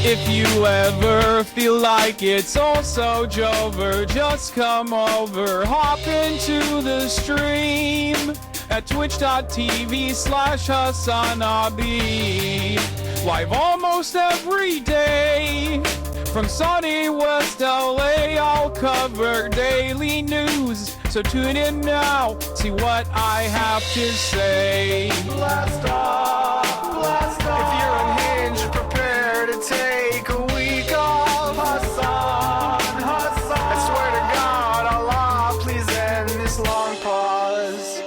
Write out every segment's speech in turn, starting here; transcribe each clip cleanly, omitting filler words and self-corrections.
If you ever feel like it's all so Jover, just come over, hop into the stream at twitch.tv/HasanAbi. Live almost every day from sunny West LA. I'll cover daily news, so tune in now, see what I have to say. Blast off, blast off. If you're unhinged, prepare to take a week off. Hasan, Hasan. I swear to God, Allah, please end this long pause.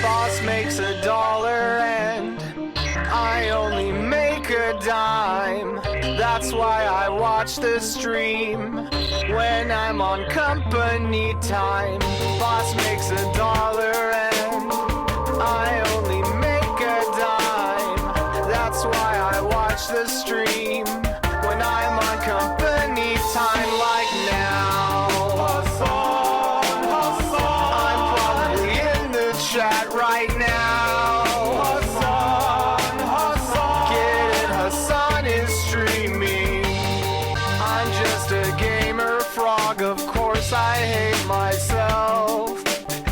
Boss makes $1 and I only make a dime. That's why I watch the stream when I'm on company time. Boss makes $1 and I only make a dime. That's why I watch the stream when I'm on company time, like now. Hasan, Hasan. I'm probably in the chat right now. Hasan, Hasan. Get it, Hasan is streaming. I'm just a gamer frog, of course I hate myself.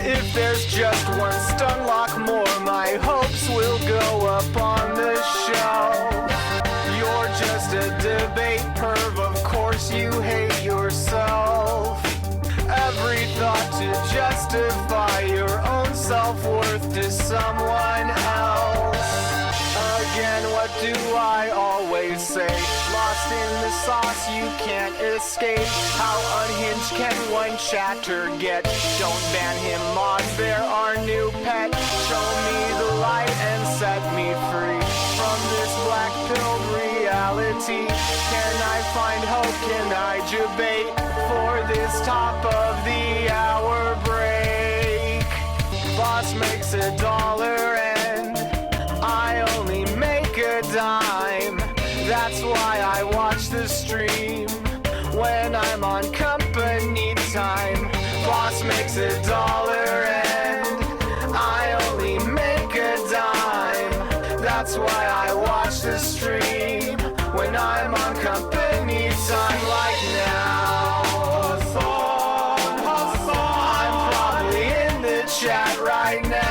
If there's just one Stunlock more, my hopes will go up on the shelf. You're just a debate perv, of course you hate yourself. Every thought to justify your own self-worth to someone else. Again, what do I always say? Lost in the sauce, you can't escape. How unhinged can one chatter get? Don't ban him, mods, they're our new pet. Show me the light and set me free from this black-pilled reality. Can I find hope? Can I debate for this top of the hour break? Boss makes $1 and I only make a dime. That's why I watch the stream when I'm on company time. Boss makes $1 and I only make a dime. That's why I watch the stream when I'm on company time, like now. Hasan, Hasan. I'm probably in the chat right now.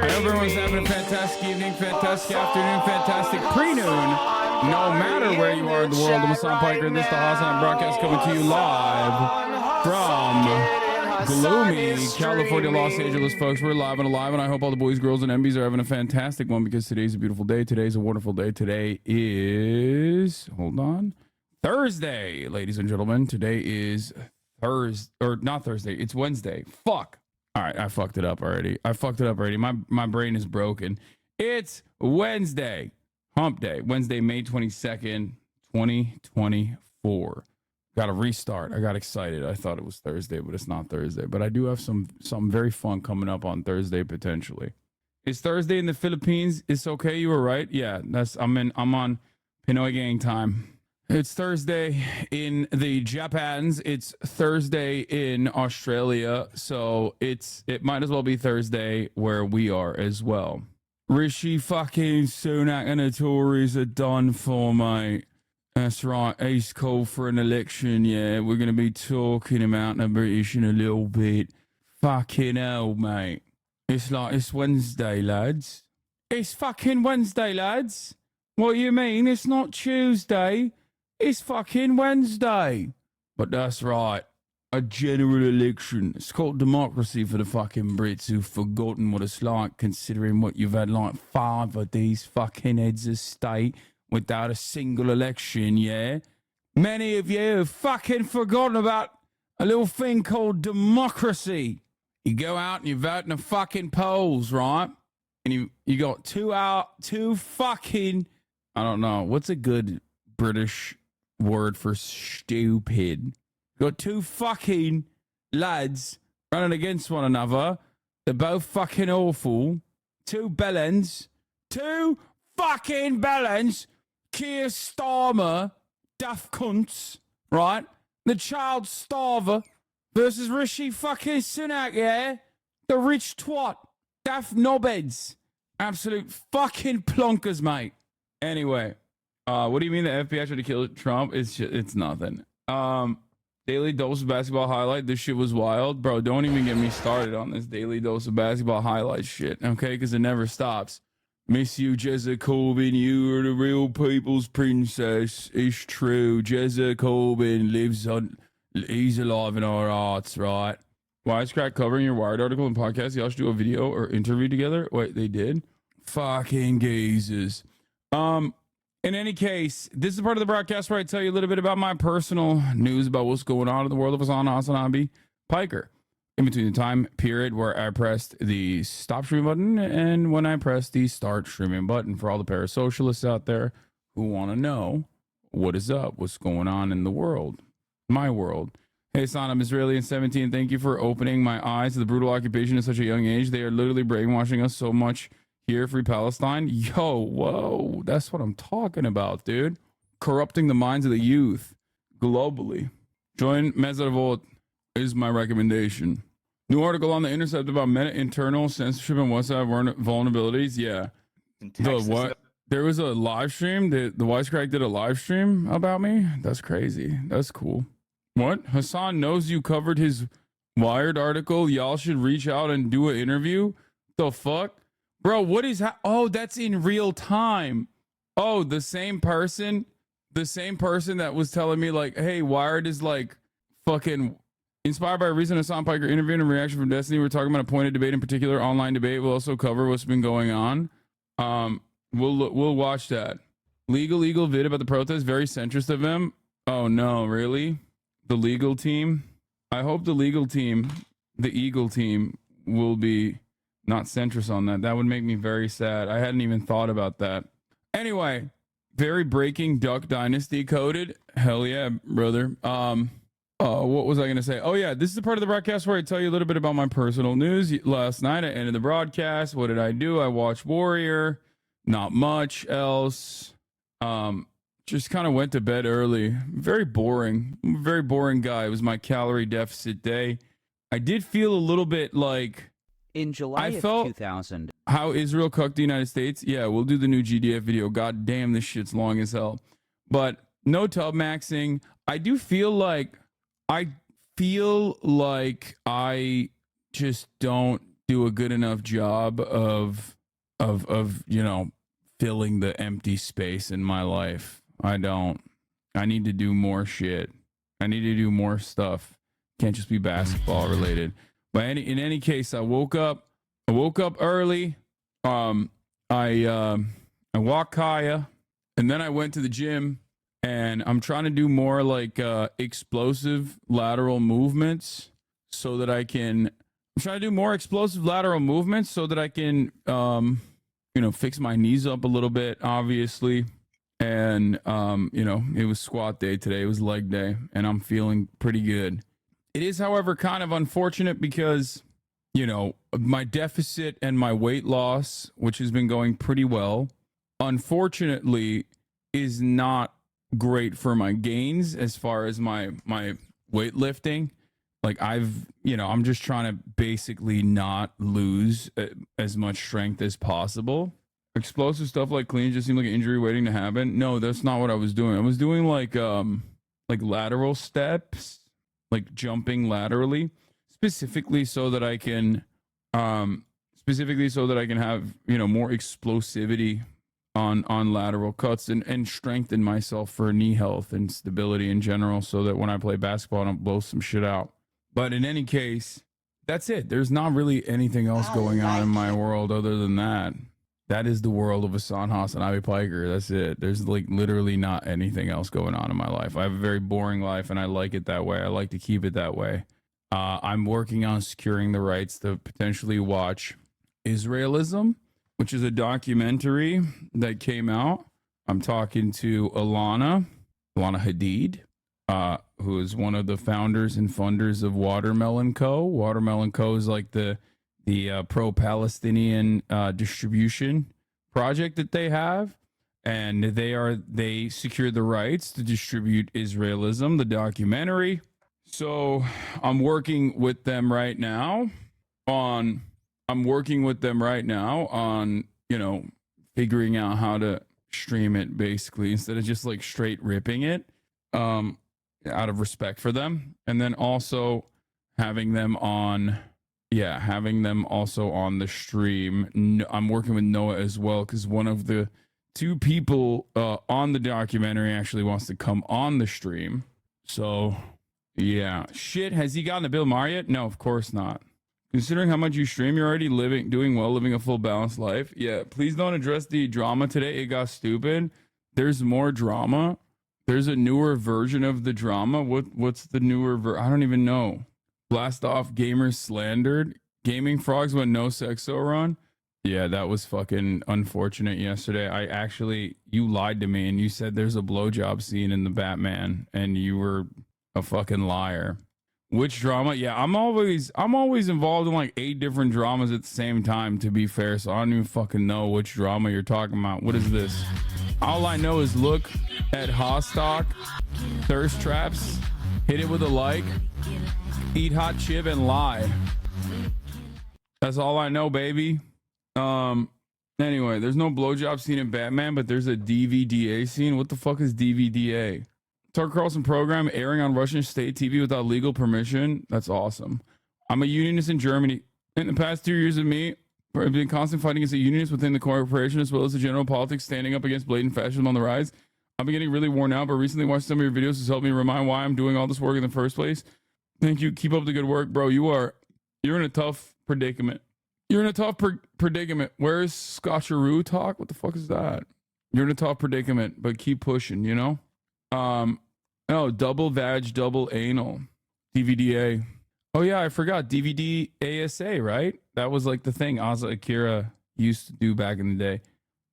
Everyone's having a fantastic evening, fantastic afternoon, fantastic pre-noon. No matter where you are in the world, I'm Hassan Piker, and this is the Hasan broadcast coming to you live from gloomy California, Los Angeles, folks. We're live and alive, and I hope all the boys, girls, and MBs are having a fantastic one, because today's a beautiful day. Today's a wonderful day. Today is, hold on, Thursday, ladies and gentlemen. Today is Thursday, or not Thursday, it's Wednesday. Fuck. All right, I fucked it up already. My brain is broken. It's Wednesday. Hump Day. Wednesday, May 22nd, 2024. Got to restart. I got excited. I thought it was Thursday, but it's not Thursday. But I do have something very fun coming up on Thursday, potentially. It's Thursday in the Philippines. It's okay. You were right. Yeah, I'm on Pinoy gang time. It's Thursday in the Japans. It's Thursday in Australia. So it might as well be Thursday where we are as well. Rishi fucking Sunak and the Tories are done for, mate. That's right. He's called for an election. Yeah, we're going to be talking about the British in a little bit. Fucking hell, mate. It's like, it's Wednesday, lads. It's fucking Wednesday, lads. What do you mean? It's not Tuesday. It's fucking Wednesday. But that's right. A general election. It's called democracy for the fucking Brits who've forgotten what it's like, considering what you've had like 5 of these fucking heads of state without a single election, yeah? Many of you have fucking forgotten about a little thing called democracy. You go out and you vote in the fucking polls, right? And you got 2 fucking, I don't know, what's a good British word for stupid? Got 2 fucking lads running against one another. They're both fucking awful. 2 bellends. 2 fucking bellends. Keir Starmer, daft cunts, right? The child starver versus Rishi fucking Sunak, yeah? The rich twat. Daft knobheads. Absolute fucking plonkers, mate. Anyway, what do you mean the FBI tried to kill Trump? It's nothing. Daily dose of basketball highlight. This shit was wild. Bro, don't even get me started on this daily dose of basketball highlight shit, okay? Because it never stops. Miss you, Jezza Corbin. You are the real people's princess. It's true. Jezza Corbin lives on... He's alive in our hearts, right? Wisecrack covering your Wired article and podcast. Y'all should do a video or interview together. Wait, they did? Fucking geezers. In any case, this is part of the broadcast where I tell you a little bit about my personal news about what's going on in the world of HasanAbi Piker. In between the time period where I pressed the stop streaming button and when I pressed the start streaming button, for all the parasocialists out there who want to know what is up, what's going on in the world, my world. Hey, son, I'm Israeli and 17. Thank you for opening my eyes to the brutal occupation at such a young age. They are literally brainwashing us so much here. Free Palestine. Yo, whoa. That's what I'm talking about, dude. Corrupting the minds of the youth globally. Join Mezarvot is my recommendation. New article on The Intercept about meta internal censorship and WhatsApp vulnerabilities. Yeah. The what? There was a live stream. The Wisecrack did a live stream about me. That's crazy. That's cool. What? Hasan knows you covered his Wired article. Y'all should reach out and do an interview. The fuck? Bro, what is oh, that's in real time. Oh, the same person that was telling me like, hey, Wired is like fucking inspired by a recent Hasan Piker interview and reaction from Destiny. We're talking about a pointed debate, in particular online debate. We'll also cover what's been going on. We'll watch that. Legal vid about the protest. Very centrist of him. Oh no, really? The legal team? I hope the legal team, the Eagle team, will be not centrist on that. That would make me very sad. I hadn't even thought about that. Anyway, very breaking Duck Dynasty coded. Hell yeah, brother. What was I going to say? Oh yeah, this is the part of the broadcast where I tell you a little bit about my personal news. Last night I ended the broadcast. What did I do? I watched Warrior. Not much else. Just kind of went to bed early. Very boring. I'm a very boring guy. It was my calorie deficit day. I did feel a little bit like in July of 2000. How Israel cucked the United States. Yeah, we'll do the new GDF video. God damn, this shit's long as hell. But no tub maxing. I do feel like I just don't do a good enough job of you know, filling the empty space in my life. I don't. I need to do more shit. I need to do more stuff. Can't just be basketball related. But in any case, I woke up early. I walked Kaya, and then I went to the gym, and I'm trying to do more like explosive lateral movements so that I can. I'm trying to do more explosive lateral movements so that I can, you know, fix my knees up a little bit, obviously. And, you know, it was squat day today. It was leg day, and I'm feeling pretty good. It is, however, kind of unfortunate because, you know, my deficit and my weight loss, which has been going pretty well, unfortunately, is not great for my gains as far as my weightlifting. Like I'm just trying to basically not lose as much strength as possible. Explosive stuff like clean just seemed like an injury waiting to happen. No, that's not what I was doing. I was doing like lateral steps, like jumping laterally, specifically so that I can have, you know, more explosivity on lateral cuts and strengthen myself for knee health and stability in general, so that when I play basketball, I don't blow some shit out. But in any case, that's it. There's not really anything else going on in my world other than that. That is the world of HasanAbi Piker. That's it. There's like literally not anything else going on in my life. I have a very boring life, and I like it that way. I like to keep it that way. I'm working on securing the rights to potentially watch Israelism, which is a documentary that came out. I'm talking to Alana Hadid, who is one of the founders and funders of Watermelon Co. Watermelon Co. is like the pro-Palestinian distribution project that they have. and they secured the rights to distribute Israelism, the documentary. So I'm working with them right now on figuring out how to stream it, basically, instead of just like straight ripping it, out of respect for them. And then also having them also on the stream. I'm working with Noah as well, because one of the two people on the documentary actually wants to come on the stream. So yeah, shit, has he gotten the Bill Maher yet? No, of course not. Considering how much you stream, you're already doing well, living a full balanced life. Yeah, please don't address the drama today. It got stupid. There's more drama. There's a newer version of the drama. What's the newer I don't even know. Blast off, gamers slandered. Gaming frogs went no sexo run. Yeah, that was fucking unfortunate yesterday. You lied to me and you said there's a blowjob scene in the Batman, and you were a fucking liar. Which drama? Yeah, I'm always involved in like 8 different dramas at the same time, to be fair, so I don't even fucking know which drama you're talking about. What is this? All I know is look at Hostock, thirst traps, hit it with a like, eat hot chip, and lie. That's all I know, baby. Anyway, there's no blowjob scene in Batman, but there's a DVDA scene. What the fuck is DVDA? Tucker Carlson program airing on Russian state TV without legal permission. That's awesome. I'm a unionist in Germany. In the past 2 years of me, I've been constantly fighting against the unionists within the corporation, as well as the general politics, standing up against blatant fascism on the rise. I've been getting really worn out, but recently watched some of your videos to help me remind why I'm doing all this work in the first place. Thank you. Keep up the good work, bro. You're in a tough predicament. You're in a tough predicament. Where's Scotcheroo talk? What the fuck is that? You're in a tough predicament, but keep pushing, you know? Double vag, double anal. DVDA. Oh yeah, I forgot. DVD ASA, right? That was like the thing Asa Akira used to do back in the day.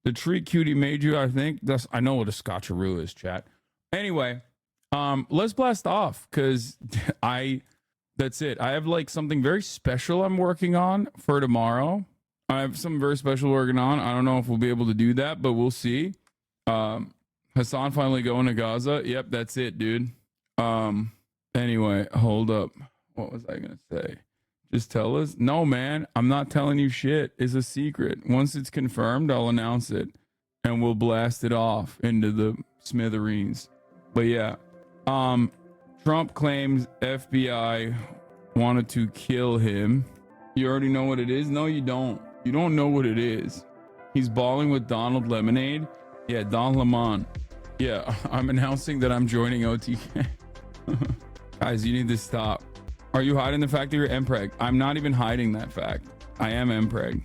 The treat cutie made you, I think. I know what a Scotcheroo is, chat. Anyway, let's blast off, because that's it. I have like something very special I'm working on for tomorrow. I have something very special working on. I don't know if we'll be able to do that, but we'll see. Hasan finally going to Gaza. Yep, that's it, dude. Anyway, hold up. What was I gonna say? Just tell us. No, man, I'm not telling you shit. It's a secret. Once it's confirmed, I'll announce it, and we'll blast it off into the smithereens. But yeah, Trump claims FBI wanted to kill him. You already know what it is? No, you don't. You don't know what it is. He's balling with Donald Lemonade. Yeah, Don Lemon. Yeah, I'm announcing that I'm joining OTK. Guys, you need to stop. Are you hiding the fact that you're MPreg? I'm not even hiding that fact. I am MPreg.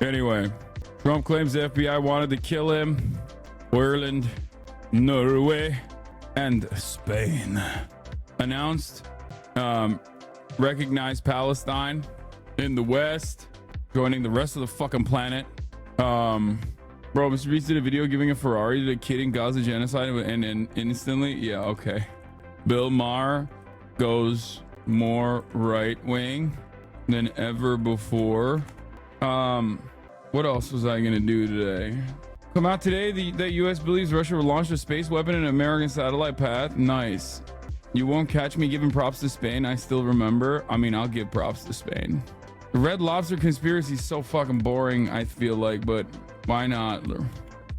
Anyway, Trump claims the FBI wanted to kill him. Ireland, Norway, and Spain announced recognized Palestine in the West, joining the rest of the fucking planet. Bro, Mr. Beast did a video giving a Ferrari to a kid in Gaza genocide, and instantly, yeah, okay. Bill Maher goes more right wing than ever before. What else was I gonna do today? Come out today that US believes Russia will launch a space weapon in an American satellite path. Nice. You won't catch me giving props to Spain. I still remember. I mean, I'll give props to Spain. The Red Lobster conspiracy is so fucking boring, I feel like, but why not?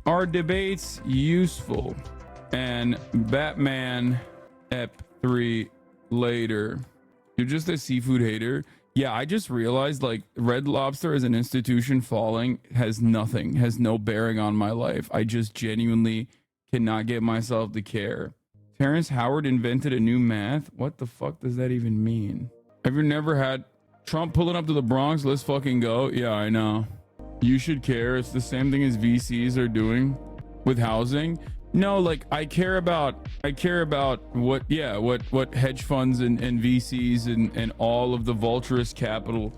Are debates useful? And Batman Ep 3 later. You're just a seafood hater. Yeah, I just realized like Red Lobster as an institution falling has no bearing on my life. I just genuinely cannot get myself to care. Terrence Howard invented a new math. What the fuck does that even mean? Have you never had Trump pulling up to the Bronx? Let's fucking go. Yeah, I know. You should care. It's the same thing as VCs are doing with housing. No, like I care about what hedge funds and VCs and all of the vulturous capital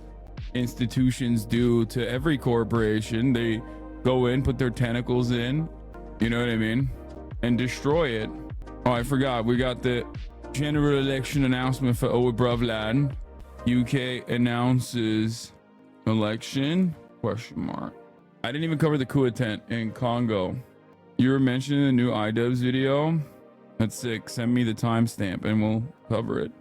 institutions do to every corporation. They go in, put their tentacles in, you know what I mean, and destroy it. Oh, I forgot. We got the general election announcement for Owebruvland. UK announces election? Question mark. I didn't even cover the coup attempt in Congo. You were mentioning the new iDubbbz video. That's sick. Send me the timestamp and we'll cover it.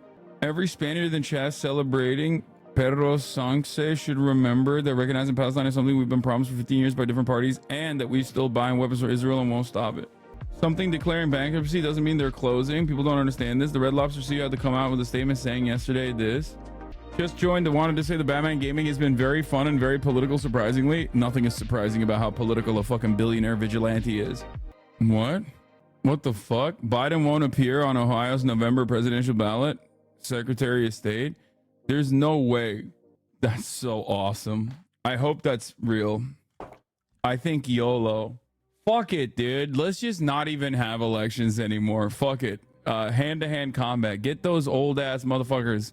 Every Spaniard in chat celebrating Pedro Sánchez should remember that recognizing Palestine is something we've been promised for 15 years by different parties, and that we still buying weapons for Israel and won't stop it. Something declaring bankruptcy doesn't mean they're closing. People don't understand this. The Red Lobster CEO had to come out with a statement saying yesterday this. Just joined and wanted to say the Batman gaming has been very fun and very political, surprisingly. Nothing is surprising about how political a fucking billionaire vigilante is. What? What the fuck? Biden won't appear on Ohio's November presidential ballot? Secretary of State? There's no way. That's so awesome. I hope that's real. I think YOLO. Fuck it, dude. Let's just not even have elections anymore. Fuck it. Hand-to-hand combat. Get those old-ass motherfuckers.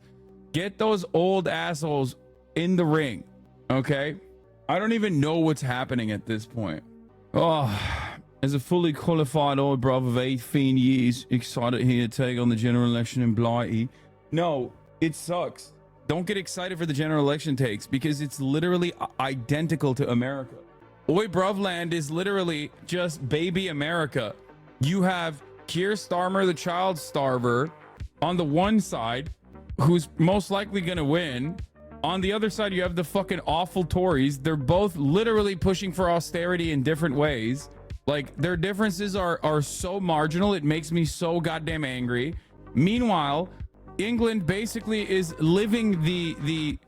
Get those old assholes in the ring. Okay? I don't even know what's happening at this point. Oh, as a fully qualified old brother of 18 years, excited here to take on the general election in Blighty. No, it sucks. Don't get excited for the general election takes, because it's literally identical to America. Oi Bruvland is literally just baby America. You have Keir Starmer, the child starver, on the one side, who's most likely gonna win. On the other side, you have the fucking awful Tories. They're both literally pushing for austerity in different ways. Like, their differences are so marginal, it makes me so goddamn angry. Meanwhile, England basically is living the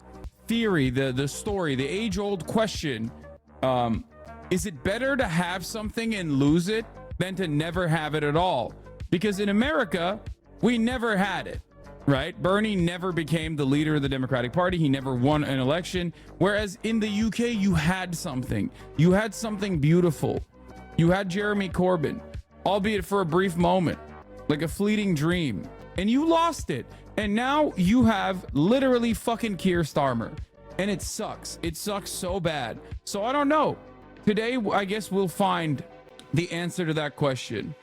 theory, the story, the age-old question. Is it better to have something and lose it than to never have it at all? Because in America, we never had it, right? Bernie never became the leader of the Democratic Party. He never won an election. Whereas in the UK, you had something. You had something beautiful. You had Jeremy Corbyn, albeit for a brief moment, like a fleeting dream. And you lost it. And now you have literally fucking Keir Starmer. And it sucks. It sucks so bad. So I don't know. Today, I guess we'll find the answer to that question.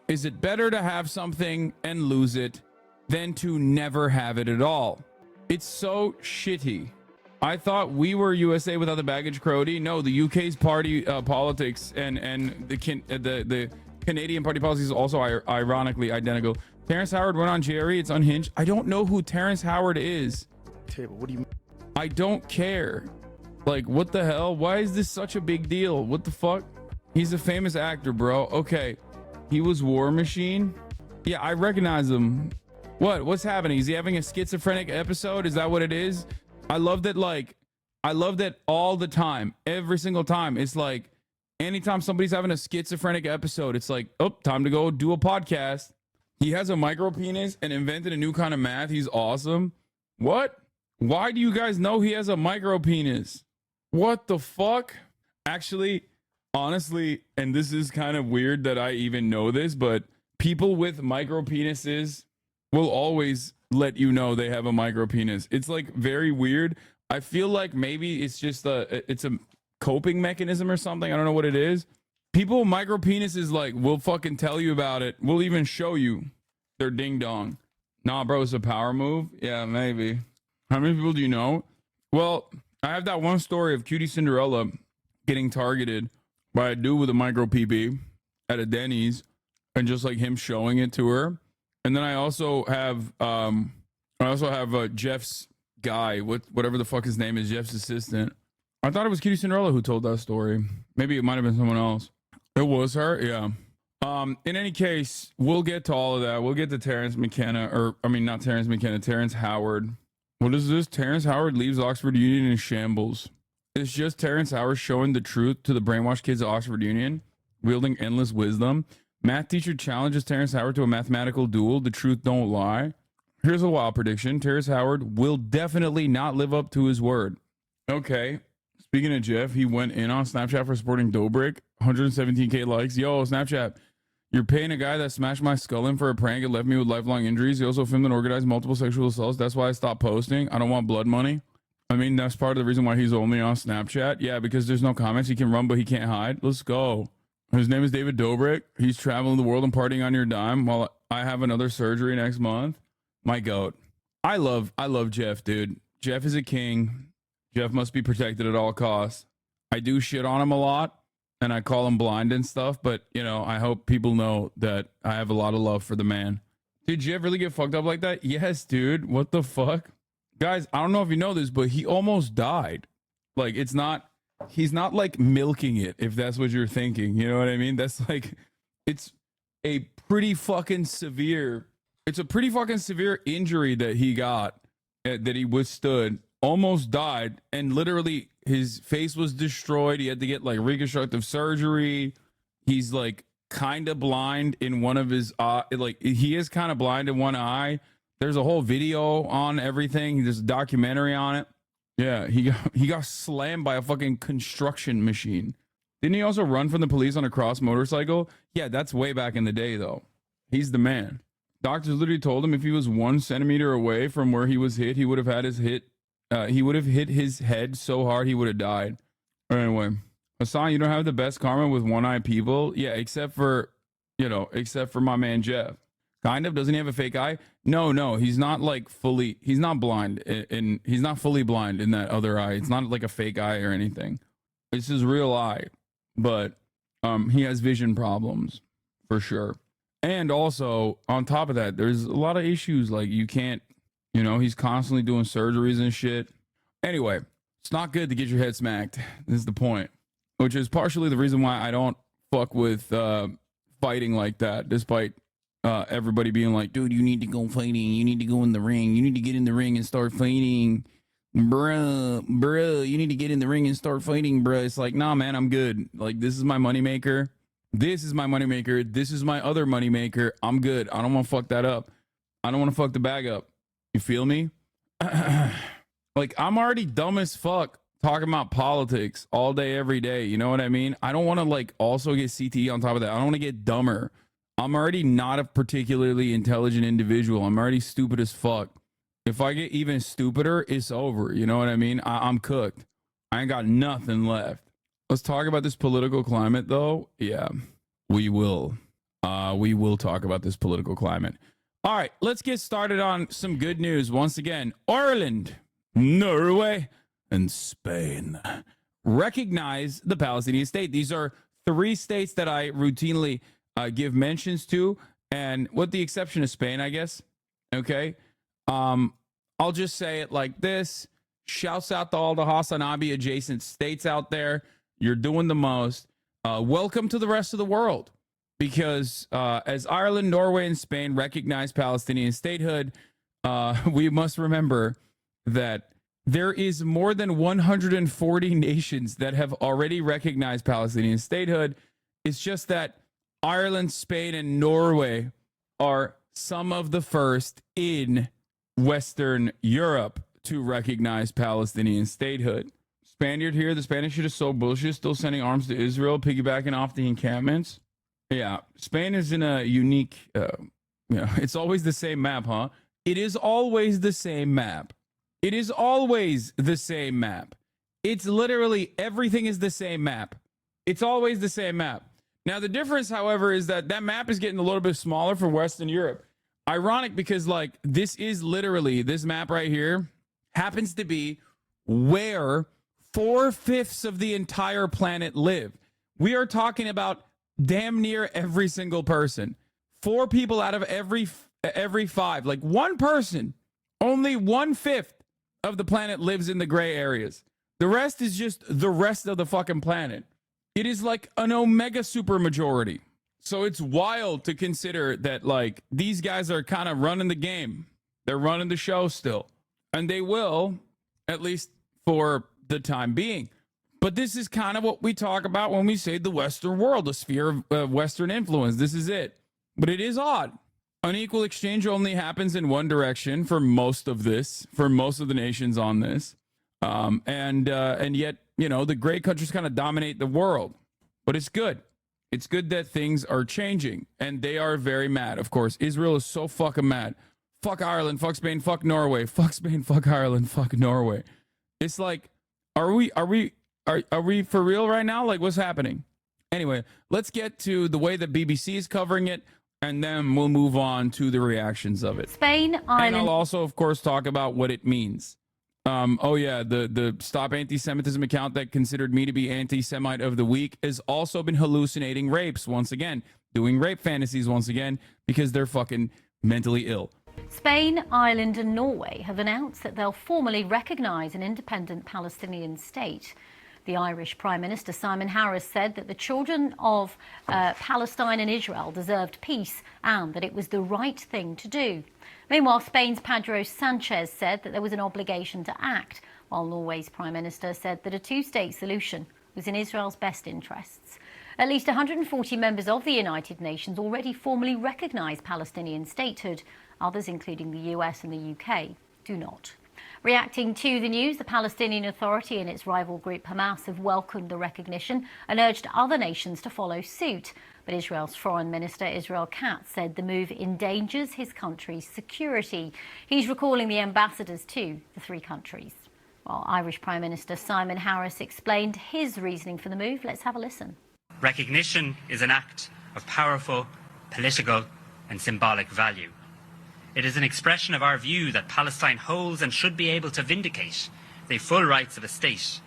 Is it better to have something and lose it than to never have it at all? It's so shitty. I thought we were USA without the baggage crowdy. No, the UK's party politics and the Canadian party policies is also ironically identical. Terrence Howard went on Jerry. It's unhinged. I don't know who Terrence Howard is. Table. What do you mean? I don't care. Like, what the hell? Why is this such a big deal? What the fuck? He's a famous actor, bro. Okay. He was War Machine. Yeah, I recognize him. What's happening? Is he having a schizophrenic episode? Is that what it is? I love that all the time. Every single time. It's like, anytime somebody's having a schizophrenic episode, it's like, oh, time to go do a podcast. He has a micro penis and invented a new kind of math. He's awesome. What? Why do you guys know he has a micro penis? What the fuck? Actually, honestly, and this is kind of weird that I even know this, but people with micro penises will always let you know they have a micro penis. It's like very weird. I feel like maybe it's just it's a coping mechanism or something. I don't know what it is. People with micro penises like will fucking tell you about it. We'll even show you their ding dong. Nah, bro, it's a power move. Yeah, maybe. How many people do you know? Well, I have that one story of Cutie Cinderella getting targeted by a dude with a micro PP at a Denny's, and just like him showing it to her. And then I also have Jeff's guy, whatever the fuck his name is, Jeff's assistant. I thought it was Cutie Cinderella who told that story. Maybe it might have been someone else. It was her, yeah. In any case, we'll get to all of that. We'll get to Terrence Howard. What is this? Terrence Howard leaves Oxford Union in shambles. It's just Terrence Howard showing the truth to the brainwashed kids at Oxford Union, wielding endless wisdom. Math teacher challenges Terrence Howard to a mathematical duel. The truth don't lie. Here's a wild prediction. Terrence Howard will definitely not live up to his word. Okay. Speaking of Jeff, he went in on Snapchat for supporting Dobrik. 117K likes. Yo, Snapchat, you're paying a guy that smashed my skull in for a prank and left me with lifelong injuries. He also filmed and organized multiple sexual assaults. That's why I stopped posting. I don't want blood money. I mean, that's part of the reason why he's only on Snapchat. Yeah, because there's no comments. He can run, but he can't hide. Let's go. His name is David Dobrik. He's traveling the world and partying on your dime while I have another surgery next month. My goat. I love Jeff, dude. Jeff is a king. Jeff must be protected at all costs. I do shit on him a lot, and I call him blind and stuff, but you know, I hope people know that I have a lot of love for the man. Did you ever really get fucked up like that? Yes, dude. What the fuck? Guys, I don't know if you know this, but he almost died. Like, he's not like milking it, if that's what you're thinking. You know what I mean? That's like, it's a pretty fucking severe injury that he got, that he withstood, almost died, and literally his face was destroyed. He had to get like reconstructive surgery. He's like kind of blind in one of his like he is kind of blind in one eye. There's a whole video on everything. There's a documentary on it. Yeah, he got slammed by a fucking construction machine. Didn't he also run from the police on a cross motorcycle? Yeah, that's way back in the day though. He's the man. Doctors literally told him if he was 1 centimeter away from where he was hit, he would have had his hit. He would have hit his head so hard he would have died. Anyway, Hasan, you don't have the best karma with one-eye people. Yeah, except for my man Jeff. Kind of. Doesn't he have a fake eye? No, he's not like fully. He's not blind, and he's not fully blind in that other eye. It's not like a fake eye or anything. It's his real eye, but he has vision problems for sure. And also, on top of that, there's a lot of issues. Like, you can't, he's constantly doing surgeries and shit. Anyway, it's not good to get your head smacked. This is the point. Which is partially the reason why I don't fuck with fighting like that, despite everybody being like, dude, you need to go fighting. You need to go in the ring. You need to get in the ring and start fighting. Bruh, you need to get in the ring and start fighting, bruh. It's like, nah, man, I'm good. Like, this is my moneymaker. This is my moneymaker. This is my other moneymaker. I'm good. I don't want to fuck that up. I don't want to fuck the bag up. You feel me? Like, I'm already dumb as fuck talking about politics all day, every day. You know what I mean? I don't want to, like, also get CTE on top of that. I don't want to get dumber. I'm already not a particularly intelligent individual. I'm already stupid as fuck. If I get even stupider, it's over. You know what I mean? I'm cooked. I ain't got nothing left. Let's talk about this political climate, though. Yeah, we will. We will talk about this political climate. All right, let's get started on some good news. Once again, Ireland, Norway, and Spain recognize the Palestinian state. These are 3 states that I routinely give mentions to, and with the exception of Spain, I guess. Okay. I'll just say it like this. Shouts out to all the HasanAbi adjacent states out there. You're doing the most. Welcome to the rest of the world, because as Ireland, Norway, and Spain recognize Palestinian statehood, we must remember that there is more than 140 nations that have already recognized Palestinian statehood. It's just that Ireland, Spain, and Norway are some of the first in Western Europe to recognize Palestinian statehood. Spaniard here. The Spanish shit is so bullshit. Still sending arms to Israel, piggybacking off the encampments. Yeah, Spain is in a unique, it's always the same map, huh? It is always the same map. It is always the same map. It's literally everything is the same map. It's always the same map. Now, the difference, however, is that map is getting a little bit smaller for Western Europe. Ironic, because like this map right here happens to be where 4/5 of the entire planet live. We are talking about damn near every single person. 4 people out of every 5. Like one person, only 1/5 of the planet lives in the gray areas. The rest is just the rest of the fucking planet. It is like an omega super majority. So it's wild to consider that, like, these guys are kind of running the game. They're running the show still. And they will, at least for the time being. But this is kind of what we talk about when we say the Western world, the sphere of Western influence. This is it. But it is odd. Unequal exchange only happens in one direction for most of this, for most of the nations on this. And yet, the great countries kind of dominate the world. But it's good. It's good that things are changing, and they are very mad. Of course, Israel is so fucking mad. Fuck Ireland, fuck Spain, fuck Norway, fuck Spain, fuck Ireland, fuck Norway. It's like, are we for real right now? Like, what's happening? Anyway, let's get to the way that BBC is covering it, and then we'll move on to the reactions of it. Spain, Ireland. And I'll also, of course, talk about what it means. Oh yeah, the Stop Anti-Semitism account that considered me to be anti-Semite of the week has also been hallucinating rapes once again, doing rape fantasies once again because they're fucking mentally ill. Spain, Ireland and Norway have announced that they'll formally recognise an independent Palestinian state. The Irish Prime Minister Simon Harris said that the children of Palestine and Israel deserved peace and that it was the right thing to do. Meanwhile, Spain's Pedro Sanchez said that there was an obligation to act, while Norway's Prime Minister said that a two-state solution was in Israel's best interests. At least 140 members of the United Nations already formally recognise Palestinian statehood. Others, including the US and the UK, do not. Reacting to the news, the Palestinian Authority and its rival group Hamas have welcomed the recognition and urged other nations to follow suit. But Israel's Foreign Minister Israel Katz said the move endangers his country's security. He's recalling the ambassadors to the three countries. While Irish Prime Minister Simon Harris explained his reasoning for the move, let's have a listen. Recognition is an act of powerful political and symbolic value. It is an expression of our view that Palestine holds and should be able to vindicate the full rights of a state,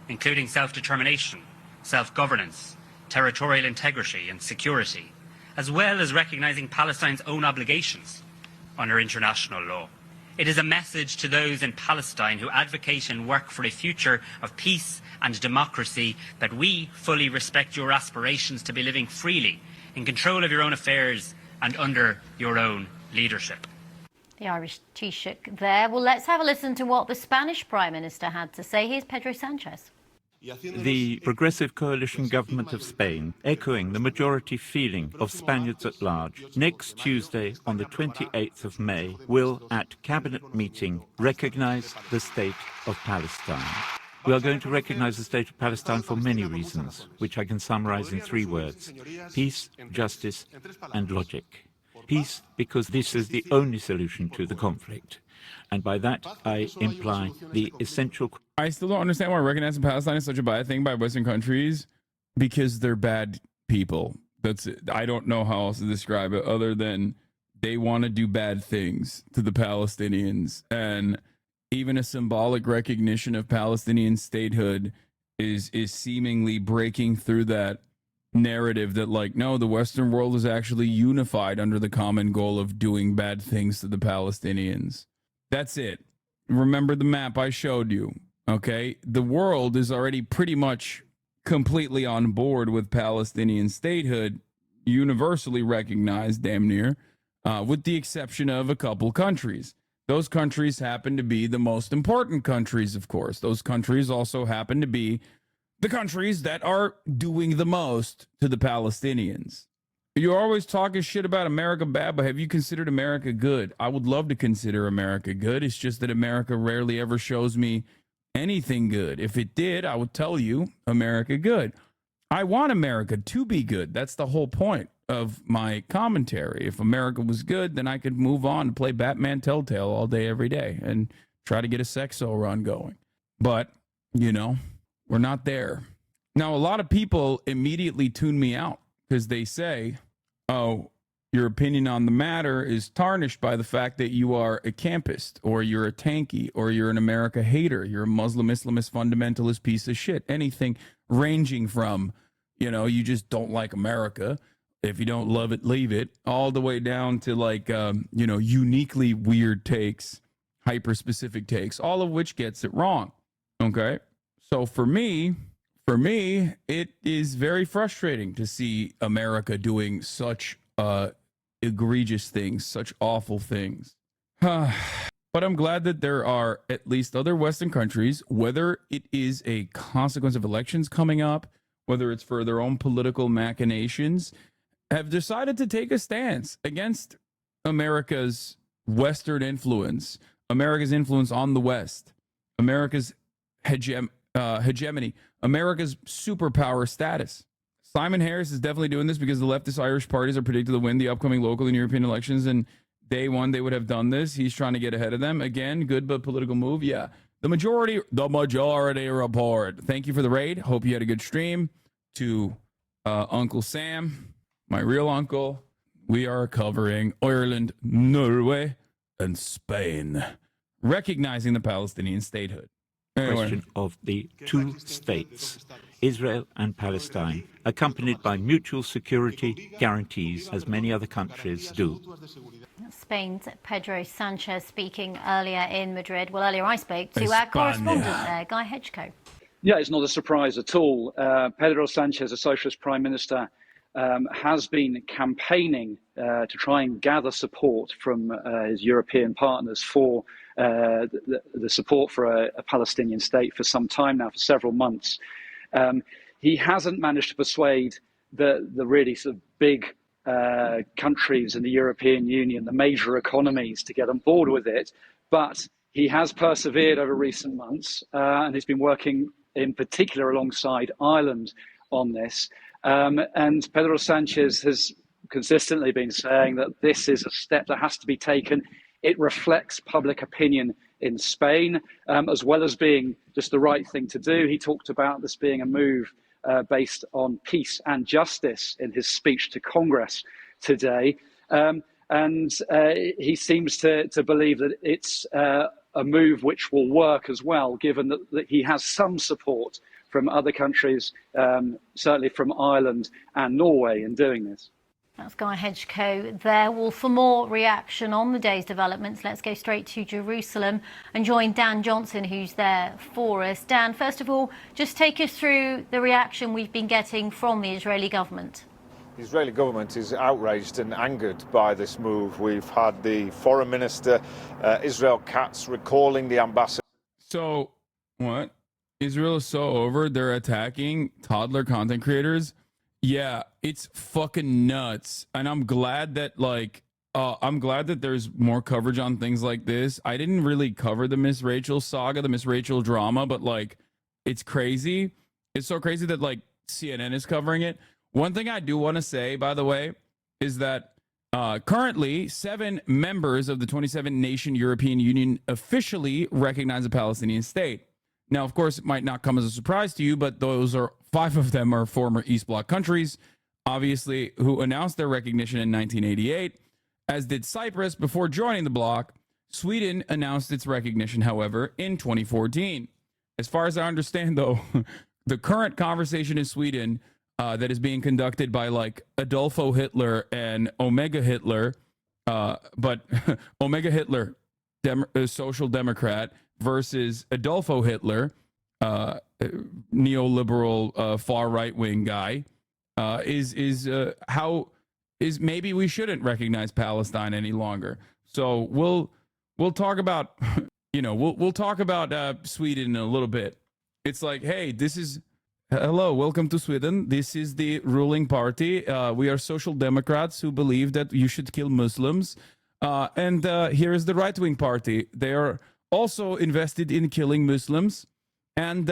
including self-determination, self-governance, territorial integrity and security, as well as recognising Palestine's own obligations under international law. It is a message to those in Palestine who advocate and work for a future of peace and democracy that we fully respect your aspirations to be living freely, in control of your own affairs and under your own leadership. The Irish Taoiseach there. Well, let's have a listen to what the Spanish Prime Minister had to say. Here's Pedro Sanchez. The Progressive Coalition government of Spain, echoing the majority feeling of Spaniards at large, next Tuesday on the 28th of May will, at Cabinet meeting, recognise the State of Palestine. We are going to recognise the State of Palestine for many reasons, which I can summarise in three words: peace, justice and logic. Peace, because this is the only solution to the conflict. And by that, I imply the essential... I still don't understand why recognizing Palestine is such a bad thing by Western countries, because they're bad people. That's it. I don't know how else to describe it other than they want to do bad things to the Palestinians. And even a symbolic recognition of Palestinian statehood is seemingly breaking through that narrative that, like, no, the Western world is actually unified under the common goal of doing bad things to the Palestinians. That's it. Remember the map I showed you, okay? The world is already pretty much completely on board with Palestinian statehood, universally recognized, damn near, with the exception of a couple countries. Those countries happen to be the most important countries, of course. Those countries also happen to be the countries that are doing the most to the Palestinians. You're always talking shit about America bad, but have you considered America good? I would love to consider America good. It's just that America rarely ever shows me anything good. If it did, I would tell you America good. I want America to be good. That's the whole point of my commentary. If America was good, then I could move on and play Batman Telltale all day, every day, and try to get a Sexo run going. But, you know, we're not there. Now, a lot of people immediately tune me out because they say, oh, your opinion on the matter is tarnished by the fact that you are a campist, or you're a tanky, or you're an America hater. You're a Muslim, Islamist, fundamentalist piece of shit. Anything ranging from, you know, you just don't like America. If you don't love it, leave it, all the way down to, like, you know, uniquely weird takes, hyper-specific takes, all of which gets it wrong. Okay? So for me, it is very frustrating to see America doing such egregious things, such awful things. But I'm glad that there are at least other Western countries, whether it is a consequence of elections coming up, whether it's for their own political machinations, have decided to take a stance against America's Western influence, America's influence on the West, America's hegemony, America's superpower status. Simon Harris is definitely doing this because the leftist Irish parties are predicted to win the upcoming local and European elections, and day one they would have done this. He's trying to get ahead of them. Again, good but political move. Yeah. The majority report. Thank you for the raid. Hope you had a good stream. To Uncle Sam, my real uncle, we are covering Ireland, Norway, and Spain recognizing the Palestinian statehood. Anyway. Question of the two states, Israel and Palestine, accompanied by mutual security guarantees, as many other countries do. Spain's Pedro Sanchez speaking earlier in Madrid. Well, earlier I spoke to our correspondent there, Guy Hedgecoe. Yeah, it's not a surprise at all. Pedro Sanchez, a socialist prime minister, has been campaigning to try and gather support from his European partners for the support for a Palestinian state for some time now, for several months. He hasn't managed to persuade the really sort of big countries in the European Union, the major economies, to get on board with it, but he has persevered over recent months, and he's been working in particular alongside Ireland on this. And Pedro Sanchez has consistently been saying that this is a step that has to be taken. It reflects public opinion in Spain, as well as being just the right thing to do. He talked about this being a move based on peace and justice in his speech to Congress today. And he seems to believe that it's a move which will work as well, given that he has some support from other countries, certainly from Ireland and Norway, in doing this. That's Guy Hedgecoe there. Well, for more reaction on the day's developments, let's go straight to Jerusalem and join Dan Johnson, who's there for us. Dan, first of all, just take us through the reaction we've been getting from the Israeli government. The Israeli government is outraged and angered by this move. We've had the foreign minister, Israel Katz, recalling the ambassador. So, what? Israel is so over, they're attacking toddler content creators? Yeah, it's fucking nuts. And I'm glad that, there's more coverage on things like this. I didn't really cover the Miss Rachel saga, the Miss Rachel drama, but, it's crazy. It's so crazy that, CNN is covering it. One thing I do want to say, by the way, is that currently 7 members of the 27-nation European Union officially recognize a Palestinian state. Now, of course, it might not come as a surprise to you, but 5 of them are former East Bloc countries, obviously, who announced their recognition in 1988, as did Cyprus before joining the bloc. Sweden announced its recognition, however, in 2014. As far as I understand, though, the current conversation in Sweden that is being conducted by Adolfo Hitler and Omega Hitler, but Omega Hitler, social democrat, versus Adolfo Hitler, neoliberal far right wing guy, is maybe we shouldn't recognize Palestine any longer. So we'll talk about we'll talk about Sweden in a little bit. It's like, hey, hello, welcome to Sweden. This is the ruling party. We are social democrats who believe that you should kill Muslims. And here is the right-wing party. They are also invested in killing Muslims and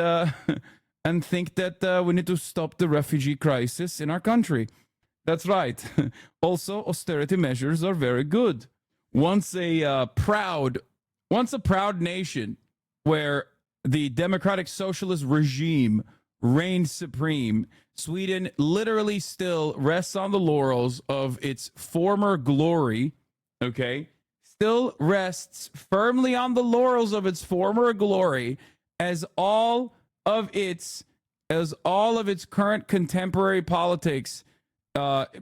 think that we need to stop the refugee crisis in our country. That's right. Also, austerity measures are very good. Once a proud nation where the democratic socialist regime reigns supreme, Sweden literally still rests on the laurels of its former glory, okay? Still rests firmly on the laurels of its former glory as all of its current contemporary politics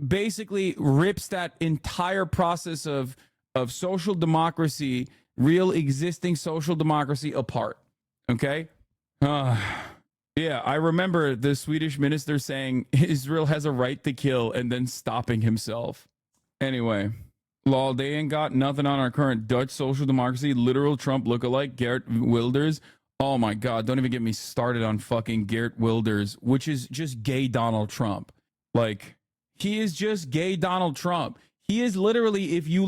basically rips that entire process of social democracy, real existing social democracy, apart. Okay? Yeah, I remember the Swedish minister saying Israel has a right to kill and then stopping himself. Anyway, lol, they ain't got nothing on our current Dutch social democracy, literal Trump lookalike, Geert Wilders. Oh my God, don't even get me started on fucking Geert Wilders, which is just gay Donald Trump. He is just gay Donald Trump. He is literally, if you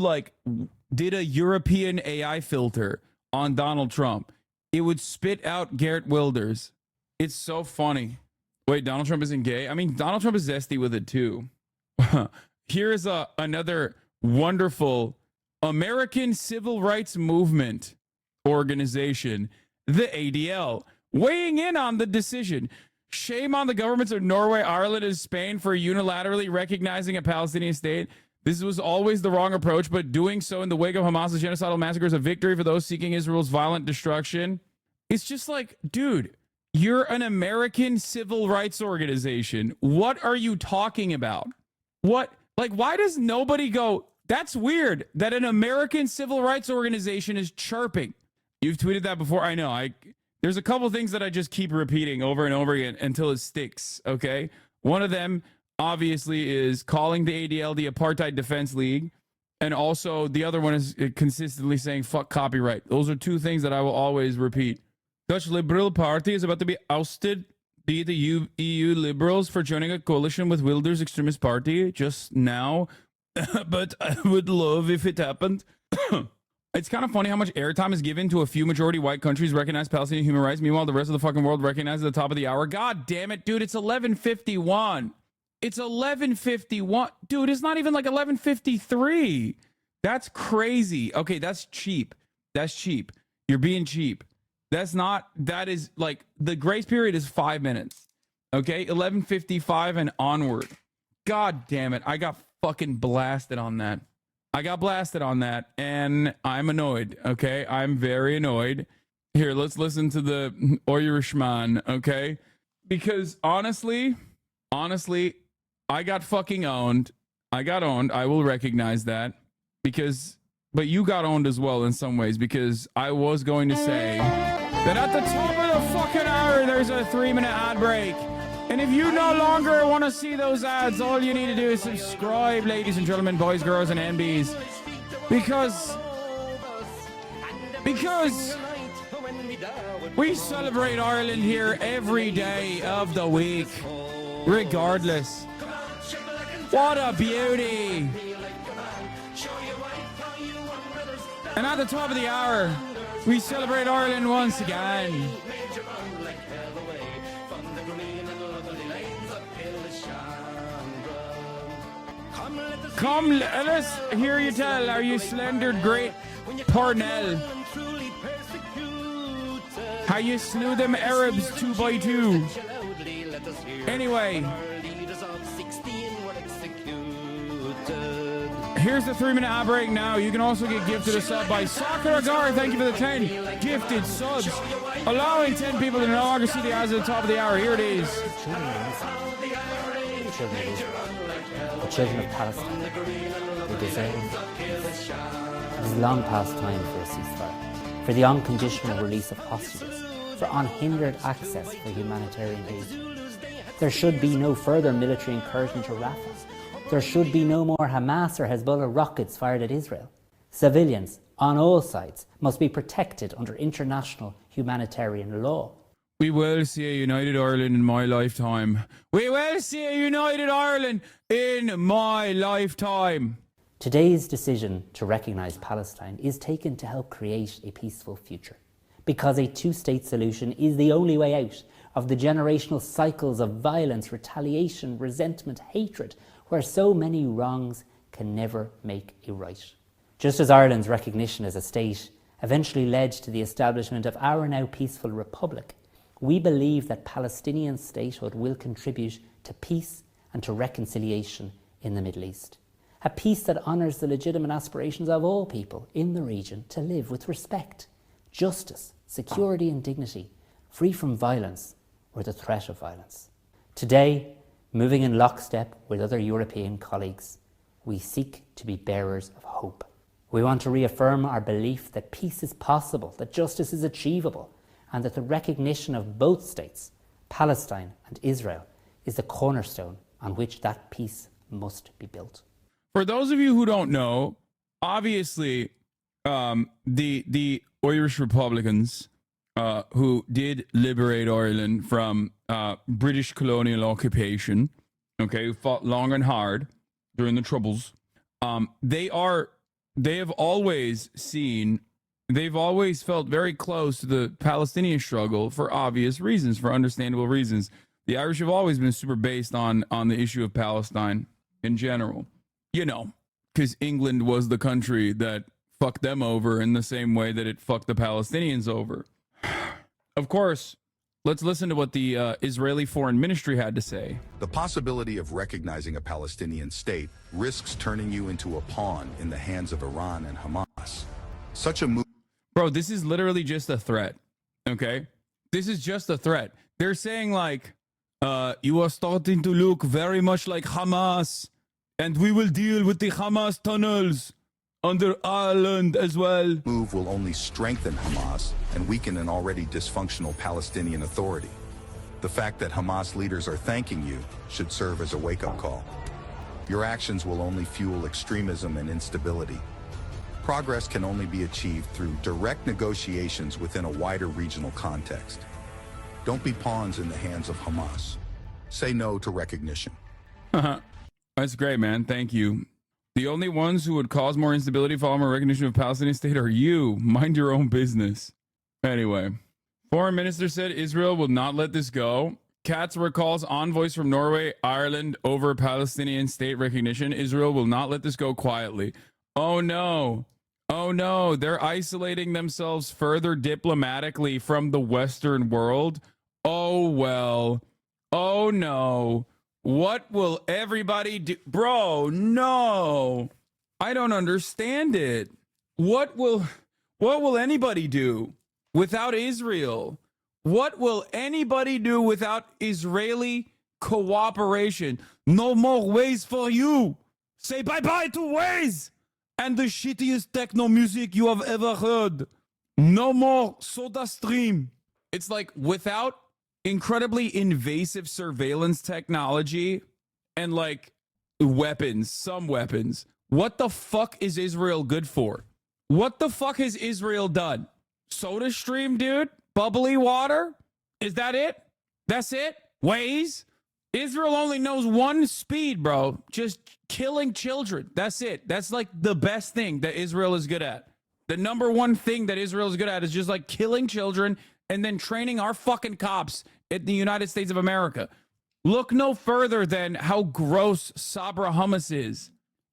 did a European AI filter on Donald Trump, it would spit out Geert Wilders. It's so funny. Wait, Donald Trump isn't gay? I mean, Donald Trump is zesty with it too. Here is another wonderful American Civil Rights Movement organization, the ADL, weighing in on the decision. Shame on the governments of Norway, Ireland, and Spain for unilaterally recognizing a Palestinian state. This was always the wrong approach, but doing so in the wake of Hamas's genocidal massacre is a victory for those seeking Israel's violent destruction. It's just like, dude, you're an American civil rights organization. What are you talking about? What? Like, why does nobody go, that's weird that an American civil rights organization is chirping? You've tweeted that before. I know. There's a couple things that I just keep repeating over and over again until it sticks, okay? One of them, obviously, is calling the ADL the Apartheid Defense League. And also, the other one is consistently saying, fuck copyright. Those are two things that I will always repeat. Dutch Liberal Party is about to be ousted, be the EU Liberals, for joining a coalition with Wilders' extremist party just now. But I would love if it happened. It's kind of funny how much airtime is given to a few majority white countries recognize Palestinian human rights. Meanwhile, the rest of the fucking world recognizes at the top of the hour. God damn it, dude. It's 11:51. It's 11:51. Dude, it's not even like 11:53. That's crazy. Okay, that's cheap. That's cheap. You're being cheap. That's not, that is like, the grace period is 5 minutes. Okay, 11:55 and onward. God damn it. I got fucking blasted on that. I got blasted on that, and I'm annoyed, okay? I'm very annoyed. Here, let's listen to the Irishman, okay? Because honestly, I got fucking owned. I got owned. I will recognize that. But you got owned as well in some ways, because I was going to say that at the top of the fucking hour, there's a 3-minute ad break. And if you no longer want to see those ads, all you need to do is subscribe, ladies and gentlemen, boys, girls, and MBs. Because we celebrate Ireland here every day of the week, regardless. What a beauty. And at the top of the hour, we celebrate Ireland once again. Come, let's hear you tell, are you slendered great Parnell? How you slew them Arabs 2 by 2. Anyway, here's the 3-minute ad break now. You can also get gifted a sub by Soccer Agar. Thank you for the 10 gifted subs, allowing 10 people to no longer see the ads at the top of the hour. Here it is. The children of Palestine, they deserve peace. It is long past time for a ceasefire, for the unconditional release of hostages, for unhindered access for humanitarian aid. There should be no further military incursion to Rafah. There should be no more Hamas or Hezbollah rockets fired at Israel. Civilians on all sides must be protected under international humanitarian law. We will see a united Ireland in my lifetime. We will see a united Ireland in my lifetime. Today's decision to recognise Palestine is taken to help create a peaceful future, because a two-state solution is the only way out of the generational cycles of violence, retaliation, resentment, hatred, where so many wrongs can never make a right. Just as Ireland's recognition as a state eventually led to the establishment of our now peaceful republic, we believe that Palestinian statehood will contribute to peace and to reconciliation in the Middle East. A peace that honours the legitimate aspirations of all people in the region to live with respect, justice, security and dignity, free from violence or the threat of violence. Today, moving in lockstep with other European colleagues, we seek to be bearers of hope. We want to reaffirm our belief that peace is possible, that justice is achievable, and that the recognition of both states, Palestine and Israel, is the cornerstone on which that peace must be built. For those of you who don't know, obviously, the Irish Republicans who did liberate Ireland from British colonial occupation, okay, who fought long and hard during the Troubles, they've always felt very close to the Palestinian struggle for obvious reasons, for understandable reasons. The Irish have always been super based on the issue of Palestine in general. You know, because England was the country that fucked them over in the same way that it fucked the Palestinians over. Of course, Let's listen to what the Israeli Foreign Ministry had to say. The possibility of recognizing a Palestinian state risks turning you into a pawn in the hands of Iran and Hamas. Such a move... Bro, this is literally just a threat, okay? This is just a threat. They're saying, like, you are starting to look very much like Hamas, and we will deal with the Hamas tunnels under Ireland as well. Move will only strengthen Hamas and weaken an already dysfunctional Palestinian Authority. The fact that Hamas leaders are thanking you should serve as a wake-up call. Your actions will only fuel extremism and instability. Progress can only be achieved through direct negotiations within a wider regional context. Don't be pawns in the hands of Hamas. Say no to recognition. That's great, man. Thank you. The only ones who would cause more instability following a recognition of Palestinian state are you. Mind your own business. Anyway, Foreign Minister said Israel will not let this go. Katz recalls envoys from Norway, Ireland over Palestinian state recognition. Israel will not let this go quietly. Oh no. Oh no. They're isolating themselves further diplomatically from the Western world. Oh well. Oh no. What will everybody do? Bro, no. I don't understand it. What will anybody do without Israel? What will anybody do without Israeli cooperation? No more ways for you. Say bye-bye to Waze and the shittiest techno music you have ever heard. No more Soda Stream. It's like without incredibly invasive surveillance technology and like weapons, some weapons. What the fuck is Israel good for? What the fuck has Israel done? Soda Stream, dude? Bubbly water? Is that it? That's it? Ways? Israel only knows one speed, bro. Just killing children. That's it. That's like the best thing that Israel is good at. The number one thing that Israel is good at is just like killing children and then training our fucking cops in the United States of America. Look no further than how gross Sabra hummus is,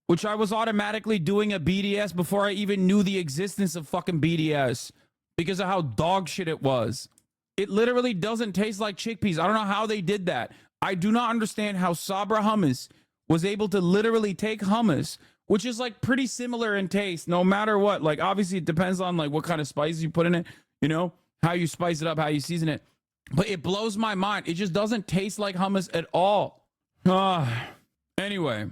which I was automatically doing a BDS before I even knew the existence of fucking BDS because of how dog shit it was. It literally doesn't taste like chickpeas. I don't know how they did that. I do not understand how Sabra hummus was able to literally take hummus, which is like pretty similar in taste, no matter what. Like, obviously it depends on like what kind of spices you put in it, you know, how you spice it up, how you season it. But it blows my mind. It just doesn't taste like hummus at all. Anyway,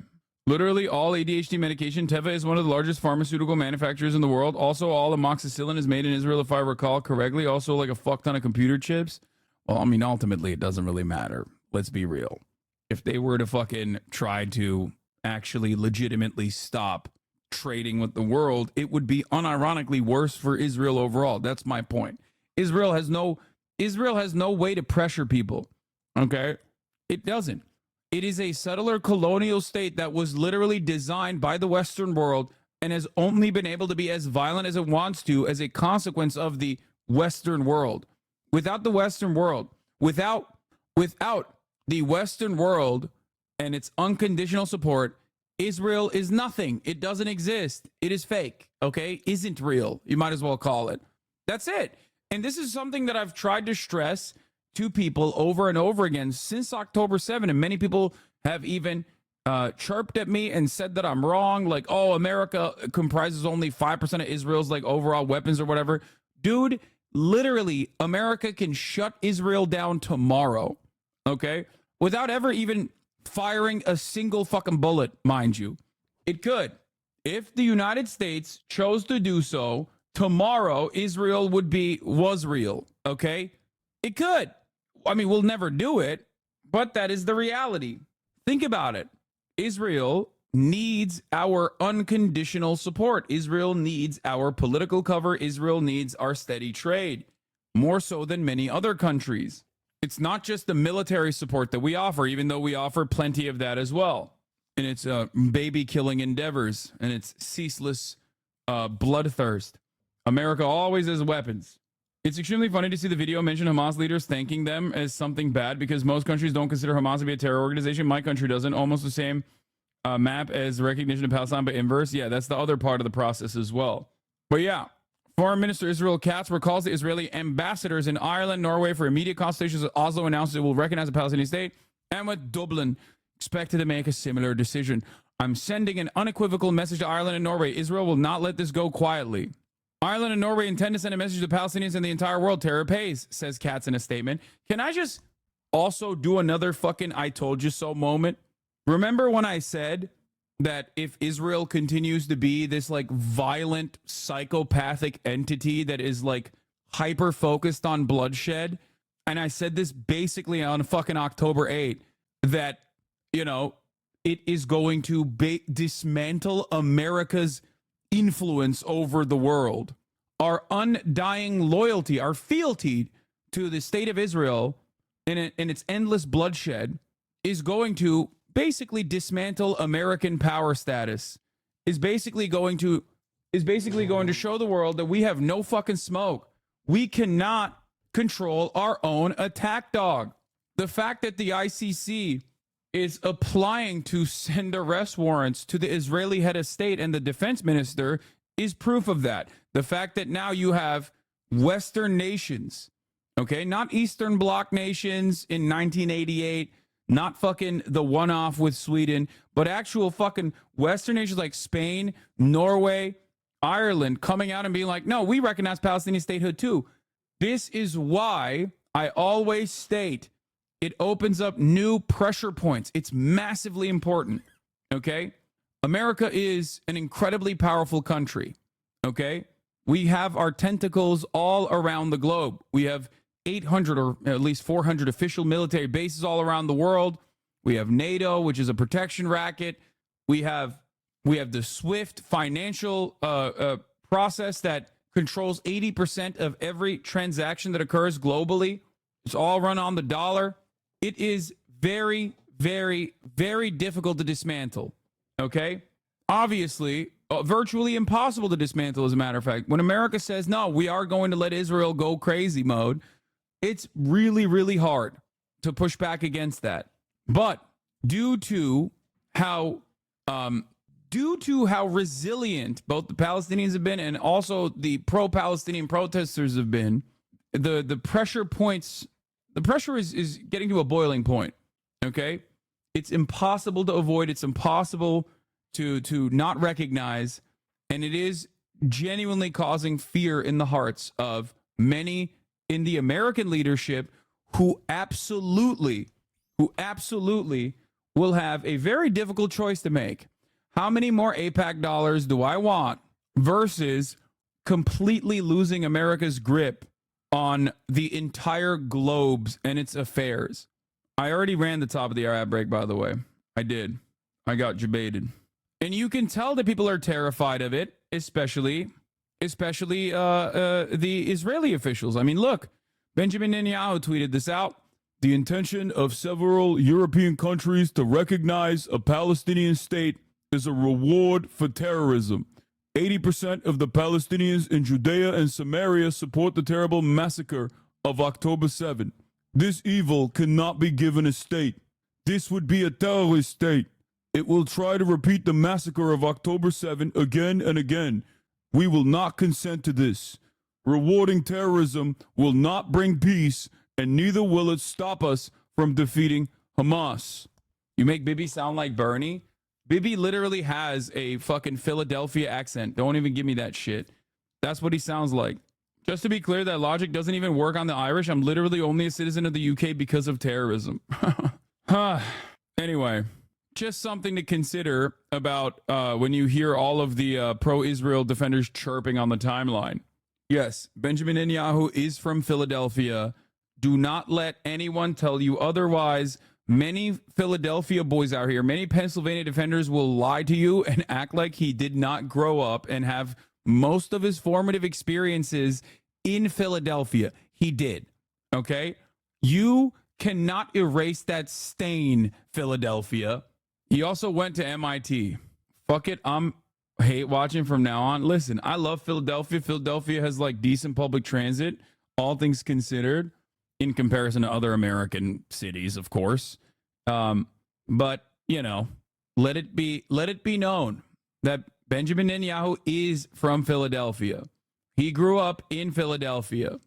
literally all ADHD medication. Teva is one of the largest pharmaceutical manufacturers in the world. Also, all amoxicillin is made in Israel, if I recall correctly. Also, like a fuck ton of computer chips. Well, I mean, ultimately, it doesn't really matter. Let's be real. If they were to fucking try to actually legitimately stop trading with the world, it would be unironically worse for Israel overall. That's my point. Israel has no way to pressure people. Okay? It doesn't. It is a settler colonial state that was literally designed by the Western world and has only been able to be as violent as it wants to as a consequence of the Western world. Without the Western world, without the Western world and its unconditional support, Israel is nothing. It doesn't exist. It is fake. Okay? Isn't real. You might as well call it. That's it. And this is something that I've tried to stress to people over and over again since October 7. And many people have even chirped at me and said that I'm wrong. Like, oh, America comprises only 5% of Israel's like overall weapons or whatever. Dude, literally, America can shut Israel down tomorrow. Okay? Without ever even firing a single fucking bullet, mind you. It could. If the United States chose to do so, tomorrow Israel was real. Okay? It could. I mean, we'll never do it, but that is the reality. Think about it. Israel needs our unconditional support. Israel needs our political cover. Israel needs our steady trade, more so than many other countries. It's not just the military support that we offer, even though we offer plenty of that as well. And it's baby-killing endeavors and its ceaseless bloodthirst. America always has weapons. It's extremely funny to see the video mention Hamas leaders thanking them as something bad because most countries don't consider Hamas to be a terror organization. My country doesn't. Almost the same map as recognition of Palestine, but inverse. Yeah, that's the other part of the process as well. But yeah, Foreign Minister Israel Katz recalls the Israeli ambassadors in Ireland, Norway for immediate consultations as Oslo announces it will recognize a Palestinian state, and with Dublin expected to make a similar decision. I'm sending an unequivocal message to Ireland and Norway. Israel will not let this go quietly. Ireland and Norway intend to send a message to Palestinians and the entire world. Terror pays, says Katz in a statement. Can I just also do another fucking I told you so moment? Remember when I said that if Israel continues to be this like violent psychopathic entity that is like hyper focused on bloodshed, and I said this basically on fucking October 8th, that, you know, it is going to dismantle America's influence over the world. Our undying loyalty, our fealty to the state of Israel and its endless bloodshed is going to basically dismantle American power status, is basically going to show the world that we have no fucking smoke. We cannot control our own attack dog. The fact that the ICC is applying to send arrest warrants to the Israeli head of state and the defense minister is proof of that. The fact that now you have Western nations, okay, not Eastern Bloc nations in 1988, not fucking the one-off with Sweden, but actual fucking Western nations like Spain, Norway, Ireland coming out and being like, no, we recognize Palestinian statehood too. This is why I always state it opens up new pressure points. It's massively important, okay? America is an incredibly powerful country, okay? We have our tentacles all around the globe. We have 800 or at least 400 official military bases all around the world. We have NATO, which is a protection racket. We have the SWIFT financial process that controls 80% of every transaction that occurs globally. It's all run on the dollar. It is very, very, very difficult to dismantle, okay? Obviously, virtually impossible to dismantle, as a matter of fact. When America says, no, we are going to let Israel go crazy mode, it's really, really hard to push back against that. But due to how resilient both the Palestinians have been and also the pro-Palestinian protesters have been, the pressure points, the pressure is getting to a boiling point, okay? It's impossible to avoid. It's impossible to not recognize. And it is genuinely causing fear in the hearts of many in the American leadership who absolutely will have a very difficult choice to make. How many more AIPAC dollars do I want versus completely losing America's grip on the entire globe and its affairs? I already ran the top of the ad break, by the way. I did. I got debated. And you can tell that people are terrified of it, especially the Israeli officials. I mean, look, Benjamin Netanyahu tweeted this out. The intention of several European countries to recognize a Palestinian state is a reward for terrorism. 80% of the Palestinians in Judea and Samaria support the terrible massacre of October 7. This evil cannot be given a state. This would be a terrorist state. It will try to repeat the massacre of October 7 again and again. We will not consent to this. Rewarding terrorism will not bring peace, and neither will it stop us from defeating Hamas. You make Bibi sound like Bernie? Bibi literally has a fucking Philadelphia accent. Don't even give me that shit. That's what he sounds like. Just to be clear, that logic doesn't even work on the Irish. I'm literally only a citizen of the UK because of terrorism. Anyway, just something to consider about when you hear all of the pro-Israel defenders chirping on the timeline. Yes, Benjamin Netanyahu is from Philadelphia. Do not let anyone tell you otherwise. Many Philadelphia boys out here, many Pennsylvania defenders will lie to you and act like he did not grow up and have most of his formative experiences in Philadelphia. He did. Okay? You cannot erase that stain, Philadelphia. He also went to MIT. Fuck it. I'm hate watching from now on. Listen, I love Philadelphia. Philadelphia has like decent public transit, all things considered, in comparison to other American cities, of course. But, you know, let it be known that Benjamin Netanyahu is from Philadelphia. He grew up in Philadelphia.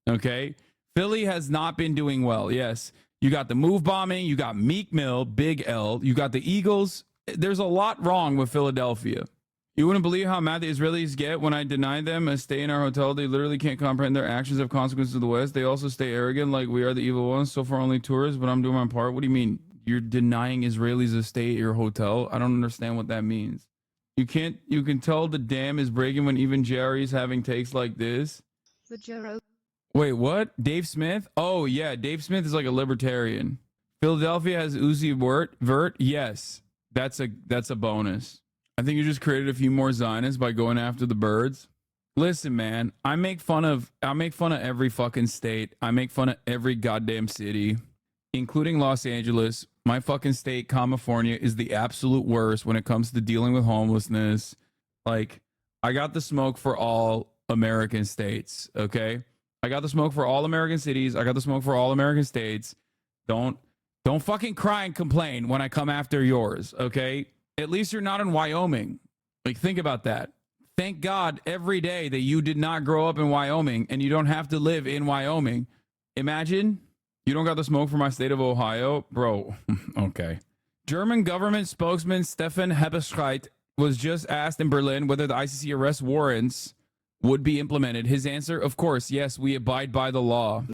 Okay. Philly has not been doing well. Yes. You got the move bombing. You got Meek Mill, Big L. You got the Eagles. There's a lot wrong with Philadelphia. You wouldn't believe how mad the Israelis get when I deny them a stay in our hotel. They literally can't comprehend their actions have consequences to the West. They also stay arrogant like we are the evil ones. So far only tourists, but I'm doing my part. What do you mean? You're denying Israelis a stay at your hotel? I don't understand what that means. You can tell the dam is breaking when even Jerry is having takes like this. Wait, what? Dave Smith? Oh yeah, Dave Smith is like a libertarian. Philadelphia has Uzi Vert? Yes. That's a bonus. I think you just created a few more Zionists by going after the birds. Listen, man, I make fun of every fucking state. I make fun of every goddamn city, including Los Angeles. My fucking state, California, is the absolute worst when it comes to dealing with homelessness. Like, I got the smoke for all American states, okay? I got the smoke for all American cities. I got the smoke for all American states. Don't fucking cry and complain when I come after yours, okay? At least you're not in Wyoming. Like, think about that. Thank God every day that you did not grow up in Wyoming and you don't have to live in Wyoming. Imagine you don't got the smoke for my state of Ohio. Bro, okay. German government spokesman Stefan Hebestreit was just asked in Berlin whether the ICC arrest warrants would be implemented. His answer, of course, yes, we abide by the law.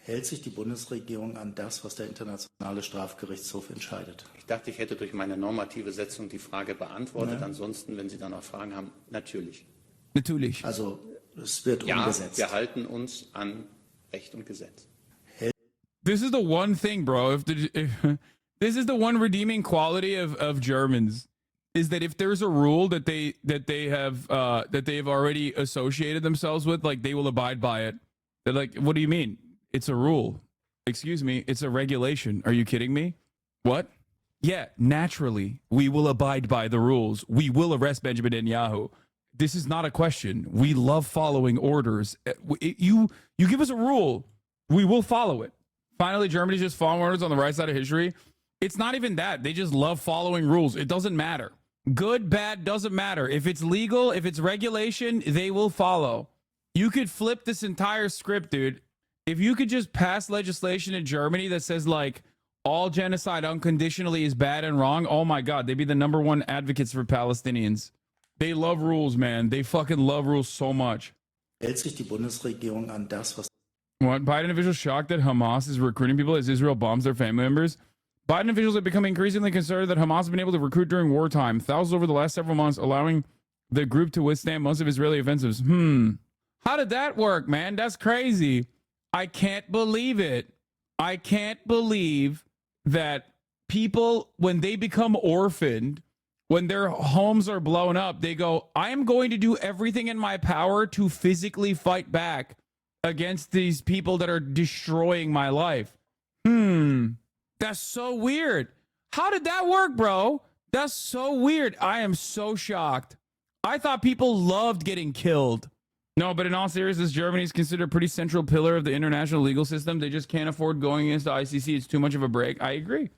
Hält sich die Bundesregierung an das, was der Internationale Strafgerichtshof entscheidet? Ich dachte, ich hätte durch meine normative Setzung die Frage beantwortet. Ansonsten, wenn Sie da noch Fragen haben, natürlich. Natürlich. Also, es wird umgesetzt. Ja, wir halten uns an Recht und Gesetz. This is the one thing, bro. This is the one redeeming quality of Germans, is that if there's a rule that they've already associated themselves with, like, they will abide by it. They're like, what do you mean? It's a rule. Excuse me, it's a regulation. Are you kidding me? What? Yeah, naturally, we will abide by the rules. We will arrest Benjamin Netanyahu. This is not a question. We love following orders. You give us a rule, we will follow it. Finally, Germany's just following orders on the right side of history. It's not even that. They just love following rules. It doesn't matter. Good, bad, doesn't matter. If it's legal, if it's regulation, they will follow. You could flip this entire script, dude. If you could just pass legislation in Germany that says, like, all genocide unconditionally is bad and wrong, oh my God, they'd be the #1 advocates for Palestinians. They love rules, man. They fucking love rules so much. Hält sich die Bundesregierung an das, was... What? Biden officials shocked that Hamas is recruiting people as Israel bombs their family members. Biden officials have become increasingly concerned that Hamas has been able to recruit during wartime, thousands over the last several months, allowing the group to withstand most of Israeli offensives. How did that work, man? That's crazy. I can't believe it. I can't believe that people, when they become orphaned, when their homes are blown up, they go, I am going to do everything in my power to physically fight back against these people that are destroying my life. That's so weird. How did that work, bro? That's so weird. I am so shocked. I thought people loved getting killed. No, but in all seriousness, Germany is considered a pretty central pillar of the international legal system. They just can't afford going against the ICC. It's too much of a break. I agree.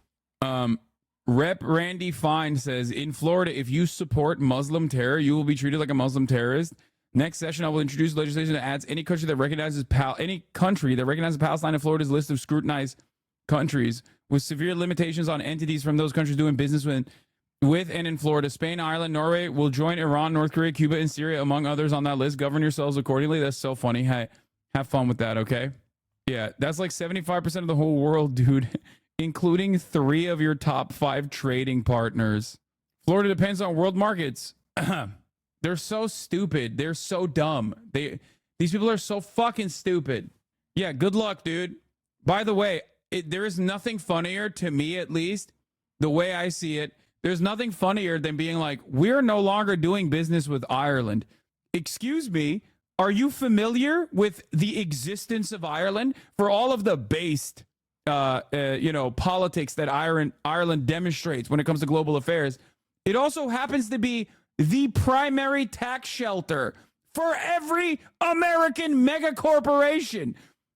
Rep Randy Fine says, in Florida, if you support Muslim terror, you will be treated like a Muslim terrorist. Next session, I will introduce legislation that adds any country that recognizes Palestine in Florida's list of scrutinized countries with severe limitations on entities from those countries doing business with and in Florida. Spain, Ireland, Norway will join Iran, North Korea, Cuba, and Syria, among others on that list. Govern yourselves accordingly. That's so funny. Hey, have fun with that, okay? Yeah, that's like 75% of the whole world, dude, including 3 of your top 5 trading partners. Florida depends on world markets. They're so stupid. They're so dumb. These people are so fucking stupid. Yeah, good luck, dude. By the way, there is nothing funnier, to me at least, the way I see it. There's nothing funnier than being like, we're no longer doing business with Ireland. Excuse me, are you familiar with the existence of Ireland? For all of the based, politics that Ireland demonstrates when it comes to global affairs, it also happens to be the primary tax shelter for every American mega corporation.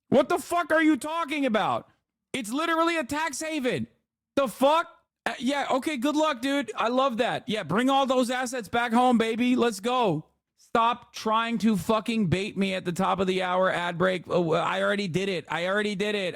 What the fuck are you talking about? It's literally a tax haven. The fuck? Yeah, okay, good luck, dude. I love that. Yeah, bring all those assets back home, baby. Let's go. Stop trying to fucking bait me at the top of the hour ad break. Oh, I already did it. I already did it.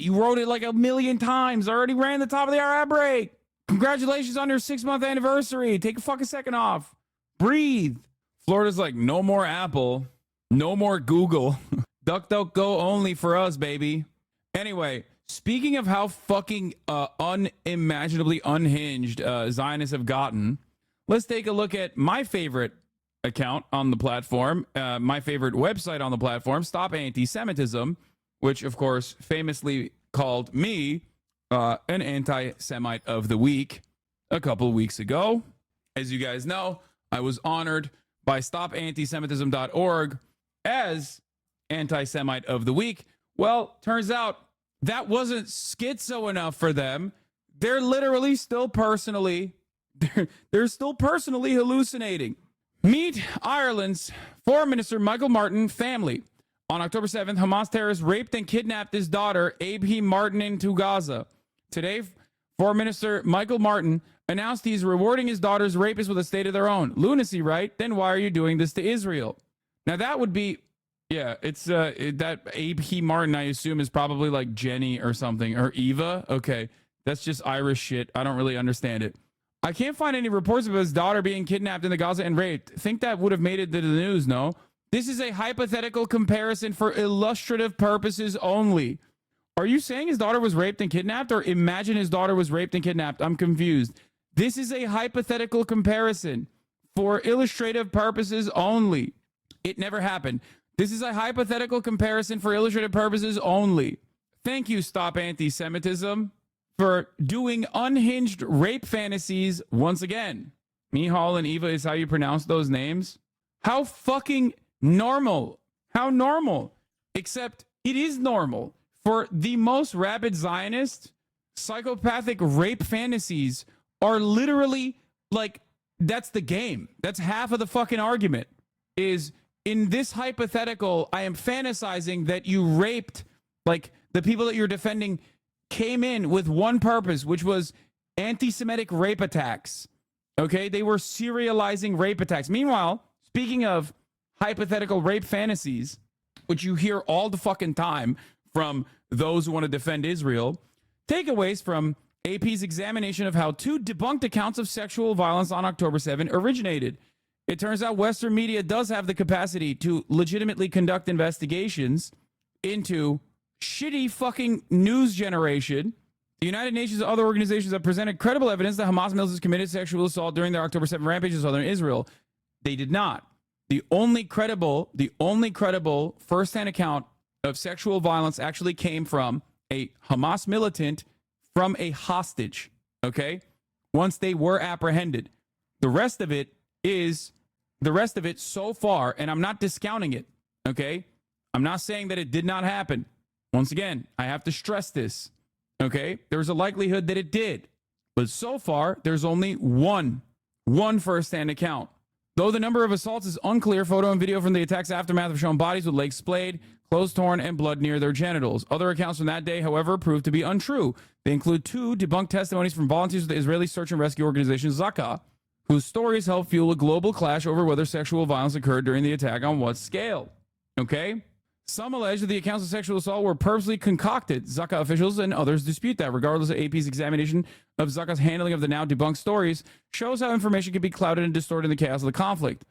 You wrote it like a million times. I already ran the top of the hour ad break. Congratulations on your 6-month anniversary. Take a fucking second off. Breathe. Florida's like, no more Apple. No more Google. DuckDuckGo only for us, baby. Anyway, speaking of how fucking unimaginably unhinged Zionists have gotten, let's take a look at my favorite account on the platform, my favorite website on the platform, Stop Anti-Semitism, which, of course, famously called me an anti-Semite of the week a couple of weeks ago. As you guys know, I was honored by StopAntisemitism.org as anti-Semite of the week. Well, turns out that wasn't schizo enough for them. They're literally still personally, they're still personally hallucinating. Meet Ireland's Foreign Minister Michael Martin family. On October 7th, Hamas terrorists raped and kidnapped his daughter, Abi Martin, into Gaza. Today, Foreign Minister Michael Martin announced he's rewarding his daughter's rapists with a state of their own. Lunacy, right? Then why are you doing this to Israel? Now, that would be, yeah, it's that Abi Martin, I assume, is probably like Jenny or something, or Eva. Okay, that's just Irish shit. I don't really understand it. I can't find any reports of his daughter being kidnapped in the Gaza and raped. Think that would have made it to the news, no? This is a hypothetical comparison for illustrative purposes only. Are you saying his daughter was raped and kidnapped, or imagine his daughter was raped and kidnapped? I'm confused. This is a hypothetical comparison for illustrative purposes only. It never happened. This is a hypothetical comparison for illustrative purposes only. Thank you, Stop Anti-Semitism, for doing unhinged rape fantasies once again. Mihal and Eva is how you pronounce those names. How fucking normal. How normal. Except it is normal for the most rabid Zionist, psychopathic rape fantasies are literally like, that's the game. That's half of the fucking argument. Is in this hypothetical, I am fantasizing that you raped, like the people that you're defending came in with one purpose, which was anti-Semitic rape attacks. Okay, they were serializing rape attacks. Meanwhile, speaking of hypothetical rape fantasies, which you hear all the fucking time from those who want to defend Israel, takeaways from AP's examination of how 2 debunked accounts of sexual violence on October 7 originated. It turns out Western media does have the capacity to legitimately conduct investigations into shitty fucking news generation. The United Nations and other organizations have presented credible evidence that Hamas militants committed sexual assault during their October 7 rampage in southern Israel. They did not. The only credible first-hand account of sexual violence actually came from a Hamas militant from a hostage, okay? Once they were apprehended. The rest of it so far, and I'm not discounting it, okay? I'm not saying that it did not happen. Once again, I have to stress this, okay? There's a likelihood that it did. But so far, there's only one first-hand account. Though the number of assaults is unclear, photo and video from the attack's aftermath have shown bodies with legs splayed, clothes torn, and blood near their genitals. Other accounts from that day, however, proved to be untrue. They include 2 debunked testimonies from volunteers of the Israeli search and rescue organization Zaka, whose stories helped fuel a global clash over whether sexual violence occurred during the attack on what scale. Okay? Some allege that the accounts of sexual assault were purposely concocted. Zaka officials and others dispute that. Regardless, of AP's examination of Zaka's handling of the now debunked stories shows how information can be clouded and distorted in the chaos of the conflict.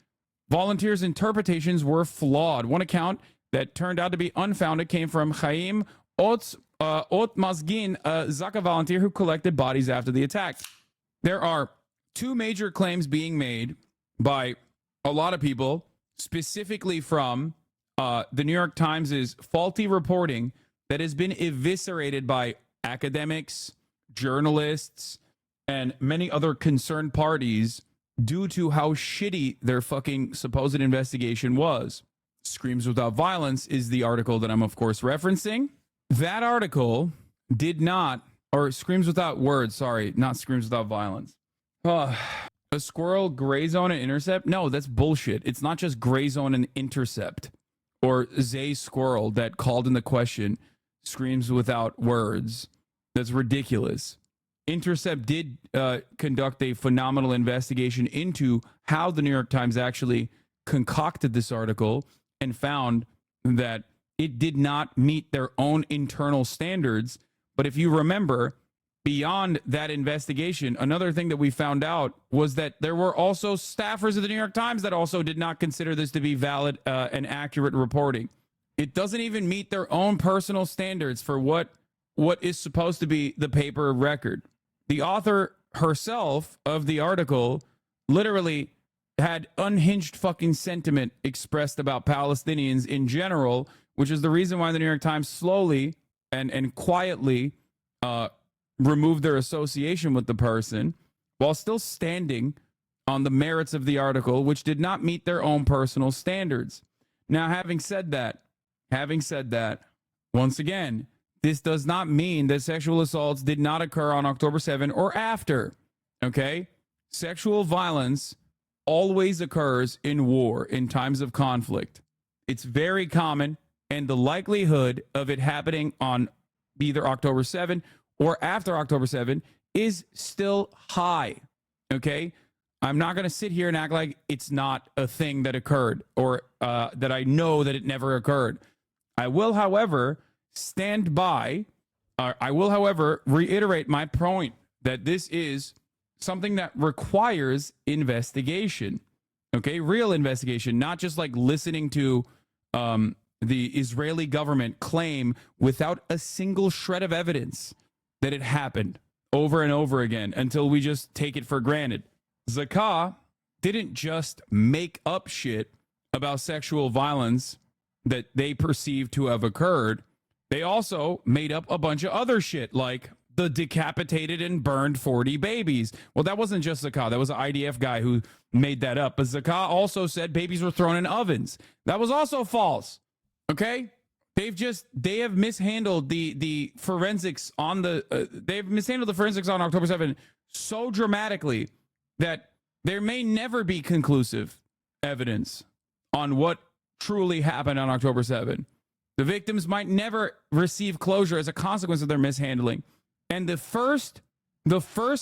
Volunteers' interpretations were flawed. One account that turned out to be unfounded came from Chaim Otmazgin, a Zaka volunteer who collected bodies after the attack. There are 2 major claims being made by a lot of people, specifically from the New York Times' faulty reporting that has been eviscerated by academics, journalists, and many other concerned parties due to how shitty their fucking supposed investigation was. Screams Without Violence is the article that I'm, of course, referencing. That article did not, or Screams Without Words, sorry, not Screams Without Violence. A squirrel, gray zone, and intercept? No, that's bullshit. It's not just gray zone and intercept. Or Zay Squirrel that called in the question, Screams Without Words. That's ridiculous. Intercept did conduct a phenomenal investigation into how the New York Times actually concocted this article and found that it did not meet their own internal standards. But if you remember, beyond that investigation, another thing that we found out was that there were also staffers of the New York Times that also did not consider this to be valid and accurate reporting. It doesn't even meet their own personal standards for what is supposed to be the paper record. The author herself of the article literally had unhinged fucking sentiment expressed about Palestinians in general, which is the reason why the New York Times slowly and quietly removed their association with the person while still standing on the merits of the article, which did not meet their own personal standards. Now, having said that, once again, this does not mean that sexual assaults did not occur on October 7 or after, okay? Sexual violence always occurs in war, in times of conflict. It's very common, and the likelihood of it happening on either October 7 or after October 7 is still high, okay? I'm not going to sit here and act like it's not a thing that occurred or that I know that it never occurred. I will, however, stand by. I will, however, reiterate my point that this is something that requires investigation, okay? Real investigation, not just like listening to the Israeli government claim without a single shred of evidence that it happened over and over again until we just take it for granted. Zakah didn't just make up shit about sexual violence that they perceive to have occurred. They also made up a bunch of other shit, like the decapitated and burned 40 babies. Well, that wasn't just Zakah. That was an IDF guy who made that up. But Zakah also said babies were thrown in ovens. That was also false. Okay? They have mishandled the forensics on they've mishandled the forensics on October 7 so dramatically that there may never be conclusive evidence on what truly happened on October 7. The victims might never receive closure as a consequence of their mishandling. And the first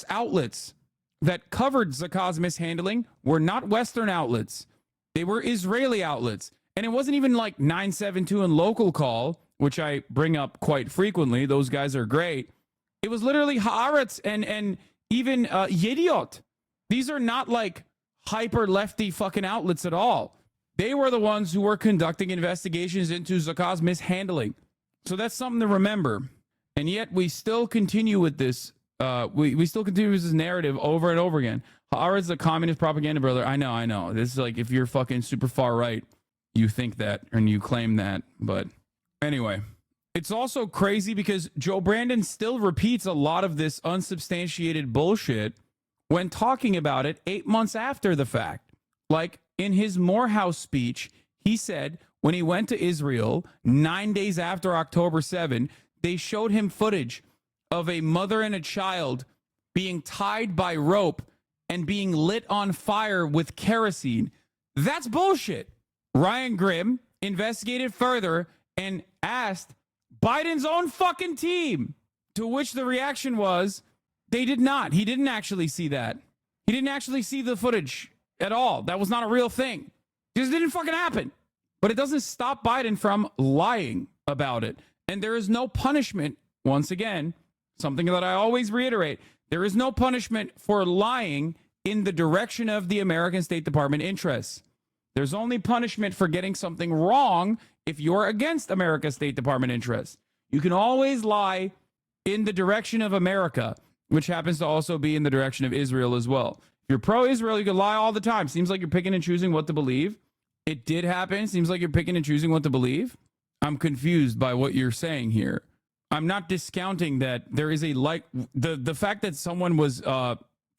outlets that covered Zakah's mishandling were not Western outlets. They were Israeli outlets. And it wasn't even like 972 and Local Call, which I bring up quite frequently. Those guys are great. It was literally Haaretz and even Yediot. These are not like hyper lefty fucking outlets at all. They were the ones who were conducting investigations into Zakah's mishandling. So that's something to remember. And yet we still continue with this. We still continue with this narrative over and over again. Haaretz, the communist propaganda brother. I know. This is like if you're fucking super far right, you think that and you claim that. But anyway, it's also crazy because Joe Brandon still repeats a lot of this unsubstantiated bullshit when talking about it 8 months after the fact. Like in his Morehouse speech, he said when he went to Israel 9 days after October 7, they showed him footage of a mother and a child being tied by rope and being lit on fire with kerosene. That's bullshit. Ryan Grimm investigated further and asked Biden's own fucking team, to which the reaction was they did not. He didn't actually see that. He didn't actually see the footage at all. That was not a real thing. It just didn't fucking happen. But it doesn't stop Biden from lying about it. And there is no punishment, once again, something that I always reiterate, there is no punishment for lying in the direction of the American State Department interests. There's only punishment for getting something wrong if you're against America's State Department interests. You can always lie in the direction of America, which happens to also be in the direction of Israel as well. If you're pro-Israel, you can lie all the time. Seems like you're picking and choosing what to believe. It did happen. Seems like you're picking and choosing what to believe. I'm confused by what you're saying here. I'm not discounting that there is a the fact that someone was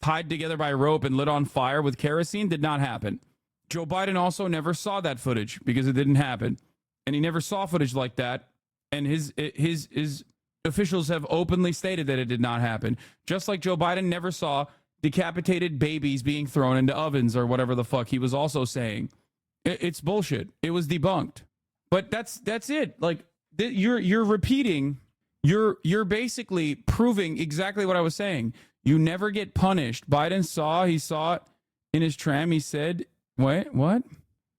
tied together by a rope and lit on fire with kerosene did not happen. Joe Biden also never saw that footage because it didn't happen. And he never saw footage like that. And his officials have openly stated that it did not happen. Just like Joe Biden never saw decapitated babies being thrown into ovens or whatever the fuck he was also saying. It's bullshit. It was debunked. But that's it. Like you're repeating You're basically proving exactly what I was saying. You never get punished. Biden saw it in his tram. He said, wait, what?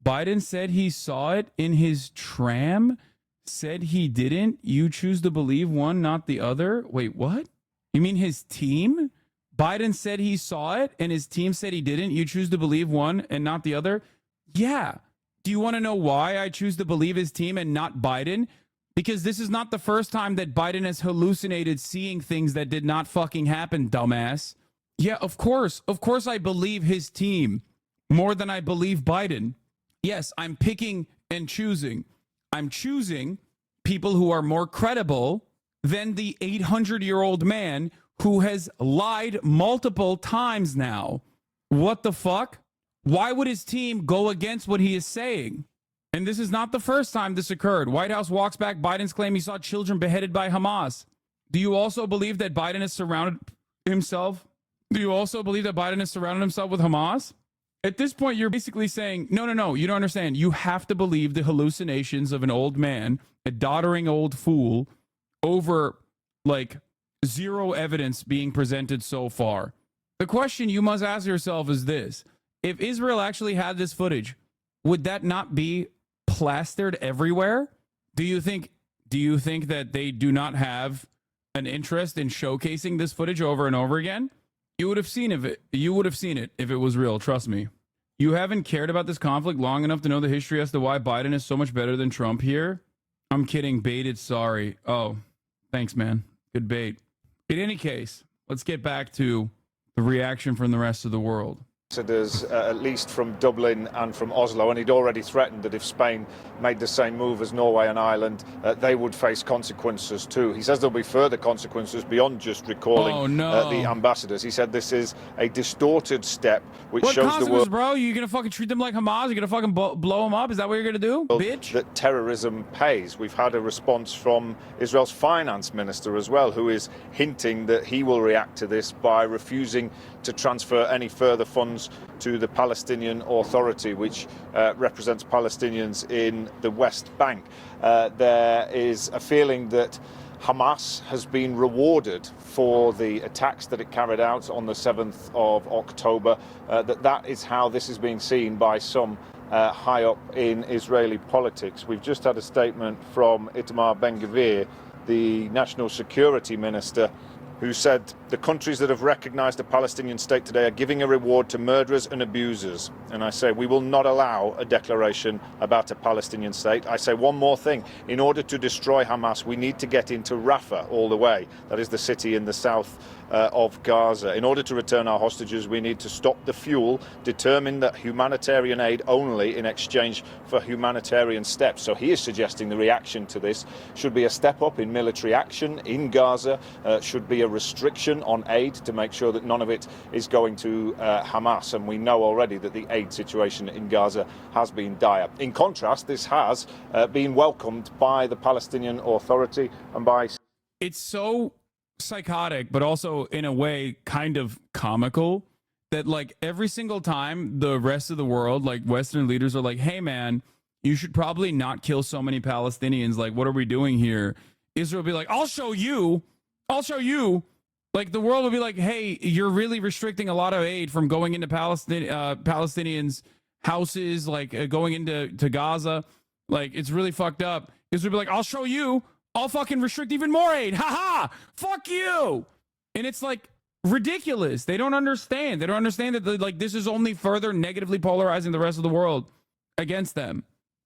Biden said he saw it in his tram, said he didn't. You choose to believe one, not the other. Wait, what? You mean his team? Biden said he saw it and his team said he didn't. You choose to believe one and not the other? Yeah. Do you want to know why I choose to believe his team and not Biden? Because this is not the first time that Biden has hallucinated seeing things that did not fucking happen, dumbass. Yeah, of course. Of course I believe his team more than I believe Biden. Yes, I'm picking and choosing. I'm choosing people who are more credible than the 800-year-old man who has lied multiple times now. What the fuck? Why would his team go against what he is saying? And this is not the first time this occurred. White House walks back Biden's claim he saw children beheaded by Hamas. Do you also believe that Biden has surrounded himself? Do you also believe that Biden has surrounded himself with Hamas? At this point, you're basically saying, no, you don't understand. You have to believe the hallucinations of an old man, a doddering old fool, over, like, zero evidence being presented so far. The question you must ask yourself is this. If Israel actually had this footage, would that not be plastered everywhere? Do you think that they do not have an interest in showcasing this footage over and over again? You would have seen it if it was real, trust me. You haven't cared about this conflict long enough to know the history as to why Biden is so much better than Trump here? I'm kidding, baited, sorry. Oh, thanks, man. Good bait. In any case, let's get back to the reaction from the rest of the world. At least from Dublin and from Oslo, and he'd already threatened that if Spain made the same move as Norway and Ireland, they would face consequences too. He says there'll be further consequences beyond just recalling the ambassadors. He said this is a distorted step which shows the world, bro. You gonna fucking treat them like Hamas? You gonna fucking blow them up? Is that what you're gonna do, bitch? That terrorism pays. We've had a response from Israel's finance minister as well, who is hinting that he will react to this by refusing to transfer any further funds to the Palestinian Authority, which represents Palestinians in the West Bank. There is a feeling that Hamas has been rewarded for the attacks that it carried out on the 7th of October, that is how this is being seen by some high up in Israeli politics. We've just had a statement from Itamar Ben-Gvir, the national security minister, who said the countries that have recognized the Palestinian state today are giving a reward to murderers and abusers. And I say we will not allow a declaration about a Palestinian state. I say one more thing. In order to destroy Hamas, we need to get into Rafah all the way. That is the city in the south of Gaza. In order to return our hostages, we need to stop the fuel, determine that humanitarian aid only in exchange for humanitarian steps. So he is suggesting the reaction to this should be a step up in military action in Gaza, should be a restriction on aid to make sure that none of it is going to Hamas. And we know already that the aid situation in Gaza has been dire. In contrast, this has been welcomed by the Palestinian Authority and by... It's so psychotic, but also in a way kind of comical that, like, every single time the rest of the world, like Western leaders, are like, hey man, you should probably not kill so many Palestinians, like what are we doing here? Israel will be like, I'll show you. Like the world will be like, hey, you're really restricting a lot of aid from going into Palestinians' houses, like going into Gaza. Like, it's really fucked up. Israel will be like, I'll show you. I'll fucking restrict even more aid. Ha! Fuck you. And it's like ridiculous. They don't understand. They don't understand that like this is only further negatively polarizing the rest of the world against them.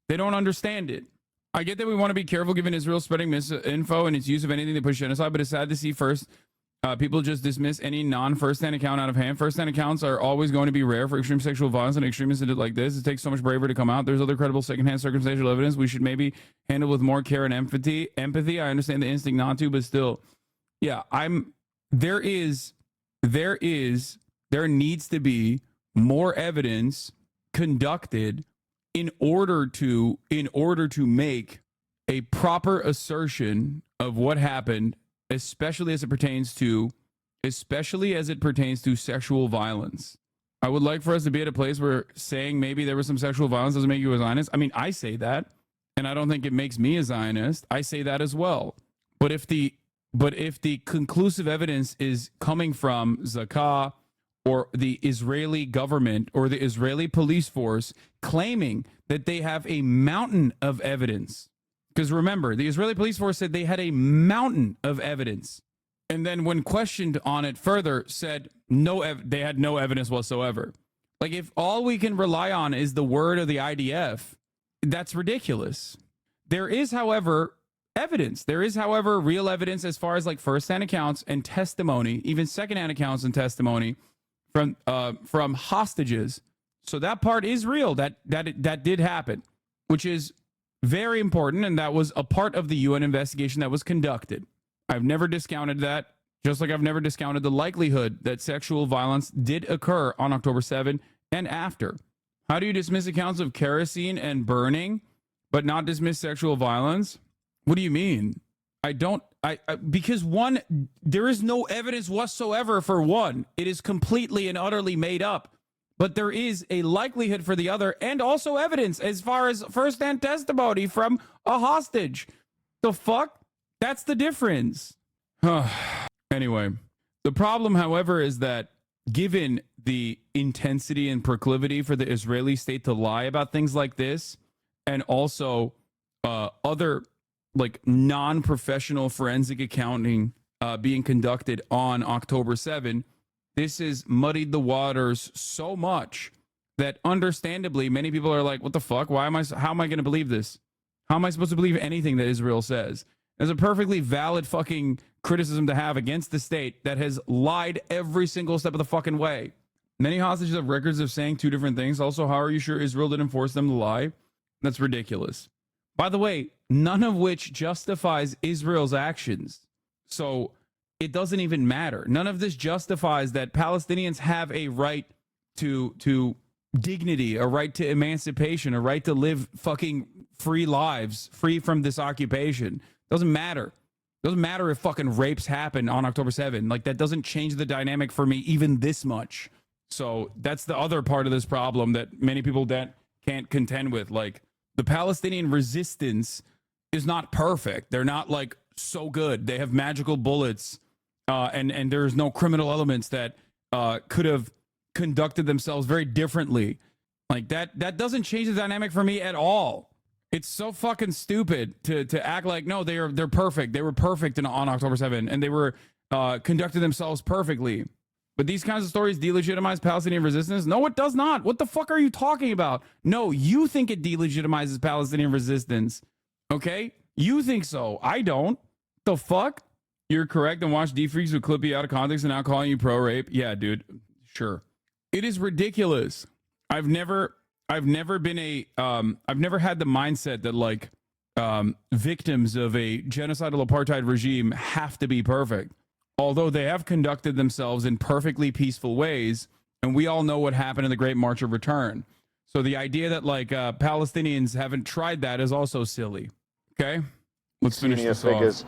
They don't understand it. I get that we want to be careful given Israel spreading misinfo and its use of anything to push genocide, but it's sad to see people just dismiss any non-first-hand account out of hand. First-hand accounts are always going to be rare for extreme sexual violence and extremists like this. It takes so much bravery to come out. There's other credible second-hand circumstantial evidence we should maybe handle with more care and empathy. I understand the instinct not to, but still, yeah, there needs to be more evidence conducted in order to make a proper assertion of what happened, especially as it pertains to sexual violence. I would like for us to be at a place where saying maybe there was some sexual violence doesn't make you a Zionist. I mean, I say that, and I don't think it makes me a Zionist. I say that as well. But if the But if the conclusive evidence is coming from Zakah or the Israeli government or the Israeli police force claiming that they have a mountain of evidence, because remember, the Israeli police force said they had a mountain of evidence. And then when questioned on it further, said they had no evidence whatsoever. Like, if all we can rely on is the word of the IDF, that's ridiculous. There is, however, evidence. There is, however, real evidence as far as like firsthand accounts and testimony, even secondhand accounts and testimony from hostages. So that part is real. That did happen, which is very important, and that was a part of the UN investigation that was conducted. I've never discounted that, just like I've never discounted the likelihood that sexual violence did occur on October 7 and after. How do you dismiss accounts of kerosene and burning, but not dismiss sexual violence? What do you mean? Because one, there is no evidence whatsoever for one. It is completely and utterly made up. But there is a likelihood for the other, and also evidence as far as firsthand testimony from a hostage. The fuck? That's the difference. Anyway, the problem, however, is that given the intensity and proclivity for the Israeli state to lie about things like this, and also other like non-professional forensic accounting being conducted on October 7, this has muddied the waters so much that understandably many people are like, what the fuck? How am I going to believe this? How am I supposed to believe anything that Israel says? It's a perfectly valid fucking criticism to have against the state that has lied every single step of the fucking way. Many hostages have records of saying two different things. Also, how are you sure Israel didn't force them to lie? That's ridiculous. By the way, none of which justifies Israel's actions. So it doesn't even matter. None of this justifies that Palestinians have a right to dignity, a right to emancipation, a right to live fucking free lives, free from this occupation. Doesn't matter. Doesn't matter if fucking rapes happen on October 7. Like, that doesn't change the dynamic for me even this much. So that's the other part of this problem that many people can't contend with. Like, the Palestinian resistance is not perfect. They're not like so good. They have magical bullets, and there's no criminal elements that could have conducted themselves very differently. Like, that doesn't change the dynamic for me at all. It's so fucking stupid to act like, no, they're perfect. They were perfect on October 7, and they were conducted themselves perfectly. But these kinds of stories delegitimize Palestinian resistance? No, it does not. What the fuck are you talking about? No, you think it delegitimizes Palestinian resistance. Okay? You think so. I don't. The fuck? You're correct, and watch D-Freaks who clip you out of context and now calling you pro-rape. Yeah, dude. Sure. It is ridiculous. I've never been I've never had the mindset that like victims of a genocidal apartheid regime have to be perfect. Although they have conducted themselves in perfectly peaceful ways, and we all know what happened in the Great March of Return. So the idea that like Palestinians haven't tried that is also silly. Okay, let's finish this figures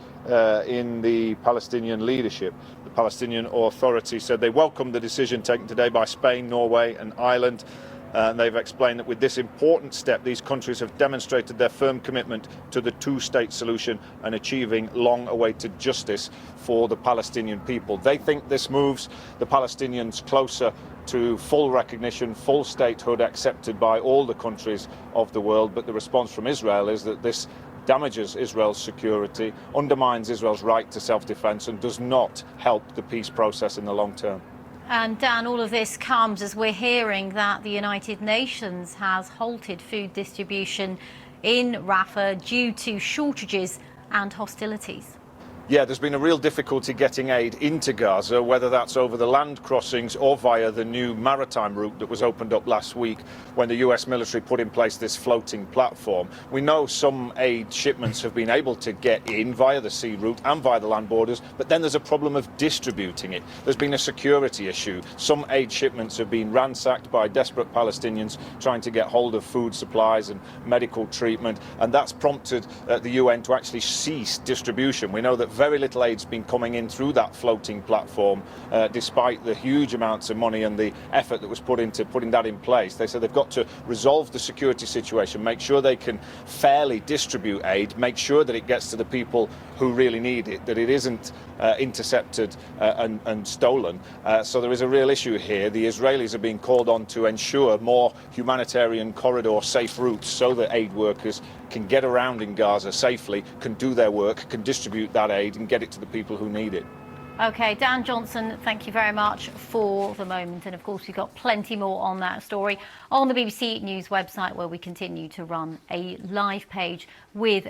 in the Palestinian leadership. The Palestinian Authority said they welcomed the decision taken today by Spain, Norway, and Ireland. And they've explained that with this important step, these countries have demonstrated their firm commitment to the two-state solution and achieving long-awaited justice for the Palestinian people. They think this moves the Palestinians closer to full recognition, full statehood accepted by all the countries of the world. But the response from Israel is that this damages Israel's security, undermines Israel's right to self-defense, and does not help the peace process in the long term. And Dan, all of this comes as we're hearing that the United Nations has halted food distribution in Rafah due to shortages and hostilities. Yeah, there's been a real difficulty getting aid into Gaza, whether that's over the land crossings or via the new maritime route that was opened up last week when the US military put in place this floating platform. We know some aid shipments have been able to get in via the sea route and via the land borders, but then there's a problem of distributing it. There's been a security issue. Some aid shipments have been ransacked by desperate Palestinians trying to get hold of food supplies and medical treatment, and that's prompted the UN to actually cease distribution. We know that very little aid's been coming in through that floating platform, despite the huge amounts of money and the effort that was put into putting that in place. They said they've got to resolve the security situation, make sure they can fairly distribute aid, make sure that it gets to the people who really need it, that it isn't intercepted and stolen. So there is a real issue here. The Israelis are being called on to ensure more humanitarian corridor safe routes so that aid workers can get around in Gaza safely, can do their work, can distribute that aid and get it to the people who need it. OK, Dan Johnson, thank you very much for the moment. And of course, we've got plenty more on that story on the BBC News website, where we continue to run a live page with...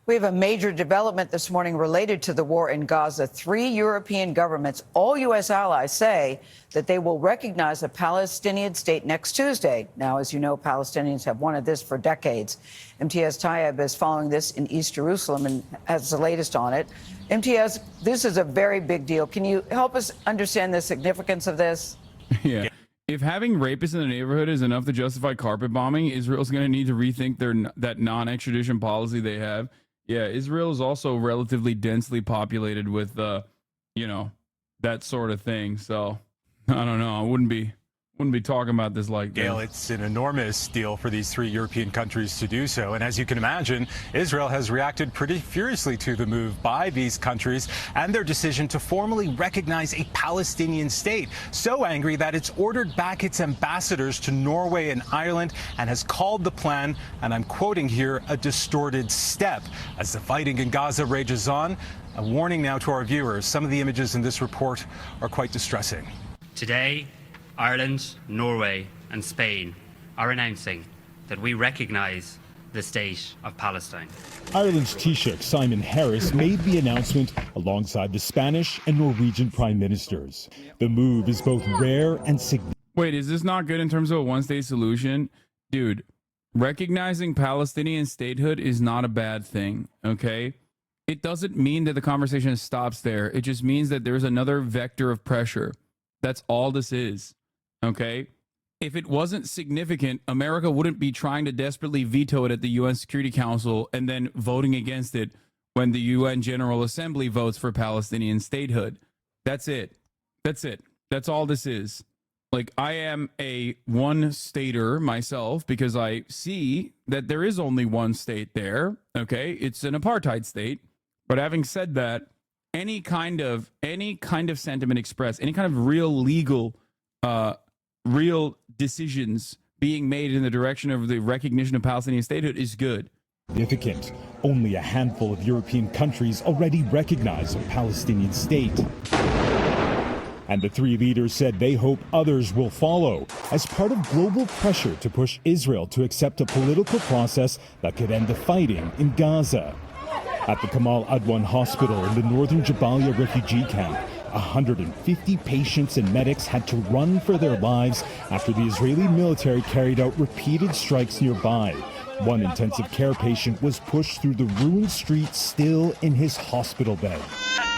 We have a major development this morning related to the war in Gaza. 3 European governments, all U.S. allies, say that they will recognize a Palestinian state next Tuesday. Now, as you know, Palestinians have wanted this for decades. MTS Tayyab is following this in East Jerusalem and has the latest on it. MTS, this is a very big deal. Can you help us understand the significance of this? Yeah. If having rapists in the neighborhood is enough to justify carpet bombing, Israel's going to need to rethink that non-extradition policy they have. Yeah, Israel is also relatively densely populated with, you know, that sort of thing. So I don't know. I wouldn't be talking about this like this. Gail, it's an enormous deal for these 3 European countries to do so. And as you can imagine, Israel has reacted pretty furiously to the move by these countries and their decision to formally recognize a Palestinian state. So angry that it's ordered back its ambassadors to Norway and Ireland and has called the plan, and I'm quoting here, a distorted step. As the fighting in Gaza rages on, a warning now to our viewers. Some of the images in this report are quite distressing. Today, Ireland, Norway and Spain are announcing that we recognise the state of Palestine. Ireland's Taoiseach Simon Harris made the announcement alongside the Spanish and Norwegian prime ministers. The move is both rare and significant. Wait, is this not good in terms of a one-state solution? Dude, recognizing Palestinian statehood is not a bad thing, okay? It doesn't mean that the conversation stops there. It just means that there's another vector of pressure. That's all this is. Okay, if it wasn't significant, America wouldn't be trying to desperately veto it at the UN Security Council and then voting against it when the UN General Assembly votes for Palestinian statehood. That's it. That's it. That's all this is. Like, I am a one-stater myself because I see that there is only one state there. Okay, it's an apartheid state. But having said that, any kind of sentiment expressed, any kind of real decisions being made in the direction of the recognition of Palestinian statehood is good. Significant. Only a handful of European countries already recognize a Palestinian state. And the 3 leaders said they hope others will follow as part of global pressure to push Israel to accept a political process that could end the fighting in Gaza. At the Kamal Adwan Hospital in the northern Jabalia refugee camp, 150 patients and medics had to run for their lives after the Israeli military carried out repeated strikes nearby. One intensive care patient was pushed through the ruined street still in his hospital bed.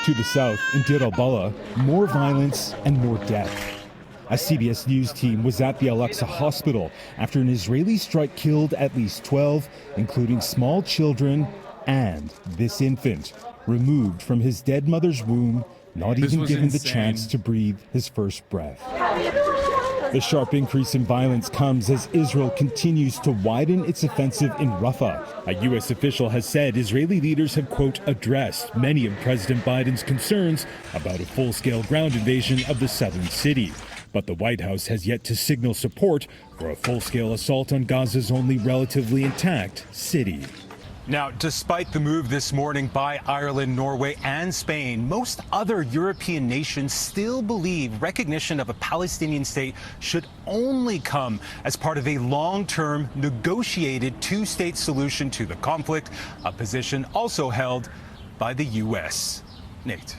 To the south, in Deir al-Balah, more violence and more death. A CBS News team was at the Al-Aqsa hospital after an Israeli strike killed at least 12, including small children and this infant, removed from his dead mother's womb, not even given the chance to breathe his first breath. The sharp increase in violence comes as Israel continues to widen its offensive in Rafah. A U.S. official has said Israeli leaders have, quote, addressed many of President Biden's concerns about a full-scale ground invasion of the southern city. But the White House has yet to signal support for a full-scale assault on Gaza's only relatively intact city. Now, despite the move this morning by Ireland, Norway and Spain, most other European nations still believe recognition of a Palestinian state should only come as part of a long-term negotiated 2-state solution to the conflict, a position also held by the U.S. Nate.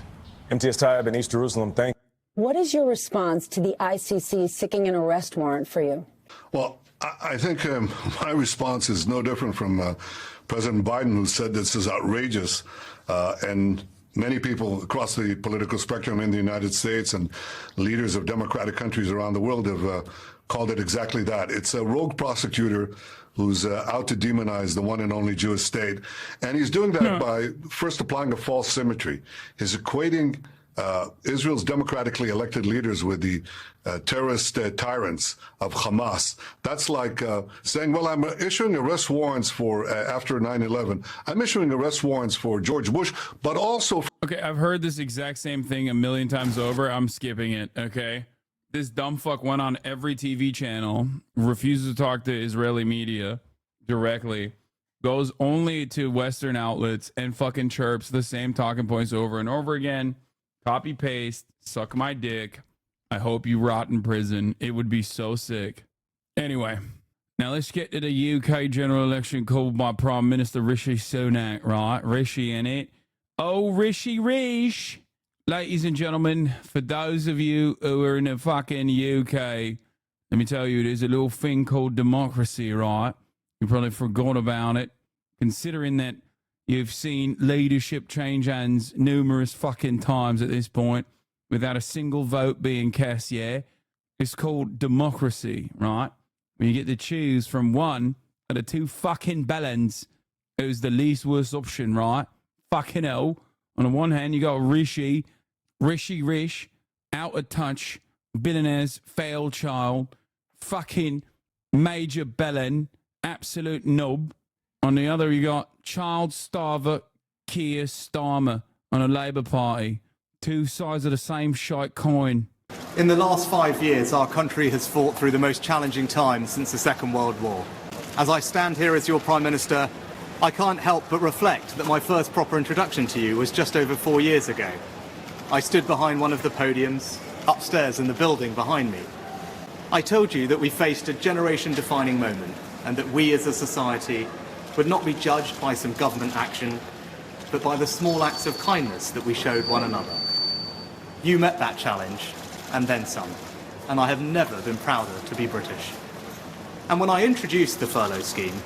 MTS Tayyab in East Jerusalem, thank you. What is your response to the ICC seeking an arrest warrant for you? Well, I think my response is no different from President Biden, who said this is outrageous, and many people across the political spectrum in the United States and leaders of democratic countries around the world have called it exactly that. It's a rogue prosecutor who's out to demonize the one and only Jewish state. And he's doing that by first applying a false symmetry. He's equating Israel's democratically elected leaders with the terrorist tyrants of Hamas. That's like saying, well, I'm issuing arrest warrants for, after 9/11, I'm issuing arrest warrants for George Bush, but also... Okay, I've heard this exact same thing a million times over. I'm skipping it, okay? This dumb fuck went on every TV channel, refuses to talk to Israeli media directly, goes only to Western outlets, and fucking chirps the same talking points over and over again. Copy paste, suck my dick. I hope you rot in prison. It would be so sick. Anyway, now let's get to the UK general election called by Prime Minister Rishi Sunak, right? Rishi in it. Oh, Rishi. Ladies and gentlemen, for those of you who are in the fucking UK, let me tell you, there's a little thing called democracy, right? You probably forgot about it, considering that you've seen leadership change hands numerous fucking times at this point without a single vote being cast, yeah? It's called democracy, right? When you get to choose from one of the two fucking bellends who's the least worst option, right? Fucking hell. On the one hand, you got Rishi, out of touch, billionaire's failed child, fucking major bellend, absolute knob. On the other, you got child starver, Keir Starmer on a Labour Party. Two sides of the same shite coin. In the last 5 years, our country has fought through the most challenging times since the Second World War. As I stand here as your Prime Minister, I can't help but reflect that my first proper introduction to you was just over 4 years ago. I stood behind one of the podiums, upstairs in the building behind me. I told you that we faced a generation-defining moment, and that we as a society would not be judged by some government action, but by the small acts of kindness that we showed one another. You met that challenge, and then some, and I have never been prouder to be British. And when I introduced the furlough scheme,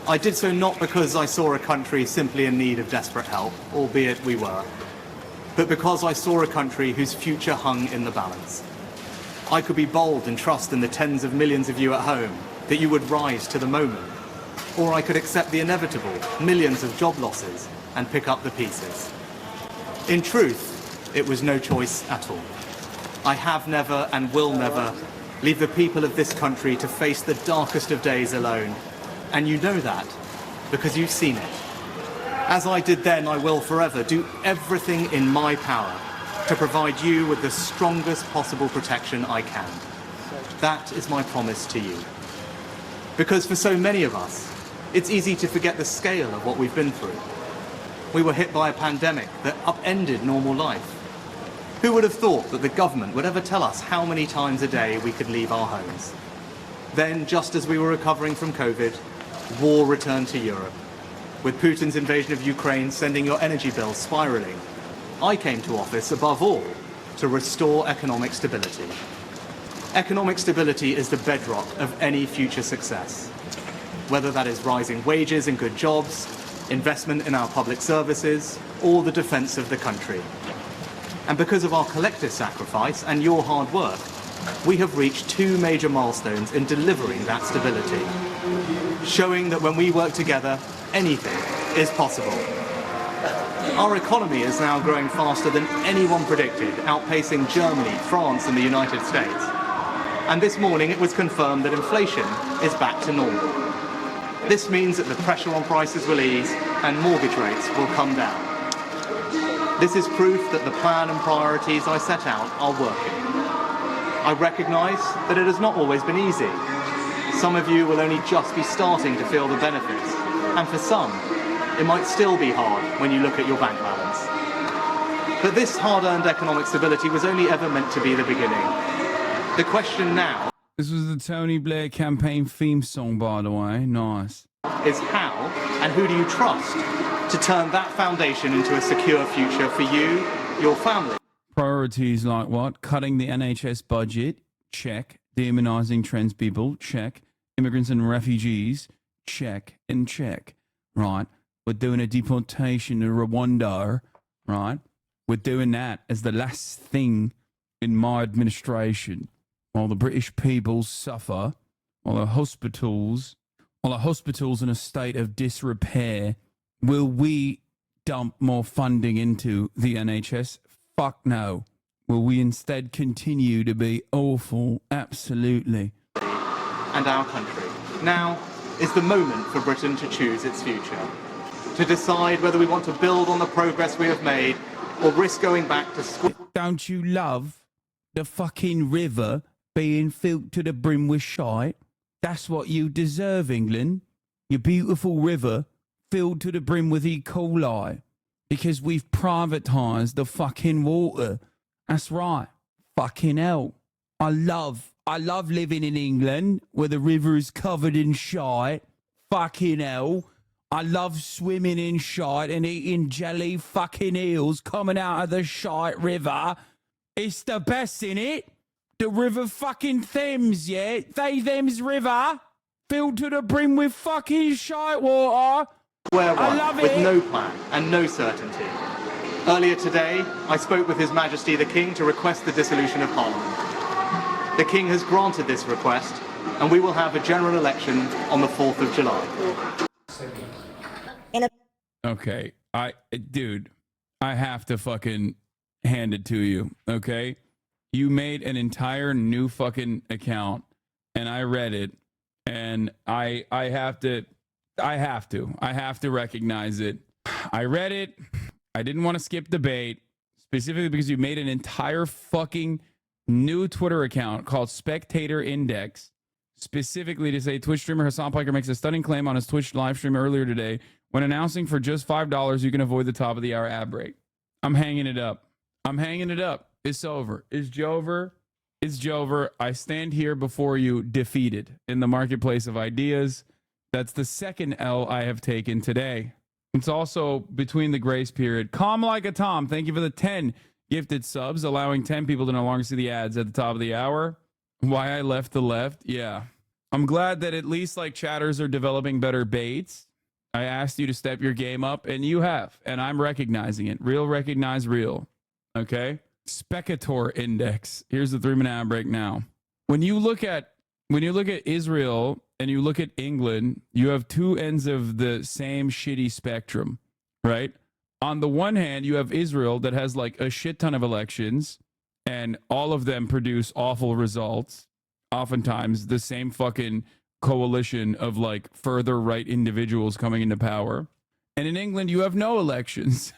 I did so not because I saw a country simply in need of desperate help, albeit we were, but because I saw a country whose future hung in the balance. I could be bold and trust in the tens of millions of you at home that you would rise to the moment, or I could accept the inevitable millions of job losses and pick up the pieces. In truth, it was no choice at all. I have never and will never leave the people of this country to face the darkest of days alone. And you know that because you've seen it. As I did then, I will forever do everything in my power to provide you with the strongest possible protection I can. That is my promise to you. Because for so many of us, it's easy to forget the scale of what we've been through. We were hit by a pandemic that upended normal life. Who would have thought that the government would ever tell us how many times a day we could leave our homes? Then, just as we were recovering from COVID, war returned to Europe. With Putin's invasion of Ukraine sending your energy bills spiraling, I came to office, above all, to restore economic stability. Economic stability is the bedrock of any future success. Whether that is rising wages and good jobs, investment in our public services, or the defence of the country. And because of our collective sacrifice and your hard work, we have reached two major milestones in delivering that stability, showing that when we work together, anything is possible. Our economy is now growing faster than anyone predicted, outpacing Germany, France, and the United States. And this morning it was confirmed that inflation is back to normal. This means that the pressure on prices will ease and mortgage rates will come down. This is proof that the plan and priorities I set out are working. I recognise that it has not always been easy. Some of you will only just be starting to feel the benefits, and for some, it might still be hard when you look at your bank balance. But this hard-earned economic stability was only ever meant to be the beginning. The question now... This was the Tony Blair campaign theme song, by the way. Nice. ...is how and who do you trust to turn that foundation into a secure future for you, your family? Priorities like what? Cutting the NHS budget? Check. Demonising trans people? Check. Immigrants and refugees? Check and check. Right. We're doing a deportation to Rwanda. Right. We're doing that as the last thing in my administration. while the British people suffer, while our hospitals in a state of disrepair, will we dump more funding into the NHS? Fuck no. Will we instead continue to be awful? Absolutely. And our country. Now is the moment for Britain to choose its future. To decide whether we want to build on the progress we have made or risk going back to school. Don't you love the fucking river being filled to the brim with shite? That's what you deserve, England. Your beautiful river filled to the brim with E. coli. Because we've privatised the fucking water. That's right. Fucking hell. I love living in England where the river is covered in shite. Fucking hell. I love swimming in shite and eating jelly fucking eels coming out of the shite river. It's the best, innit? The river fucking Thames, yeah? Them's river filled to the brim with fucking shite water. I love with it. No plan and no certainty. Earlier today, I spoke with His Majesty the King to request the dissolution of Parliament. The King has granted this request, and we will have a general election on the 4th of July. Okay, dude, I have to fucking hand it to you, okay? You made an entire new fucking account, and I read it, and I have to recognize it. I read it. I didn't want to skip debate, specifically because you made an entire fucking new Twitter account called Spectator Index, specifically to say Twitch streamer Hasan Piker makes a stunning claim on his Twitch live stream earlier today. When announcing for just $5, you can avoid the top of the hour ad break. I'm hanging it up. It's over. It's Jover. It's Jover. I stand here before you defeated in the marketplace of ideas. That's the second L I have taken today. It's also between the grace period. Calm like a Tom. Thank you for the 10 gifted subs, allowing 10 people to no longer see the ads at the top of the hour. Why I left the left? Yeah. I'm glad that at least like chatters are developing better baits. I asked you to step your game up, and you have, and I'm recognizing it. Real recognize real. Okay? Spectator Index. Here's the 3-minute ad break now. When you look at Israel and you look at England, you have two ends of the same shitty spectrum, right? On the one hand, you have Israel that has like a shit ton of elections, and all of them produce awful results. Oftentimes, the same fucking coalition of like further right individuals coming into power. And in England, you have no elections.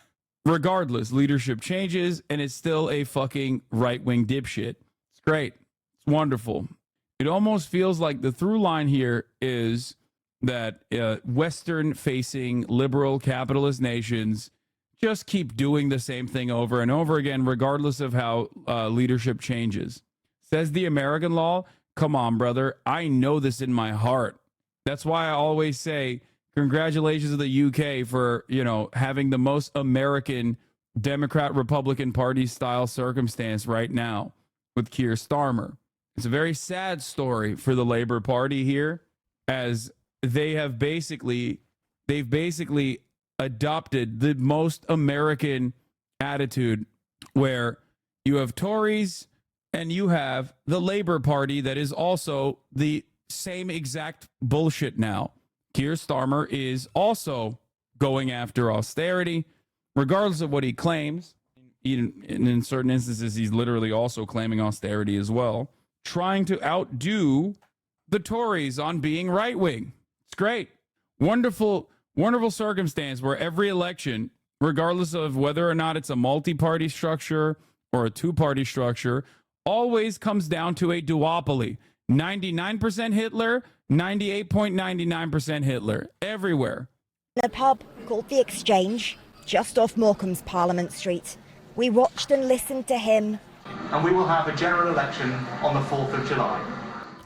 Regardless, leadership changes, and it's still a fucking right-wing dipshit. It's great. It's wonderful. It almost feels like the through line here is that Western-facing liberal capitalist nations just keep doing the same thing over and over again, regardless of how leadership changes. Says the American law, come on, brother. I know this in my heart. That's why I always say, congratulations to the UK for, having the most American Democrat-Republican Party style circumstance right now with Keir Starmer. It's a very sad story for the Labour Party here, as they've basically adopted the most American attitude, where you have Tories and you have the Labour Party that is also the same exact bullshit now. Keir Starmer is also going after austerity, regardless of what he claims. In certain instances, he's literally also claiming austerity as well, trying to outdo the Tories on being right-wing. It's great. Wonderful, wonderful circumstance where every election, regardless of whether or not it's a multi-party structure or a two-party structure, always comes down to a duopoly. 99% Hitler, 98.99% Hitler, everywhere. In a pub called The Exchange, just off Morecambe's Parliament Street, we watched and listened to him. And we will have a general election on the 4th of July.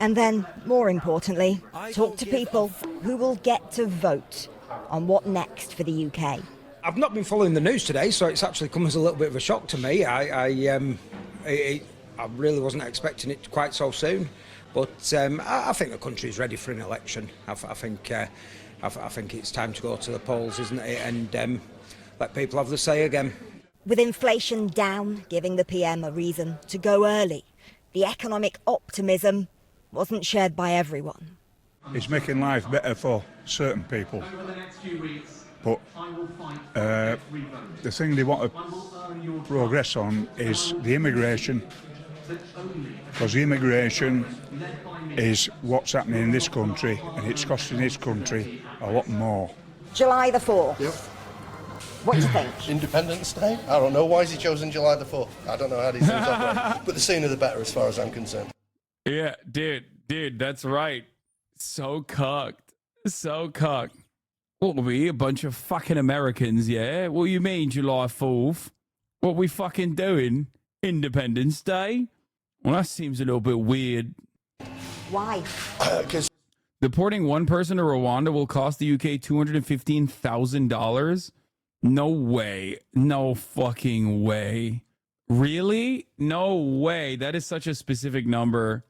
And then, more importantly, talk to people who will get to vote on what next for the UK. I've not been following the news today, so it's actually come as a little bit of a shock to me. I really wasn't expecting it quite so soon. But I think the country is ready for an election. I think it's time to go to the polls, isn't it? And let people have the say again. With inflation down, giving the PM a reason to go early, the economic optimism wasn't shared by everyone. It's making life better for certain people. But the thing they want to progress on is the immigration, because the immigration is what's happening in this country, and it's costing this country a lot more. July the 4th. Yep. What do you think? Independence Day? I don't know. Why has he chosen July the 4th? I don't know how these things operate. But the sooner the better, as far as I'm concerned. Yeah, dude, that's right. So cucked. So cucked. What are we, a bunch of fucking Americans, yeah? What you mean, July 4th? What we fucking doing? Independence Day? Well, that seems a little bit weird. Why? Because deporting one person to Rwanda will cost the UK $215,000? No way. No fucking way. Really? No way. That is such a specific number.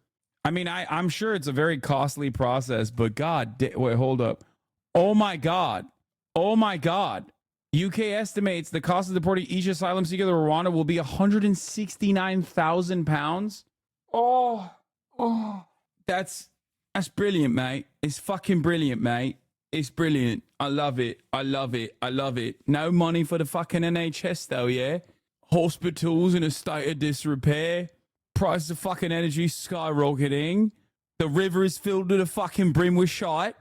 I mean, I'm sure it's a very costly process, but wait, hold up. Oh my God. Oh my God. UK estimates the cost of deporting each asylum seeker to Rwanda will be £169,000. Oh. That's brilliant, mate. It's fucking brilliant, mate. It's brilliant. I love it. I love it. I love it. No money for the fucking NHS though, yeah? Hospitals in a state of disrepair. Prices of fucking energy skyrocketing. The river is filled to the fucking brim with shite.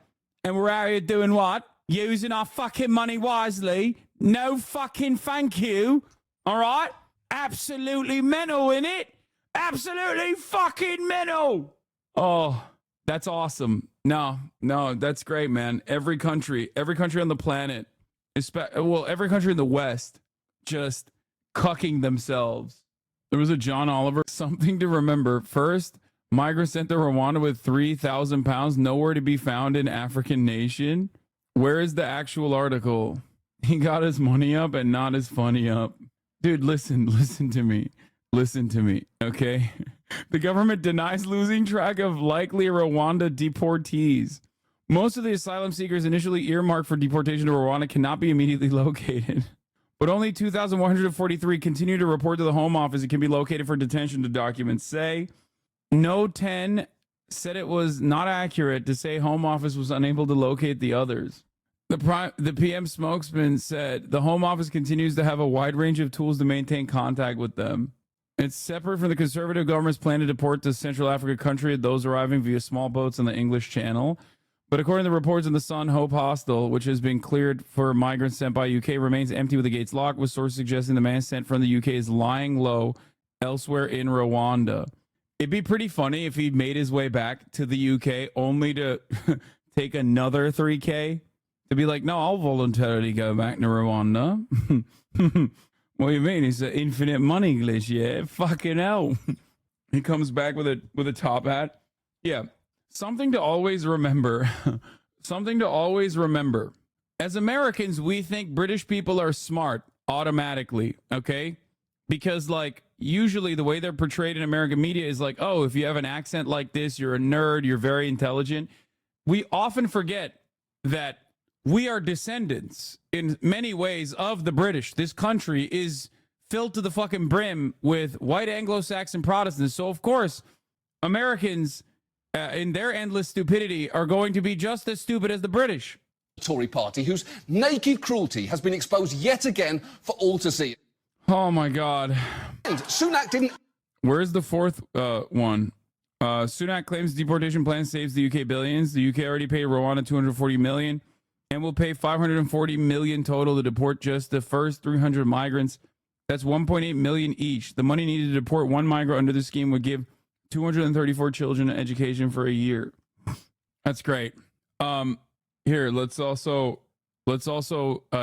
And we're out here doing what? Using our fucking money wisely. No fucking thank you. All right? Absolutely mental, innit? Absolutely fucking mental. Oh, that's awesome. No, that's great, man. Every country on the planet, every country in the West, just cucking themselves. There was a John Oliver, something to remember. First, migrants sent to Rwanda with 3,000 pounds, nowhere to be found in African nation. Where is the actual article? He got his money up and not his funny up. Dude, listen to me. Listen to me, okay? The government denies losing track of likely Rwanda deportees. Most of the asylum seekers initially earmarked for deportation to Rwanda cannot be immediately located. But only 2,143 continue to report to the Home Office and can be located for detention, the documents say. No 10 said it was not accurate to say Home Office was unable to locate the others. The PM spokesman said the Home Office continues to have a wide range of tools to maintain contact with them. It's separate from the Conservative government's plan to deport to Central Africa country those arriving via small boats on the English Channel. But according to the reports in the Sun, Hope Hostel, which has been cleared for migrants sent by UK, remains empty with the gates locked, with sources suggesting the man sent from the UK is lying low elsewhere in Rwanda. It'd be pretty funny if he made his way back to the UK only to take another 3K to be like, no, I'll voluntarily go back to Rwanda. What do you mean? It's an infinite money glitch, yeah? Fucking hell. He comes back with a top hat. Yeah. Something to always remember. Something to always remember. As Americans, we think British people are smart automatically, okay? Because, like, usually the way they're portrayed in American media is like, oh, if you have an accent like this, you're a nerd, you're very intelligent. We often forget that we are descendants in many ways of the British. This country is filled to the fucking brim with white Anglo-Saxon Protestants. So, of course, Americans, in their endless stupidity, are going to be just as stupid as the British. Tory party, whose naked cruelty has been exposed yet again for all to see. Oh, my God. And Sunak didn't... Where's the fourth one? Sunak claims deportation plan saves the UK billions. The UK already paid Rwanda $240 million. And will pay $540 million total to deport just the first 300 migrants. That's $1.8 million each. The money needed to deport one migrant under the scheme would give 234 children education for a year. That's great. Here, let's also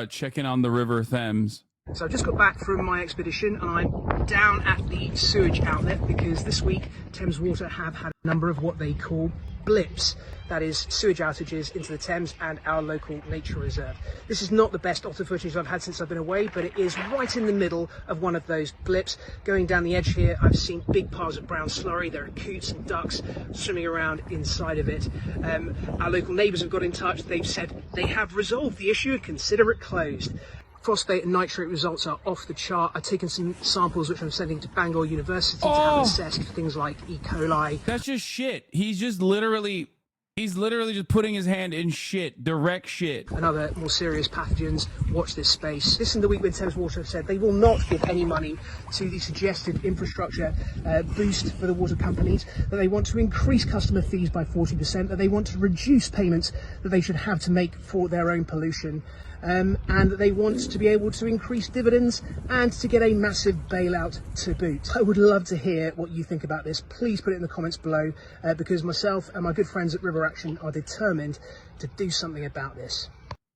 check in on the River Thames. So I've just got back from my expedition and I'm down at the sewage outlet because this week Thames Water have had a number of what they call blips. That is sewage outages into the Thames and our local nature reserve. This is not the best otter footage I've had since I've been away, but it is right in the middle of one of those blips. Going down the edge here, I've seen big piles of brown slurry. There are coots and ducks swimming around inside of it. Our local neighbours have got in touch. They've said they have resolved the issue and consider it closed. Phosphate and nitrate results are off the chart. I've taken some samples which I'm sending to Bangor University to have assessed for things like E. coli. That's just shit. He's literally just putting his hand in shit, direct shit. And other more serious pathogens. Watch this space. This in the week when Thames Water have said they will not give any money to the suggested infrastructure boost for the water companies, that they want to increase customer fees by 40%, that they want to reduce payments that they should have to make for their own pollution. And that they want to be able to increase dividends and to get a massive bailout to boot. I would love to hear what you think about this. Please put it in the comments below, because myself and my good friends at River Action are determined to do something about this.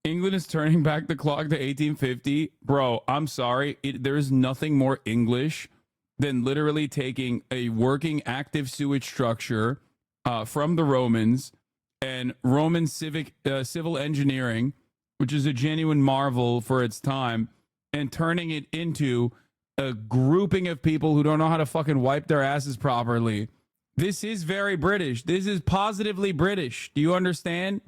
England is turning back the clock to 1850. Bro, I'm sorry. There is nothing more English than literally taking a working active sewage structure from the Romans and Roman civil engineering, which is a genuine marvel for its time, and turning it into a grouping of people who don't know how to fucking wipe their asses properly. This is very British. This is positively British. Do you understand?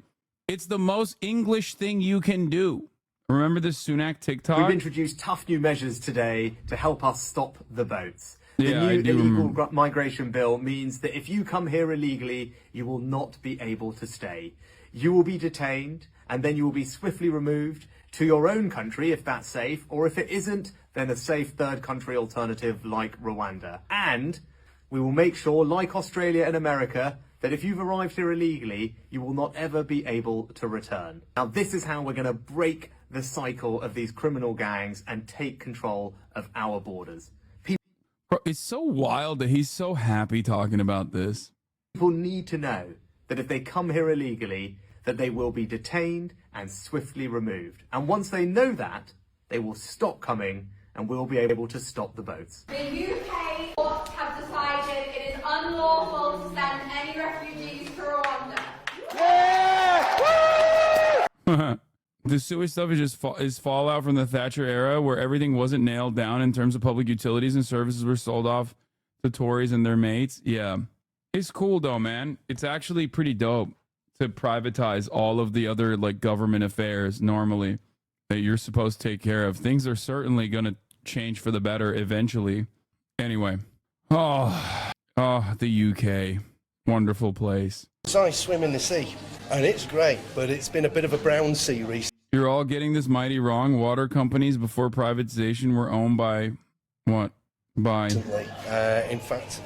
It's the most English thing you can do. Remember the Sunak TikTok? We've introduced tough new measures today to help us stop the boats. The Yeah, new I do illegal remember. migration bill means that if you come here illegally, you will not be able to stay. You will be detained, and then you will be swiftly removed to your own country if that's safe, or if it isn't, then a safe third country alternative like Rwanda. And we will make sure, like Australia and America, that if you've arrived here illegally, you will not ever be able to return. Now, this is how we're going to break the cycle of these criminal gangs and take control of our borders. Bro, it's so wild that he's so happy talking about this. People need to know that if they come here illegally, that they will be detained and swiftly removed. And once they know that, they will stop coming and we'll be able to stop the boats. The UK courts have decided it is unlawful to send any refugees to Rwanda. The sewage stuff is just is fallout from the Thatcher era, where everything wasn't nailed down in terms of public utilities and services were sold off to Tories and their mates. Yeah. It's cool though, man. It's actually pretty dope to privatize all of the other like government affairs normally that you're supposed to take care of. Things are certainly going to change for the better eventually. Anyway. Oh, the UK. Wonderful place. I swim in the sea, and it's great, but it's been a bit of a brown sea recently. You're all getting this mighty wrong. Water companies before privatization were owned by what? By? In fact,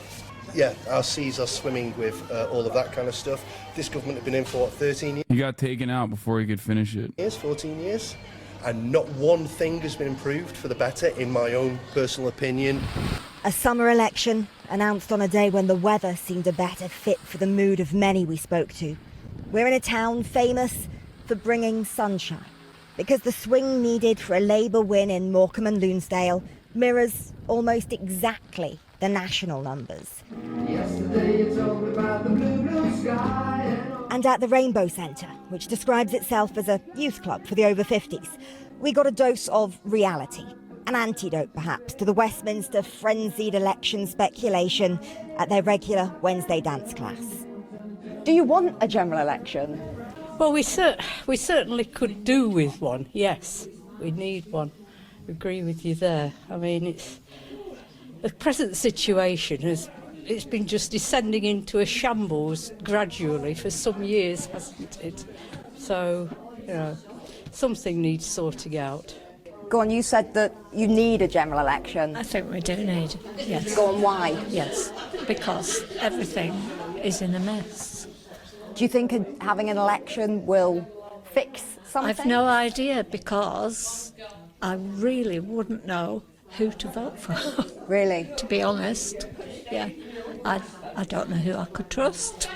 yeah, our seas are swimming with all of that kind of stuff. This government have been in for, what, 13 years? He got taken out before he could finish it. 14 years. And not one thing has been improved for the better, in my own personal opinion. A summer election announced on a day when the weather seemed a better fit for the mood of many we spoke to. We're in a town famous for bringing sunshine, because the swing needed for a Labour win in Morecambe and Lonsdale mirrors almost exactly the national numbers. Yesterday you told me about the blue, blue sky. And at the Rainbow Centre, which describes itself as a youth club for the over 50s, we got a dose of reality. An antidote, perhaps, to the Westminster frenzied election speculation at their regular Wednesday dance class. Do you want a general election? Well, we certainly could do with one, yes. We need one. I agree with you there. I mean, the present situation it's been just descending into a shambles gradually for some years, hasn't it? So, you know, something needs sorting out. Go on, you said that you need a general election. I think we do need, yes. Go on, why? Yes, because everything is in a mess. Do you think having an election will fix something? I've no idea, because I really wouldn't know who to vote for. Really? To be honest, yeah. I don't know who I could trust.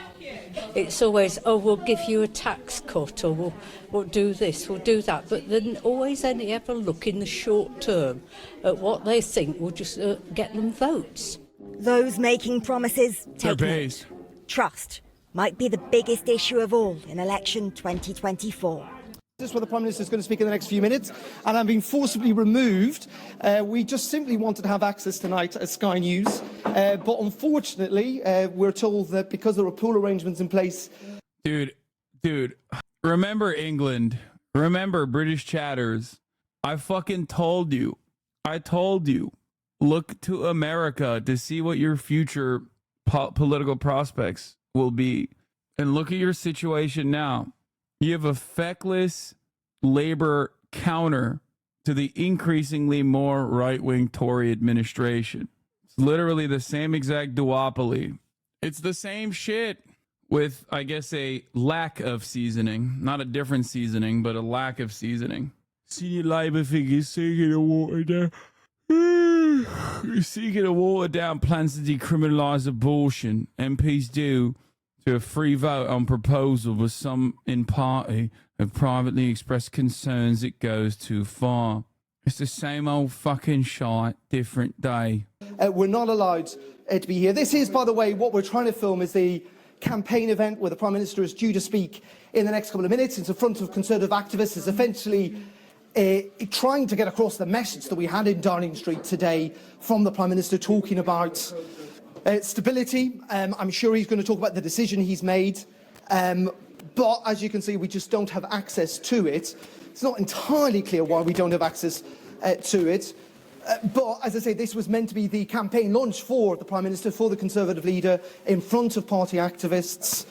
It's always, oh, we'll give you a tax cut, or we'll do this, we'll do that. But then always only ever look in the short term at what they think will just get them votes. Those making promises take note. Trust might be the biggest issue of all in election 2024. This is where the Prime Minister is going to speak in the next few minutes, and I'm being forcibly removed. We just simply wanted to have access tonight at Sky News, but unfortunately, we're told that because there are pool arrangements in place... Dude, remember England. Remember British chatters. I fucking told you. I told you. Look to America to see what your future political prospects will be. And look at your situation now. You have a feckless labor counter to the increasingly more right-wing Tory administration. It's literally the same exact duopoly. It's the same shit with, I guess, a lack of seasoning. Not a different seasoning, but a lack of seasoning. Senior Labour figures seeking to water down. Seeking to water down plans to decriminalise abortion. MPs due to a free vote on proposal, but some in party have privately expressed concerns it goes too far. It's the same old fucking shite, different day. We're not allowed to be here. This is, by the way, what we're trying to film is the campaign event where the Prime Minister is due to speak in the next couple of minutes. It's in front of Conservative activists. It's eventually trying to get across the message that we had in Downing Street today from the Prime Minister, talking about stability. I'm sure he's going to talk about the decision he's made. But as you can see, we just don't have access to it. It's not entirely clear why we don't have access to it. But as I say, this was meant to be the campaign launch for the Prime Minister, for the Conservative leader, in front of party activists,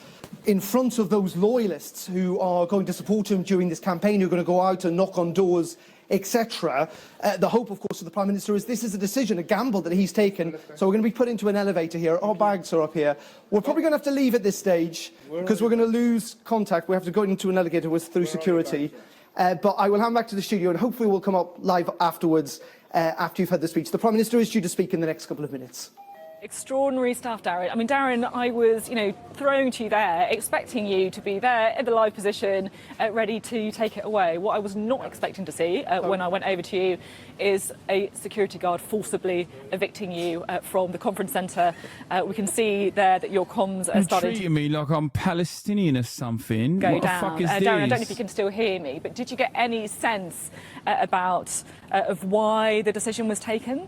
in front of those loyalists who are going to support him during this campaign, who are going to go out and knock on doors, etc. The hope, of course, of the Prime Minister is this is a decision, a gamble that he's taken. So we're going to be put into an elevator here. Our bags are up here. We're probably going to have to leave at this stage because we're going to lose contact. We have to go into an elevator through security. But I will hand back to the studio and hopefully we'll come up live afterwards after you've heard the speech. The Prime Minister is due to speak in the next couple of minutes. Extraordinary stuff, Darren. I mean, Darren, I was, thrown to you there, expecting you to be there in the live position, ready to take it away. What I was not expecting to see when I went over to you is a security guard forcibly evicting you from the conference centre. We can see there that your comms are starting to... treating me like I'm Palestinian or something. Go what down. The fuck is this? Darren, I don't know if you can still hear me, but did you get any sense of why the decision was taken?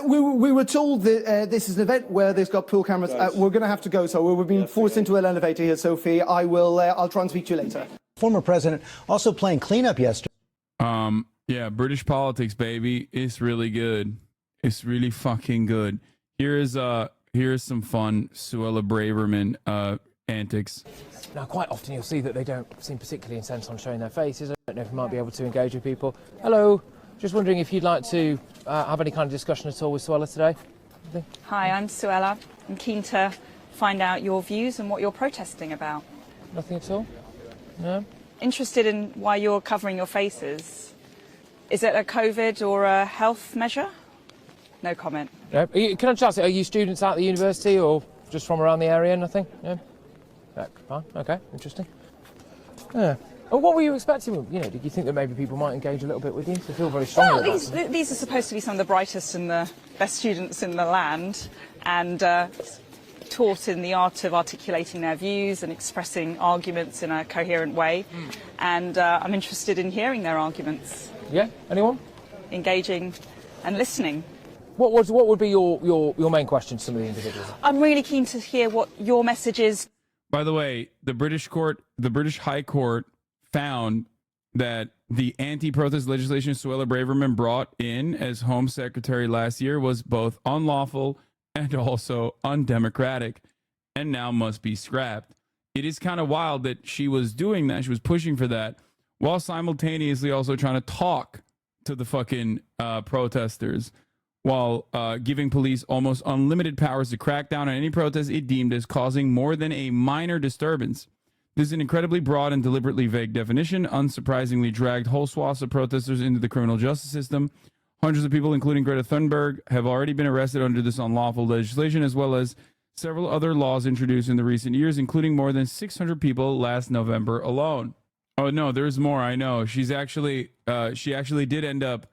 We were told that this is an event where there's got pool cameras. We're going to have to go, so we're being forced into an elevator here, Sophie. I'll try and speak to you later. Former president also playing cleanup yesterday. Yeah, British politics, baby. It's really good. It's really fucking good. Here's some fun Suella Braverman antics. Now, quite often you'll see that they don't seem particularly intent on showing their faces. I don't know if you might be able to engage with people. Hello. Just wondering if you'd like to have any kind of discussion at all with Suella today? Hi, I'm Suella. I'm keen to find out your views and what you're protesting about. Nothing at all? No? Interested in why you're covering your faces. Is it a COVID or a health measure? No comment. No. Can I just ask, are you students at the university or just from around the area? Nothing? No? No. Fine. OK. Interesting. Yeah. Oh, what were you expecting? Did you think that maybe people might engage a little bit with you? To feel very strongly Well, these are supposed to be some of the brightest and the best students in the land, and taught in the art of articulating their views and expressing arguments in a coherent way. And I'm interested in hearing their arguments. Yeah? Anyone? Engaging and listening. What would be your main question to some of the individuals? I'm really keen to hear what your message is. By the way, the British High Court found that the anti-protest legislation Suella Braverman brought in as Home Secretary last year was both unlawful and also undemocratic, and now must be scrapped. It is kind of wild that she was doing that. She was pushing for that while simultaneously also trying to talk to the fucking protesters, while giving police almost unlimited powers to crack down on any protest it deemed as causing more than a minor disturbance. This is an incredibly broad and deliberately vague definition, unsurprisingly dragged whole swaths of protesters into the criminal justice system. Hundreds of people, including Greta Thunberg, have already been arrested under this unlawful legislation, as well as several other laws introduced in the recent years, including more than 600 people last November alone. Oh, no, there's more, I know. She actually did end up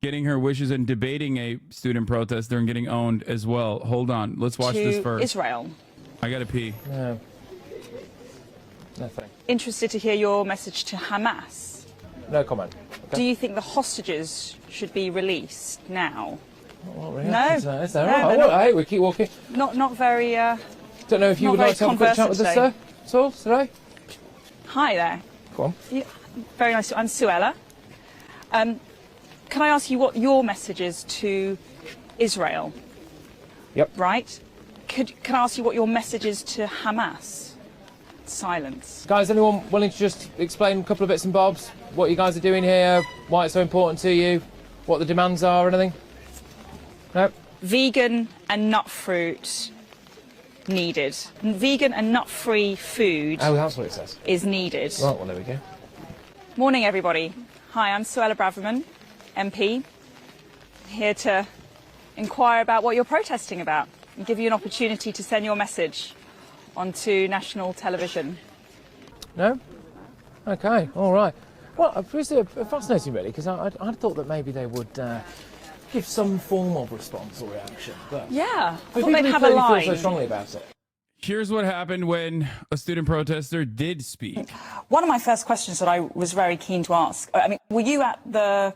getting her wishes and debating a student protester and getting owned as well. Hold on, let's watch this first. Israel. I gotta pee. Yeah. Nothing. Interested to hear your message to Hamas. No comment. Okay. Do you think the hostages should be released now? What really No. Is there? No, Hey, we keep walking. Not very. Don't know if you would like to have a quick chat with us, sir, at all today? Hi there. Go on. Very nice. I'm Suella. can I ask you what your message is to Israel? Yep. Right? Can I ask you what your message is to Hamas? Silence. Guys, anyone willing to just explain a couple of bits and bobs? What you guys are doing here, why it's so important to you, what the demands are, or anything? No? Vegan and nut fruit needed. Vegan and nut-free food that's what it says. is needed. Right, well, there we go. Morning, everybody. Hi, I'm Suella Braverman, MP, here to inquire about what you're protesting about and give you an opportunity to send your message onto national television. No? Okay, all right. Well, it's fascinating, really, because I thought that maybe they would give some form of response or reaction. But Yeah, I for thought they'd people have who a clearly line. feel so strongly about it. Here's what happened when a student protester did speak. One of my first questions that I was very keen to ask, I mean, were you at the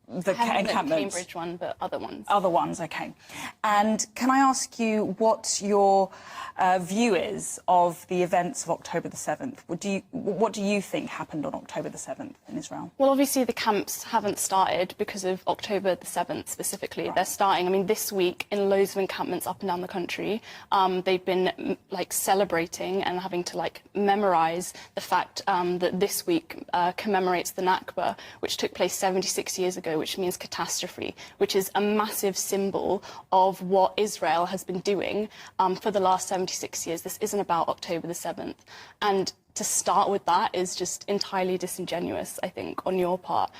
I haven't been at the encampments? Cambridge one, but other ones. Other ones, okay. And can I ask you what your view is of the events of October the 7th? What do you think happened on October the 7th in Israel? Well, obviously the camps haven't started because of October the 7th specifically. They're starting, I mean, this week in loads of encampments up and down the country. They've been like celebrating and having to like memorize the fact that this week commemorates the Nakba, which took place 76 years ago, which means catastrophe, which is a massive symbol of what Israel has been doing for the last 76 years. This isn't about October the 7th. And to start with that is just entirely disingenuous, I think, on your part.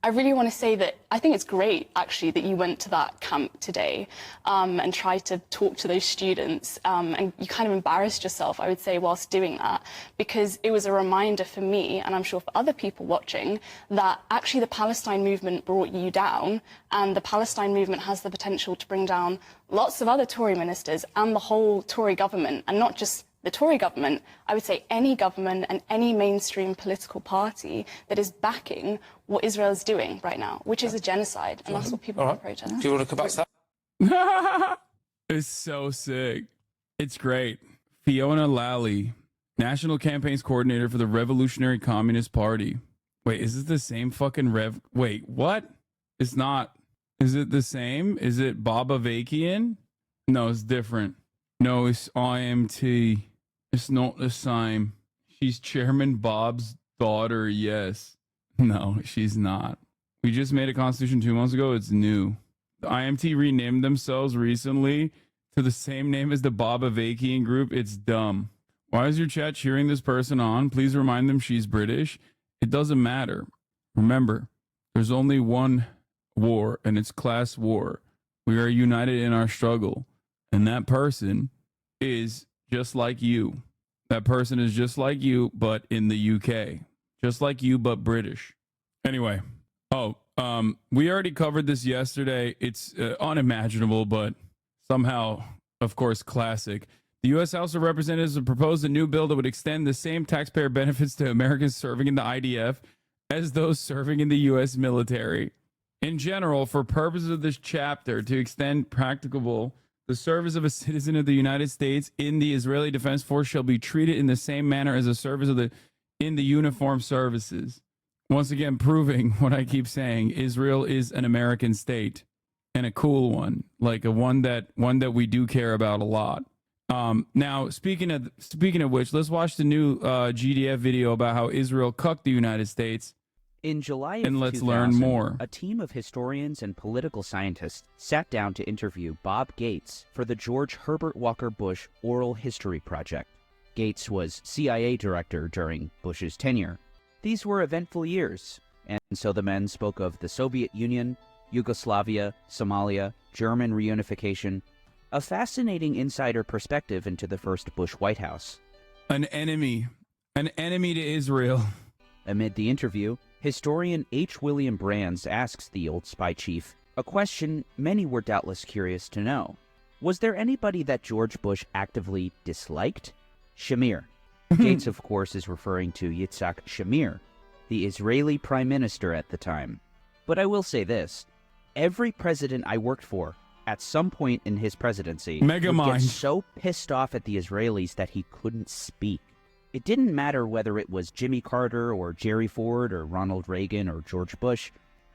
I really want to say that I think it's great, actually, that you went to that camp today and tried to talk to those students. And you kind of embarrassed yourself, I would say, whilst doing that, because it was a reminder for me, and I'm sure for other people watching, that actually the Palestine movement brought you down, and the Palestine movement has the potential to bring down lots of other Tory ministers and the whole Tory government, and not just the Tory government, I would say any government and any mainstream political party that is backing what Israel is doing right now, which is a genocide, and that's what people are protesting. Do you want to come back to that? It's so sick. It's great. Fiona Lally, National Campaigns Coordinator for the Revolutionary Communist Party. Wait, is this the same fucking Wait, what? It's not. Is it the same? Is it Baba Vakian? No, it's different. No, it's IMT. It's not the same. She's Chairman Bob's daughter, yes. No, she's not. We just made a constitution 2 months ago. It's new. The IMT renamed themselves recently to the same name as the Baba Vakian group. It's dumb. Why is your chat cheering this person on? Please remind them she's British. It doesn't matter. Remember, there's only one war, and it's class war. We are united in our struggle. And that person is just like you. That person is just like you, but in the UK. Just like you, but British. Anyway. We already covered this yesterday. It's unimaginable, but somehow, of course, classic. The U.S. House of Representatives have proposed a new bill that would extend the same taxpayer benefits to Americans serving in the IDF as those serving in the U.S. military. In general, for purposes of this chapter, to extend practicable, the service of a citizen of the United States in the Israeli Defense Force shall be treated in the same manner as a service in the uniformed services. Once again, proving what I keep saying, Israel is an American state, and a cool one, like one that we do care about a lot. Now, speaking of which, let's watch the new GDF video about how Israel cucked the United States. In July of and let's 2000, learn more. A team of historians and political scientists sat down to interview Bob Gates for the George Herbert Walker Bush Oral History Project. Gates was CIA director during Bush's tenure. These were eventful years, and so the men spoke of the Soviet Union, Yugoslavia, Somalia, German reunification, a fascinating insider perspective into the first Bush White House. An enemy to Israel. Amid the interview, historian H. William Brands asks the old spy chief a question many were doubtless curious to know. Was there anybody that George Bush actively disliked? Shamir. Gates, of course, is referring to Yitzhak Shamir, the Israeli prime minister at the time. But I will say this. Every president I worked for, at some point in his presidency, would get so pissed off at the Israelis that he couldn't speak. It didn't matter whether it was Jimmy Carter or Jerry Ford or Ronald Reagan or George Bush.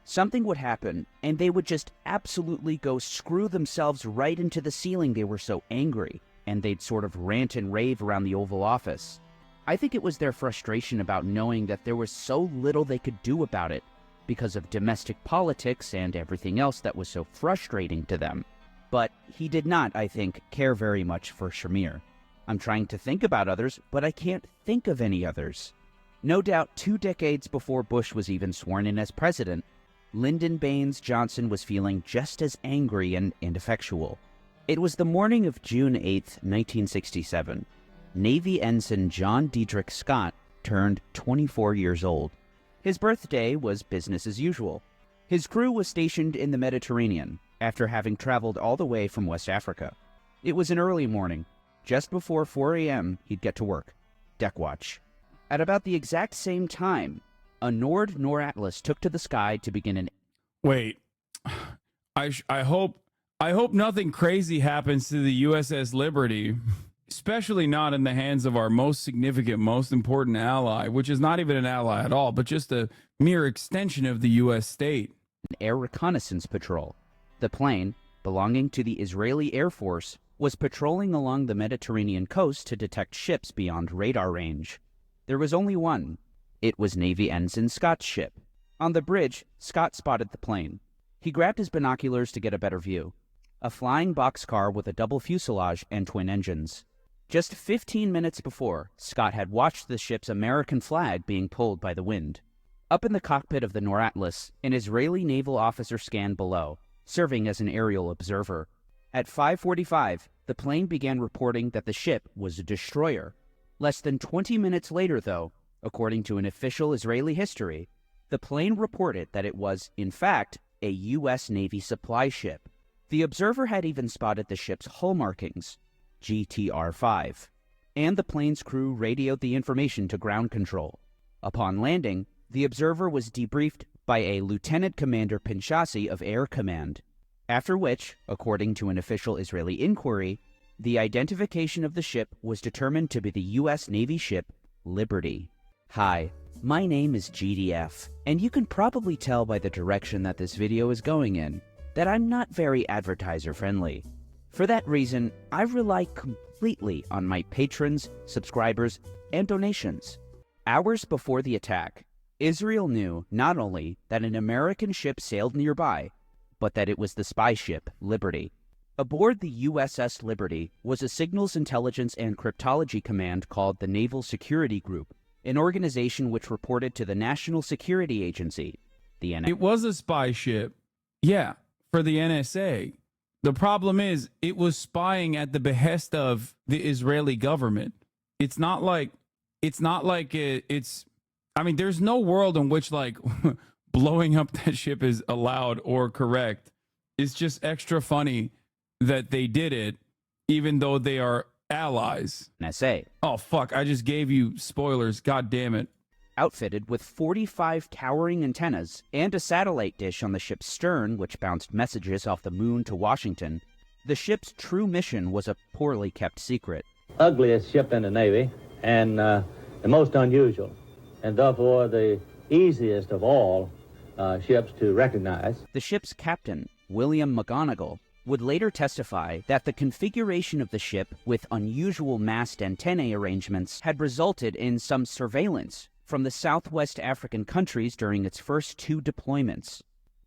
Something would happen, and they would just absolutely go screw themselves right into the ceiling. They were so angry, and they'd sort of rant and rave around the Oval Office. I think it was their frustration about knowing that there was so little they could do about it because of domestic politics and everything else that was so frustrating to them. But he did not, I think, care very much for Shamir. I'm trying to think about others, but I can't think of any others. No doubt 2 decades before Bush was even sworn in as president, Lyndon Baines Johnson was feeling just as angry and ineffectual. It was the morning of June 8, 1967. Navy Ensign John Diedrich Scott turned 24 years old. His birthday was business as usual. His crew was stationed in the Mediterranean after having traveled all the way from West Africa. It was an early morning. Just before 4 a.m., he'd get to work. Deck watch. At about the exact same time, a Nord Atlas took to the sky to begin an... Wait, I hope nothing crazy happens to the USS Liberty, especially not in the hands of our most significant, most important ally, which is not even an ally at all, but just a mere extension of the U.S. state. An air reconnaissance patrol. The plane, belonging to the Israeli Air Force, was patrolling along the Mediterranean coast to detect ships beyond radar range. There was only one. It was Navy Ensign Scott's ship. On the bridge, Scott spotted the plane. He grabbed his binoculars to get a better view. A flying boxcar with a double fuselage and twin engines. Just 15 minutes before, Scott had watched the ship's American flag being pulled by the wind. Up in the cockpit of the Nord Atlas, an Israeli naval officer scanned below, serving as an aerial observer. At 5:45, the plane began reporting that the ship was a destroyer. Less than 20 minutes later, though, according to an official Israeli history, the plane reported that it was, in fact, a U.S. Navy supply ship. The observer had even spotted the ship's hull markings, GTR-5, and the plane's crew radioed the information to ground control. Upon landing, the observer was debriefed by a Lieutenant Commander Pinchasi of Air Command, after which, according to an official Israeli inquiry, the identification of the ship was determined to be the U.S. Navy ship Liberty. Hi, my name is GDF, and you can probably tell by the direction that this video is going in that I'm not very advertiser-friendly. For that reason, I rely completely on my patrons, subscribers, and donations. Hours before the attack, Israel knew not only that an American ship sailed nearby, but that it was the spy ship Liberty. Aboard the USS Liberty was a signals intelligence and cryptology command called the Naval Security Group, an organization which reported to the National Security Agency, the NSA. It was a spy ship, yeah, for the NSA. The problem is it was spying at the behest of the Israeli government. It's not like it's I mean, there's no world in which like blowing up that ship is allowed or correct. It's just extra funny that they did it, even though they are allies. NSA. Oh, fuck. I just gave you spoilers. God damn it. Outfitted with 45 towering antennas and a satellite dish on the ship's stern, which bounced messages off the moon to Washington, the ship's true mission was a poorly kept secret. Ugliest ship in the Navy, and the most unusual, and therefore the easiest of all ships to recognize. The ship's captain, William McGonigal, would later testify that the configuration of the ship with unusual mast antennae arrangements had resulted in some surveillance from the Southwest African countries during its first 2 deployments,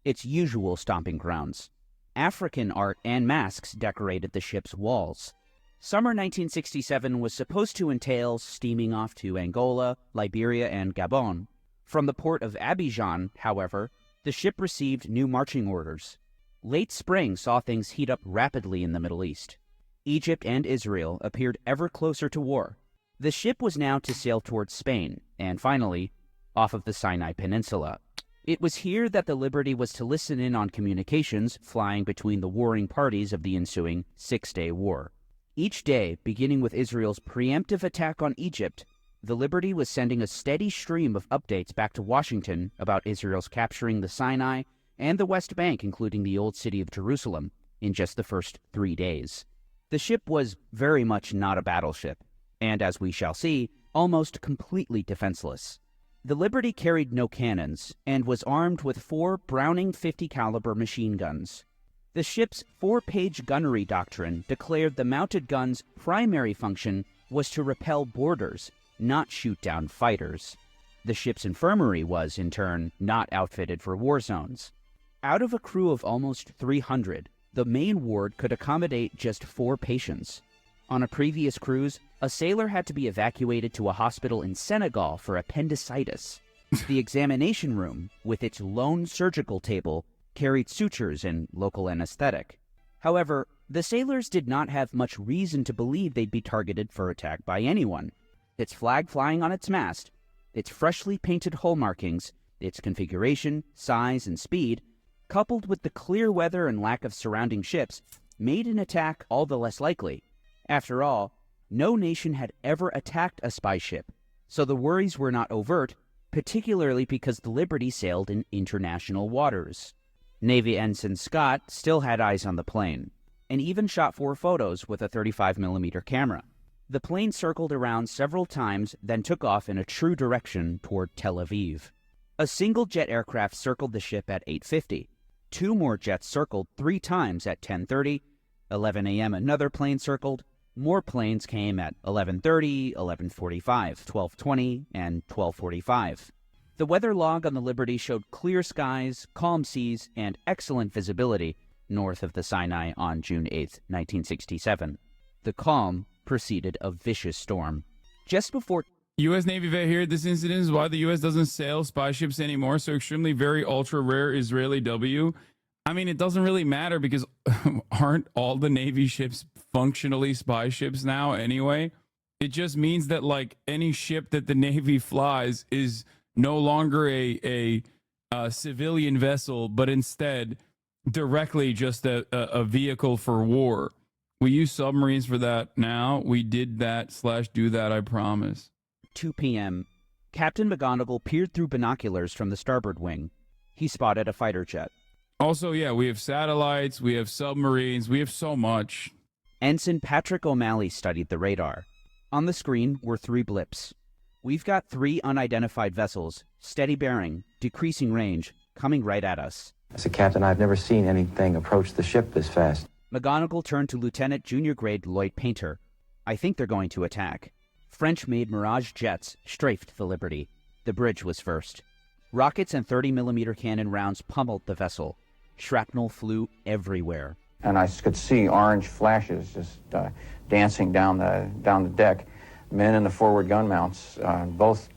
its usual stomping grounds. African art and masks decorated the ship's walls. Summer 1967 was supposed to entail steaming off to Angola, Liberia, and Gabon. From the port of Abidjan, however, the ship received new marching orders. Late spring saw things heat up rapidly in the Middle East. Egypt and Israel appeared ever closer to war. The ship was now to sail towards Spain, and finally, off of the Sinai Peninsula. It was here that the Liberty was to listen in on communications flying between the warring parties of the ensuing 6-day war. Each day, beginning with Israel's preemptive attack on Egypt, the Liberty was sending a steady stream of updates back to Washington about Israel's capturing the Sinai and the West Bank, including the old city of Jerusalem, in just the first 3 days. The ship was very much not a battleship, and as we shall see, almost completely defenseless. The Liberty carried no cannons and was armed with 4 Browning 50 caliber machine guns. The ship's 4-page gunnery doctrine declared the mounted gun's primary function was to repel boarders, not shoot down fighters. The ship's infirmary was, in turn, not outfitted for war zones. Out of a crew of almost 300, the main ward could accommodate just 4 patients. On a previous cruise, a sailor had to be evacuated to a hospital in Senegal for appendicitis. The examination room, with its lone surgical table, carried sutures and local anesthetic. However, the sailors did not have much reason to believe they'd be targeted for attack by anyone. Its flag flying on its mast, its freshly painted hull markings, its configuration, size, and speed, coupled with the clear weather and lack of surrounding ships, made an attack all the less likely. After all, no nation had ever attacked a spy ship, so the worries were not overt, particularly because the Liberty sailed in international waters. Navy Ensign Scott still had eyes on the plane, and even shot 4 photos with a 35mm camera. The plane circled around several times, then took off in a true direction toward Tel Aviv. A single jet aircraft circled the ship at 8:50. 2 more jets circled 3 times at 10:30. 11 a.m. another plane circled. More planes came at 11:30, 11:45, 12:20, and 12:45. The weather log on the Liberty showed clear skies, calm seas, and excellent visibility north of the Sinai on June 8, 1967. The calm preceded a vicious storm. Just before U.S. Navy vet here. This incident is why the U.S. doesn't sail spy ships anymore. So extremely, very ultra rare Israeli W. I mean, it doesn't really matter because aren't all the Navy ships functionally spy ships now anyway? It just means that like any ship that the Navy flies is no longer a civilian vessel, but instead directly just a vehicle for war. We use submarines for that now. We did that / do that, I promise. 2 p.m., Captain McGonigal peered through binoculars from the starboard wing. He spotted a fighter jet. Also, yeah, we have satellites, we have submarines, we have so much. Ensign Patrick O'Malley studied the radar. On the screen were 3 blips. We've got 3 unidentified vessels, steady bearing, decreasing range, coming right at us. As a captain, I've never seen anything approach the ship this fast. McGonigal turned to Lieutenant Junior Grade Lloyd Painter. I think they're going to attack. French-made Mirage jets strafed the Liberty. The bridge was first. Rockets and 30mm cannon rounds pummeled the vessel. Shrapnel flew everywhere. And I could see orange flashes just dancing down the deck. Men in the forward gun mounts, both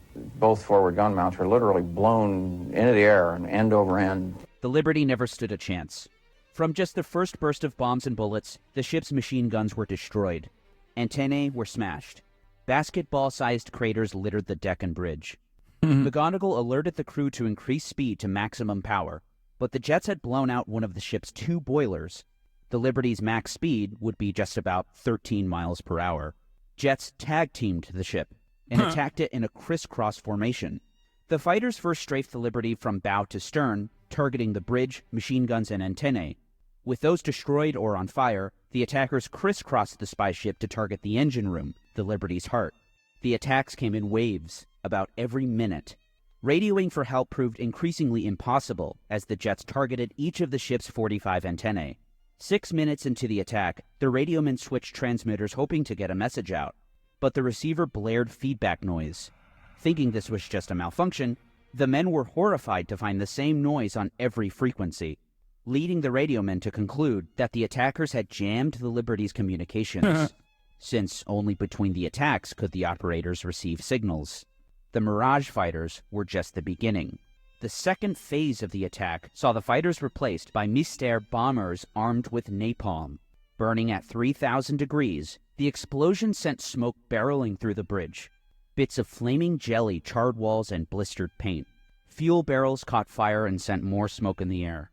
forward gun mounts were literally blown into the air and end over end. The Liberty never stood a chance. From just the first burst of bombs and bullets, the ship's machine guns were destroyed. Antennae were smashed. Basketball-sized craters littered the deck and bridge. McGonigal alerted the crew to increase speed to maximum power, but the jets had blown out one of the ship's 2 boilers. The Liberty's max speed would be just about 13 miles per hour. Jets tag-teamed the ship and attacked it in a crisscross formation. The fighters first strafed the Liberty from bow to stern, targeting the bridge, machine guns, and antennae. With those destroyed or on fire, the attackers crisscrossed the spy ship to target the engine room, the Liberty's heart. The attacks came in waves, about every minute. Radioing for help proved increasingly impossible as the jets targeted each of the ship's 45 antennae. 6 minutes into the attack, the radiomen switched transmitters hoping to get a message out, but the receiver blared feedback noise. Thinking this was just a malfunction, the men were horrified to find the same noise on every frequency, leading the radiomen to conclude that the attackers had jammed the Liberty's communications, since only between the attacks could the operators receive signals. The Mirage fighters were just the beginning. The second phase of the attack saw the fighters replaced by Mystère bombers armed with napalm. Burning at 3,000 degrees, the explosion sent smoke barreling through the bridge. Bits of flaming jelly charred walls and blistered paint. Fuel barrels caught fire and sent more smoke in the air.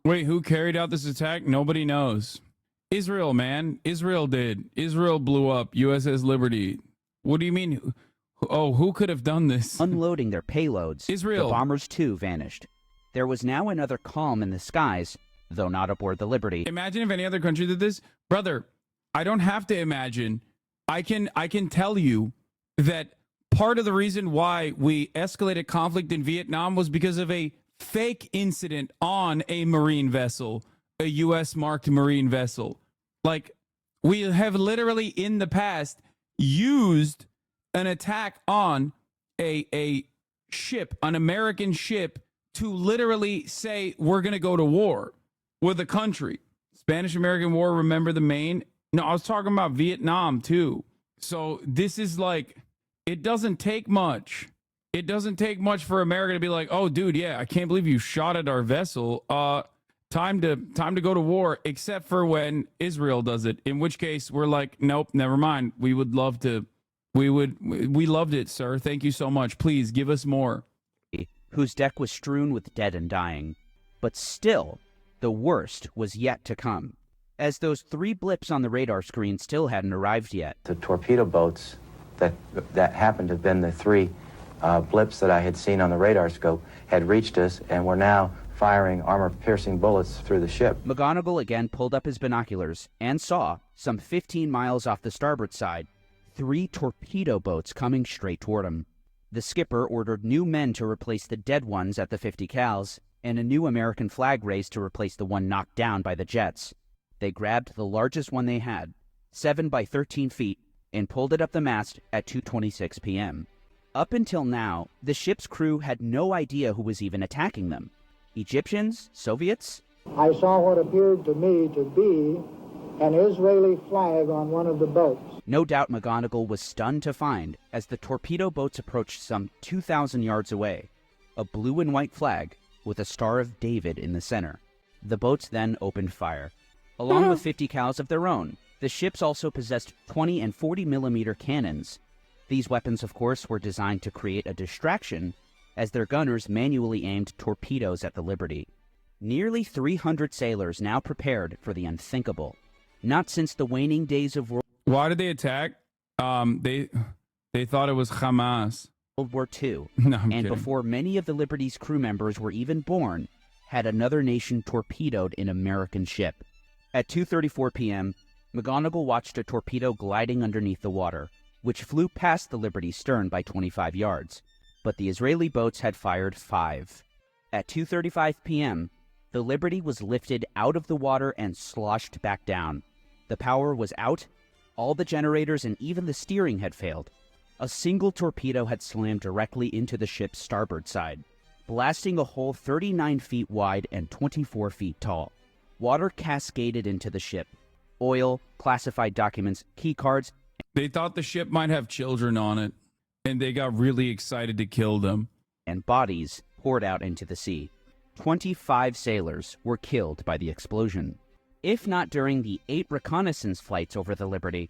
Wait, who carried out this attack? Nobody knows. Israel, man. Israel did. Israel blew up USS Liberty. What do you mean? Oh, who could have done this? Unloading their payloads, Israel. The bombers too vanished. There was now another calm in the skies, though not aboard the Liberty. Imagine if any other country did this. Brother, I don't have to imagine. I can tell you that part of the reason why we escalated conflict in Vietnam was because of a fake incident on a Marine vessel, a U.S. marked Marine vessel. Like, we have literally in the past used an attack on a ship, an American ship, to literally say we're going to go to war with a country. Spanish-American War, remember the Maine? No, I was talking about Vietnam too. So this is like, it doesn't take much. It doesn't take much for America to be like, oh, dude, yeah, I can't believe you shot at our vessel. Time to go to war, except for when Israel does it, in which case we're like, nope, never mind. We would love to. We loved it, sir. Thank you so much. Please give us more. Whose deck was strewn with dead and dying. But still, the worst was yet to come, as those 3 blips on the radar screen still hadn't arrived yet. The torpedo boats that happened to have been the 3 blips that I had seen on the radar scope had reached us and were now firing armor-piercing bullets through the ship. McGonigal again pulled up his binoculars and saw, some 15 miles off the starboard side, 3 torpedo boats coming straight toward him. The skipper ordered new men to replace the dead ones at the 50 cals, and a new American flag raised to replace the one knocked down by the jets. They grabbed the largest one they had, 7 by 13 feet, and pulled it up the mast at 2:26 p.m. Up until now, the ship's crew had no idea who was even attacking them. Egyptians? Soviets? I saw what appeared to me to be an Israeli flag on one of the boats. No doubt McGonigal was stunned to find, as the torpedo boats approached some 2,000 yards away, a blue and white flag with a Star of David in the center. The boats then opened fire. Along with 50 cals of their own, the ships also possessed 20 and 40 millimeter cannons. These weapons, of course, were designed to create a distraction, as their gunners manually aimed torpedoes at the Liberty. Nearly 300 sailors now prepared for the unthinkable. Not since the waning days of Why did they attack? They thought it was Hamas. World War II, No, I'm and kidding. before many of the Liberty's crew members were even born, had another nation torpedoed an American ship. At 2:34 p.m., McGonigal watched a torpedo gliding underneath the water, which flew past the Liberty's stern by 25 yards. But the Israeli boats had fired 5. At 2:35 p.m., the Liberty was lifted out of the water and sloshed back down. The power was out, all the generators and even the steering had failed. A single torpedo had slammed directly into the ship's starboard side, blasting a hole 39 feet wide and 24 feet tall. Water cascaded into the ship. Oil, classified documents, key cards. They thought the ship might have children on it, and they got really excited to kill them. And bodies poured out into the sea. 25 sailors were killed by the explosion. If not during the 8 reconnaissance flights over the Liberty,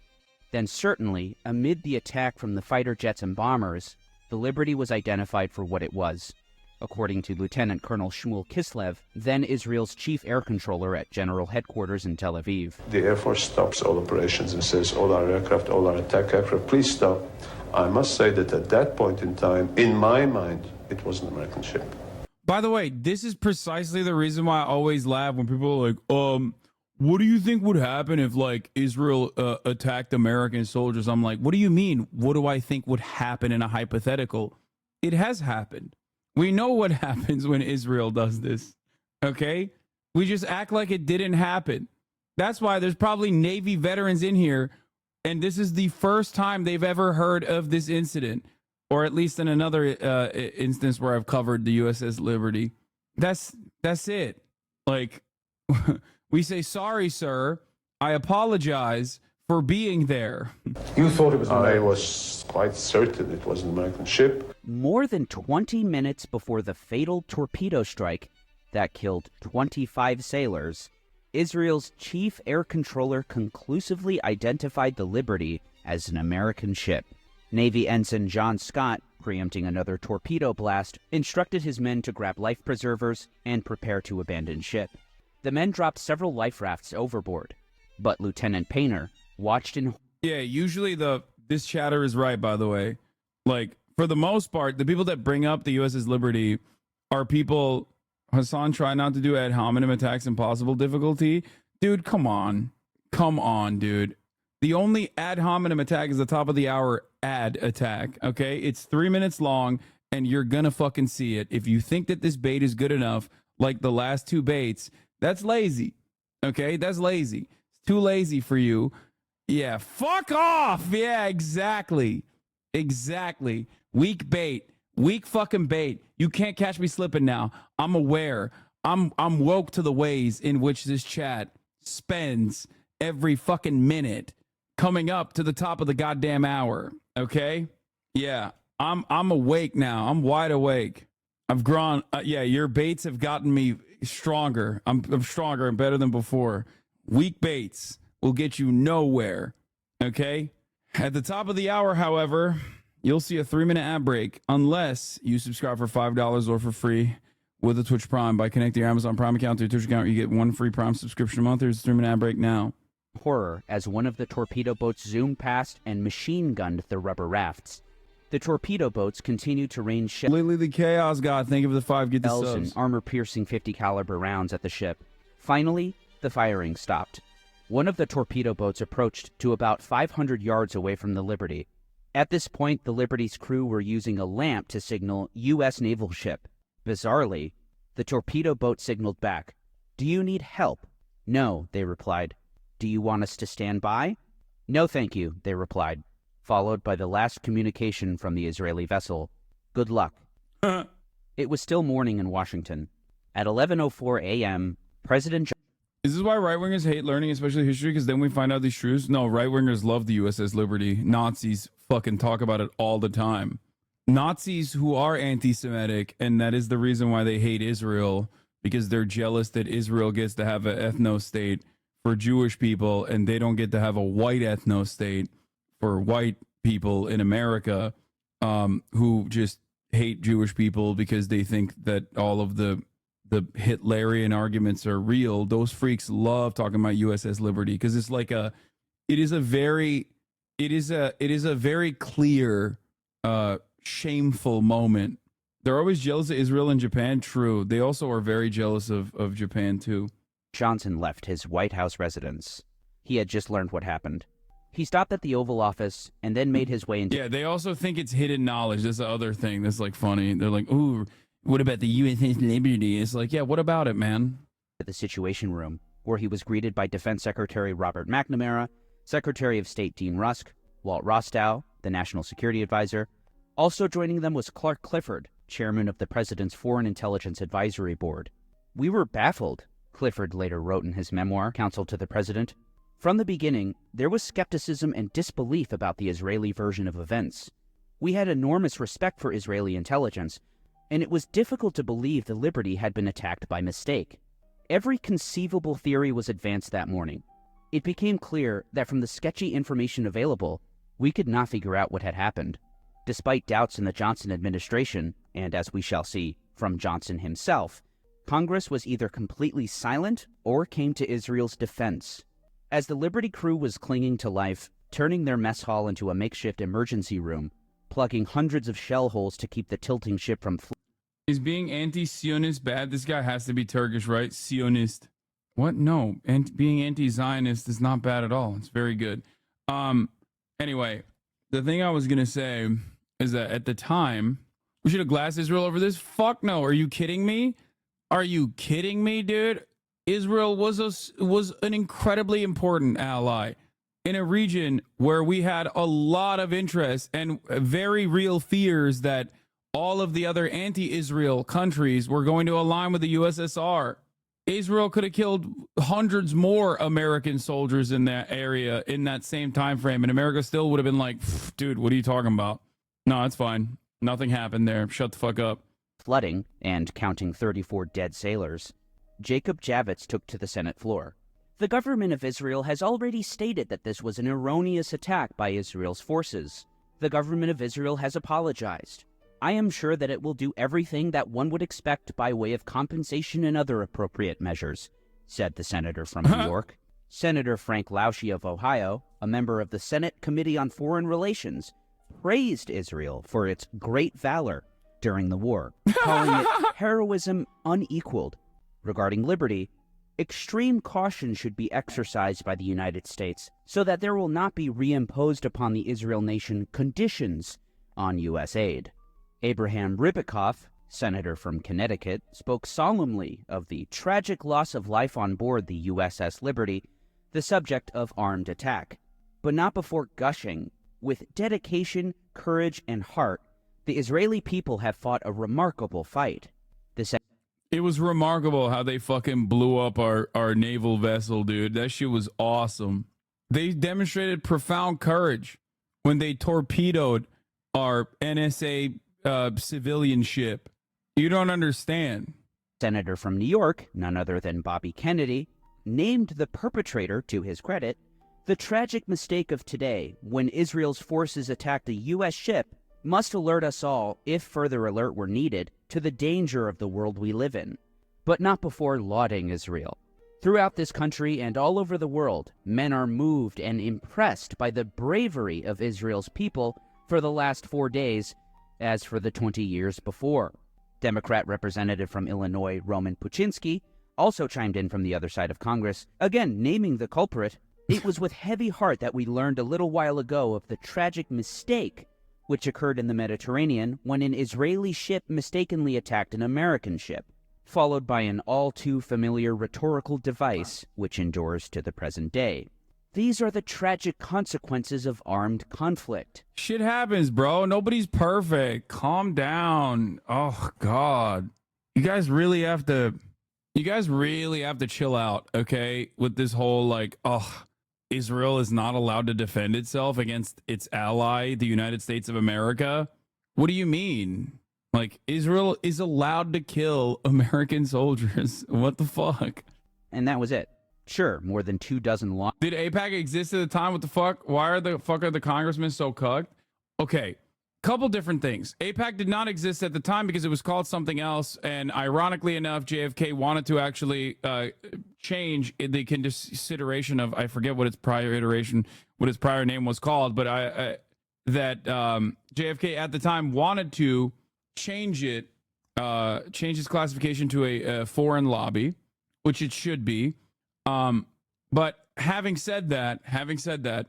then certainly amid the attack from the fighter jets and bombers, the Liberty was identified for what it was. According to Lieutenant Colonel Shmuel Kislev, then Israel's chief air controller at General Headquarters in Tel Aviv. The Air Force stops all operations and says, all our aircraft, all our attack aircraft, please stop. I must say that at that point in time, in my mind, it was an American ship. By the way, this is precisely the reason why I always laugh when people are like, what do you think would happen if, like, Israel attacked American soldiers? I'm like, what do you mean? What do I think would happen in a hypothetical? It has happened. We know what happens when Israel does this, okay? We just act like it didn't happen. That's why there's probably Navy veterans in here, and this is the first time they've ever heard of this incident, or at least in another instance where I've covered the USS Liberty. That's it. Like, we say, sorry, sir, I apologize for being there. You thought it was American? I was quite certain it was an American ship. More than 20 minutes before the fatal torpedo strike that killed 25 sailors, Israel's chief air controller conclusively identified the Liberty as an American ship. Navy Ensign John Scott, preempting another torpedo blast, instructed his men to grab life preservers and prepare to abandon ship. The men dropped several life rafts overboard, but Lieutenant Painter watched in... Yeah, usually this chatter is right, by the way. Like, for the most part, the people that bring up the USS Liberty are people... Hasan, try not to do ad hominem attacks impossible difficulty. Dude, come on. Come on, dude. The only ad hominem attack is the top of the hour ad attack. Okay, it's 3 minutes long, and you're gonna fucking see it. If you think that this bait is good enough, like the last two baits, that's lazy. Okay, that's lazy. It's too lazy for you. Yeah, fuck off. Yeah, exactly. Exactly. Weak bait. Weak fucking bait. You can't catch me slipping now. I'm aware. I'm woke to the ways in which this chat spends every fucking minute coming up to the top of the goddamn hour. Okay? Yeah. I'm awake now. I'm wide awake. I've grown. Yeah, your baits have gotten me stronger. I'm stronger and better than before. Weak baits will get you nowhere. Okay? At the top of the hour, however, you'll see a 3-minute ad break unless you subscribe for $5 or for free with a Twitch Prime. By connecting your Amazon Prime account to your Twitch account, you get 1 free Prime subscription a month. Here's a 3-minute ad break now. Horror as one of the torpedo boats zoomed past and machine gunned the rubber rafts. The torpedo boats continued to rain shells. Lily the Chaos God, thank you for the 5. Get the subs. And armor-piercing 50 caliber rounds at the ship. Finally, the firing stopped. One of the torpedo boats approached to about 500 yards away from the Liberty. At this point, the Liberty's crew were using a lamp to signal U.S. naval ship. Bizarrely, the torpedo boat signaled back. "Do you need help?" "No," they replied. "Do you want us to stand by?" "No, thank you," they replied, followed by the last communication from the Israeli vessel. "Good luck." It was still morning in Washington. At 11:04 a.m., President... Is this why right-wingers hate learning, especially history? Because then we find out these truths? No, right-wingers love the USS Liberty. Nazis fucking talk about it all the time. Nazis who are anti-Semitic, and that is the reason why they hate Israel, because they're jealous that Israel gets to have an ethno-state for Jewish people, and they don't get to have a white ethno-state for white people in America, who just hate Jewish people because they think that all of the Hitlerian arguments are real. Those freaks love talking about USS Liberty because it's like it is a very clear, shameful moment. They're always jealous of Israel and Japan. True. They also are very jealous of Japan too. Johnson left his White House residence. He had just learned what happened. He stopped at the Oval Office and then made his way into... Yeah, they also think it's hidden knowledge. That's the other thing that's like funny. They're like, ooh, what about the USS Liberty? It's like, yeah, what about it, man? The Situation Room, where he was greeted by Defense Secretary Robert McNamara, Secretary of State Dean Rusk, Walt Rostow, the National Security Advisor. Also joining them was Clark Clifford, chairman of the President's Foreign Intelligence Advisory Board. "We were baffled," Clifford later wrote in his memoir, Counsel to the President. "From the beginning, there was skepticism and disbelief about the Israeli version of events. We had enormous respect for Israeli intelligence, and it was difficult to believe the Liberty had been attacked by mistake. Every conceivable theory was advanced that morning. It became clear that from the sketchy information available, we could not figure out what had happened. Despite doubts in the Johnson administration, and as we shall see, from Johnson himself, Congress was either completely silent or came to Israel's defense. As the Liberty crew was clinging to life, turning their mess hall into a makeshift emergency room, plugging hundreds of shell holes to keep the tilting ship from... Is being anti-Zionist bad? This guy has to be Turkish, right? Zionist. What? No. Being anti-Zionist is not bad at all. It's very good. Anyway, the thing I was going to say is that at the time, we should have glassed Israel over this? Fuck no. Are you kidding me? Are you kidding me, dude? Israel was an incredibly important ally in a region where we had a lot of interest and very real fears that all of the other anti-Israel countries were going to align with the USSR. Israel could have killed hundreds more American soldiers in that area in that same time frame, and America still would have been like, dude, what are you talking about? No, it's fine. Nothing happened there. Shut the fuck up. Flooding and counting 34 dead sailors, Jacob Javits took to the Senate floor. The government of Israel has already stated that this was an erroneous attack by Israel's forces. The government of Israel has apologized. I am sure that it will do everything that one would expect by way of compensation and other appropriate measures, said the senator from New York. Senator Frank Laushi of Ohio, a member of the Senate Committee on Foreign Relations, praised Israel for its great valor during the war, calling it heroism unequaled. Regarding Liberty, extreme caution should be exercised by the United States so that there will not be reimposed upon the Israel nation conditions on U.S. aid. Abraham Ribicoff, senator from Connecticut, spoke solemnly of the tragic loss of life on board the USS Liberty, the subject of armed attack, but not before gushing, "With dedication, courage, and heart, the Israeli people have fought a remarkable fight." It was remarkable how they fucking blew up our naval vessel, dude. That shit was awesome. They demonstrated profound courage when they torpedoed our NSA civilian ship. You don't understand. Senator from New York, none other than Bobby Kennedy, named the perpetrator, to his credit, "The tragic mistake of today, when Israel's forces attacked a U.S. ship, must alert us all, if further alert were needed, to the danger of the world we live in, but not before lauding Israel. Throughout this country and all over the world, men are moved and impressed by the bravery of Israel's people for the last 4 days, as for the 20 years before." Democrat representative from Illinois, Roman Puchinski, also chimed in from the other side of Congress, again naming the culprit. "It was with heavy heart that we learned a little while ago of the tragic mistake which occurred in the Mediterranean when an Israeli ship mistakenly attacked an American ship, followed by an all-too-familiar rhetorical device which endures to the present day. These are the tragic consequences of armed conflict." Shit happens, bro. Nobody's perfect. Calm down. Oh, God. You guys really have to chill out, okay? With this whole, like, Israel is not allowed to defend itself against its ally, the United States of America. What do you mean? Like, Israel is allowed to kill American soldiers. What the fuck? And that was it. Sure, more than 24 law. Did AIPAC exist at the time? What the fuck? Why are the congressmen so cucked? Okay, couple different things. AIPAC did not exist at the time because it was called something else, and ironically enough, JFK wanted to actually change the consideration of, I forget what its prior name was called, but JFK at the time wanted to change its classification to a foreign lobby, which it should be. But having said that,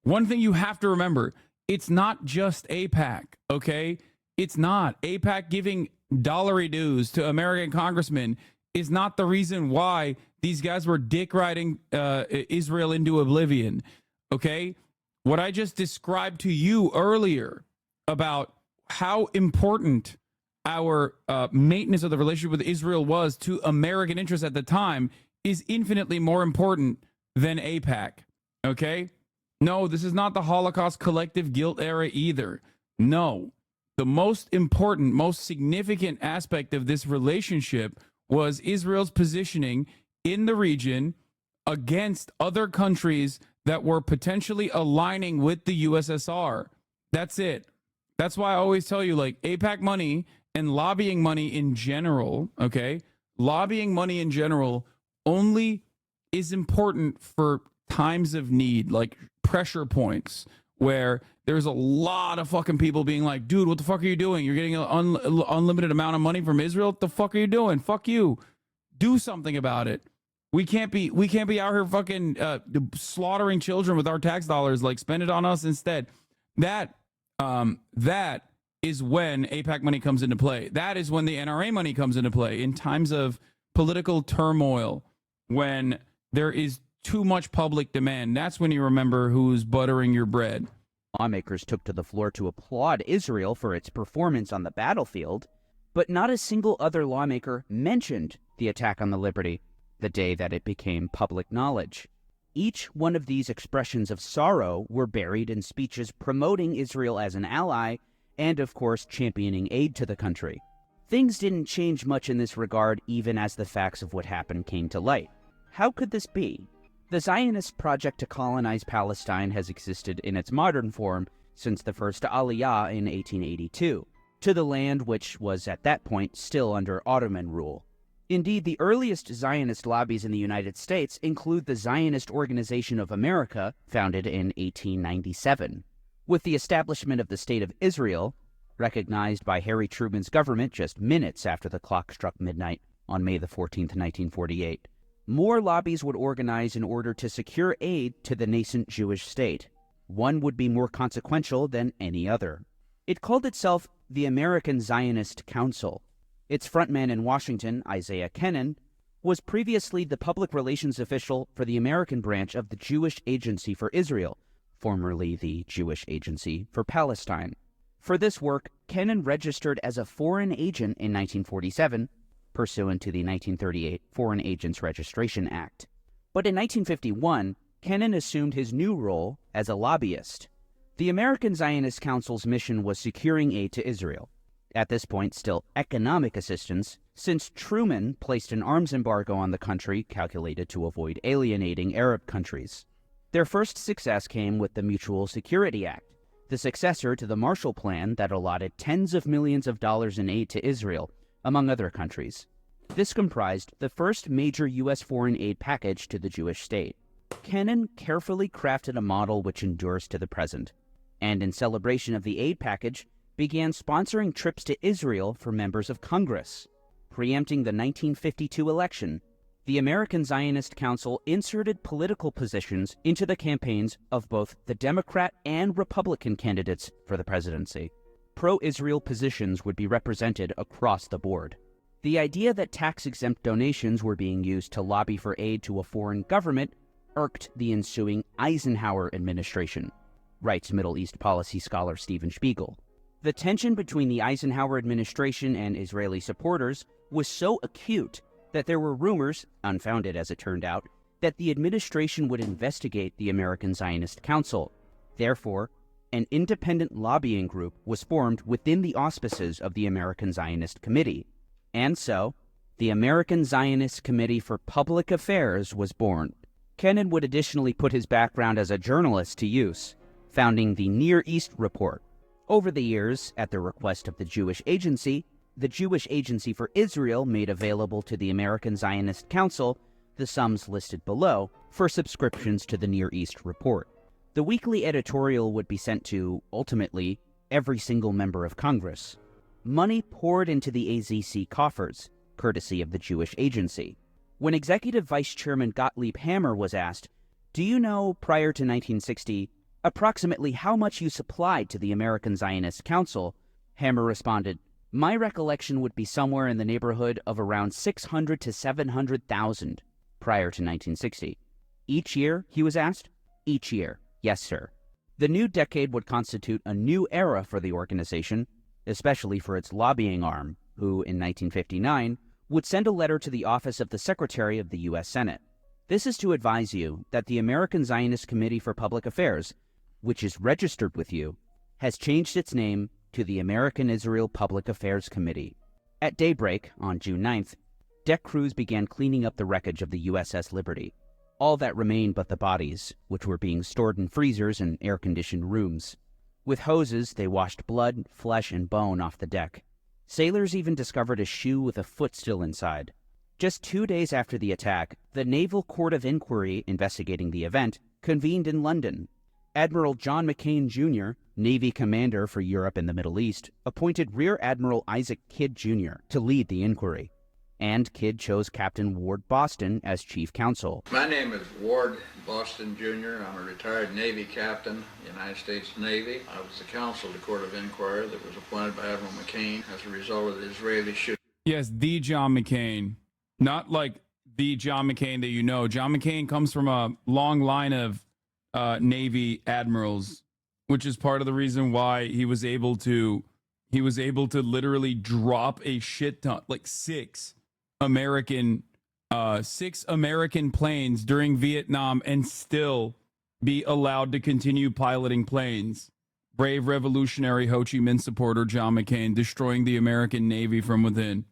one thing you have to remember, it's not just AIPAC, okay? It's not. AIPAC giving dollary dues to American congressmen is not the reason why these guys were dick riding Israel into oblivion, okay? What I just described to you earlier about how important our maintenance of the relationship with Israel was to American interests at the time is infinitely more important than AIPAC, okay? No, this is not the Holocaust collective guilt era either. No, the most important, most significant aspect of this relationship was Israel's positioning in the region against other countries that were potentially aligning with the USSR. That's it. That's why I always tell you, like, AIPAC money and lobbying money in general, okay? Lobbying money in general only is important for times of need, like pressure points, where there's a lot of fucking people being like, dude, what the fuck are you doing? You're getting an unlimited amount of money from Israel. What the fuck are you doing? Fuck you. Do something about it. We can't be out here fucking slaughtering children with our tax dollars. Like, spend it on us instead. That is when AIPAC money comes into play. That is when the NRA money comes into play in times of political turmoil, when there is too much public demand. That's when you remember who's buttering your bread. Lawmakers took to the floor to applaud Israel for its performance on the battlefield, but not a single other lawmaker mentioned the attack on the Liberty the day that it became public knowledge. Each one of these expressions of sorrow were buried in speeches promoting Israel as an ally and, of course, championing aid to the country. Things didn't change much in this regard even as the facts of what happened came to light. How could this be? The Zionist project to colonize Palestine has existed in its modern form since the first Aliyah in 1882, to the land which was at that point still under Ottoman rule. Indeed, the earliest Zionist lobbies in the United States include the Zionist Organization of America, founded in 1897. With the establishment of the State of Israel, recognized by Harry Truman's government just minutes after the clock struck midnight on May the 14th, 1948, More lobbies would organize in order to secure aid to the nascent Jewish state. One would be more consequential than any other. It called itself the American Zionist Council. Its frontman in Washington, Isaiah Kennan, was previously the public relations official for the American branch of the Jewish Agency for Israel, formerly the Jewish Agency for Palestine. For this work, Kennan registered as a foreign agent in 1947, pursuant to the 1938 Foreign Agents Registration Act. But in 1951, Kennan assumed his new role as a lobbyist. The American Zionist Council's mission was securing aid to Israel. At this point, still economic assistance, since Truman placed an arms embargo on the country calculated to avoid alienating Arab countries. Their first success came with the Mutual Security Act, the successor to the Marshall Plan that allotted tens of millions of dollars in aid to Israel, among other countries. This comprised the first major U.S. foreign aid package to the Jewish state. Kennan carefully crafted a model which endures to the present, and in celebration of the aid package, began sponsoring trips to Israel for members of Congress. Preempting the 1952 election, the American Zionist Council inserted political positions into the campaigns of both the Democrat and Republican candidates for the presidency. Pro-Israel positions would be represented across the board. The idea that tax-exempt donations were being used to lobby for aid to a foreign government irked the ensuing Eisenhower administration, writes Middle East policy scholar Stephen Spiegel. The tension between the Eisenhower administration and Israeli supporters was so acute that there were rumors, unfounded as it turned out, that the administration would investigate the American Zionist Council. Therefore, an independent lobbying group was formed within the auspices of the American Zionist Committee. And so, the American Zionist Committee for Public Affairs was born. Kennan would additionally put his background as a journalist to use, founding the Near East Report. Over the years, at the request of the Jewish Agency for Israel made available to the American Zionist Council the sums listed below for subscriptions to the Near East Report. The weekly editorial would be sent to, ultimately, every single member of Congress. Money poured into the AZC coffers, courtesy of the Jewish Agency. When Executive Vice Chairman Gottlieb Hammer was asked, "Do you know, prior to 1960, approximately how much you supplied to the American Zionist Council?" Hammer responded, "My recollection would be somewhere in the neighborhood of around 600 to 700,000 prior to 1960. Each year, he was asked? Each year, yes, sir. The new decade would constitute a new era for the organization, especially for its lobbying arm, who, in 1959, would send a letter to the office of the Secretary of the U.S. Senate. This is to advise you that the American Zionist Committee for Public Affairs, which is registered with you, has changed its name to the American Israel Public Affairs Committee." At daybreak, on June 9th, deck crews began cleaning up the wreckage of the USS Liberty, all that remained but the bodies, which were being stored in freezers and air-conditioned rooms. With hoses, they washed blood, flesh, and bone off the deck. Sailors even discovered a shoe with a foot still inside. Just 2 days after the attack, the Naval Court of Inquiry investigating the event convened in London. Admiral John McCain, Jr., Navy Commander for Europe and the Middle East, appointed Rear Admiral Isaac Kidd, Jr. to lead the inquiry. And Kidd chose Captain Ward Boston as chief counsel. My name is Ward Boston, Jr. I'm a retired Navy captain, United States Navy. I was the counsel of the Court of Inquiry that was appointed by Admiral McCain as a result of the Israeli shooting. Yes, the John McCain. Not like the John McCain that you know. John McCain comes from a long line of Navy admirals, which is part of the reason why he was able to literally drop a shit ton, like six American planes during Vietnam and still be allowed to continue piloting planes. Brave revolutionary Ho Chi Minh supporter John McCain destroying the American Navy from within.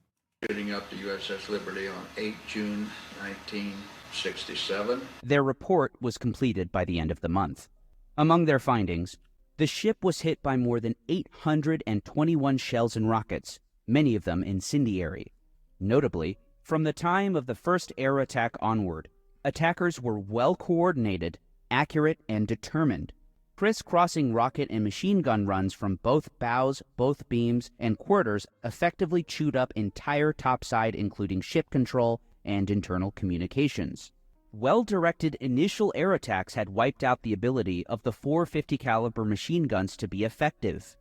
Shooting up the USS Liberty on 8 June 1967. Their report was completed by the end of the month. Among their findings, the ship was hit by more than 821 shells and rockets, many of them incendiary. Notably, from the time of the first air attack onward, attackers were well coordinated, accurate, and determined. Crisscrossing rocket and machine gun runs from both bows, both beams, and quarters effectively chewed up entire topside, including ship control and internal communications. Well-directed initial air attacks had wiped out the ability of the 450 caliber machine guns to be effective.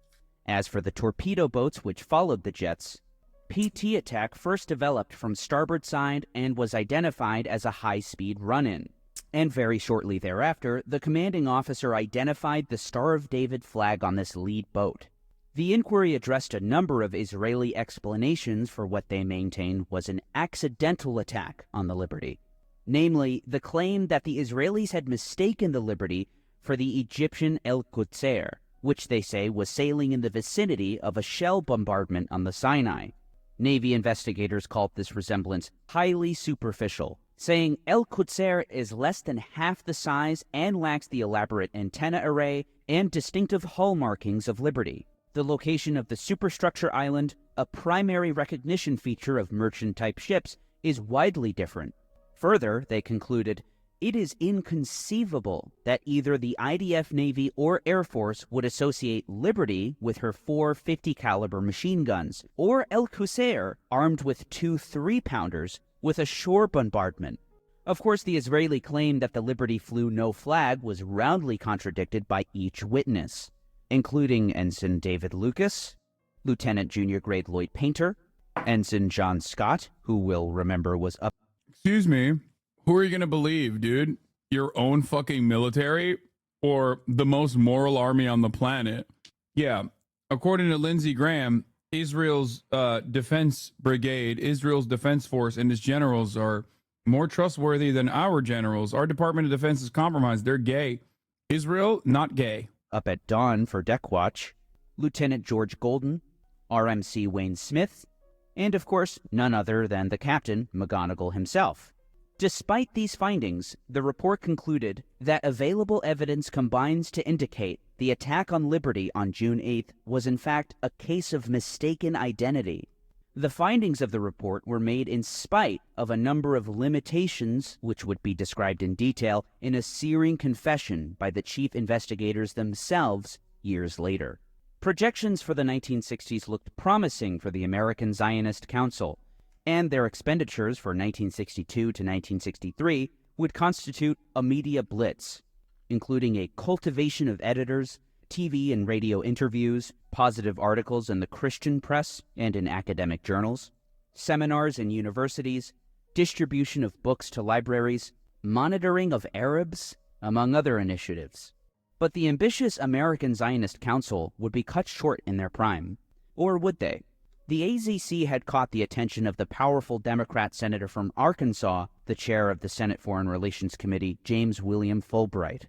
As for the torpedo boats which followed the jets, PT attack first developed from starboard side and was identified as a high-speed run-in. And very shortly thereafter, the commanding officer identified the Star of David flag on this lead boat. The inquiry addressed a number of Israeli explanations for what they maintained was an accidental attack on the Liberty. Namely, the claim that the Israelis had mistaken the Liberty for the Egyptian El Qudsr, which they say was sailing in the vicinity of a shell bombardment on the Sinai. Navy investigators called this resemblance highly superficial, saying El Qudsr is less than half the size and lacks the elaborate antenna array and distinctive hull markings of Liberty. The location of the superstructure island, a primary recognition feature of merchant-type ships, is widely different. Further, they concluded, it is inconceivable that either the IDF Navy or Air Force would associate Liberty with her 450 caliber machine guns, or El Qudsr, armed with 2 3-pounders, with a shore bombardment. Of course, the Israeli claim that the Liberty flew no flag was roundly contradicted by each witness, including Ensign David Lucas, Lieutenant Junior Grade Lloyd Painter, Ensign John Scott, who we'll remember was up. Excuse me. Who are you going to believe, dude? Your own fucking military or the most moral army on the planet? Yeah. According to Lindsey Graham, Israel's defense brigade, Israel's defense force, and its generals are more trustworthy than our generals. Our Department of Defense is compromised. They're gay. Israel, not gay. Up at dawn for deck watch, Lieutenant George Golden, RMC Wayne Smith, and of course, none other than the captain, McGonigal himself. Despite these findings, the report concluded that available evidence combines to indicate the attack on Liberty on June 8th was in fact a case of mistaken identity. The findings of the report were made in spite of a number of limitations, which would be described in detail in a searing confession by the chief investigators themselves years later. Projections for the 1960s looked promising for the American Zionist Council, and their expenditures for 1962 to 1963 would constitute a media blitz, including a cultivation of editors, TV and radio interviews, positive articles in the Christian press and in academic journals, seminars in universities, distribution of books to libraries, monitoring of Arabs, among other initiatives. But the ambitious American Zionist Council would be cut short in their prime. Or would they? The AZC had caught the attention of the powerful Democrat senator from Arkansas, the chair of the Senate Foreign Relations Committee, James William Fulbright.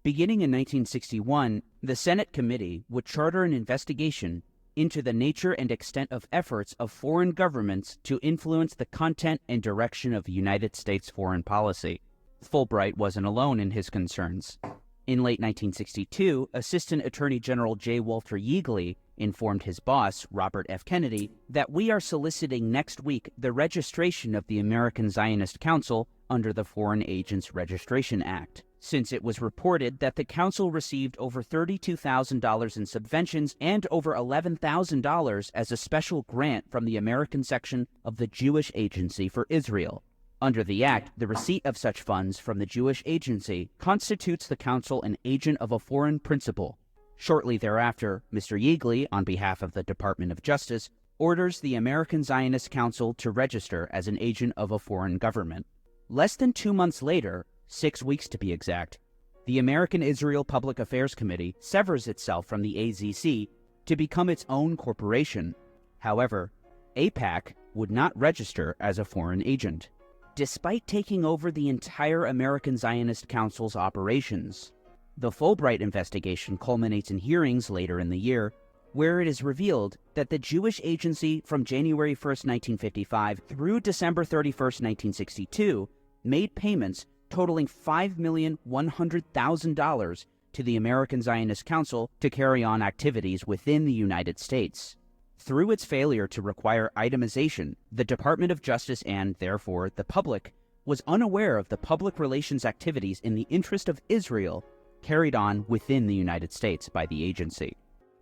Beginning in 1961, the Senate committee would charter an investigation into the nature and extent of efforts of foreign governments to influence the content and direction of United States foreign policy. Fulbright wasn't alone in his concerns. In late 1962, Assistant Attorney General J. Walter Yeagley informed his boss, Robert F. Kennedy, that we are soliciting next week the registration of the American Zionist Council under the Foreign Agents Registration Act, since it was reported that the council received over $32,000 in subventions and over $11,000 as a special grant from the American section of the Jewish Agency for Israel. Under the Act, the receipt of such funds from the Jewish Agency constitutes the council an agent of a foreign principal. Shortly thereafter, Mr. Yeagley, on behalf of the Department of Justice, orders the American Zionist Council to register as an agent of a foreign government. Less than 2 months later, 6 weeks to be exact, the American Israel Public Affairs Committee severs itself from the AZC to become its own corporation. However, AIPAC would not register as a foreign agent. Despite taking over the entire American Zionist Council's operations, the Fulbright investigation culminates in hearings later in the year, where it is revealed that the Jewish Agency from January 1, 1955 through December 31, 1962, made payments totaling $5,100,000 to the American Zionist Council to carry on activities within the United States. Through its failure to require itemization, the Department of Justice and, therefore, the public was unaware of the public relations activities in the interest of Israel carried on within the United States by the agency.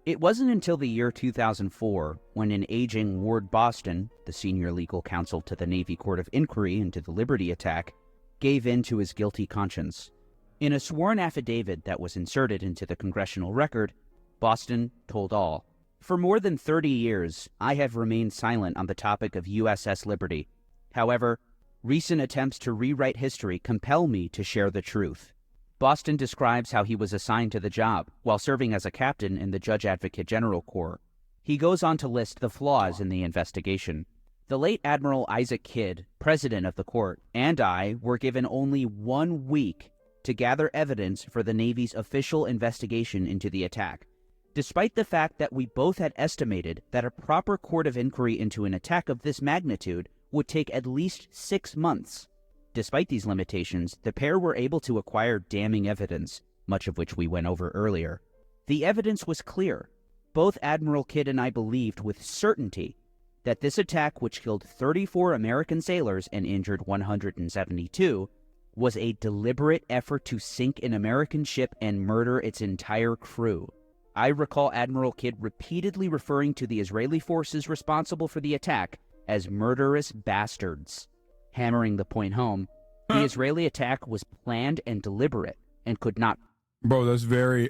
It wasn't until the year 2004 when an aging Ward Boston, the senior legal counsel to the Navy Court of Inquiry into the Liberty attack, gave in to his guilty conscience. In a sworn affidavit that was inserted into the congressional record, Boston told all, "For more than 30 years, I have remained silent on the topic of USS Liberty. However, recent attempts to rewrite history compel me to share the truth." Boston describes how he was assigned to the job while serving as a captain in the Judge Advocate General Corps. He goes on to list the flaws in the investigation. The late Admiral Isaac Kidd, president of the court, and I were given only 1 week to gather evidence for the Navy's official investigation into the attack, despite the fact that we both had estimated that a proper court of inquiry into an attack of this magnitude would take at least 6 months. Despite these limitations, the pair were able to acquire damning evidence, much of which we went over earlier. The evidence was clear. Both Admiral Kidd and I believed with certainty that this attack, which killed 34 American sailors and injured 172, was a deliberate effort to sink an American ship and murder its entire crew. I recall Admiral Kidd repeatedly referring to the Israeli forces responsible for the attack as murderous bastards. Hammering the point home, the Israeli attack was planned and deliberate and could not... Bro, that's very,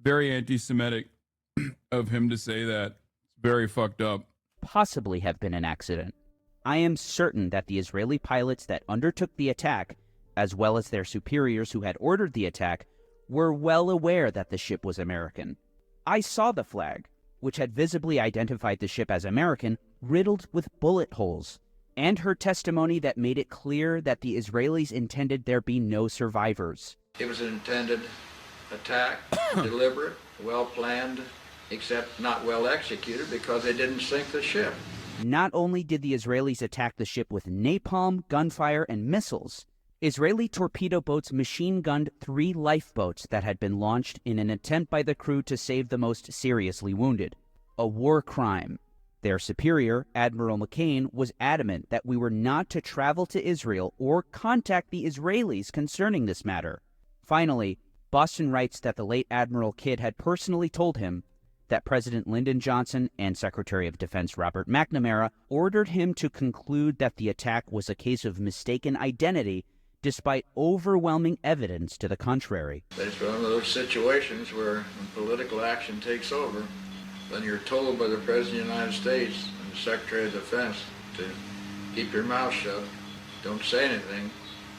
very anti-Semitic of him to say that. It's very fucked up. ...possibly have been an accident. I am certain that the Israeli pilots that undertook the attack, as well as their superiors who had ordered the attack, were well aware that the ship was American. I saw the flag, which had visibly identified the ship as American, riddled with bullet holes, and heard testimony that made it clear that the Israelis intended there be no survivors. It was an intended attack, deliberate, well-planned, except not well executed because they didn't sink the ship. Not only did the Israelis attack the ship with napalm, gunfire, and missiles, Israeli torpedo boats machine-gunned 3 lifeboats that had been launched in an attempt by the crew to save the most seriously wounded. A war crime. Their superior, Admiral McCain, was adamant that we were not to travel to Israel or contact the Israelis concerning this matter. Finally, Boston writes that the late Admiral Kidd had personally told him that President Lyndon Johnson and Secretary of Defense Robert McNamara ordered him to conclude that the attack was a case of mistaken identity, despite overwhelming evidence to the contrary. It's one of those situations where when political action takes over, then you're told by the President of the United States and the Secretary of Defense to keep your mouth shut, don't say anything,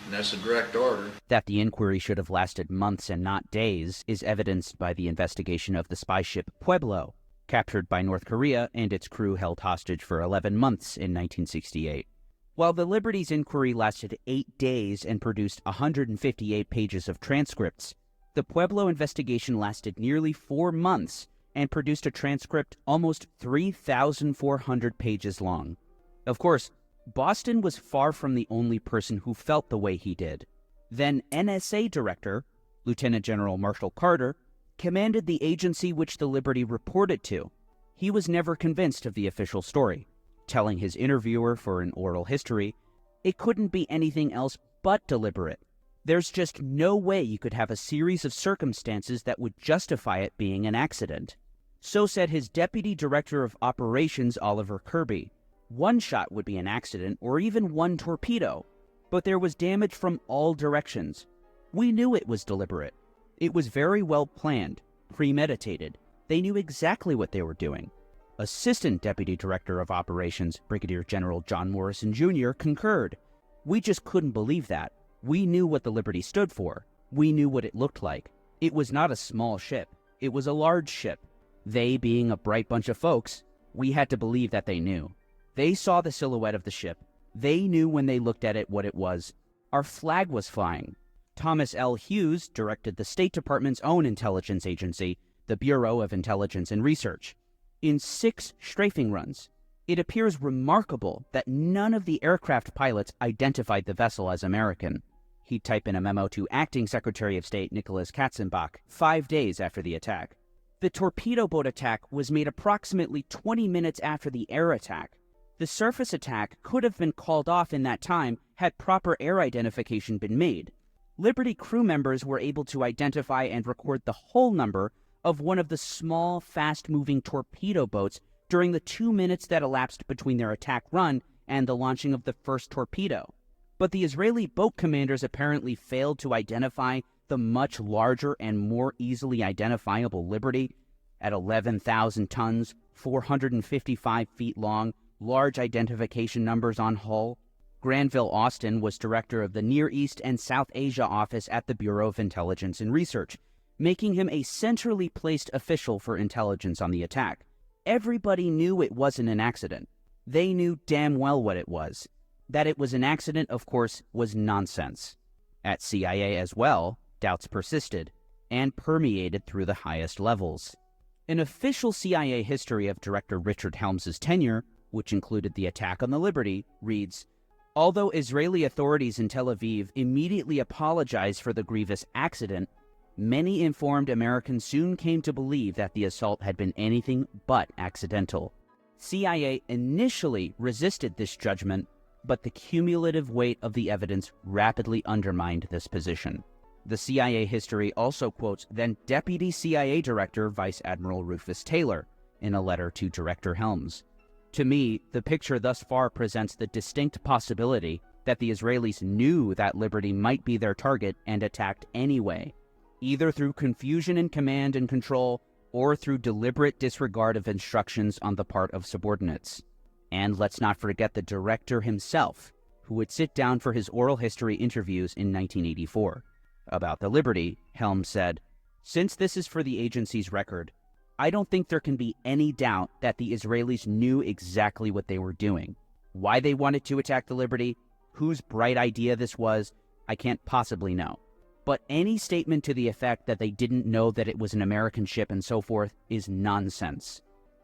and that's a direct order. That the inquiry should have lasted months and not days is evidenced by the investigation of the spy ship Pueblo, captured by North Korea and its crew held hostage for 11 months in 1968. While the Liberty's inquiry lasted 8 days and produced 158 pages of transcripts, the Pueblo investigation lasted nearly 4 months and produced a transcript almost 3,400 pages long. Of course, Boston was far from the only person who felt the way he did. Then NSA Director, Lieutenant General Marshall Carter, commanded the agency which the Liberty reported to. He was never convinced of the official story, telling his interviewer for an oral history, "It couldn't be anything else but deliberate. There's just no way you could have a series of circumstances that would justify it being an accident." So said his Deputy Director of Operations, Oliver Kirby. One shot would be an accident, or even one torpedo, but there was damage from all directions. We knew it was deliberate. It was very well planned, premeditated. They knew exactly what they were doing. Assistant Deputy Director of Operations, Brigadier General John Morrison Jr., concurred. We just couldn't believe that. We knew what the Liberty stood for. We knew what it looked like. It was not a small ship. It was a large ship. They, being a bright bunch of folks, we had to believe that they knew. They saw the silhouette of the ship. They knew when they looked at it what it was. Our flag was flying. Thomas L. Hughes directed the State Department's own intelligence agency, the Bureau of Intelligence and Research. In 6 strafing runs, it appears remarkable that none of the aircraft pilots identified the vessel as American. He'd type in a memo to Acting Secretary of State Nicholas Katzenbach 5 days after the attack. The torpedo boat attack was made approximately 20 minutes after the air attack. The surface attack could have been called off in that time had proper air identification been made. Liberty crew members were able to identify and record the whole number of one of the small, fast-moving torpedo boats during the 2 minutes that elapsed between their attack run and the launching of the first torpedo. But the Israeli boat commanders apparently failed to identify the much larger and more easily identifiable Liberty at 11,000 tons, 455 feet long, large identification numbers on hull. Granville Austin was director of the Near East and South Asia office at the Bureau of Intelligence and Research, making him a centrally placed official for intelligence on the attack. Everybody knew it wasn't an accident. They knew damn well what it was. That it was an accident, of course, was nonsense. At CIA as well, doubts persisted and permeated through the highest levels. An official CIA history of Director Richard Helms's tenure, which included the attack on the Liberty, reads, "Although Israeli authorities in Tel Aviv immediately apologized for the grievous accident, many informed Americans soon came to believe that the assault had been anything but accidental. CIA initially resisted this judgment, but the cumulative weight of the evidence rapidly undermined this position." The CIA history also quotes then Deputy CIA Director Vice Admiral Rufus Taylor in a letter to Director Helms. To me, the picture thus far presents the distinct possibility that the Israelis knew that Liberty might be their target and attacked anyway, either through confusion in command and control or through deliberate disregard of instructions on the part of subordinates. And let's not forget the director himself, who would sit down for his oral history interviews in 1984. About the Liberty, Helms said, "Since this is for the agency's record, I don't think there can be any doubt that the Israelis knew exactly what they were doing. Why they wanted to attack the Liberty, whose bright idea this was, I can't possibly know. But any statement to the effect that they didn't know that it was an American ship and so forth is nonsense.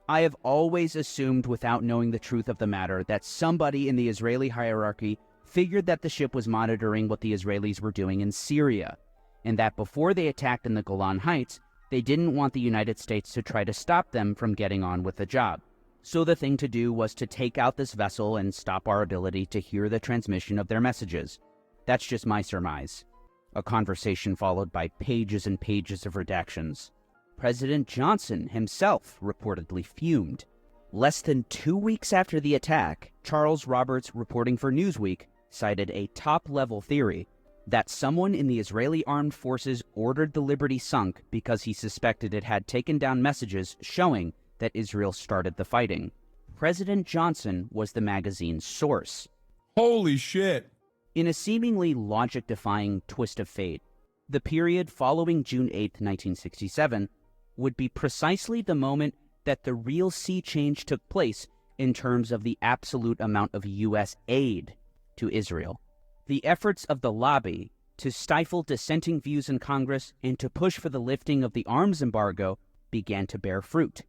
I have always assumed, without knowing the truth of the matter, that somebody in the Israeli hierarchy figured that the ship was monitoring what the Israelis were doing in Syria, and that before they attacked in the Golan Heights, they didn't want the United States to try to stop them from getting on with the job. So the thing to do was to take out this vessel and stop our ability to hear the transmission of their messages. That's just my surmise." A conversation followed by pages and pages of redactions. President Johnson himself reportedly fumed. Less than 2 weeks after the attack, Charles Roberts, reporting for Newsweek, cited a top-level theory that someone in the Israeli armed forces ordered the Liberty sunk because he suspected it had taken down messages showing that Israel started the fighting. President Johnson was the magazine's source. Holy shit. In a seemingly logic-defying twist of fate, the period following June 8, 1967, would be precisely the moment that the real sea change took place in terms of the absolute amount of U.S. aid to Israel. The efforts of the lobby to stifle dissenting views in Congress and to push for the lifting of the arms embargo began to bear fruit.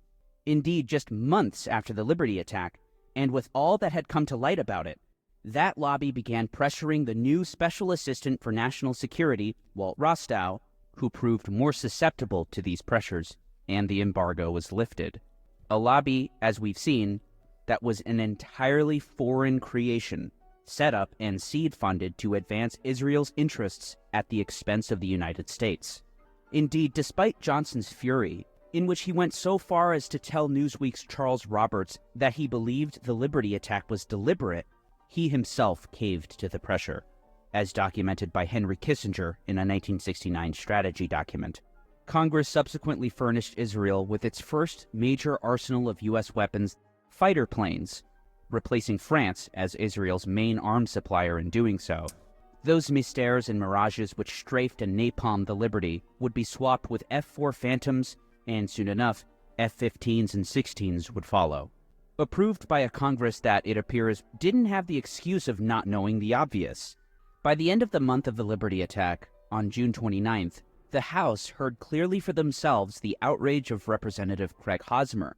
Indeed, just months after the Liberty attack, and with all that had come to light about it, that lobby began pressuring the new Special Assistant for National Security, Walt Rostow, who proved more susceptible to these pressures, and the embargo was lifted. A lobby, as we've seen, that was an entirely foreign creation, set up and seed-funded to advance Israel's interests at the expense of the United States. Indeed, despite Johnson's fury, in which he went so far as to tell Newsweek's Charles Roberts that he believed the Liberty attack was deliberate, he himself caved to the pressure, as documented by Henry Kissinger in a 1969 strategy document. Congress subsequently furnished Israel with its first major arsenal of U.S. weapons, fighter planes, replacing France as Israel's main arms supplier in doing so. Those Mystères and Mirages which strafed and napalmed the Liberty would be swapped with F-4 Phantoms, and soon enough, F-15s and 16s would follow. Approved by a Congress that, it appears, didn't have the excuse of not knowing the obvious. By the end of the month of the Liberty attack, on June 29th, the House heard clearly for themselves the outrage of Representative Craig Hosmer,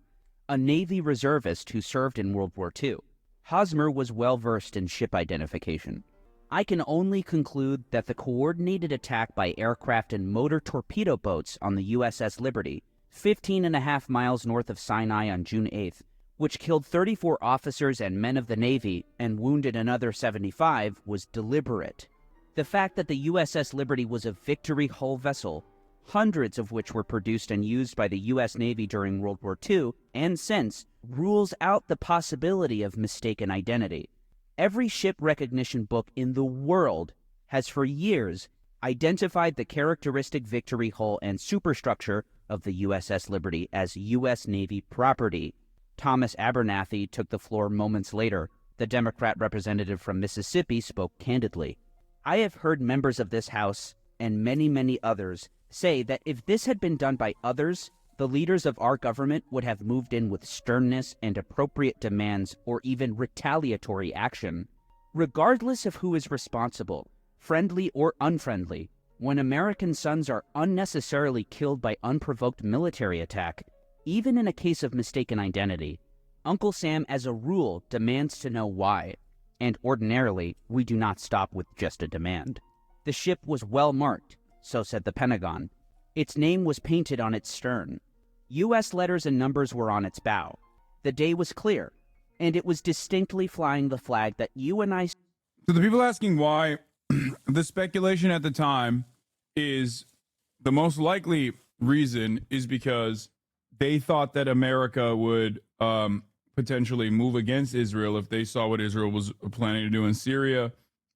a Navy reservist who served in World War II. Hosmer was well-versed in ship identification. "I can only conclude that the coordinated attack by aircraft and motor torpedo boats on the USS Liberty, 15.5 miles north of Sinai on June 8th, which killed 34 officers and men of the Navy and wounded another 75, was deliberate. The fact that the USS Liberty was a Victory hull vessel hundreds of which were produced and used by the U.S. Navy during World War II and since, rules out the possibility of mistaken identity. Every ship recognition book in the world has for years identified the characteristic victory hull and superstructure of the USS Liberty as U.S. Navy property. Thomas Abernathy took the floor moments later. The Democrat representative from Mississippi spoke candidly. I have heard members of this House and many, many others say that if this had been done by others, the leaders of our government would have moved in with sternness and appropriate demands or even retaliatory action. Regardless of who is responsible, friendly or unfriendly, when American sons are unnecessarily killed by unprovoked military attack, even in a case of mistaken identity, Uncle Sam as a rule demands to know why, and ordinarily we do not stop with just a demand. The ship was well marked, so said the Pentagon. Its name was painted on its stern. U.S. letters and numbers were on its bow. The day was clear, and it was distinctly flying the flag that you and I... So the people asking why, the speculation at the time is the most likely reason is because they thought that America would potentially move against Israel if they saw what Israel was planning to do in Syria,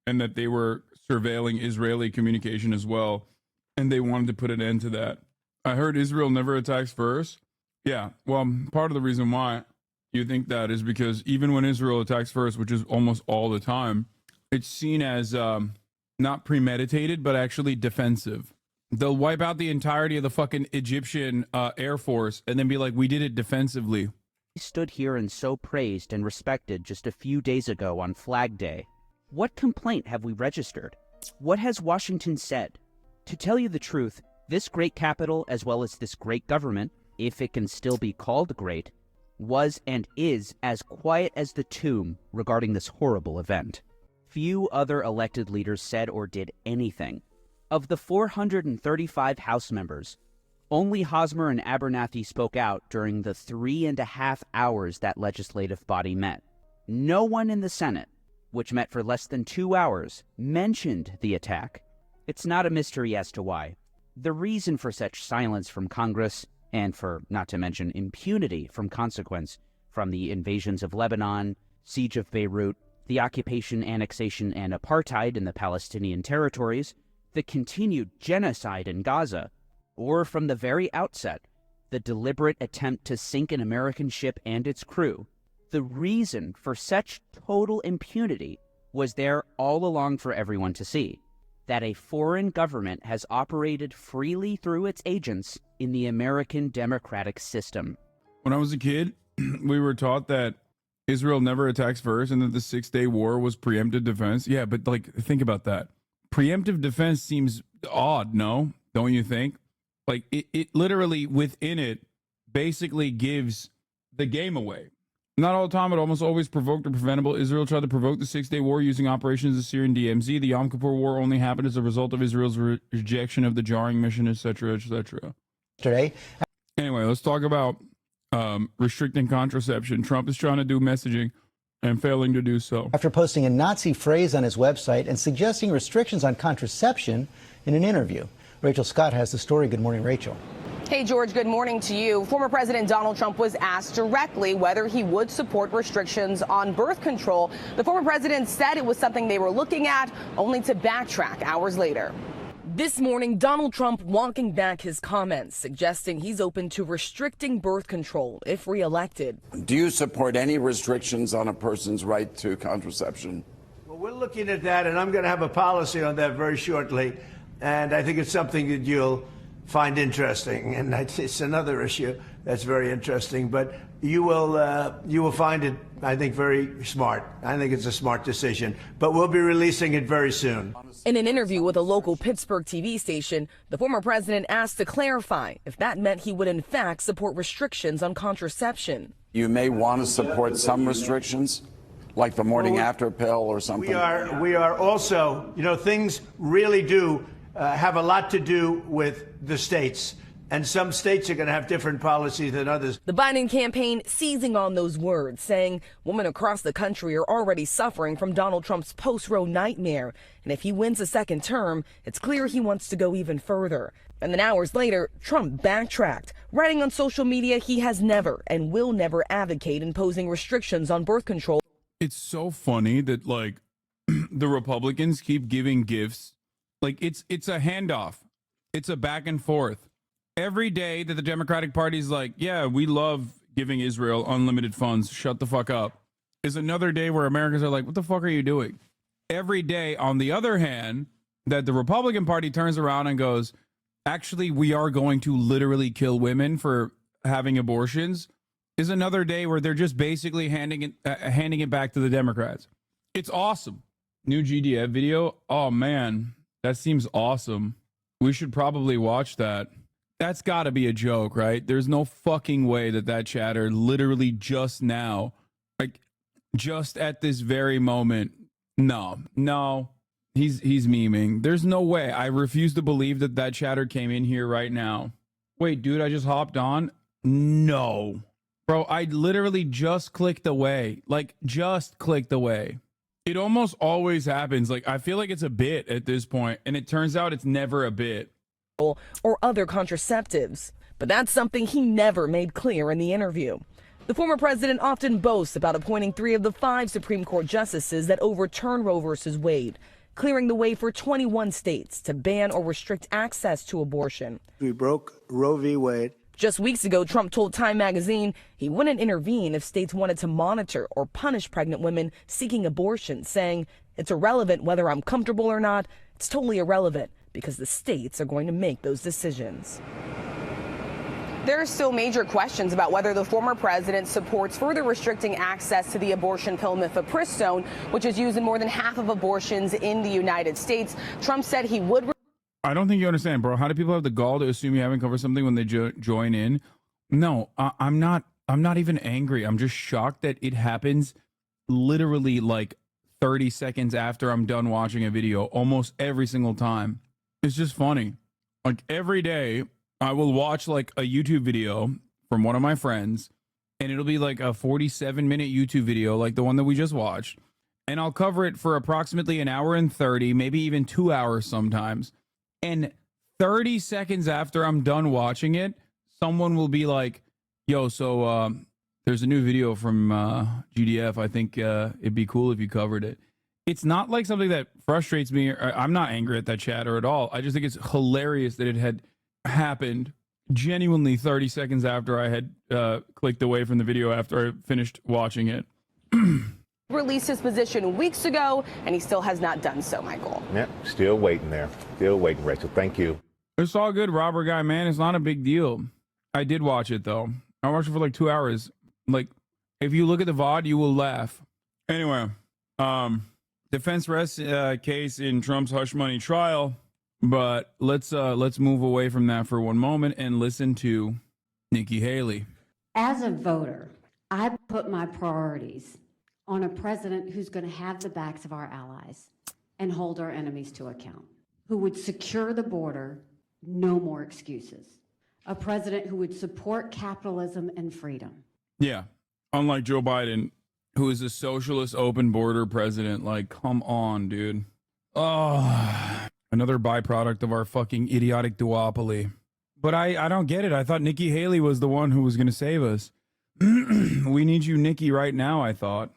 and that they were surveilling Israeli communication as well, and they wanted to put an end to that. I heard Israel never attacks first. Yeah, well, part of the reason why you think that is because even when Israel attacks first, which is almost all the time, it's seen as not premeditated, but actually defensive. They'll wipe out the entirety of the fucking Egyptian Air Force and then be like, we did it defensively. Stood here and so praised and respected just a few days ago on Flag Day. What complaint have we registered? What has Washington said? To tell you the truth, this great capital, as well as this great government, if it can still be called great, was and is as quiet as the tomb regarding this horrible event. Few other elected leaders said or did anything. Of the 435 House members, only Hosmer and Abernathy spoke out during the 3.5 hours that legislative body met. No one in the Senate, which met for less than 2 hours, mentioned the attack. It's not a mystery as to why. The reason for such silence from Congress, and for, not to mention, impunity from consequence, from the invasions of Lebanon, siege of Beirut, the occupation, annexation, and apartheid in the Palestinian territories, the continued genocide in Gaza, or from the very outset, the deliberate attempt to sink an American ship and its crew, the reason for such total impunity was there all along for everyone to see. That a foreign government has operated freely through its agents in the American democratic system. When I was a kid, we were taught that Israel never attacks first and that the 6-Day War was preemptive defense. Yeah, but like, think about that. Preemptive defense seems odd, no? Don't you think? Like, it literally, within it, basically gives the game away. Not all the time, but almost always provoked or preventable. Israel tried to provoke the 6-Day War using operations in the Syrian DMZ. The Yom Kippur War only happened as a result of Israel's rejection of the jarring mission, etc., etc. Today. Anyway, let's talk about restricting contraception. Trump is trying to do messaging and failing to do so. After posting a Nazi phrase on his website and suggesting restrictions on contraception in an interview. Rachel Scott has the story. Good morning, Rachel. Hey, George, good morning to you. Former President Donald Trump was asked directly whether he would support restrictions on birth control. The former president said it was something they were looking at, only to backtrack hours later. This morning, Donald Trump walking back his comments, suggesting he's open to restricting birth control if reelected. Do you support any restrictions on a person's right to contraception? Well, we're looking at that, and I'm going to have a policy on that very shortly. And I think it's something that you'll find interesting, and it's another issue that's very interesting. But you will find it, I think, very smart. I think it's a smart decision. But we'll be releasing it very soon. In an interview with a local Pittsburgh TV station, the former president asked to clarify if that meant he would in fact support restrictions on contraception. You may want to support some restrictions, like the morning after pill or something. We are also, things really do have a lot to do with the states. and some states are going to have different policies than others. The Biden campaign seizing on those words, saying women across the country are already suffering from Donald Trump's post-Roe nightmare. And if he wins a second term, it's clear he wants to go even further. And then hours later, Trump backtracked, writing on social media he has never and will never advocate imposing restrictions on birth control. It's so funny that, like, the Republicans keep giving gifts. Like, it's a handoff. It's a back and forth. Every day that the Democratic Party is like, yeah, we love giving Israel unlimited funds, shut the fuck up, is another day where Americans are like, what the fuck are you doing? Every day, on the other hand, that the Republican Party turns around and goes, actually, we are going to literally kill women for having abortions, is another day where they're just basically handing it back to the Democrats. It's awesome. New GDF video. Oh, man, that seems awesome. We should probably watch that. That's got to be a joke, right? There's no fucking way that chatter literally just now, like just at this very moment. No, he's memeing. There's no way. I refuse to believe that chatter came in here right now. Wait, dude, I just hopped on. No, bro, I literally just clicked away. Like, just clicked away. It almost always happens. Like, I feel like it's a bit at this point, and it turns out it's never a bit. Or other contraceptives. But that's something he never made clear in the interview. The former president often boasts about appointing 3 of the 5 Supreme Court justices that overturned Roe v. Wade, clearing the way for 21 states to ban or restrict access to abortion. We broke Roe v. Wade. Just weeks ago, Trump told Time magazine he wouldn't intervene if states wanted to monitor or punish pregnant women seeking abortion, saying, it's irrelevant whether I'm comfortable or not. It's totally irrelevant because the states are going to make those decisions. There are still major questions about whether the former president supports further restricting access to the abortion pill mifepristone, which is used in more than half of abortions in the United States. Trump said he would. I don't think you understand, bro. How do people have the gall to assume you haven't covered something when they join in? No, I'm not even angry. I'm just shocked that it happens literally like 30 seconds after I'm done watching a video, almost every single time. It's just funny. Like, every day I will watch like a YouTube video from one of my friends, and it'll be like a 47-minute YouTube video like the one that we just watched, and I'll cover it for approximately an hour and 30, maybe even 2 hours sometimes. And 30 seconds after I'm done watching it, someone will be like, yo, so there's a new video from GDF. I think it'd be cool if you covered it. It's not like something that frustrates me. I'm not angry at that chatter at all. I just think it's hilarious that it had happened genuinely 30 seconds after I had clicked away from the video after I finished watching it. Released his position weeks ago, and he still has not done so, Michael. Yeah, still waiting there. Still waiting, Rachel. Thank you. It's all good, Robert Guy, man. It's not a big deal. I did watch it, though. I watched it for like 2 hours. Like, if you look at the VOD, you will laugh. Anyway, defense rests case in Trump's hush money trial. But let's move away from that for one moment and listen to Nikki Haley. As a voter, I put my priorities on a president who's going to have the backs of our allies and hold our enemies to account, who would secure the border, no more excuses. A president who would support capitalism and freedom. Yeah, unlike Joe Biden, who is a socialist open border president. Like, come on, dude. Oh, another byproduct of our fucking idiotic duopoly. But I don't get it. I thought Nikki Haley was the one who was going to save us. We need you, Nikki, right now, I thought.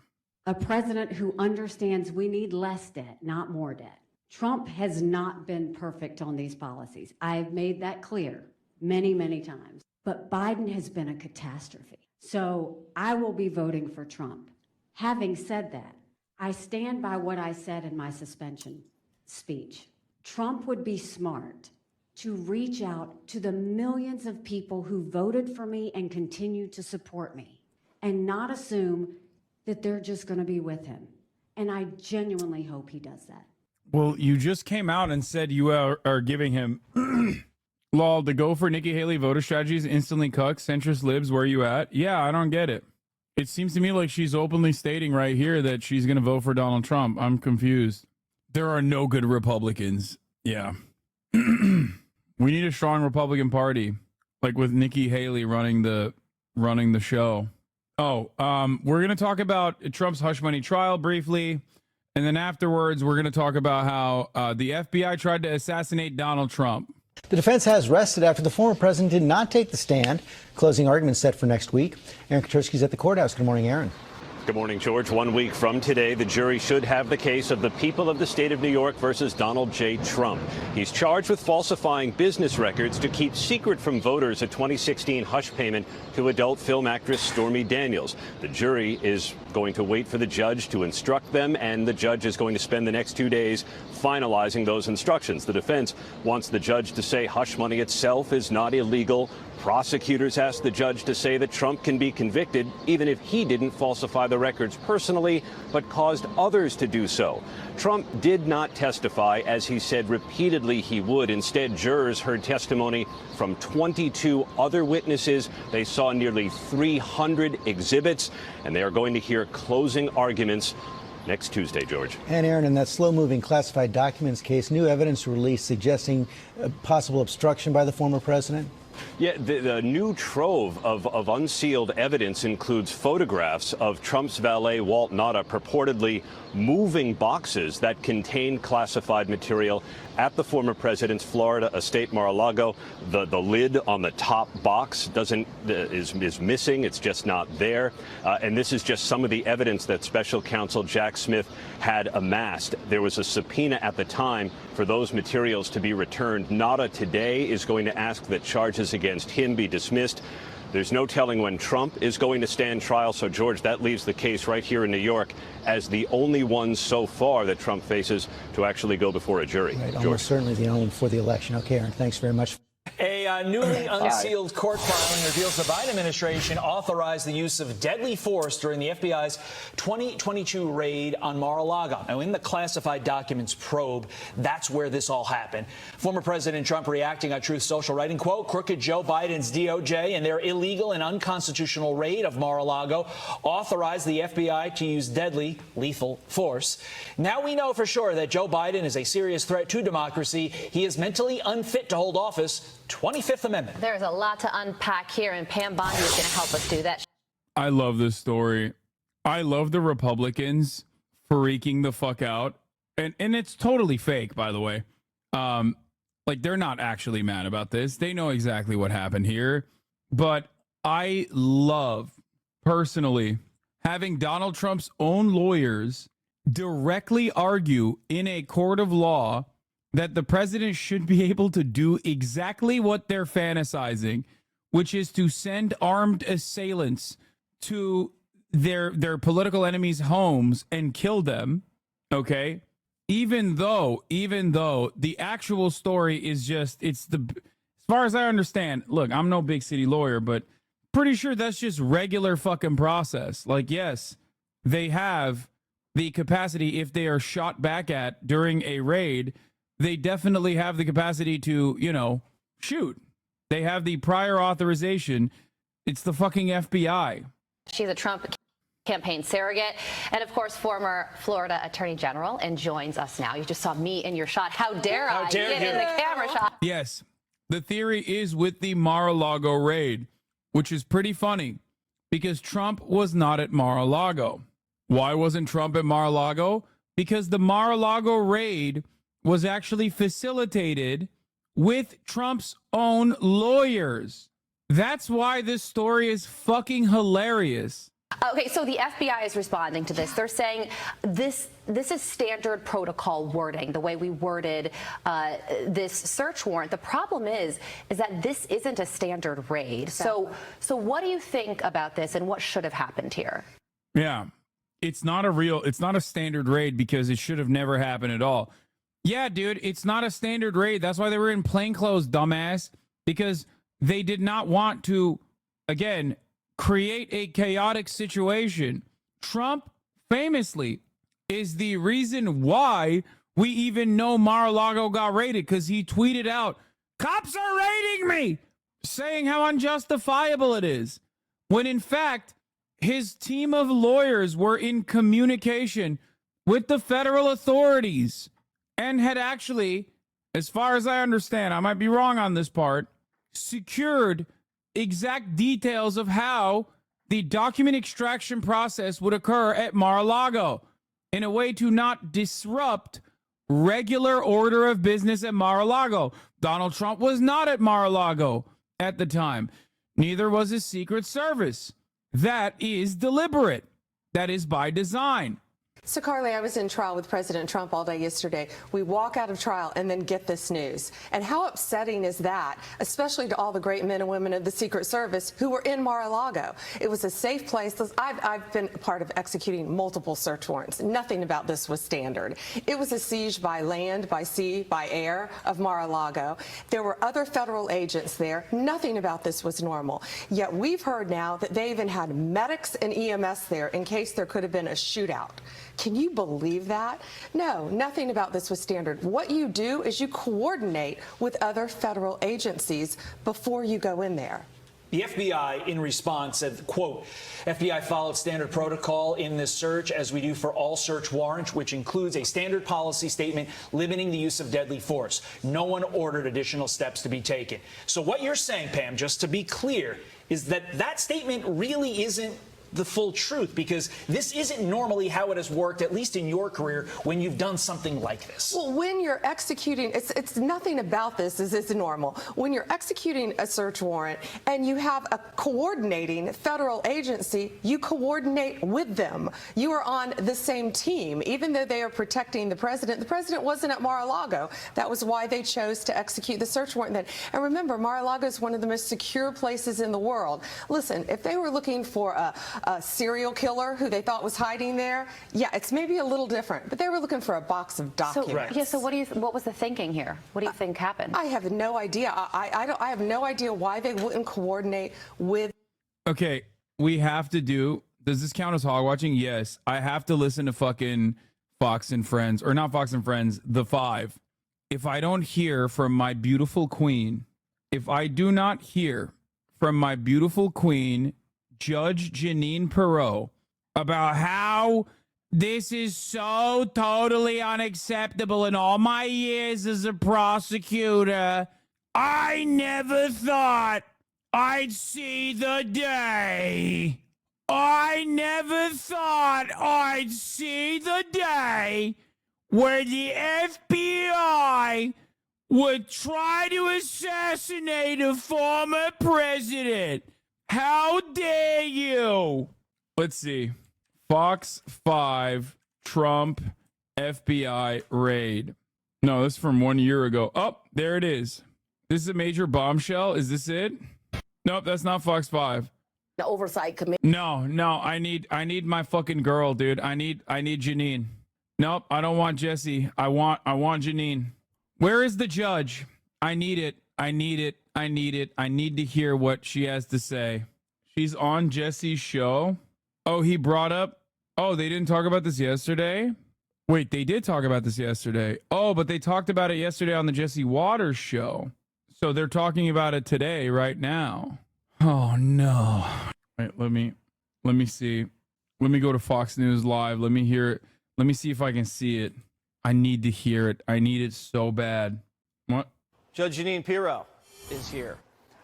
A president who understands we need less debt, not more debt. Trump has not been perfect on these policies. I've made that clear many, many times. But Biden has been a catastrophe. So I will be voting for Trump. Having said that, I stand by what I said in my suspension speech. Trump would be smart to reach out to the millions of people who voted for me and continue to support me and not assume that they're just going to be with him. And I genuinely hope he does that. Well, you just came out and said you are giving him lol to go for Nikki Haley voter strategies, instantly cuck, centrist libs, where you at? Yeah, I don't get it. It seems to me like she's openly stating right here that she's going to vote for Donald Trump. I'm confused. There are no good Republicans. Yeah. We need a strong Republican Party. like with Nikki Haley running the show. Oh, we're going to talk about Trump's hush money trial briefly. And then afterwards, we're going to talk about how the FBI tried to assassinate Donald Trump. The defense has rested after the former president did not take the stand. Closing arguments set for next week. Aaron Katersky's at the courthouse. Good morning, Aaron. Good morning, George. 1 week from today, the jury should have the case of the people of the state of New York versus Donald J. Trump. He's charged with falsifying business records to keep secret from voters a 2016 hush payment to adult film actress Stormy Daniels. The jury is going to wait for the judge to instruct them, and the judge is going to spend the next 2 days finalizing those instructions. The defense wants the judge to say hush money itself is not illegal. Prosecutors asked the judge to say that Trump can be convicted even if he didn't falsify the records personally, but caused others to do so. Trump did not testify, as he said repeatedly he would. Instead, jurors heard testimony from 22 other witnesses. They saw nearly 300 exhibits, and they are going to hear closing arguments next Tuesday, George. And Aaron, in that slow-moving classified documents case, new evidence released suggesting possible obstruction by the former president? Yeah, the new trove of unsealed evidence includes photographs of Trump's valet, Walt Nauta, purportedly moving boxes that contained classified material at the former president's Florida estate, Mar-a-Lago. The lid on the top box is missing. It's just not there. And this is just some of the evidence that special counsel Jack Smith had amassed. There was a subpoena at the time for those materials to be returned. Nauta today is going to ask that charges against him be dismissed. There's no telling when Trump is going to stand trial. So, George, that leaves the case right here in New York as the only one so far that Trump faces to actually go before a jury. Right, almost certainly the only one before the election. Okay, Aaron, thanks very much. A newly unsealed court filing reveals the Biden administration authorized the use of deadly force during the FBI's 2022 raid on Mar-a-Lago. Now, in the classified documents probe, that's where this all happened. Former President Trump reacting on Truth Social, writing, quote, crooked Joe Biden's DOJ and their illegal and unconstitutional raid of Mar-a-Lago authorized the FBI to use deadly, lethal force. Now we know for sure that Joe Biden is a serious threat to democracy. He is mentally unfit to hold office. 25th Amendment. There's a lot to unpack here, and Pam Bondi is going to help us do that. I love this story. I love the Republicans freaking the fuck out. And it's totally fake, by the way. Like, they're not actually mad about this. They know exactly what happened here. But I love, personally, having Donald Trump's own lawyers directly argue in a court of law that the president should be able to do exactly what they're fantasizing, which is to send armed assailants to their political enemies' homes and kill them, okay? Even though the actual story is just, as far as I understand, look, I'm no big city lawyer, but pretty sure that's just regular fucking process. Like, yes, they have the capacity, if they are shot back at during a raid, they definitely have the capacity to, shoot. They have the prior authorization. It's the fucking FBI. She's a Trump campaign surrogate and, of course, former Florida Attorney General, and joins us now. You just saw me in your shot. How dare I get in the camera shot? Yes. The theory is with the Mar-a-Lago raid, which is pretty funny because Trump was not at Mar-a-Lago. Why wasn't Trump at Mar-a-Lago? Because the Mar-a-Lago raid was actually facilitated with Trump's own lawyers. That's why this story is fucking hilarious. Okay, so the FBI is responding to this. They're saying this is standard protocol wording, the way we worded this search warrant. The problem is that this isn't a standard raid. So what do you think about this, and what should have happened here? Yeah, it's not a standard raid because it should have never happened at all. Yeah, dude, it's not a standard raid. That's why they were in plainclothes, dumbass, because they did not want to, again, create a chaotic situation. Trump famously is the reason why we even know Mar-a-Lago got raided, because he tweeted out, "Cops are raiding me," saying how unjustifiable it is, when in fact his team of lawyers were in communication with the federal authorities and had actually, as far as I understand, I might be wrong on this part, secured exact details of how the document extraction process would occur at Mar-a-Lago in a way to not disrupt regular order of business at Mar-a-Lago. Donald Trump was not at Mar-a-Lago at the time. Neither was his Secret Service. That is deliberate. That is by design. So, Carly, I was in trial with President Trump all day yesterday. We walk out of trial and then get this news. And how upsetting is that, especially to all the great men and women of the Secret Service who were in Mar-a-Lago? It was a safe place. I've been a part of executing multiple search warrants. Nothing about this was standard. It was a siege by land, by sea, by air of Mar-a-Lago. There were other federal agents there. Nothing about this was normal. Yet we've heard now that they even had medics and EMS there in case there could have been a shootout. Can you believe that? No, nothing about this was standard. What you do is you coordinate with other federal agencies before you go in there. The FBI, in response, said, quote, FBI followed standard protocol in this search, as we do for all search warrants, which includes a standard policy statement limiting the use of deadly force. No one ordered additional steps to be taken. So what you're saying, Pam, just to be clear, is that that statement really isn't the full truth, because this isn't normally how it has worked, at least in your career, when you've done something like this. Well, when you're executing, it's nothing about this is normal. When you're executing a search warrant and you have a coordinating federal agency, you coordinate with them. You are on the same team, even though they are protecting the president. The president wasn't at Mar-a-Lago. That was why they chose to execute the search warrant then. And remember, Mar-a-Lago is one of the most secure places in the world. Listen, if they were looking for a serial killer who they thought was hiding there, yeah, it's maybe a little different. But they were looking for a box of documents. So what was the thinking here? What do you think happened? I have no idea. I have no idea why they wouldn't coordinate with. Okay, we have to do. Does this count as hog watching? Yes. I have to listen to fucking Fox and Friends, or not Fox and Friends, The Five. If I don't hear from my beautiful queen, if I do not hear from my beautiful queen, Judge Jeanine Pirro, about how this is so totally unacceptable in all my years as a prosecutor, I never thought I'd see the day. I never thought I'd see the day where the FBI would try to assassinate a former president. How dare you? Let's see. Fox 5, Trump, FBI raid. No, this is from 1 year ago. Oh, there it is. This is a major bombshell. Is this it? Nope, that's not Fox 5. The oversight committee. No, I need my fucking girl, dude. I need Jeanine. Nope, I don't want Jesse. I want Jeanine. Where is the judge? I need it. I need to hear what she has to say. She's on Jesse's show. Oh, he brought up. Oh, they didn't talk about this yesterday? Wait, they did talk about this yesterday. Oh, but they talked about it yesterday on the Jesse Waters show. So they're talking about it today, right now. Oh, no. Wait, let me see. Let me go to Fox News Live. Let me hear it. Let me see if I can see it. I need to hear it. I need it so bad. What? Judge Jeanine Pirro is here.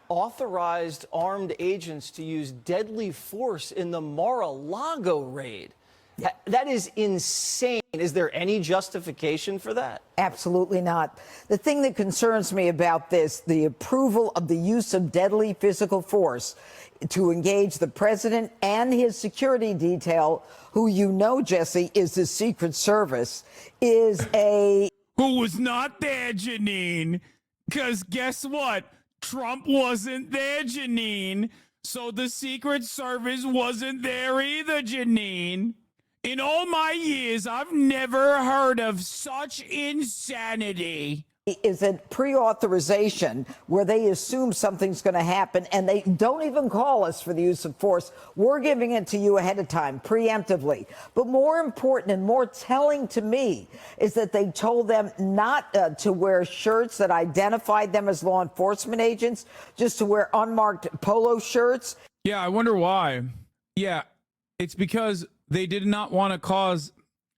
Authorized armed agents to use deadly force in the Mar-a-Lago raid. That is insane. Is there any justification for that? Absolutely not. The thing that concerns me about this, the approval of the use of deadly physical force to engage the president and his security detail, who you know, Jesse, is the Secret Service, is a... Who was not there, Jeanine. Because guess what? Trump wasn't there, Jeanine. So the Secret Service wasn't there either, Jeanine. In all my years, I've never heard of such insanity. Is a pre-authorization where they assume something's going to happen and they don't even call us for the use of force. We're giving it to you ahead of time, preemptively. But more important and more telling to me is that they told them not to wear shirts that identified them as law enforcement agents, just to wear unmarked polo shirts. Yeah, I wonder why. Yeah, it's because they did not want to cause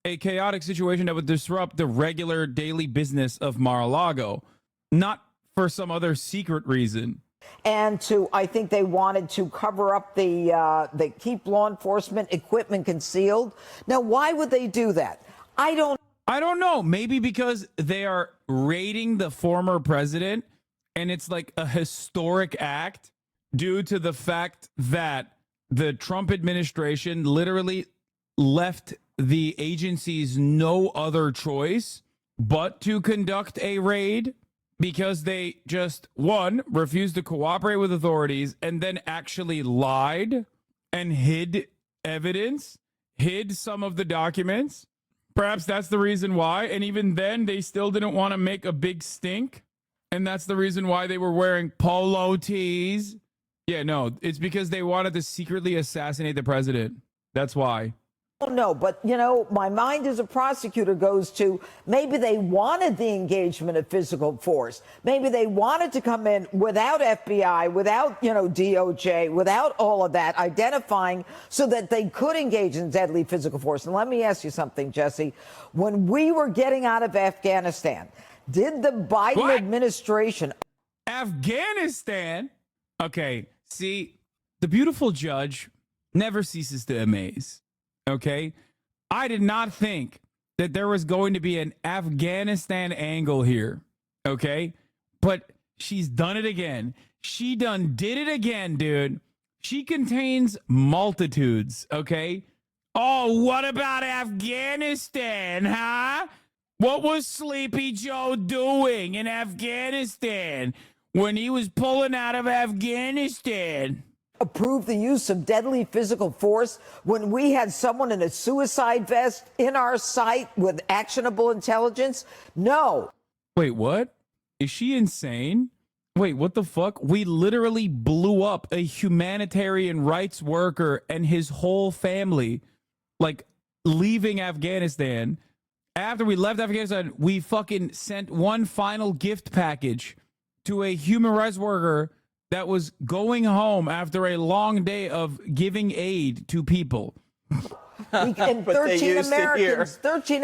a chaotic situation that would disrupt the regular daily business of Mar-a-Lago, not for some other secret reason. And I think they wanted to cover up they keep law enforcement equipment concealed. Now, why would they do that? I don't know. Maybe because they are raiding the former president, and it's like a historic act due to the fact that the Trump administration literally left the agencies no other choice but to conduct a raid because they just, one, refused to cooperate with authorities and then actually lied and hid evidence, hid some of the documents. Perhaps that's the reason why. And even then, they still didn't want to make a big stink. And that's the reason why they were wearing polo tees. Yeah, no, it's because they wanted to secretly assassinate the president. That's why. Oh, no, but, my mind as a prosecutor goes to maybe they wanted the engagement of physical force. Maybe they wanted to come in without FBI, without, DOJ, without all of that, identifying so that they could engage in deadly physical force. And let me ask you something, Jesse. When we were getting out of Afghanistan, did the Biden administration... Afghanistan? Okay, see, the beautiful judge never ceases to amaze. Okay, I did not think that there was going to be an Afghanistan angle here. Okay, but she's done it again. She did it again, dude. She contains multitudes. Okay. Oh, what about Afghanistan, huh? What was Sleepy Joe doing in Afghanistan when he was pulling out of Afghanistan? Approve the use of deadly physical force when we had someone in a suicide vest in our sight with actionable intelligence? No. Wait, what? Is she insane? Wait, what the fuck? We literally blew up a humanitarian rights worker and his whole family, like, leaving Afghanistan. After we left Afghanistan, we fucking sent one final gift package to a human rights worker that was going home after a long day of giving aid to people. And 13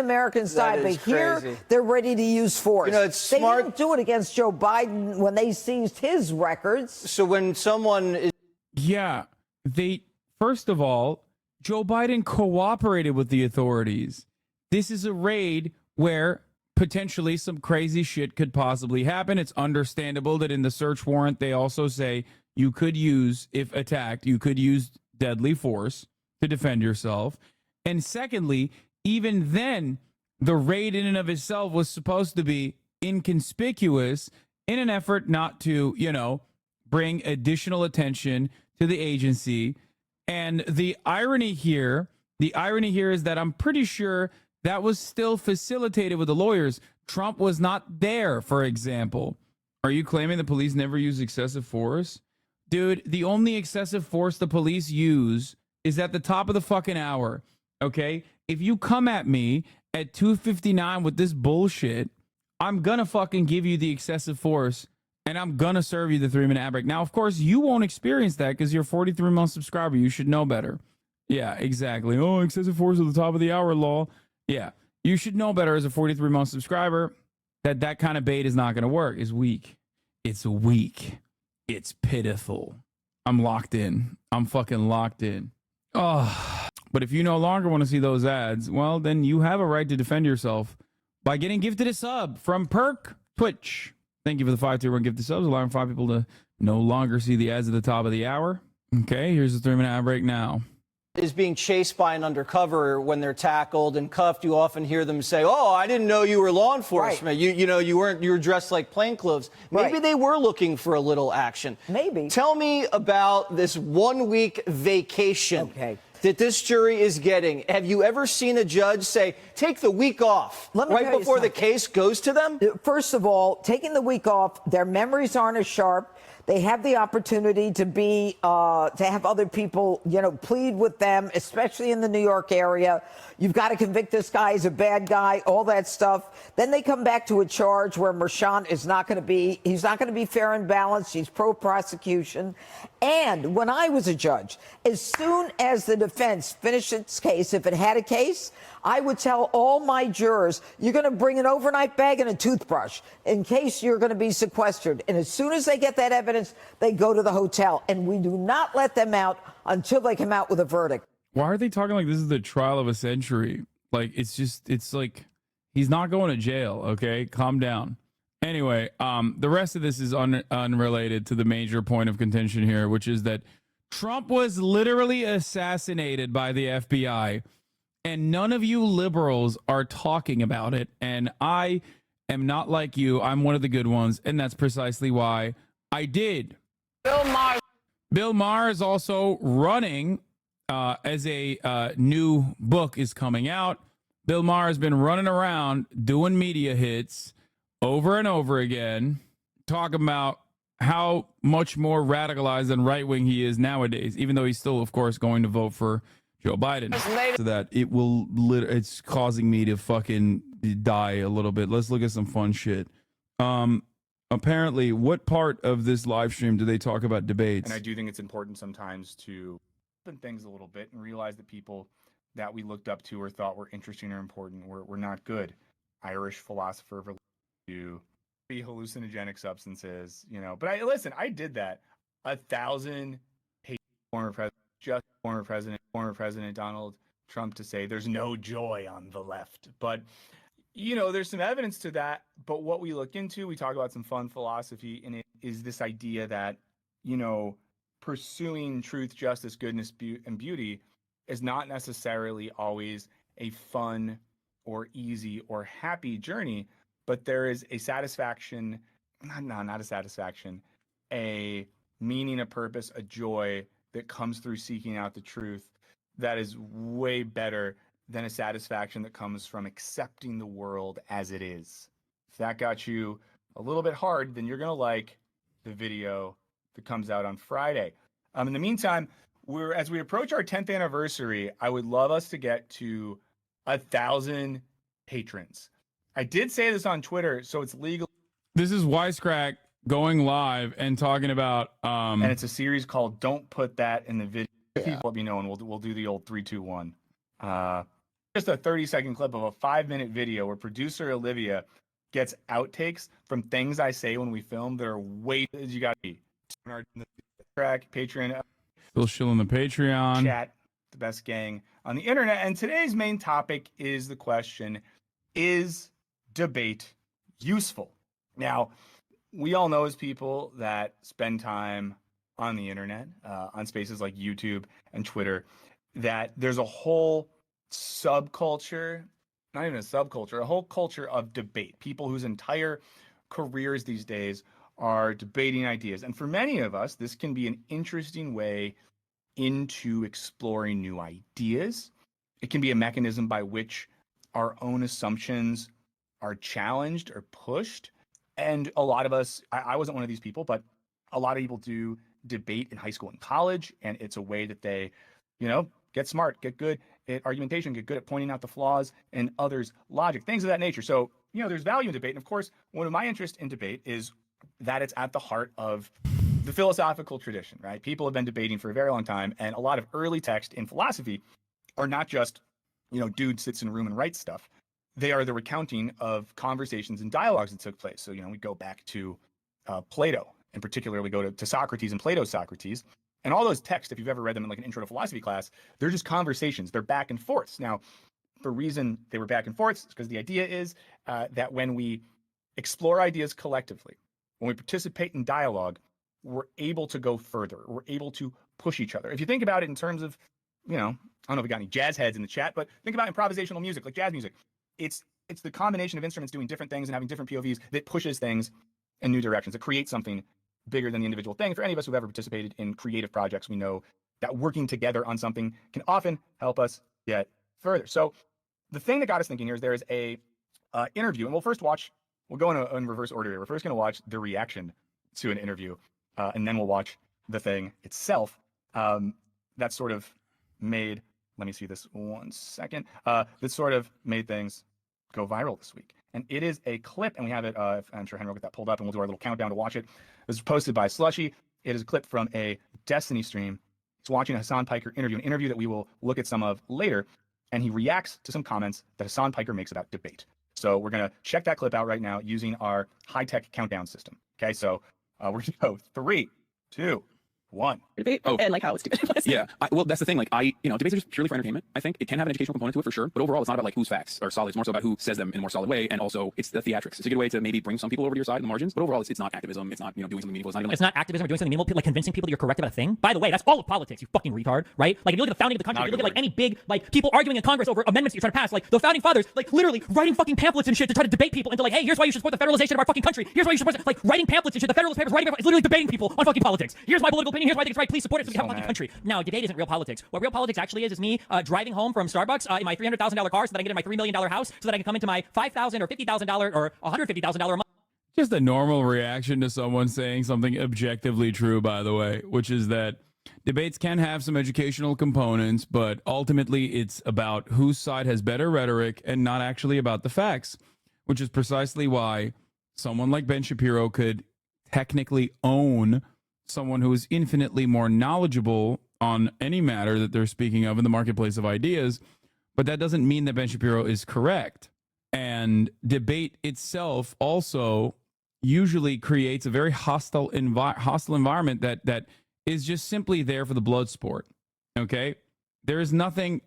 Americans died, but here they're ready to use force. It's smart. They didn't do it against Joe Biden when they seized his records. So when someone is... Yeah, first of all, Joe Biden cooperated with the authorities. This is a raid where potentially some crazy shit could possibly happen. It's understandable that in the search warrant, they also say you could use, if attacked, you could use deadly force to defend yourself. And secondly, even then, the raid in and of itself was supposed to be inconspicuous in an effort not to, bring additional attention to the agency. And the irony here is that I'm pretty sure that was still facilitated with the lawyers. Trump was not there, for example. Are you claiming the police never use excessive force? Dude, the only excessive force the police use is at the top of the fucking hour, okay? If you come at me at 2:59 with this bullshit, I'm gonna fucking give you the excessive force, and I'm gonna serve you the 3-minute ad break. Now, of course, you won't experience that because you're a 43-month subscriber. You should know better. Yeah, exactly. Oh, excessive force at the top of the hour law. Yeah, you should know better as a 43-month subscriber that kind of bait is not going to work. It's weak. It's weak. It's pitiful. I'm locked in. I'm fucking locked in. Oh, but if you no longer want to see those ads, well, then you have a right to defend yourself by getting gifted a sub from Perk Twitch. Thank you for the 521 gifted subs, allowing 5 people to no longer see the ads at the top of the hour. Okay, here's the 3-minute ad break now. Is being chased by an undercover when they're tackled and cuffed, you often hear them say, "Oh, I didn't know you were law enforcement. Right. You were dressed like plainclothes." Maybe they were looking for a little action. Maybe. Tell me about this 1-week vacation that this jury is getting. Have you ever seen a judge say, "Take the week off," right before the case goes to them? First of all, taking the week off, their memories aren't as sharp. They have the opportunity to have other people, plead with them, especially in the New York area. You've got to convict this guy as a bad guy, all that stuff. Then they come back to a charge where Merchant he's not going to be fair and balanced. He's pro-prosecution. And when I was a judge, as soon as the defense finish its case, if it had a case, I would tell all my jurors, you're going to bring an overnight bag and a toothbrush in case you're going to be sequestered. And as soon as they get that evidence, they go to the hotel. And we do not let them out until they come out with a verdict. Why are they talking like this is the trial of a century? Like, it's like he's not going to jail, okay? Calm down. Anyway, the rest of this is unrelated to the major point of contention here, which is that Trump was literally assassinated by the FBI, and none of you liberals are talking about it. And I am not like you. I'm one of the good ones, and that's precisely why I did. Bill Maher is also running as a new book is coming out. Bill Maher has been running around doing media hits over and over again, talking about how much more radicalized and right-wing he is nowadays, even though he's still, of course, going to vote for Joe Biden. So that it's causing me to fucking die a little bit. Let's look at some fun shit. Apparently, what part of this live stream do they talk about debates? And I do think it's important sometimes to open things a little bit and realize that people that we looked up to or thought were interesting or important were not good. Irish philosopher to be hallucinogenic substances, but I did that 1,000 former president Donald Trump to say there's no joy on the left. But there's some evidence to that. But what we look into, we talk about some fun philosophy, and it is this idea that pursuing truth, justice, goodness, and beauty is not necessarily always a fun or easy or happy journey. But there is a satisfaction, not a satisfaction, a meaning, a purpose, a joy that comes through seeking out the truth that is way better than a satisfaction that comes from accepting the world as it is. If that got you a little bit hard, then you're going to like the video that comes out on Friday. In the meantime, as we approach our 10th anniversary, I would love us to get to 1,000 patrons. I did say this on Twitter, so it's legal. This is Wisecrack going live and talking about and it's a series called "Don't Put That in the Video." People let me know, and we'll do the old 3, 2, 1. Just a 30-second clip of a 5-minute video where producer Olivia gets outtakes from things I say when we film that are way as you got to be. Track Patreon. Still shilling the Patreon chat, the best gang on the internet. And today's main topic is the question: is debate useful? Now, we all know as people that spend time on the internet, on spaces like YouTube and Twitter, that there's a whole subculture, not even a subculture, a whole culture of debate. People whose entire careers these days are debating ideas. And for many of us, this can be an interesting way into exploring new ideas. It can be a mechanism by which our own assumptions are challenged or pushed. And a lot of us, I wasn't one of these people, but a lot of people do debate in high school and college. And it's a way that they, get smart, get good at argumentation, get good at pointing out the flaws in others' logic, things of that nature. So, there's value in debate. And of course, one of my interests in debate is that it's at the heart of the philosophical tradition, right? People have been debating for a very long time. And a lot of early text in philosophy are not just, dude sits in a room and writes stuff. They are the recounting of conversations and dialogues that took place. So, we go back to Plato. In particular, we go to Socrates and Plato's Socrates. And all those texts, if you've ever read them in like an intro to philosophy class, they're just conversations. They're back and forths. Now, the reason they were back and forths is because the idea is that when we explore ideas collectively, when we participate in dialogue, we're able to go further. We're able to push each other. If you think about it in terms of, I don't know if we got any jazz heads in the chat, but think about improvisational music, like jazz music. It's the combination of instruments doing different things and having different POVs that pushes things in new directions. It creates something bigger than the individual thing. For any of us who've ever participated in creative projects, we know that working together on something can often help us get further. So the thing that got us thinking here is there is a interview, and we'll go in reverse order here. We're first going to watch the reaction to an interview, and then we'll watch the thing itself. That sort of made, let me see this one second, that sort of made things go viral this week. And it is a clip, and we have it, I'm sure Henry will get that pulled up, and we'll do our little countdown to watch it. This was posted by Slushy. It is a clip from a Destiny stream He's watching a Hasan Piker interview, an interview that we will look at some of later, and he reacts to some comments that Hasan Piker makes about debate. So we're going to check that clip out right now using our high-tech countdown system. Okay, so we're going to go 3, 2, 1. Debate and like how it's stupid. Yeah, well, that's the thing. Like, debates are just purely for entertainment. I think it can have an educational component to it for sure, but overall, it's not about like whose facts are solid. It's more so about who says them in a more solid way, and also it's the theatrics. It's a good way to maybe bring some people over to your side in the margins, but overall, it's not activism. It's not doing something meaningful. It's not even like, it's not activism or doing something meaningful, like convincing people that you're correct about a thing. By the way, that's all of politics. You fucking retard, right? Like if you look at the founding of the country, you look at like any big like people arguing in Congress over amendments that you're trying to pass. Like the founding fathers, like literally writing fucking pamphlets and shit to try to debate people into like, hey, here's why you should support the federalization of our fucking country. Here's why you should support like writing pamphlets and shit. The Federalist Papers, writing pamphlets, it's literally debating people on fucking politics. Here's my political opinion. Here's why I think it's right. Please support it so we have a fucking country. Now, debate isn't real politics. What real politics actually is me driving home from Starbucks in my $300,000 car so that I can get in my $3 million house so that I can come into my $5,000 or $50,000 or $150,000 a month. Just a normal reaction to someone saying something objectively true, by the way, which is that debates can have some educational components, but ultimately it's about whose side has better rhetoric and not actually about the facts, which is precisely why someone like Ben Shapiro could technically own someone who is infinitely more knowledgeable on any matter that they're speaking of in the marketplace of ideas, but that doesn't mean that Ben Shapiro is correct. And debate itself also usually creates a very hostile environment that is just simply there for the blood sport. Okay, there's nothing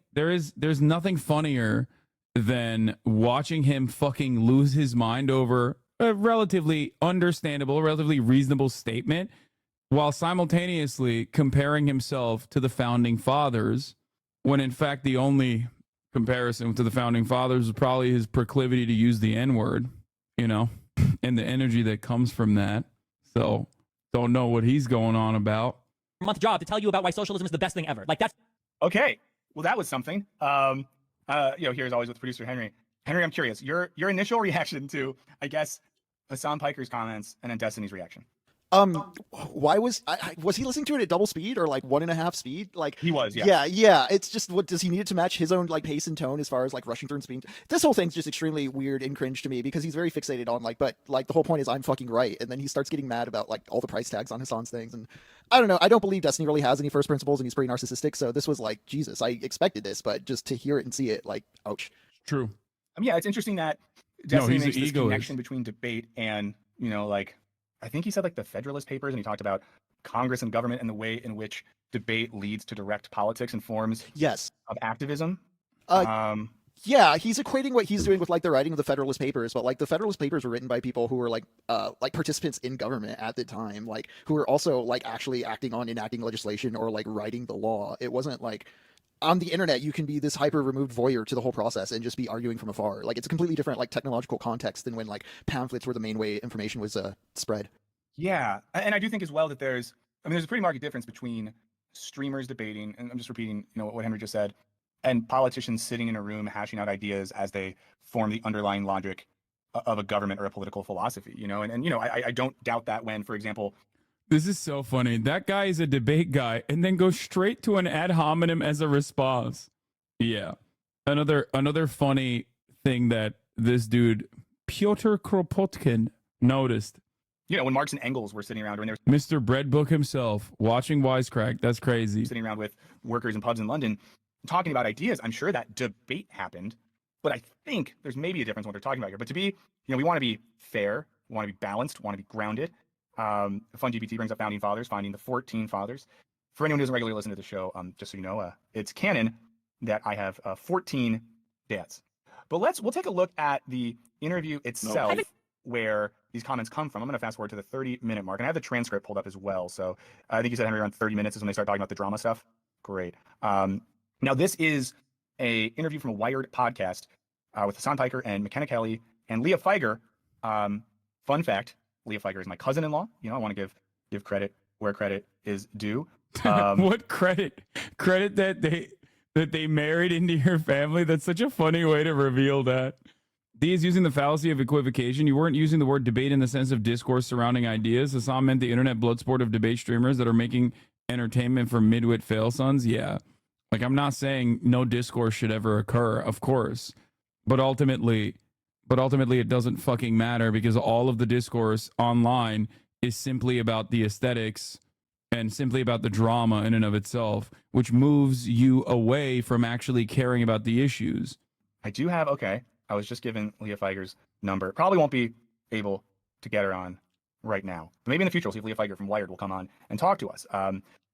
funnier than watching him fucking lose his mind over a relatively understandable, relatively reasonable statement, while simultaneously comparing himself to the founding fathers, when in fact the only comparison to the founding fathers is probably his proclivity to use the N-word, and the energy that comes from that. So don't know what he's going on about. Month job to tell you about why socialism is the best thing ever. Like that's okay. Well, that was something. Here's always with producer Henry. Henry, I'm curious. Your initial reaction to, I guess, Hasan Piker's comments and then Destiny's reaction. Why was he listening to it at double speed or like 1.5 speed? Like he was, yeah. Yeah. It's just, what does he need it to match his own like pace and tone as far as like rushing through and speed? This whole thing's just extremely weird and cringe to me because he's very fixated on but the whole point is I'm fucking right, and then he starts getting mad about like all the price tags on Hasan's things, and I don't know. I don't believe Destiny really has any first principles, and he's pretty narcissistic. So this was like, Jesus, I expected this, but just to hear it and see it, like, ouch. True. Yeah, it's interesting that Destiny makes this connection between debate and I think he said like the Federalist Papers, and he talked about Congress and government and the way in which debate leads to direct politics and forms of activism. Yeah, he's equating what he's doing with like the writing of the Federalist Papers, but like the Federalist Papers were written by people who were like participants in government at the time, like who were also like actually acting on enacting legislation or like writing the law. It wasn't like on the internet you can be this hyper removed voyeur to the whole process and just be arguing from afar. Like it's a completely different like technological context than when like pamphlets were the main way information was spread. Yeah, and I do think as well that there's a pretty marked difference between streamers debating, and I'm just repeating what Henry just said, and politicians sitting in a room hashing out ideas as they form the underlying logic of a government or a political philosophy. I don't doubt that when, for example, this is so funny. That guy is a debate guy and then goes straight to an ad hominem as a response. Yeah. Another funny thing that this dude, Pyotr Kropotkin, noticed. When Marx and Engels were sitting around, when there was Mr. Breadbook himself watching Wisecrack. That's crazy. Sitting around with workers in pubs in London talking about ideas. I'm sure that debate happened, but I think there's maybe a difference in what they're talking about here. But to be, we want to be fair, we want to be balanced, we want to be grounded. FunGPT brings up founding fathers, finding the 14 fathers. For anyone who doesn't regularly listen to the show, just so you know, it's canon that I have 14 dads. But we'll take a look at the interview itself, where these comments come from. I'm going to fast forward to the 30-minute mark, and I have the transcript pulled up as well. So I think you said, Henry, around 30 minutes is when they start talking about the drama stuff. Great. Now this is a interview from a Wired podcast with Hasan Piker and McKenna Kelly and Leah Feiger. Fun fact: Leah Feiger is my cousin-in-law. I want to give credit where credit is due. What credit? Credit that they married into your family? That's such a funny way to reveal that. D is using the fallacy of equivocation. You weren't using the word debate in the sense of discourse surrounding ideas. Hasan meant the internet blood sport of debate streamers that are making entertainment for midwit fail sons. Yeah. Like, I'm not saying no discourse should ever occur, of course. But ultimately it doesn't fucking matter, because all of the discourse online is simply about the aesthetics and simply about the drama in and of itself, which moves you away from actually caring about the issues. I do have, okay, I was just given Leah Feiger's number. Probably won't be able to get her on right now. But maybe in the future, we'll see if Leah Feiger from Wired will come on and talk to us.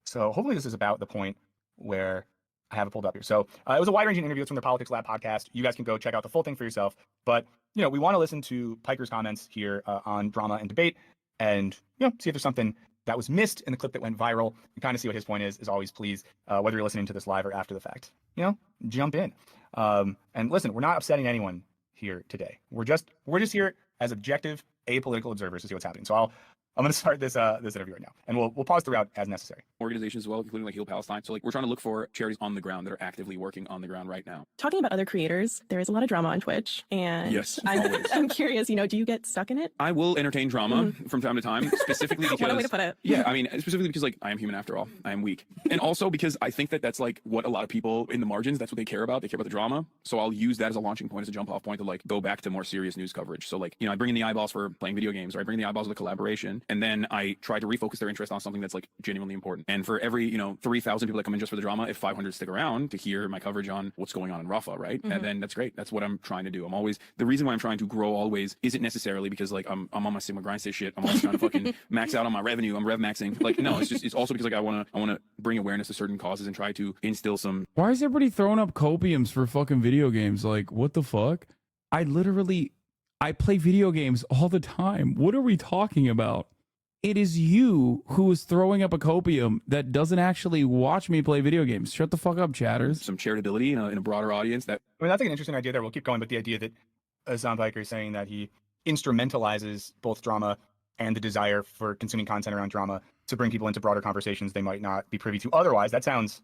So hopefully this is about the point where I have it pulled up here. So it was a wide-ranging interview. It's from the Politics Lab podcast. You guys can go check out the full thing for yourself. But, you know, we want to listen to Piker's comments here on drama and debate and, you know, see if there's something that was missed in the clip that went viral and kind of see what his point is. As always, please, whether you're listening to this live or after the fact, you know, jump in. And listen, we're not upsetting anyone here today. We're just here as objective, apolitical observers to see what's happening. So I'm going to start this interview right now, and we'll pause throughout as necessary. Organizations as well, including like Heal Palestine. So like we're trying to look for charities on the ground that are actively working on the ground right now. Talking about other creators, there is a lot of drama on Twitch, and yes, I'm curious, you know, do you get stuck in it? I will entertain drama from time to time, specifically because what a way to put it. Yeah, I mean, specifically because like I am human after all. I am weak, and also because I think that that's like what a lot of people in the margins, that's what they care about. They care about the drama. So I'll use that as a launching point, as a jump off point to like go back to more serious news coverage. So like, you know, I bring in the eyeballs for playing video games, or I bring in the eyeballs of the collaboration, and then I try to refocus their interest on something that's like genuinely important. And for every, you know, 3,000 people that come in just for the drama, if 500 stick around to hear my coverage on what's going on in Rafah, right? And then that's great. That's what I'm trying to do. I'm always, the reason why I'm trying to grow always isn't necessarily because like I'm on my Sigma grind state shit. I'm always trying to fucking max out on my revenue. I'm rev maxing. Like, no, it's also because like I want to bring awareness to certain causes and try to instill some. Why is everybody throwing up copiums for fucking video games? Like, what the fuck? I play video games all the time. What are we talking about? It is you who is throwing up a copium that doesn't actually watch me play video games. Shut the fuck up, chatters. Some charitability in a broader audience. That, I mean, that's like an interesting idea there. We'll keep going, but the idea that Hasan Piker is saying that he instrumentalizes both drama and the desire for consuming content around drama to bring people into broader conversations they might not be privy to otherwise. That sounds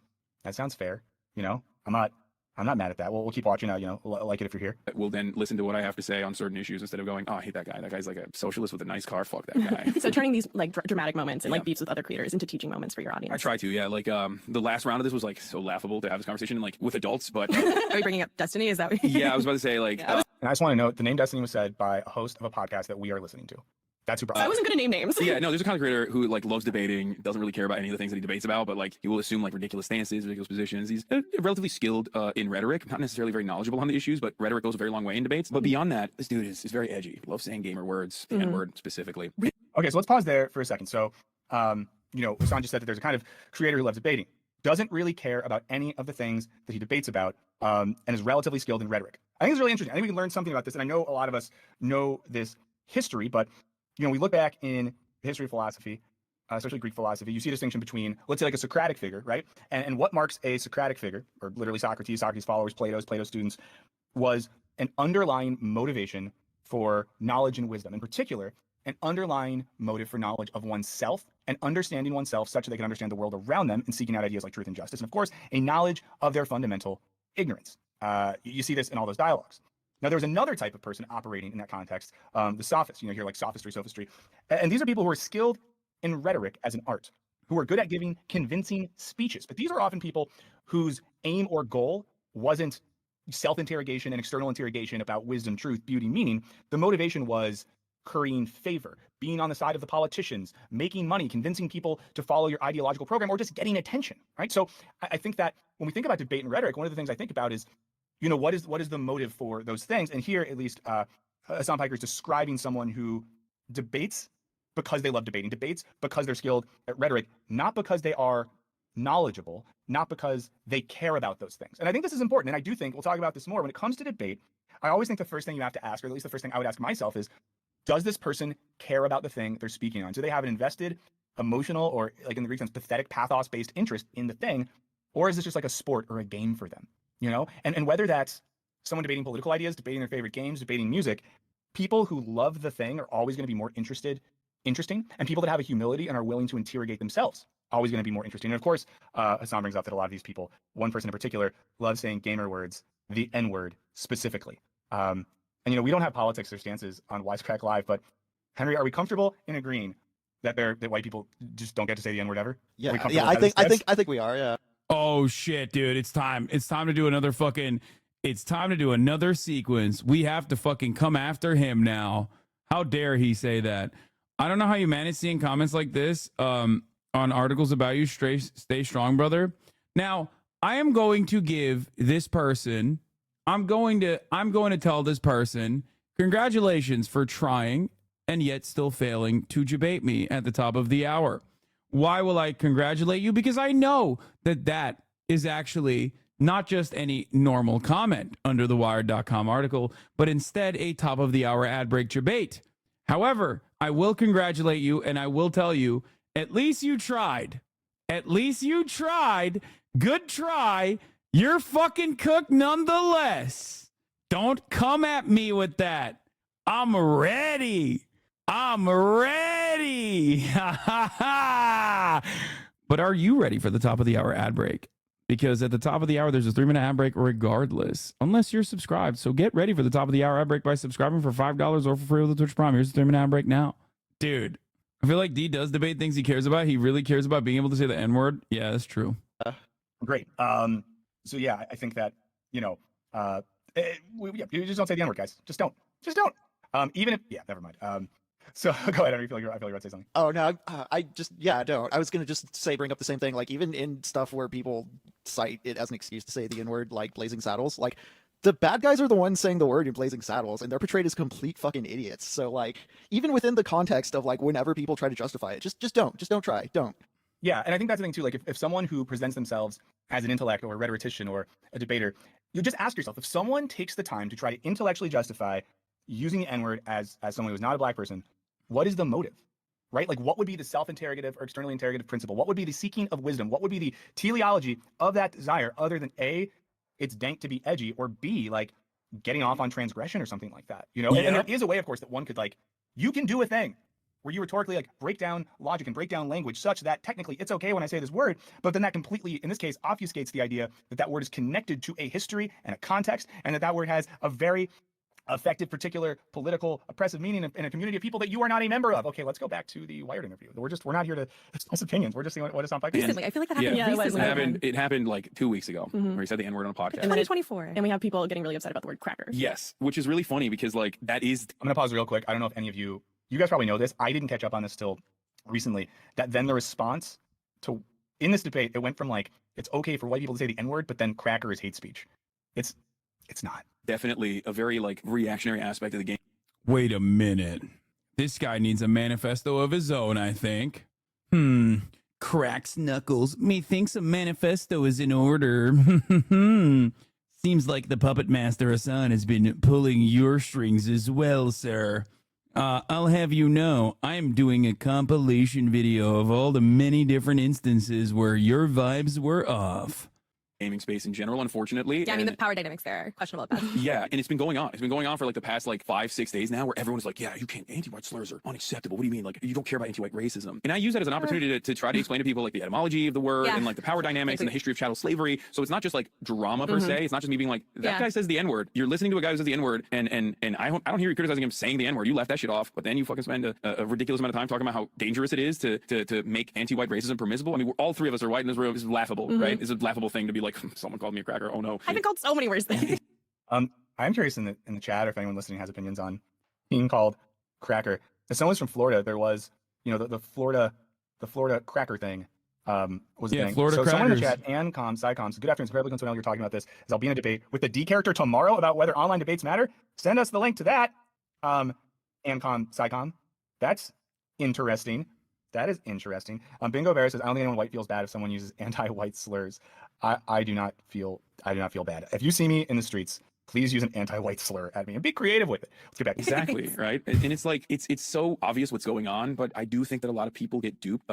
fair. You know, I'm not mad at that. We'll keep watching out, you know, like it if you're here. We'll then listen to what I have to say on certain issues instead of going, oh, I hate that guy. That guy's like a socialist with a nice car. Fuck that guy. So turning these like dramatic moments and like beefs with other creators into teaching moments for your audience. I try to, yeah. Like the last round of this was like so laughable to have this conversation like with adults, but are you bringing up Destiny? Is that what yeah, I was about to say like. And I just want to note the name Destiny was said by a host of a podcast that we are listening to. That's who. I wasn't going to name names. Yeah, no, there's a content creator who like loves debating, doesn't really care about any of the things that he debates about, but like he will assume like ridiculous stances, ridiculous positions. He's relatively skilled in rhetoric, not necessarily very knowledgeable on the issues, but rhetoric goes a very long way in debates. But beyond that, this dude is very edgy. Loves saying gamer words, the N-word specifically. Okay, so let's pause there for a second. So, you know, Hasan just said that there's a kind of creator who loves debating, doesn't really care about any of the things that he debates about, and is relatively skilled in rhetoric. I think it's really interesting. I think we can learn something about this, and I know a lot of us know this history, but you know, we look back in the history of philosophy, especially Greek philosophy, you see a distinction between, let's say, like a Socratic figure, right? And what marks a Socratic figure, or literally Socrates followers, Plato's students, was an underlying motivation for knowledge and wisdom. In particular, an underlying motive for knowledge of oneself and understanding oneself such that they can understand the world around them and seeking out ideas like truth and justice. And of course, a knowledge of their fundamental ignorance. You see this in all those dialogues. Now, there was another type of person operating in that context, the sophists, you know, here like sophistry. And these are people who are skilled in rhetoric as an art, who are good at giving convincing speeches. But these are often people whose aim or goal wasn't self-interrogation and external interrogation about wisdom, truth, beauty, meaning. The motivation was currying favor, being on the side of the politicians, making money, convincing people to follow your ideological program, or just getting attention, right? So I think that when we think about debate and rhetoric, one of the things I think about is, you know, what is the motive for those things? And here, at least, Hasan Piker is describing someone who debates because they love debating, debates because they're skilled at rhetoric, not because they are knowledgeable, not because they care about those things. And I think this is important. And I do think, we'll talk about this more, when it comes to debate, I always think the first thing you have to ask, or at least the first thing I would ask myself is, does this person care about the thing they're speaking on? Do they have an invested, emotional, or like in the Greek sense, pathetic, pathos-based interest in the thing? Or is this just like a sport or a game for them? You know, and whether that's someone debating political ideas, debating their favorite games, debating music, people who love the thing are always going to be more interesting, and people that have a humility and are willing to interrogate themselves, always going to be more interesting. And of course, Hasan brings up that a lot of these people, one person in particular, loves saying gamer words, the N-word specifically. And you know, we don't have politics or stances on Wisecrack Live, but Henry, are we comfortable in agreeing that white people just don't get to say the N-word ever? Yeah, I think we are. Yeah. Oh shit, dude, it's time to do another sequence. We have to fucking come after him now. How dare he say that? I don't know how you manage seeing comments like this. on articles about you. Stay strong, brother. Now, I am going to give this person, I'm going to tell this person, congratulations for trying and yet still failing to debate me at the top of the hour. Why will I congratulate you? Because I know that that is actually not just any normal comment under the Wired.com article, but instead a top of the hour ad break debate. However, I will congratulate you and I will tell you, at least you tried. At least you tried. Good try. You're fucking cooked nonetheless. Don't come at me with that. I'm ready. I'm ready. But are you ready for the top of the hour ad break? Because at the top of the hour, there's a 3-minute ad break regardless, unless you're subscribed. So get ready for the top of the hour ad break by subscribing for $5 or for free with the Twitch Prime. Here's the 3-minute ad break now. Dude, I feel like D does debate things he cares about. He really cares about being able to say the N-word. Yeah, that's true. Great. So yeah, I think that, you just don't say the N-word, guys. Just don't. Even if, never mind. So go ahead. I feel like you're about to say something. Oh no, I don't. I was gonna just bring up the same thing. Like even in stuff where people cite it as an excuse to say the N-word, like Blazing Saddles, like the bad guys are the ones saying the word in Blazing Saddles, and they're portrayed as complete fucking idiots. So like even within the context of like whenever people try to justify it, just don't try. Yeah, and I think that's the thing too. Like if someone who presents themselves as an intellect or a rhetorician or a debater, you just ask yourself, if someone takes the time to try to intellectually justify using the N-word as someone who's not a black person, what is the motive, right? Like what would be the self-interrogative or externally interrogative principle? What would be the seeking of wisdom? What would be the teleology of that desire other than A, it's dank to be edgy, or B, like getting off on transgression or something like that, And there is a way, of course, that one could you can do a thing where you rhetorically break down logic and break down language such that technically it's okay when I say this word, but then that completely, in this case, obfuscates the idea that that word is connected to a history and a context, and that that word has a very effective, particular political oppressive meaning in a community of people that you are not a member of. Okay, let's go back to the Wired interview. We're not here to express opinions. We're just seeing what is on podcast. Recently, I feel like that happened recently. It happened like 2 weeks ago where he said the N-word on a podcast. In 2024. And we have people getting really upset about the word cracker. Yes, which is really funny because that is... I'm going to pause real quick. I don't know if any of you guys probably know this. I didn't catch up on this till recently. That then the response to, in this debate, it went from it's okay for white people to say the N-word, but then cracker is hate speech. It's not. Definitely a very reactionary aspect of the game. Wait a minute. This guy needs a manifesto of his own, I think. Cracks knuckles. Methinks a manifesto is in order. Seems like the puppet master Hasan has been pulling your strings as well, sir. I'll have you know, I'm doing a compilation video of all the many different instances where your vibes were off. Gaming space in general, unfortunately. Yeah, I mean, the power dynamics there are questionable at best. Yeah, and it's been going on. It's been going on for the past 5-6 days now, where everyone's like, yeah, you can't, anti-white slurs are unacceptable. What do you mean? You don't care about anti-white racism. And I use that as an opportunity to try to explain to people the etymology of the word and the power dynamics and the history of chattel slavery. So it's not just drama per se. It's not just me being that guy says the N-word. You're listening to a guy who says the N-word, and I don't hear you criticizing him saying the N-word. You left that shit off, but then you fucking spend a ridiculous amount of time talking about how dangerous it is to make anti-white racism permissible. I mean, all three of us are white in this room. This is laughable, right? It's a laughable thing to be someone called me a cracker. Oh no. I've been called so many worse things. I'm curious in the chat, or if anyone listening has opinions on being called cracker. If someone's from Florida, there was, the Florida cracker thing was a thing. Florida so crackers. Someone in the chat, SciComs, good afternoon, Republicans, when you're talking about this, is I'll be in a debate with the D character tomorrow about whether online debates matter. Send us the link to that. SciCom. That's interesting. That is interesting. Bingo Bear says, I don't think anyone white feels bad if someone uses anti-white slurs. I do not feel bad. If you see me in the streets, please use an anti-white slur at me and be creative with it. Let's get back. Exactly, right? And it's it's so obvious what's going on, but I do think that a lot of people get duped,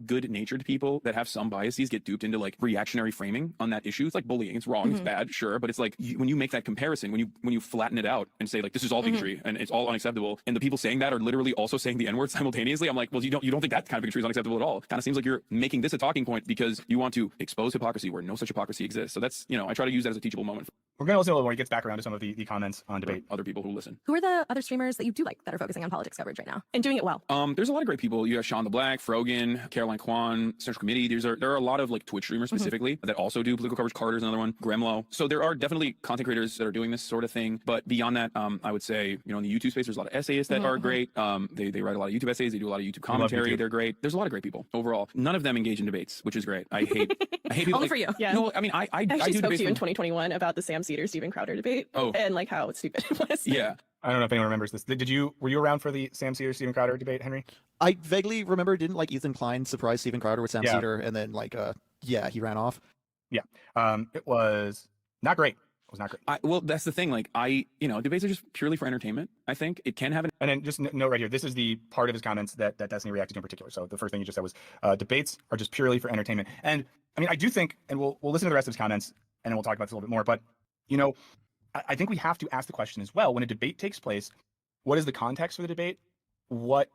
good-natured people that have some biases get duped into reactionary framing on that issue. It's like bullying. It's wrong. It's bad, sure, but it's when you make that comparison, when you flatten it out and say this is all bigotry and it's all unacceptable, and the people saying that are literally also saying the N-word simultaneously, I'm like, well, you don't think that kind of bigotry is unacceptable at all. Kind of seems like you're making this a talking point because you want to expose hypocrisy where no such hypocrisy exists. So that's, I try to use that as a teachable moment. We're going to listen a little more. He gets back around to some of the comments on debate. Other people who listen. Who are the other streamers that you do like that are focusing on politics coverage right now and doing it well? There's a lot of great people. You have Sean the Black, Frogan, Caroline Kwan, Central Committee. There are a lot of like Twitch streamers specifically that also do political coverage. Carter's another one. Gremlo. So there are definitely content creators that are doing this sort of thing. But beyond that, I would say, in the YouTube space, there's a lot of essayists that are great. They write a lot of YouTube essays. They do a lot of YouTube commentary. YouTube. They're great. There's a lot of great people overall. None of them engage in debates, which is great. I hate people. Only for you. Yeah. No, I mean, I actually do spoke debates to you in 2021 about the Sam Cedar Stephen Crowder debate and like how stupid it was. Yeah. I don't know if anyone remembers this. Were you around for the Sam Cedar Stephen Crowder debate, Henry? I vaguely remember. Didn't like Ethan Klein surprise Stephen Crowder with Sam Yeah. Cedar, and then he ran off. Yeah. It was not great. It was not great. Well, that's the thing. Like debates are just purely for entertainment. I think it can have And then just note right here, this is the part of his comments that Destiny reacted to in particular. So the first thing he just said was debates are just purely for entertainment. And I mean, I do think, and we'll listen to the rest of his comments and then we'll talk about this a little bit more. But I think we have to ask the question as well, when a debate takes place, what is the context for the debate? What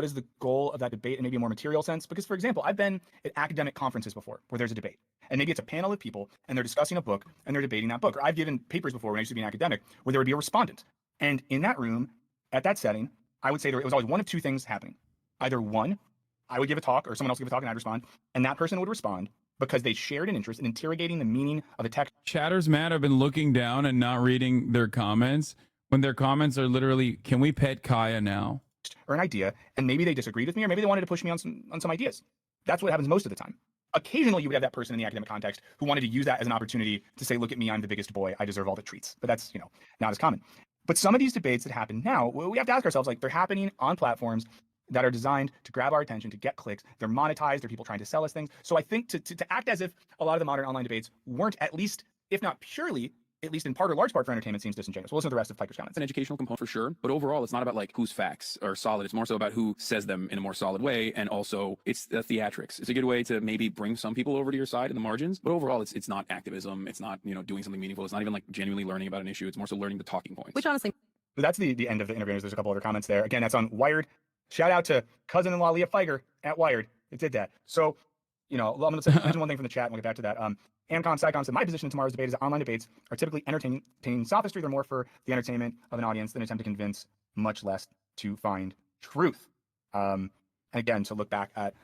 is the goal of that debate in maybe a more material sense? Because, for example, I've been at academic conferences before where there's a debate. And maybe it's a panel of people and they're discussing a book and they're debating that book. Or I've given papers before when I used to be an academic where there would be a respondent. And in that room, at that setting, I would say it was always one of two things happening. Either one, I would give a talk or someone else would give a talk and I'd respond. And that person would respond because they shared an interest in interrogating the meaning of a text. Chatters mad have been looking down and not reading their comments when their comments are literally, can we pet Kaya now? Or an idea, and maybe they disagreed with me, or maybe they wanted to push me on some ideas. That's what happens most of the time. Occasionally, you would have that person in the academic context who wanted to use that as an opportunity to say, look at me, I'm the biggest boy, I deserve all the treats. But that's, not as common. But some of these debates that happen now, we have to ask ourselves, they're happening on platforms that are designed to grab our attention, to get clicks. They're monetized. They're people trying to sell us things. So I think to act as if a lot of the modern online debates weren't at least, if not purely, at least in part or large part for entertainment, seems disingenuous. We'll listen to the rest of Piker's comments. It's an educational component for sure, but overall, it's not about like whose facts are solid. It's more so about who says them in a more solid way, and also it's the theatrics. It's a good way to maybe bring some people over to your side in the margins, but overall, it's not activism. It's not doing something meaningful. It's not even like genuinely learning about an issue. It's more so learning the talking points. Which honestly, so that's the end of the interviews. There's a couple other comments there. Again, that's on Wired. Shout out to cousin-in-law Leah Feiger at Wired. It did that. So, I'm going to mention one thing from the chat and we'll get back to that. Amcom Psycom said, my position in tomorrow's debate is that online debates are typically entertaining sophistry. They're more for the entertainment of an audience than attempt to convince, much less to find truth. And again, to look back at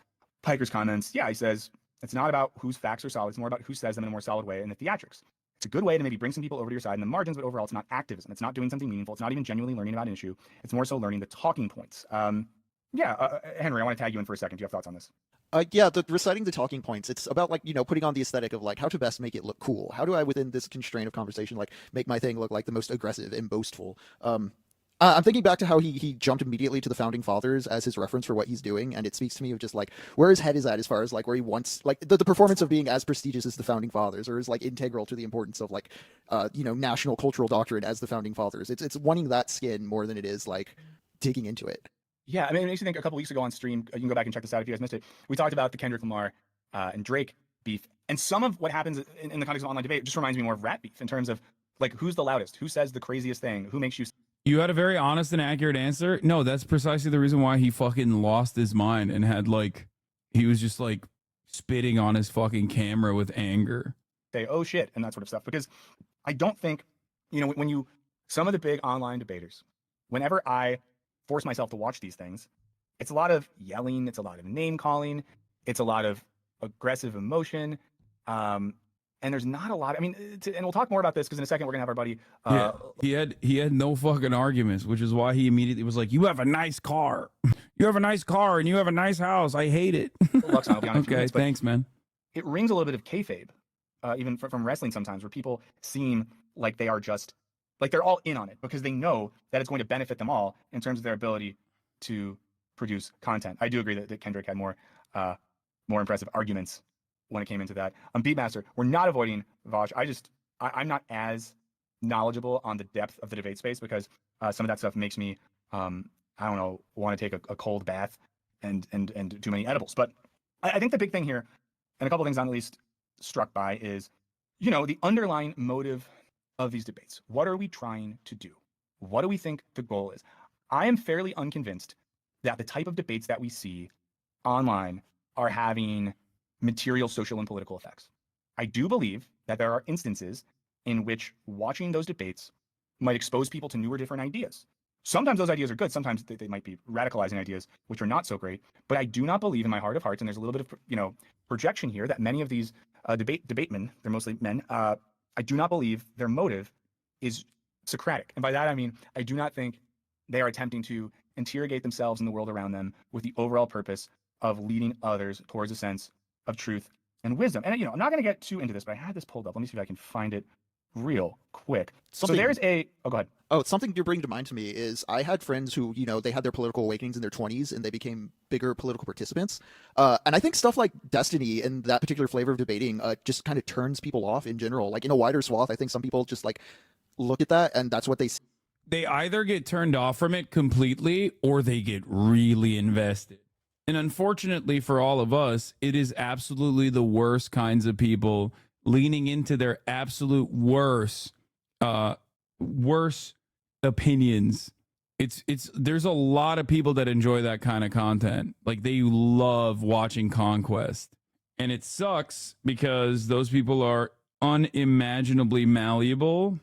Piker's comments, he says, it's not about whose facts are solid. It's more about who says them in a more solid way in the theatrics. It's a good way to maybe bring some people over to your side in the margins, but overall, it's not activism. It's not doing something meaningful. It's not even genuinely learning about an issue. It's more so learning the talking points. Henry, I want to tag you in for a second. Do you have thoughts on this? The reciting the talking points. It's about putting on the aesthetic of how to best make it look cool. How do I, within this constraint of conversation, make my thing look like the most aggressive and boastful? I'm thinking back to how he jumped immediately to the founding fathers as his reference for what he's doing, and it speaks to me of just where his head is at as far as where he wants the performance of being as prestigious as the founding fathers, or is integral to the importance of national cultural doctrine as the founding fathers. It's wanting that skin more than it is digging into it. Yeah, I mean, it makes you think. A couple weeks ago on stream, you can go back and check this out if you guys missed it. We talked about the Kendrick Lamar and Drake beef, and some of what happens in the context of online debate just reminds me more of rap beef in terms of who's the loudest, who says the craziest thing, who makes you. You had a very honest and accurate answer. No, that's precisely the reason why he fucking lost his mind and had he was just spitting on his fucking camera with anger. Say, oh shit, and that sort of stuff. Because I don't think, when some of the big online debaters, whenever I force myself to watch these things, it's a lot of yelling, it's a lot of name calling, it's a lot of aggressive emotion, and there's not a lot. I mean, and we'll talk more about this because in a second we're gonna have our buddy. He had no fucking arguments, which is why he immediately was like, "You have a nice car, you have a nice car, and you have a nice house. I hate it." Okay, thanks, man. It rings a little bit of kayfabe, even from wrestling sometimes, where people seem like they are just they're all in on it because they know that it's going to benefit them all in terms of their ability to produce content. I do agree that Kendrick had more impressive arguments when it came into that. Beatmaster, we're not avoiding Vosh. I'm not as knowledgeable on the depth of the debate space because some of that stuff makes me, want to take a cold bath and too many edibles. But I think the big thing here, and a couple things I'm at least struck by, is, the underlying motive of these debates. What are we trying to do? What do we think the goal is? I am fairly unconvinced that the type of debates that we see online are having material social and political effects. I do believe that there are instances in which watching those debates might expose people to newer, different ideas. Sometimes those ideas are good. Sometimes they might be radicalizing ideas, which are not so great. But I do not believe in my heart of hearts, and there's a little bit of, projection here, that many of these debatemen, they're mostly men, I do not believe their motive is Socratic. And by that, I mean, I do not think they are attempting to interrogate themselves and the world around them with the overall purpose of leading others towards a sense of truth and wisdom. And, I'm not going to get too into this, but I had this pulled up. Let me see if I can find it real quick. So there's go ahead. Oh, something you're bringing to mind to me is I had friends who, they had their political awakenings in their 20s and they became bigger political participants. And I think stuff like Destiny and that particular flavor of debating just kind of turns people off in general. Like in a wider swath, I think some people just like look at that and that's what they see. They either get turned off from it completely or they get really invested. And unfortunately for all of us, it is absolutely the worst kinds of people leaning into their absolute worst opinions. There's a lot of people that enjoy that kind of content. Like they love watching Conquest. And it sucks because those people are unimaginably malleable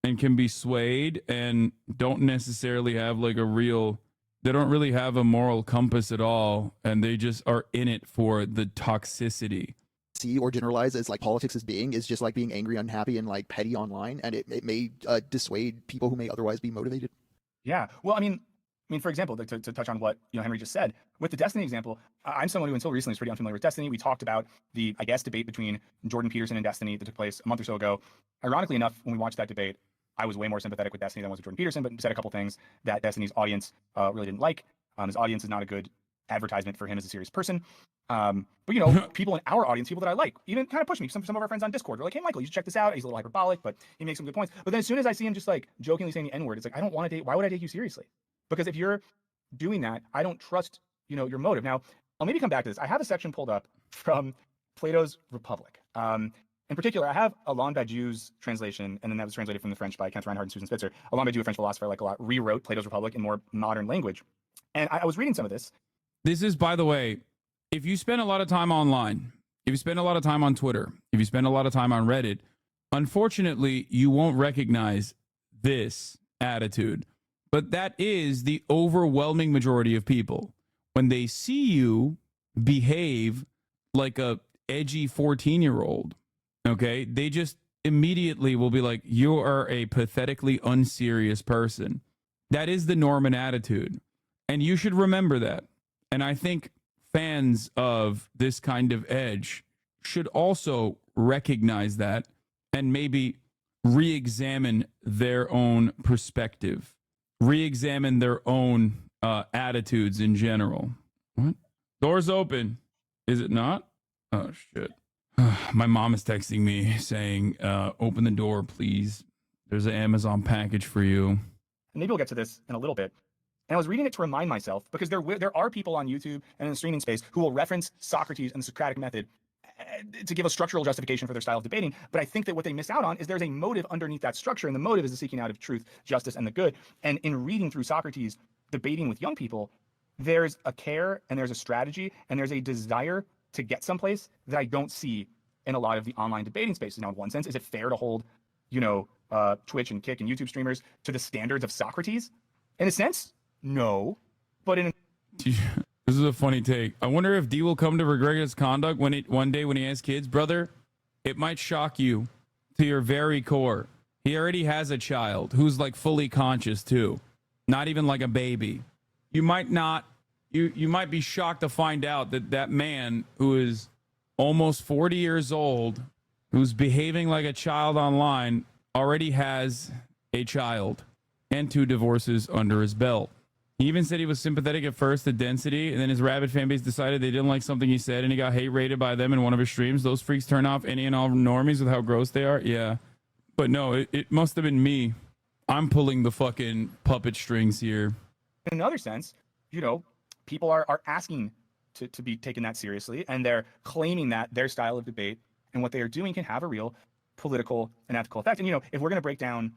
and can be swayed and don't necessarily have like they don't really have a moral compass at all. And they just are in it for the toxicity. See or generalize as like politics as being is just like being angry, unhappy, and like petty online, and it may dissuade people who may otherwise be motivated. Yeah, well, I mean, for example, to touch on what Henry just said with the Destiny example, I'm someone who until recently was pretty unfamiliar with Destiny. We talked about the debate between Jordan Peterson and Destiny that took place a month or so ago. Ironically enough, when we watched that debate, I was way more sympathetic with Destiny than I was with Jordan Peterson, but said a couple things that Destiny's audience really didn't like. His audience is not a good advertisement for him as a serious person. But people in our audience, people that I like, even kind of push me. Some of our friends on Discord are like, "Hey, Michael, you should check this out. He's a little hyperbolic, but he makes some good points." But then as soon as I see him just like jokingly saying the N-word, it's like, I don't want to date. Why would I take you seriously? Because if you're doing that, I don't trust, your motive. Now, I'll maybe come back to this. I have a section pulled up from Plato's Republic. In particular, I have Alain Badiou's translation, and then that was translated from the French by Kent Reinhardt and Susan Spitzer. Alain Badiou, a French philosopher I like a lot, rewrote Plato's Republic in more modern language. And I was reading some of this. This is, by the way, if you spend a lot of time online, if you spend a lot of time on Twitter, if you spend a lot of time on Reddit, unfortunately, you won't recognize this attitude. But that is the overwhelming majority of people. When they see you behave like a edgy 14-year-old, okay, they just immediately will be like, you are a pathetically unserious person. That is the Norman attitude. And you should remember that. And I think fans of this kind of edge should also recognize that and maybe re-examine their own perspective, re-examine their own attitudes in general. What? Door's open. Is it not? Oh, shit. My mom is texting me saying, open the door, please. There's an Amazon package for you. Maybe we'll get to this in a little bit. And I was reading it to remind myself, because there are people on YouTube and in the streaming space who will reference Socrates and the Socratic method to give a structural justification for their style of debating. But I think that what they miss out on is there's a motive underneath that structure, and the motive is the seeking out of truth, justice, and the good. And in reading through Socrates debating with young people, there's a care and there's a strategy and there's a desire to get someplace that I don't see in a lot of the online debating spaces. Now, in one sense, is it fair to hold, Twitch and Kick and YouTube streamers to the standards of Socrates? In a sense, no. But in This is a funny take. I wonder if D will come to regret his conduct one day when he has kids. Brother, it might shock you to your very core. He already has a child who's like fully conscious too. Not even like a baby. You might be shocked to find out that man who is almost 40 years old, who's behaving like a child online, already has a child and 2 divorces under his belt. He even said he was sympathetic at first to Density, and then his rabid fan base decided they didn't like something he said, and he got hate rated by them in one of his streams. Those freaks turn off any and all normies with how gross they are. Yeah. But no, it must have been me. I'm pulling the fucking puppet strings here. In another sense, people are asking to be taken that seriously, and they're claiming that their style of debate and what they are doing can have a real political and ethical effect. And, if we're going to break down,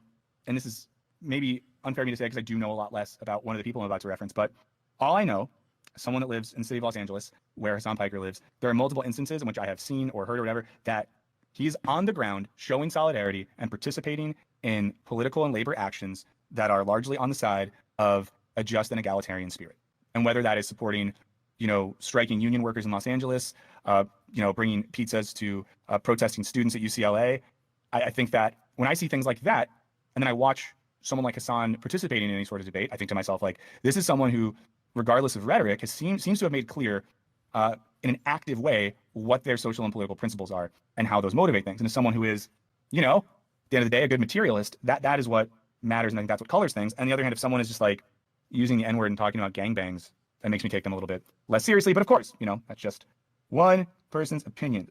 and this is maybe unfair of me to say because I do know a lot less about one of the people I'm about to reference, but all I know, someone that lives in the city of Los Angeles, where Hassan Piker lives, there are multiple instances in which I have seen or heard or whatever that He's on the ground showing solidarity and participating in political and labor actions that are largely on the side of a just and egalitarian spirit. And whether that is supporting, striking union workers in Los Angeles, bringing pizzas to protesting students at UCLA, I think that when I see things like that, and then I watch someone like Hasan participating in any sort of debate, I think to myself, like, this is someone who, regardless of rhetoric, seems to have made clear in an active way what their social and political principles are and how those motivate things. And as someone who is, at the end of the day, a good materialist, that is what matters, and I think that's what colors things. On the other hand, if someone is just like using the N-word and talking about gangbangs, that makes me take them a little bit less seriously. But of course, that's just one person's opinion.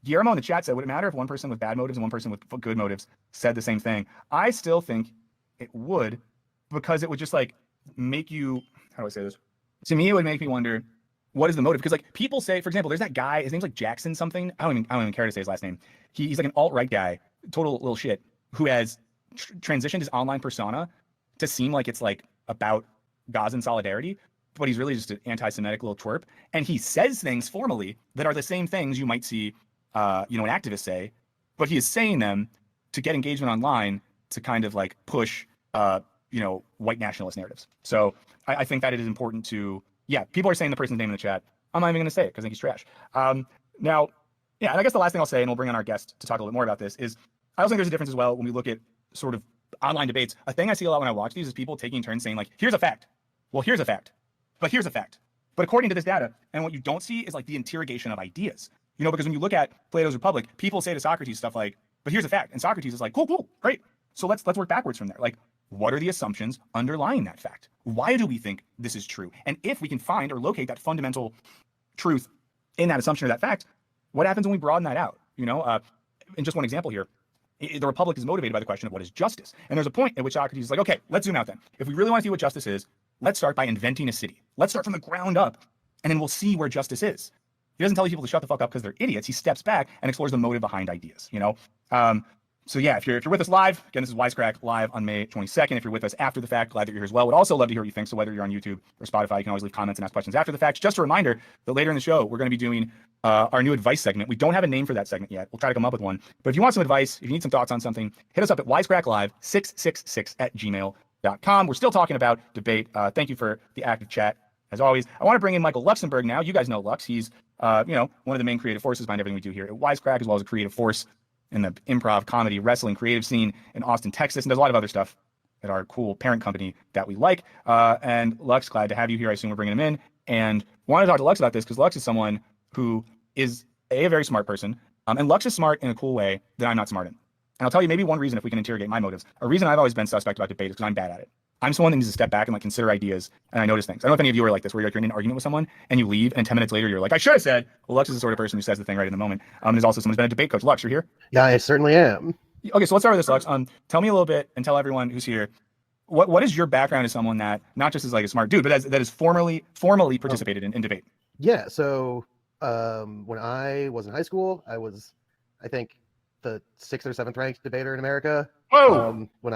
Guillermo in the chat said, would it matter if one person with bad motives and one person with good motives said the same thing? I still think it would, because it would just like make you, how do I say this? To me, it would make me wonder, what is the motive? Because like people say, for example, there's that guy, his name's like Jackson something. I don't even care to say his last name. He's like an alt-right guy, total little shit, who has transitioned his online persona to seem like it's like about Gazan solidarity, but he's really just an anti-Semitic little twerp. And he says things formally that are the same things you might see, an activist say, but he is saying them to get engagement online to kind of like push, white nationalist narratives. So I think that it is important to, people are saying the person's name in the chat. I'm not even going to say it because I think he's trash. Now, and I guess the last thing I'll say, and we'll bring on our guest to talk a little bit more about this, is I also think there's a difference as well when we look at sort of online debates. A thing I see a lot when I watch these is people taking turns saying like, here's a fact. Well, here's a fact. But here's a fact. But according to this data, and what you don't see is like the interrogation of ideas. Because when you look at Plato's Republic, people say to Socrates stuff like, but here's a fact. And Socrates is like, cool, great. So let's work backwards from there. Like, what are the assumptions underlying that fact? Why do we think this is true? And if we can find or locate that fundamental truth in that assumption or that fact, what happens when we broaden that out? And just one example here, the Republic is motivated by the question of what is justice. And there's a point at which Socrates is like, okay, let's zoom out then. If we really want to see what justice is, let's start by inventing a city. Let's start from the ground up, and then we'll see where justice is. He doesn't tell people to shut the fuck up because they're idiots. He steps back and explores the motive behind ideas, So yeah, if you're with us live, again, this is Wisecrack live on May 22nd. If you're with us after the fact, glad that you're here as well. Would also love to hear what you think. So whether you're on YouTube or Spotify, you can always leave comments and ask questions after the fact. Just a reminder that later in the show, we're going to be doing our new advice segment. We don't have a name for that segment yet. We'll try to come up with one. But if you want some advice, if you need some thoughts on something, hit us up at wisecracklive666@gmail.com. We're still talking about debate. Thank you for the active chat. As always, I want to bring in Michael Luxembourg now. You guys know Lux. He's, one of the main creative forces behind everything we do here at Wisecrack, as well as a creative force in the improv, comedy, wrestling, creative scene in Austin, Texas, and does a lot of other stuff at our cool parent company that we like. And Lux, glad to have you here. I assume we're bringing him in. And wanted to talk to Lux about this because Lux is someone who is a very smart person. And Lux is smart in a cool way that I'm not smart in. And I'll tell you maybe one reason, if we can interrogate my motives, a reason I've always been suspect about debate is because I'm bad at it. I'm someone that needs to step back and like consider ideas, and I notice things. I don't know if any of you are like this, where you're in an argument with someone and you leave, and 10 minutes later you're like, I should have said. Well, Lux is the sort of person who says the thing right in the moment. There's also someone who's been a debate coach. Lux, you're here? Yeah, I certainly am. Okay, so let's start with this, Lux. Tell me a little bit, and tell everyone who's here, what is your background as someone that not just is like a smart dude, but that is formally participated in debate? Yeah, so when I was in high school, I was, I think, the 6th or 7th ranked debater in America. Whoa! When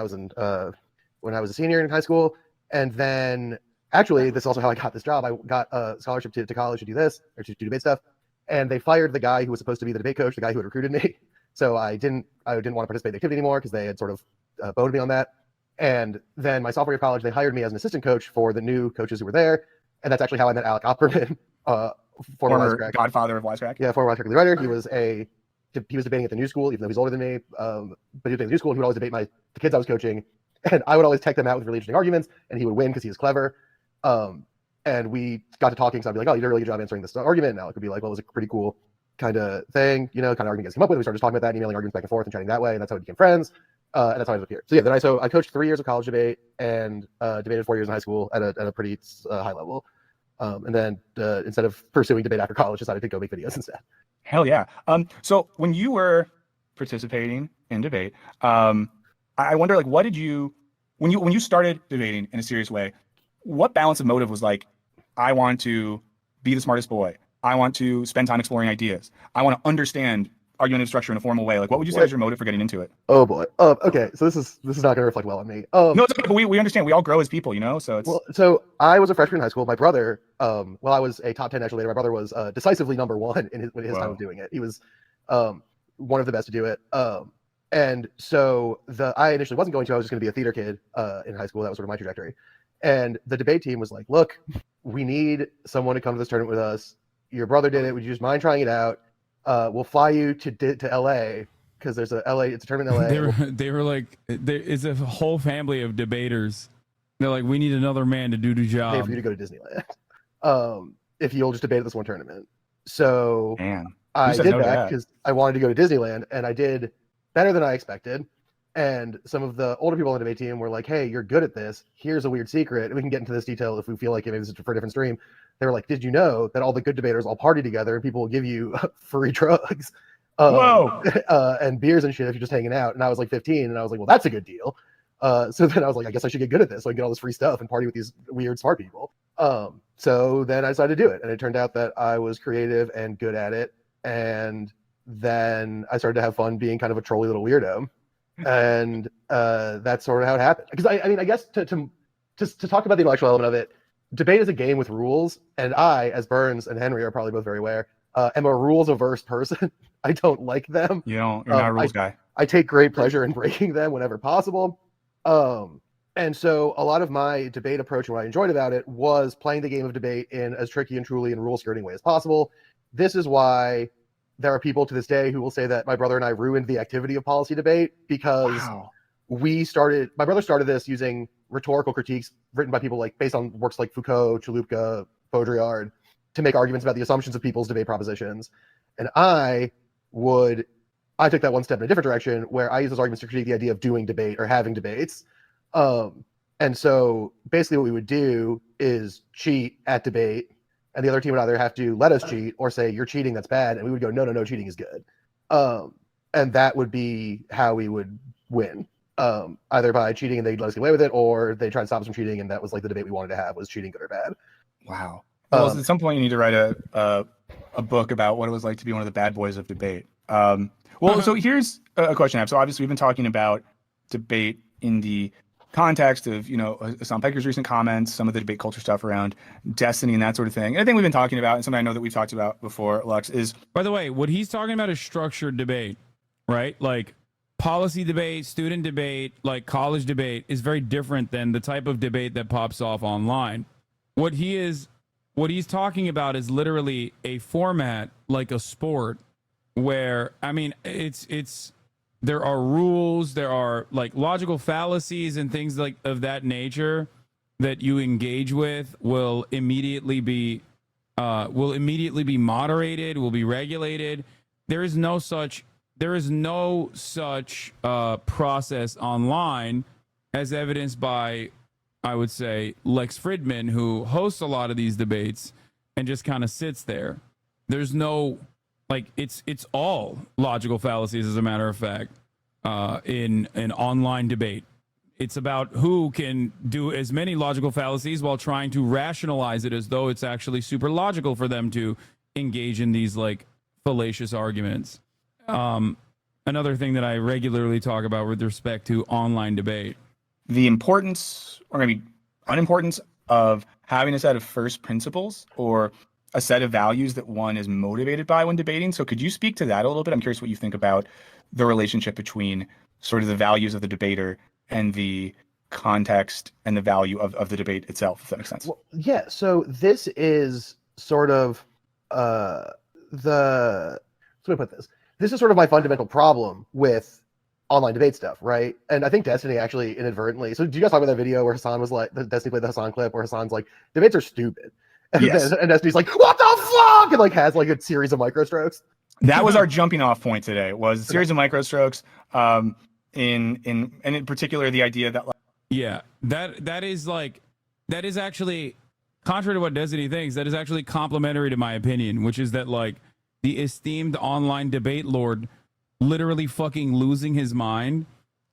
I was a senior in high school. And then, actually, this is also how I got this job. I got a scholarship to college to do this, or to do debate stuff. And they fired the guy who was supposed to be the debate coach, the guy who had recruited me. So I didn't want to participate in the activity anymore because they had sort of boned me on that. And then my sophomore year of college, they hired me as an assistant coach for the new coaches who were there. And that's actually how I met Alec Opperman, former godfather of Wisecrack. Yeah, former Wisecrack writer. He was debating at the new school, even though he's older than me. But he was debating at the new school, and he would always debate the kids I was coaching. And I would always tech them out with really interesting arguments, and he would win because he was clever. And we got to talking, so I'd be like, oh, you did a really good job answering this argument. And Alec would be like, well, it was a pretty cool kind of thing, kind of argument you guys came up with. We started just talking about that, and emailing arguments back and forth and chatting that way, and that's how we became friends. And that's how I ended up here. So yeah, then I coached 3 years of college debate and debated 4 years in high school at a pretty high level. And then instead of pursuing debate after college, decided to go make videos instead. Hell yeah. So when you were participating in debate, I wonder, like, what did you, when you started debating in a serious way, what balance of motive was like, I want to be the smartest boy. I want to spend time exploring ideas. I want to understand argumentative structure in a formal way. Like, what would you say is your motive for getting into it? Oh boy. Okay. So this is not going to reflect well on me. No, it's okay, but we understand. We all grow as people, So it's. Well, so I was a freshman in high school. My brother, I was a top 10 national debater. My brother was decisively number one in his time of doing it. He was, one of the best to do it. And so I initially wasn't going to. I was just going to be a theater kid in high school. That was sort of my trajectory. And the debate team was like, "Look, we need someone to come to this tournament with us. Your brother did it. Would you just mind trying it out? We'll fly you to LA because there's it's a tournament in LA." They were like, there is a whole family of debaters. They're like, we need another man to do the Pay job. for you to go to Disneyland if you'll just debate at this one tournament. So I did that because I wanted to go to Disneyland, and I did better than I expected. And some of the older people on the debate team were like, "Hey, you're good at this. Here's a weird secret. And we can get into this detail if we feel like it. Maybe this is for a different stream." They were like, "Did you know that all the good debaters all party together and people will give you free drugs and beers and shit if you're just hanging out?" And I was like 15, and I was like, "Well, that's a good deal." So then I was like, "I guess I should get good at this so I can get all this free stuff and party with these weird smart people." So then I decided to do it, and it turned out that I was creative and good at it. And then I started to have fun being kind of a trolly little weirdo. And that's sort of how it happened. Because I mean, I guess to talk about the intellectual element of it, debate is a game with rules, and I, as Burns and Henry are probably both very aware, am a rules-averse person. I don't like them. You're not a rules guy. I take great pleasure in breaking them whenever possible. And so a lot of my debate approach and what I enjoyed about it was playing the game of debate in as tricky and truly and rule-skirting way as possible. This is why there are people to this day who will say that my brother and I ruined the activity of policy debate because my brother started this using rhetorical critiques written by people based on works like Foucault, Chalupka, Baudrillard to make arguments about the assumptions of people's debate propositions. And I took that one step in a different direction where I use those arguments to critique the idea of doing debate or having debates. And so basically what we would do is cheat at debate, and the other team would either have to let us cheat or say, "You're cheating, that's bad." And we would go, no, cheating is good. And that would be how we would win. Either by cheating and they'd let us get away with it, or they tried to stop us from cheating, and that was like the debate we wanted to have, was cheating good or bad. Wow. Well, at some point you need to write a book about what it was like to be one of the bad boys of debate. So here's a question I have. So obviously we've been talking about debate in the context of, Hassan Pecker's recent comments, some of the debate culture stuff around destiny and that sort of thing. And I think we've been talking about, and something I know that we've talked about before, Lux, is... By the way, what he's talking about is structured debate, right? Like policy debate, student debate, like college debate is very different than the type of debate that pops off online. What he's talking about is literally a format like a sport where, I mean, there are rules, there are like logical fallacies and things like of that nature that you engage with will immediately be moderated, will be regulated. There is no such process online, as evidenced by, I would say, Lex Fridman, who hosts a lot of these debates and just kind of sits there. There's no, like, it's all logical fallacies, as a matter of fact, in an online debate. It's about who can do as many logical fallacies while trying to rationalize it as though it's actually super logical for them to engage in these like fallacious arguments. Another thing that I regularly talk about with respect to online debate. The importance, or maybe unimportance, of having a set of first principles or a set of values that one is motivated by when debating. So could you speak to that a little bit? I'm curious what you think about the relationship between sort of the values of the debater and the context and the value of the debate itself, if that makes sense. Well, yeah, so this is sort of let me put this. This is sort of my fundamental problem with online debate stuff, right? And I think Destiny actually inadvertently. So do you guys talk about that video where Hasan was like, Destiny played the Hasan clip where Hasan's like, debates are stupid. And, yes. and Destiny's like, what the fuck? And like has like a series of microstrokes. That was our jumping off point today, was a series of microstrokes. In particular, the idea that that is actually contrary to what Destiny thinks. That is actually complimentary to my opinion, which is that like the esteemed online debate lord literally fucking losing his mind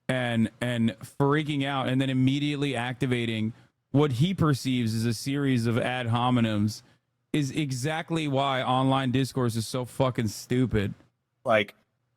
and freaking out and then immediately activating what he perceives as a series of ad hominems is exactly why online discourse is so fucking stupid. Like,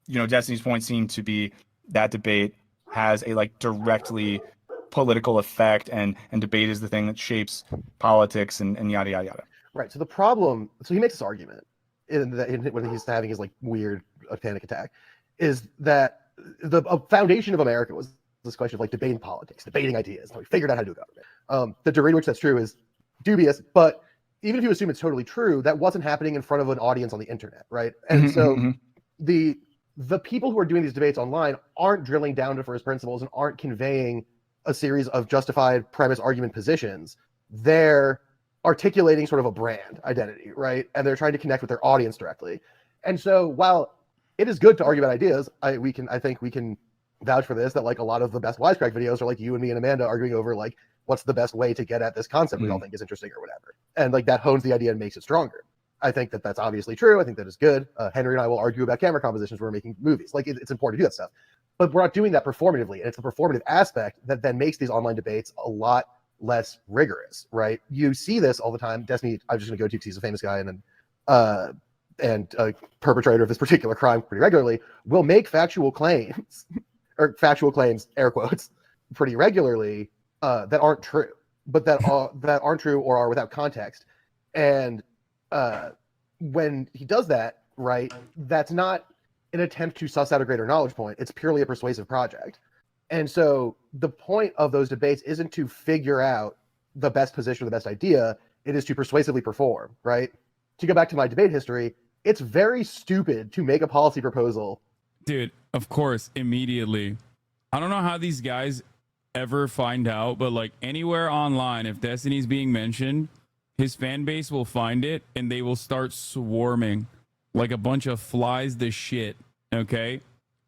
Destiny's point seemed to be that debate has a like directly political effect, and debate is the thing that shapes politics and yada, yada, yada. Right. So the problem, so he makes this argument when he's having his like weird panic attack, is that the foundation of America was this question of like debating politics, debating ideas. And we figured out how to do a government. The degree to which that's true is dubious, but even if you assume it's totally true, that wasn't happening in front of an audience on the internet, right? And so the people who are doing these debates online aren't drilling down to first principles and aren't conveying a series of justified premise argument positions. They're articulating sort of a brand identity, right? And they're trying to connect with their audience directly. And so while it is good to argue about ideas, I think we can vouch for this, that like a lot of the best wisecrack videos are like you and me and Amanda arguing over like what's the best way to get at this concept we all think is interesting or whatever. And like that hones the idea and makes it stronger. I think that that's obviously true. I think that is good. Henry and I will argue about camera compositions when we're making movies. Like it's important to do that stuff, but we're not doing that performatively. And it's the performative aspect that then makes these online debates a lot less rigorous, right? You see this all the time. Destiny, I'm just going to go to because he's a famous guy and a perpetrator of this particular crime pretty regularly, will make factual claims, or factual claims, air quotes, pretty regularly that aren't true, but that aren't true or are without context. And when he does that, right, that's not an attempt to suss out a greater knowledge point. It's purely a persuasive project. And so the point of those debates isn't to figure out the best position or the best idea. It is to persuasively perform, right? To go back to my debate history, it's very stupid to make a policy proposal. Dude, of course, immediately. I don't know how these guys ever find out, but like anywhere online, if Destiny's being mentioned, his fan base will find it and they will start swarming like a bunch of flies to shit, okay?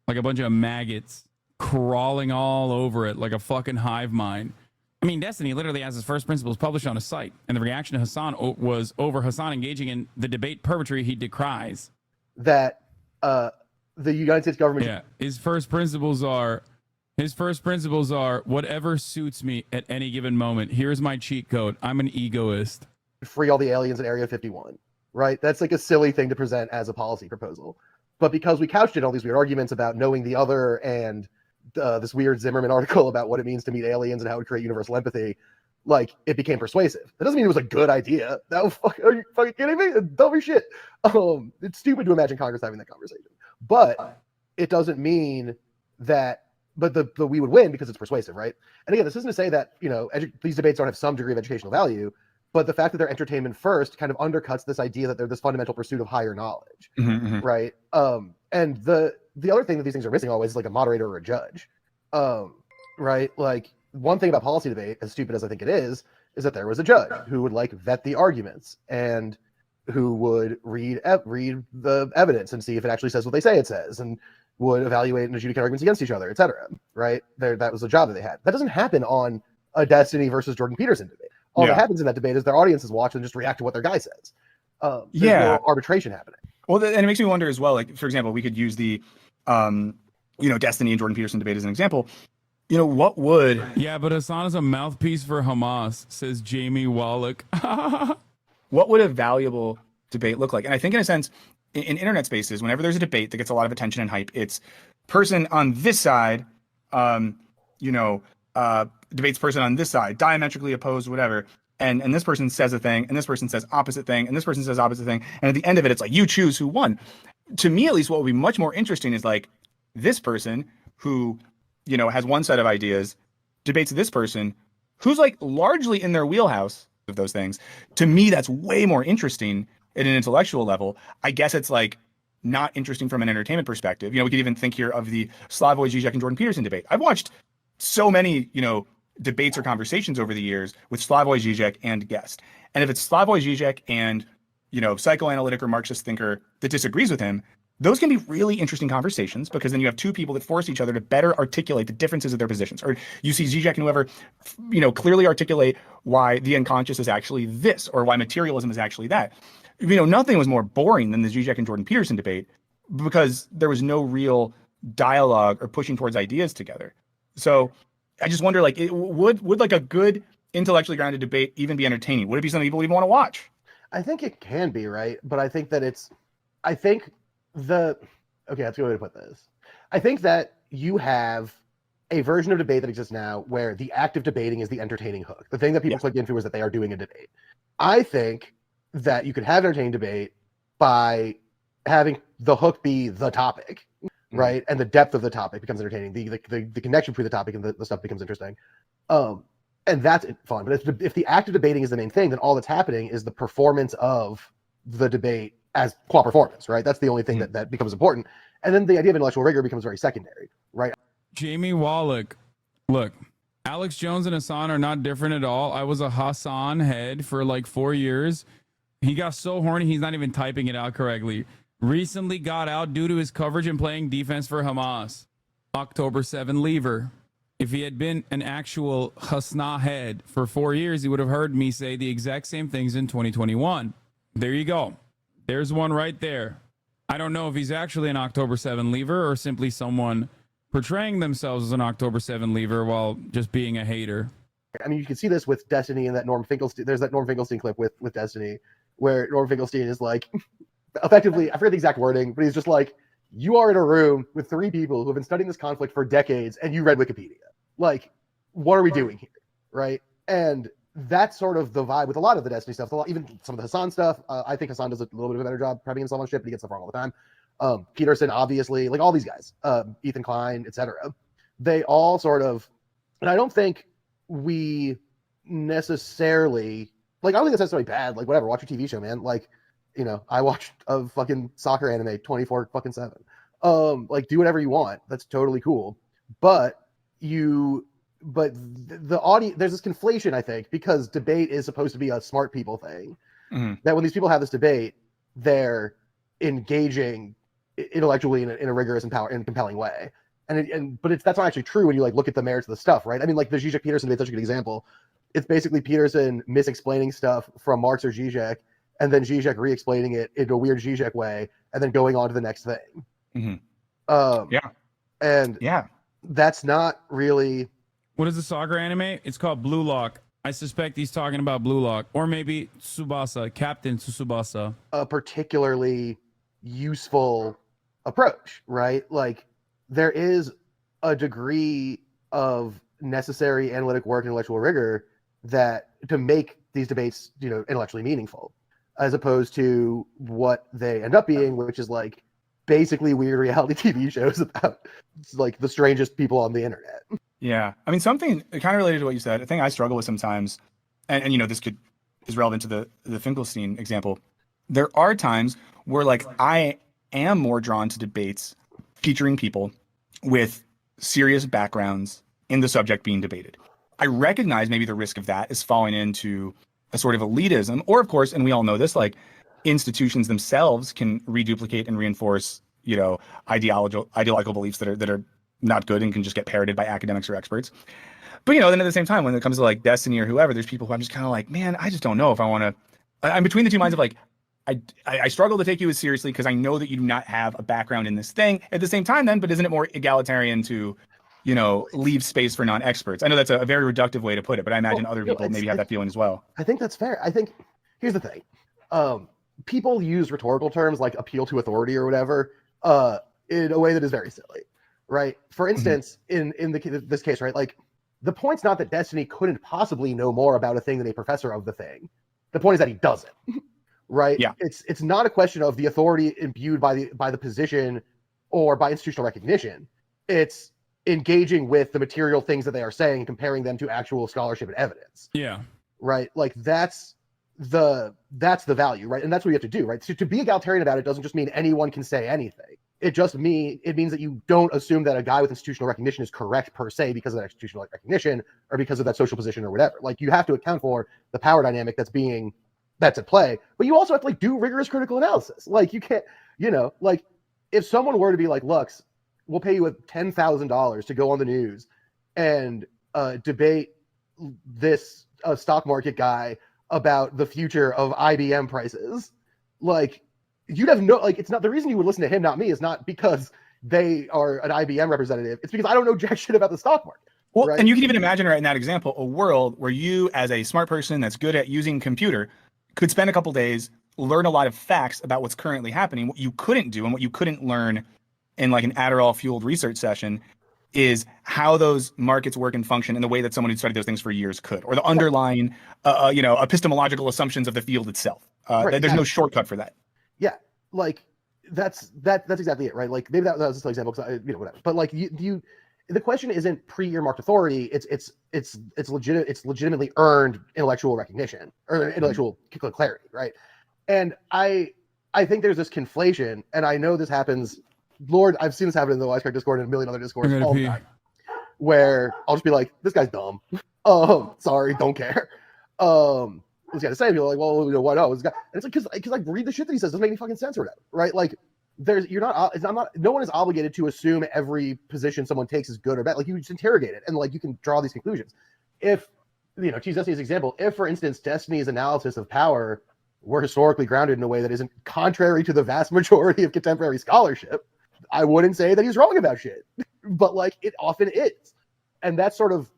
Like a bunch of maggots crawling all over it like a fucking hive mind. I mean, Destiny literally has his first principles published on a site, and the reaction to Hasan was over Hasan engaging in the debate purgatory he decries. That the United States government... Yeah, his first principles are whatever suits me at any given moment. Here's my cheat code. I'm an egoist. Free all the aliens in Area 51, right? That's like a silly thing to present as a policy proposal. But because we couched it in all these weird arguments about knowing the other and this weird Zimmerman article about what it means to meet aliens and how to create universal empathy, like it became persuasive. That doesn't mean it was a good idea. That was are you fucking kidding me? Don't be shit. It's stupid to imagine Congress having that conversation. But it doesn't mean that but we would win because it's persuasive, right? And again, this isn't to say that, you know, these debates don't have some degree of educational value, but the fact that they're entertainment first kind of undercuts this idea that they're this fundamental pursuit of higher knowledge, right? And the other thing that these things are missing always is like a moderator or a judge, right? Like one thing about policy debate, as stupid as I think it is that there was a judge who would like vet the arguments and who would read the evidence and see if it actually says what they say it says, and would evaluate and adjudicate arguments against each other, etc. Right? That was a job that they had. That doesn't happen on a Destiny versus Jordan Peterson debate. All that happens in that debate is their audiences watch and just react to what their guy says. There's no arbitration happening. Well, and it makes me wonder as well, like, for example, we could use the, Destiny and Jordan Peterson debate as an example. You know, what would... Yeah, but Hasan is a mouthpiece for Hamas, says Jamie Wallach. What would a valuable debate look like? And I think in a sense, in internet spaces, whenever there's a debate that gets a lot of attention and hype, it's person on this side, debates person on this side, diametrically opposed, whatever. And this person says a thing, and this person says opposite thing, and this person says opposite thing. And at the end of it, it's like, you choose who won. To me, at least, what would be much more interesting is like this person who, has one set of ideas, debates this person who's like largely in their wheelhouse of those things. To me, that's way more interesting at an intellectual level. I guess it's like not interesting from an entertainment perspective. We could even think here of the Slavoj Žižek and Jordan Peterson debate. I've watched so many, debates or conversations over the years with Slavoj Žižek and guest. And if it's Slavoj Žižek and, psychoanalytic or Marxist thinker that disagrees with him, those can be really interesting conversations, because then you have two people that force each other to better articulate the differences of their positions. Or you see Žižek and whoever, clearly articulate why the unconscious is actually this, or why materialism is actually that. Nothing was more boring than the Žižek and Jordan Peterson debate, because there was no real dialogue or pushing towards ideas together. So I just wonder, like, would like a good intellectually grounded debate even be entertaining? Would it be something people even want to watch? I think it can be, right? But I think that that's a good way to put this. I think that you have a version of debate that exists now where the act of debating is the entertaining hook. The thing that people click into is that they are doing a debate. I think that you could have an entertaining debate by having the hook be the topic, right? And the depth of the topic becomes entertaining. The connection between the topic and the stuff becomes interesting. And that's fun. But if the act of debating is the main thing, then all that's happening is the performance of the debate as qua performance, right? That's the only thing that becomes important. And then the idea of intellectual rigor becomes very secondary, right? Jamie Wallach, look, Alex Jones and Hasan are not different at all. I was a Hasan head for like 4 years. He got so horny, he's not even typing it out correctly. Recently got out due to his coverage and playing defense for Hamas. October 7 lever. If he had been an actual Hasna head for 4 years, he would have heard me say the exact same things in 2021. There you go. There's one right there. I don't know if he's actually an October 7 lever or simply someone portraying themselves as an October 7 lever while just being a hater. I mean, you can see this with Destiny and that Norm Finkelstein. There's that Norm Finkelstein clip with Destiny where Norm Finkelstein is like, effectively, I forget the exact wording, but he's just like, you are in a room with 3 people who have been studying this conflict for decades and you read Wikipedia. Like, what are we doing here? Right? And that's sort of the vibe with a lot of the Destiny stuff. Even some of the Hasan stuff. I think Hasan does a little bit of a better job prepping himself on shit, but he gets stuff wrong all the time. Peterson, obviously, like all these guys, Ethan Klein, etc. They all sort of, and I don't think we necessarily, like, I don't think that's necessarily bad. Like, whatever, watch your TV show, man. Like, you know, I watched a fucking soccer anime 24/7. Like, do whatever you want. That's totally cool. But the audience, there's this conflation, I think, because debate is supposed to be a smart people thing. That when these people have this debate, they're engaging intellectually in a rigorous and compelling way. But that's not actually true when you like look at the merits of the stuff, right? I mean, like the Zizek Peterson debate is such a good example. It's basically Peterson misexplaining stuff from Marx or Zizek, and then Zizek re-explaining it in a weird Zizek way, and then going on to the next thing. That's not really. What is the soccer anime? It's called Blue Lock. I suspect he's talking about Blue Lock, or maybe Tsubasa, Captain Tsubasa. A particularly useful approach, right? Like, there is a degree of necessary analytic work and intellectual rigor that to make these debates, you know, intellectually meaningful, as opposed to what they end up being, which is like basically weird reality TV shows about like the strangest people on the internet. Yeah. I mean, something kind of related to what you said, a thing I struggle with sometimes, and you know, this is relevant to the Finkelstein example. There are times where like I am more drawn to debates featuring people with serious backgrounds in the subject being debated. I recognize maybe the risk of that is falling into a sort of elitism, or of course, and we all know this, like institutions themselves can reduplicate and reinforce, you know, ideological beliefs that are not good and can just get parroted by academics or experts. But, you know, then at the same time, when it comes to like Destiny or whoever, there's people who I'm just kind of like, man, I just don't know if I want to. I'm between the two minds of like, I struggle to take you as seriously because I know that you do not have a background in this thing. At the same time, then, but isn't it more egalitarian to, you know, leave space for non-experts? I know that's a very reductive way to put it, but I imagine other people maybe have that feeling as well. I think that's fair. I think here's the thing. People use rhetorical terms like appeal to authority or whatever in a way that is very silly, right? For instance, in this case, right, like the point's not that Destiny couldn't possibly know more about a thing than a professor of the thing. The point is that he doesn't, right? Yeah. It's not a question of the authority imbued by the position or by institutional recognition. It's engaging with the material things that they are saying and comparing them to actual scholarship and evidence. Yeah. Right? Like that's the value, right? And that's what you have to do, right? So to be egalitarian about it doesn't just mean anyone can say anything. It means that you don't assume that a guy with institutional recognition is correct per se because of that institutional recognition or because of that social position or whatever. Like you have to account for the power dynamic that's at play, but you also have to like do rigorous critical analysis. Like you can't, you know, like if someone were to be like, Lux, we'll pay you $10,000 to go on the news and debate this stock market guy about the future of IBM prices, like you'd have no, like, it's not the reason you would listen to him, not me, is not because they are an IBM representative. It's because I don't know jack shit about the stock market. Well, right? And you can even imagine right in that example, a world where you as a smart person that's good at using computer could spend a couple days, learn a lot of facts about what's currently happening. What you couldn't do and what you couldn't learn in like an Adderall fueled research session is how those markets work and function in the way that someone who studied those things for years could, or the underlying, epistemological assumptions of the field itself. There's no shortcut for that. Yeah, like that's exactly it, right? Like maybe that was a silly example because whatever. But like you the question isn't pre-earmarked authority. It's legit. It's legitimately earned intellectual recognition or intellectual clarity, right? And I think there's this conflation, and I know this happens. Lord, I've seen this happen in the Wisecrack Discord and a million other Discords all the time, where I'll just be like, "This guy's dumb." Sorry, don't care. What's he got to say? People are like, well, why not? And it's like because like read the shit that he says doesn't make any fucking sense or whatever, right? Like no one is obligated to assume every position someone takes is good or bad. Like you just interrogate it and like you can draw these conclusions. If to use Destiny's example, if for instance Destiny's analysis of power were historically grounded in a way that isn't contrary to the vast majority of contemporary scholarship, I wouldn't say that he's wrong about shit. But like it often is. And that's sort of,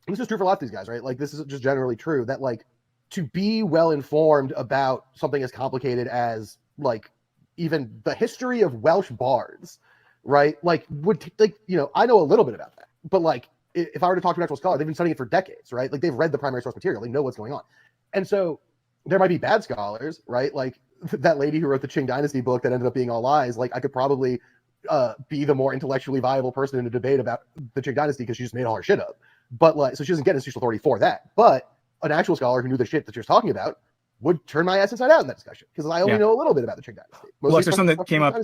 this is true for a lot of these guys, right? Like this is just generally true that like to be well informed about something as complicated as like even the history of Welsh bards, right? Like I know a little bit about that, but like if I were to talk to an actual scholar, they've been studying it for decades, right? Like they've read the primary source material, they know what's going on. And so there might be bad scholars, right? Like that lady who wrote the Qing Dynasty book that ended up being all lies. Like I could probably be the more intellectually viable person in a debate about the Qing Dynasty because she just made all her shit up. But like, so she doesn't get institutional authority for that. But an actual scholar who knew the shit that you're talking about would turn my ass inside out in that discussion because I only know a little bit about the Qing Dynasty. Look, there's something that came up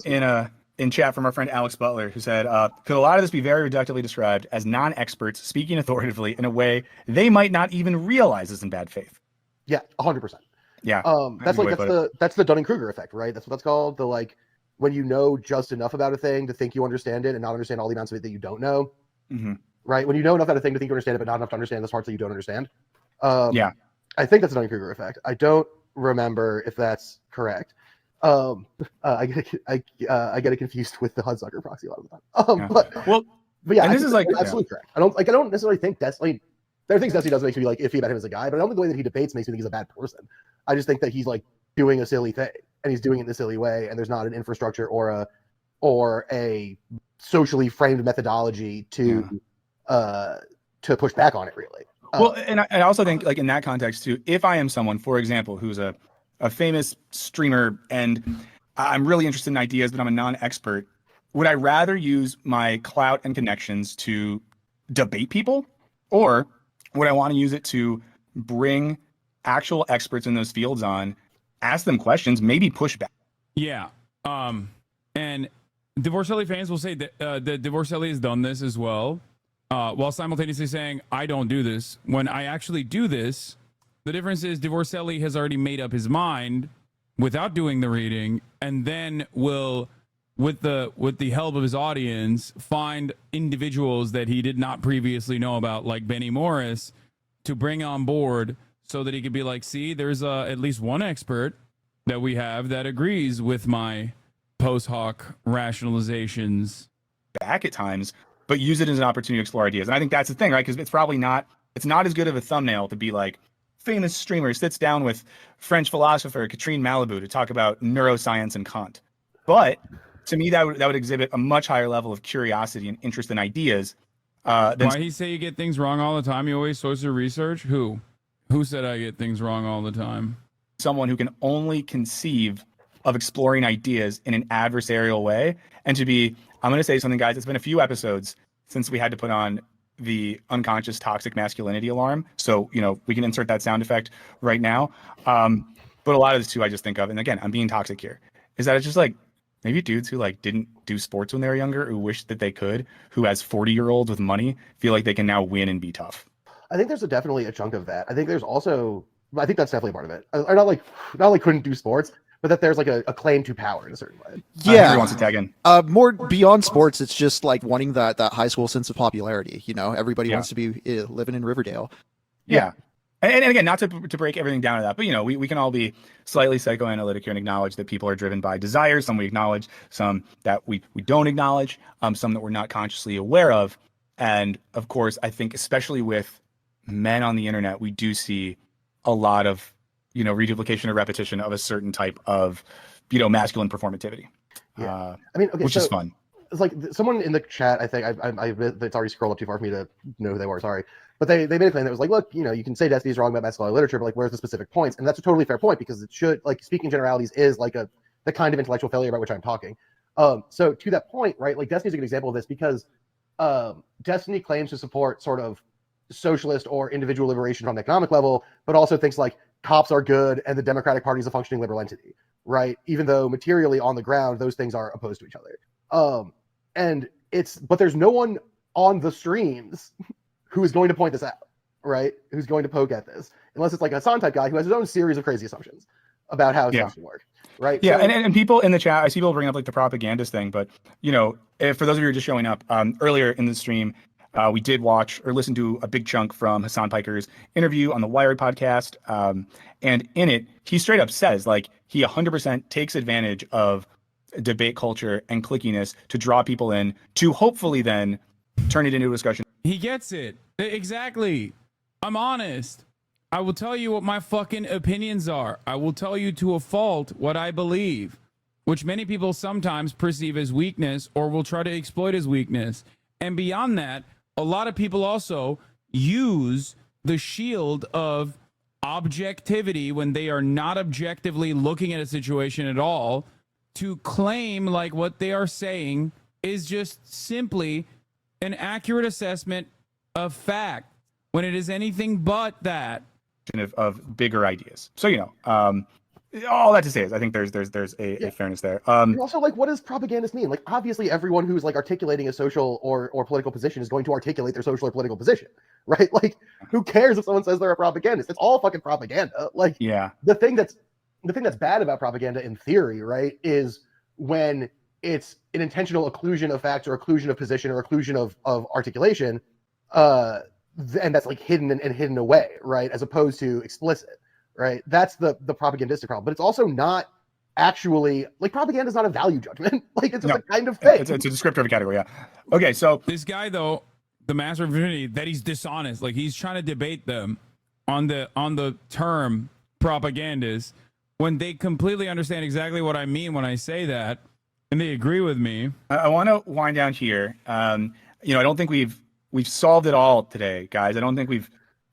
in chat from our friend Alex Butler, who said, could a lot of this be very reductively described as non-experts speaking authoritatively in a way they might not even realize is in bad faith? Yeah, 100%. Yeah. That's the Dunning-Kruger effect, right? That's what that's called. The like when you know just enough about a thing to think you understand it and not understand all the amounts of it that you don't know. Mm-hmm. Right? When you know enough about a thing to think you understand it, but not enough to understand the parts that you don't understand. Yeah. I think that's the Dunning-Kruger effect. I don't remember if that's correct. I get it confused with the Hudsucker proxy a lot of the time. But yeah, and this is like absolutely correct. I don't necessarily think Destiny. There are things Destiny does make me like iffy about him as a guy, but I don't think the way that he debates makes me think he's a bad person. I just think that he's like doing a silly thing, and he's doing it in a silly way, and there's not an infrastructure or a socially framed methodology to push back on it, really. Well, and I also think, like in that context too, if I am someone, for example, who's a famous streamer and I'm really interested in ideas, but I'm a non-expert, would I rather use my clout and connections to debate people, or would I want to use it to bring actual experts in those fields on, ask them questions, maybe push back? Yeah. And Divorcelli fans will say that Divorcelli has done this as well. While simultaneously saying, I don't do this. When I actually do this, the difference is Divorcelli has already made up his mind without doing the reading, and then will, with the help of his audience, find individuals that he did not previously know about, like Benny Morris, to bring on board so that he could be like, see, there's at least one expert that we have that agrees with my post hoc rationalizations. Back at times, but use it as an opportunity to explore ideas. And I think that's the thing, right? Because it's not as good of a thumbnail to be like, famous streamer sits down with French philosopher Catherine Malibu to talk about neuroscience and Kant. But to me, that would exhibit a much higher level of curiosity and interest in ideas. Why he say you get things wrong all the time? You always source your research? Who said I get things wrong all the time? Someone who can only conceive of exploring ideas in an adversarial way. And to be, I'm going to say something, guys. It's been a few episodes since we had to put on the unconscious toxic masculinity alarm. So, we can insert that sound effect right now. But a lot of this too, I just think of, and again, I'm being toxic here, is that it's just like maybe dudes who like didn't do sports when they were younger, who wish that they could, who as 40-year-olds with money feel like they can now win and be tough. I think there's definitely a chunk of that. I think there's also, I think that's definitely part of it. Or not like couldn't do sports, but that there's like a claim to power in a certain way. Yeah. Henry wants to tag in. More beyond sports, it's just like wanting that high school sense of popularity. Everybody wants to be living in Riverdale. Yeah. And again, not to break everything down to that, but we can all be slightly psychoanalytic here and acknowledge that people are driven by desires. Some we acknowledge, some that we don't acknowledge, some that we're not consciously aware of. And of course, I think especially with men on the internet, we do see a lot of reduplication or repetition of a certain type of, masculine performativity. Yeah. I mean, okay, which is fun. It's like someone in the chat, I think it's already scrolled up too far for me to know who they were. Sorry. But they made a claim that was like, look, you can say Destiny's wrong about masculine literature, but like, where's the specific points? And that's a totally fair point because it should, like, speaking generalities is like the kind of intellectual failure about which I'm talking. So to that point, right, like Destiny's a good example of this because Destiny claims to support sort of socialist or individual liberation from the economic level, but also thinks like cops are good and the Democratic Party is a functioning liberal entity, right? Even though materially on the ground, those things are opposed to each other. But there's no one on the streams who is going to point this out, right? Who's going to poke at this, unless it's like a Hasan type guy who has his own series of crazy assumptions about how assumptions work, right? Yeah, So, and people in the chat, I see people bring up like the propagandist thing, but you know, for those of you who are just showing up, earlier in the stream, we did watch or listen to a big chunk from Hasan Piker's interview on the Wired podcast, and in it, he straight up says like he 100% takes advantage of debate culture and clickiness to draw people in to hopefully then turn it into a discussion. He gets it. Exactly. I'm honest. I will tell you what my fucking opinions are. I will tell you to a fault what I believe, which many people sometimes perceive as weakness or will try to exploit as weakness. And beyond that, a lot of people also use the shield of objectivity when they are not objectively looking at a situation at all to claim like what they are saying is just simply an accurate assessment of fact when it is anything but that. Of bigger ideas. So, you know, all that to say is I think there's a fairness there. and also, like, what does propagandist mean? Like, obviously, everyone who's like articulating a social or political position is going to articulate their social or political position, right? Like, who cares if someone says they're a propagandist? It's all fucking propaganda. Like, yeah, the thing that's bad about propaganda in theory, right, is when it's an intentional occlusion of facts or occlusion of position or occlusion of articulation, and that's like hidden and hidden away, right, as opposed to explicit. Right, that's the propagandistic problem, but it's also not actually like propaganda is not a value judgment. Like it's just a kind of thing. It's a descriptor of a category. Yeah. Okay, so this guy though, the master of divinity, that he's dishonest. Like he's trying to debate them on the term propagandist when they completely understand exactly what I mean when I say that, and they agree with me. I want to wind down here. You know, I don't think we've solved it all today, guys. I don't think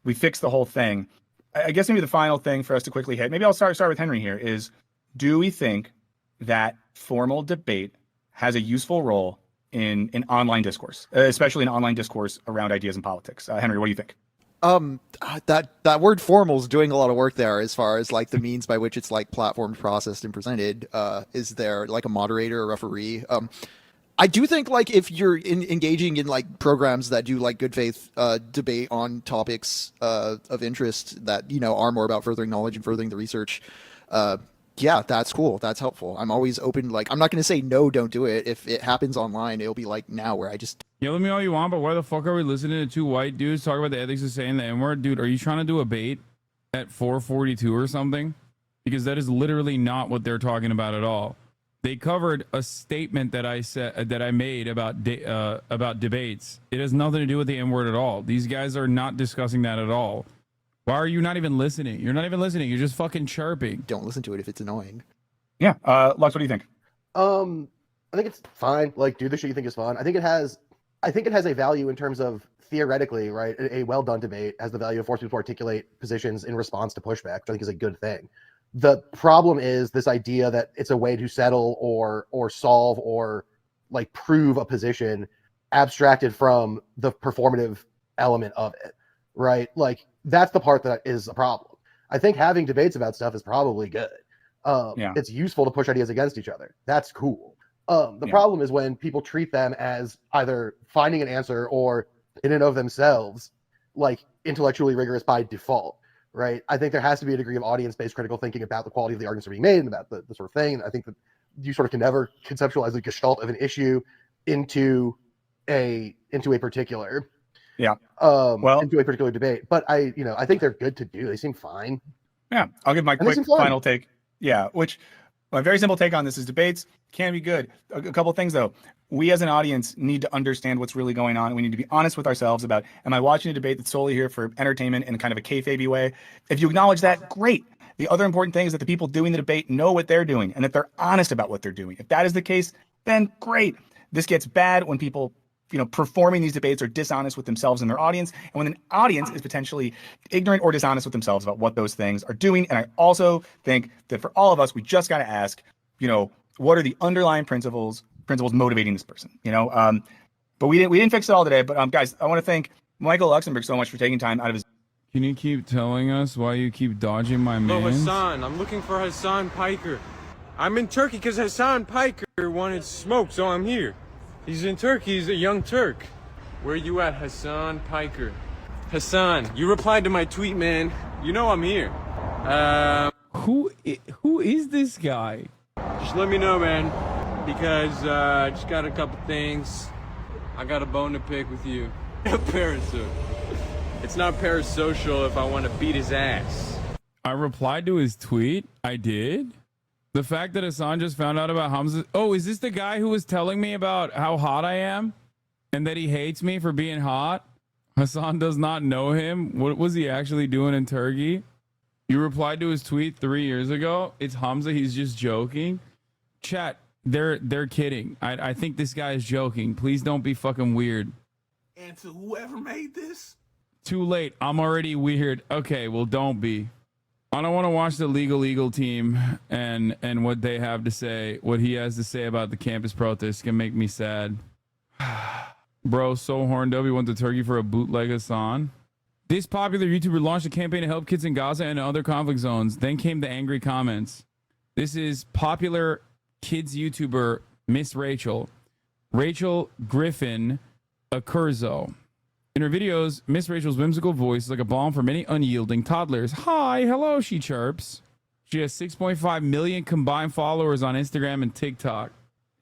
we fixed the whole thing. I guess maybe the final thing for us to quickly hit, maybe I'll start with Henry here, is do we think that formal debate has a useful role in online discourse, especially in online discourse around ideas and politics? Henry, what do you think? That word formal is doing a lot of work there as far as like the means by which it's like platformed, processed, and presented. Is there like a moderator or referee? I do think like if you're engaging in like programs that do like good faith debate on topics of interest that, you know, are more about furthering knowledge and furthering the research, yeah, that's cool. That's helpful. I'm always open. Like, I'm not going to say no, don't do it. If it happens online, it'll be like now where I just. Yell at me all you want, but why the fuck are we listening to two white dudes talk about the ethics of saying the N-word? Dude, are you trying to do a bait at 442 or something? Because that is literally not what they're talking about at all. They covered a statement that I said that I made about debates. It has nothing to do with the N-word at all. These guys are not discussing that at all. Why are you not even listening? You're not even listening. You're just fucking chirping. Don't listen to it if it's annoying. Yeah, Lux, what do you think? I think it's fine. Like, do the shit you think is fun. I think it has a value in terms of theoretically, right? A well done debate has the value of forcing people to articulate positions in response to pushback, which I think is a good thing. The problem is this idea that it's a way to settle or solve or like prove a position abstracted from the performative element of it, right? Like that's the part that is a problem. I think having debates about stuff is probably good. It's useful to push ideas against each other. That's cool. The problem is when people treat them as either finding an answer or in and of themselves, like intellectually rigorous by default. Right. I think there has to be a degree of audience-based critical thinking about the quality of the arguments that are being made and about the sort of thing. And I think that you sort of can never conceptualize the gestalt of an issue into a particular into a particular debate. But I think they're good to do. They seem fine. Yeah, I'll give my quick final take. Yeah, which my very simple take on this is debates can be good. A couple of things though. We as an audience need to understand what's really going on. We need to be honest with ourselves about, am I watching a debate that's solely here for entertainment in kind of a kayfabe way? If you acknowledge that, great. The other important thing is that the people doing the debate know what they're doing and that they're honest about what they're doing. If that is the case, then great. This gets bad when people, performing these debates are dishonest with themselves and their audience, and when an audience is potentially ignorant or dishonest with themselves about what those things are doing. And I also think that for all of us, we just got to ask, what are the underlying principles motivating this person, but we didn't fix it all today. But guys, I want to thank Michael Luxembourg so much for taking time out of his. Can you keep telling us why you keep dodging my man? Hasan, I'm looking for Hasan Piker. I'm in Turkey because Hasan Piker wanted smoke, so I'm here. He's in Turkey. He's a young Turk. Where you at, Hasan Piker? Hasan, you replied to my tweet, man. You know I'm here. Who is this guy? Just let me know, man, because I just got a couple things. I got a bone to pick with you. Parasocial. It's not parasocial if I want to beat his ass. I replied to his tweet. I did. The fact that Hasan just found out about Hamza. Oh, is this the guy who was telling me about how hot I am and that he hates me for being hot? Hasan does not know him. What was he actually doing in Turkey? You replied to his tweet 3 years ago. It's Hamza. He's just joking. Chat, they're kidding. I think this guy is joking. Please don't be fucking weird. And to whoever made this, too late. I'm already weird. Okay, well, don't be. I don't want to watch the Legal Eagle team and what they have to say. What he has to say about the campus protests can make me sad. Bro, so horned up. He went to Turkey for a bootleg Hasan. This popular YouTuber launched a campaign to help kids in Gaza and other conflict zones. Then came the angry comments. This is popular kids YouTuber Miss Rachel Griffin Accurzo. In her videos, Miss Rachel's whimsical voice is like a balm for many unyielding toddlers. Hi, hello, she chirps. She has 6.5 million combined followers on Instagram and TikTok.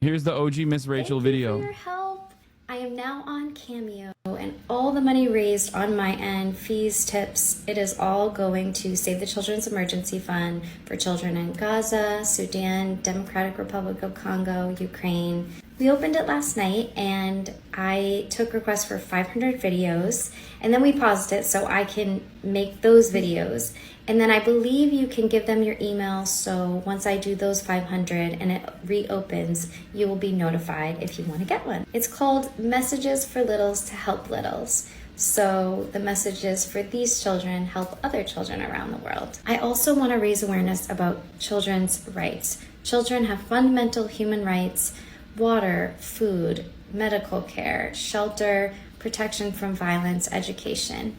Here's the OG Miss Rachel video. Thank you for your help. I am now on Cameo, and all the money raised on my end, fees, tips, it is all going to Save the Children's Emergency Fund for children in Gaza, Sudan, Democratic Republic of Congo, Ukraine. We opened it last night, and I took requests for 500 videos, and then we paused it so I can make those videos. And then I believe you can give them your email, so once I do those 500 and it reopens, you will be notified if you want to get one. It's called Messages for Littles to Help Littles. So the messages for these children help other children around the world. I also want to raise awareness about children's rights. Children have fundamental human rights: water, food, medical care, shelter, protection from violence, education.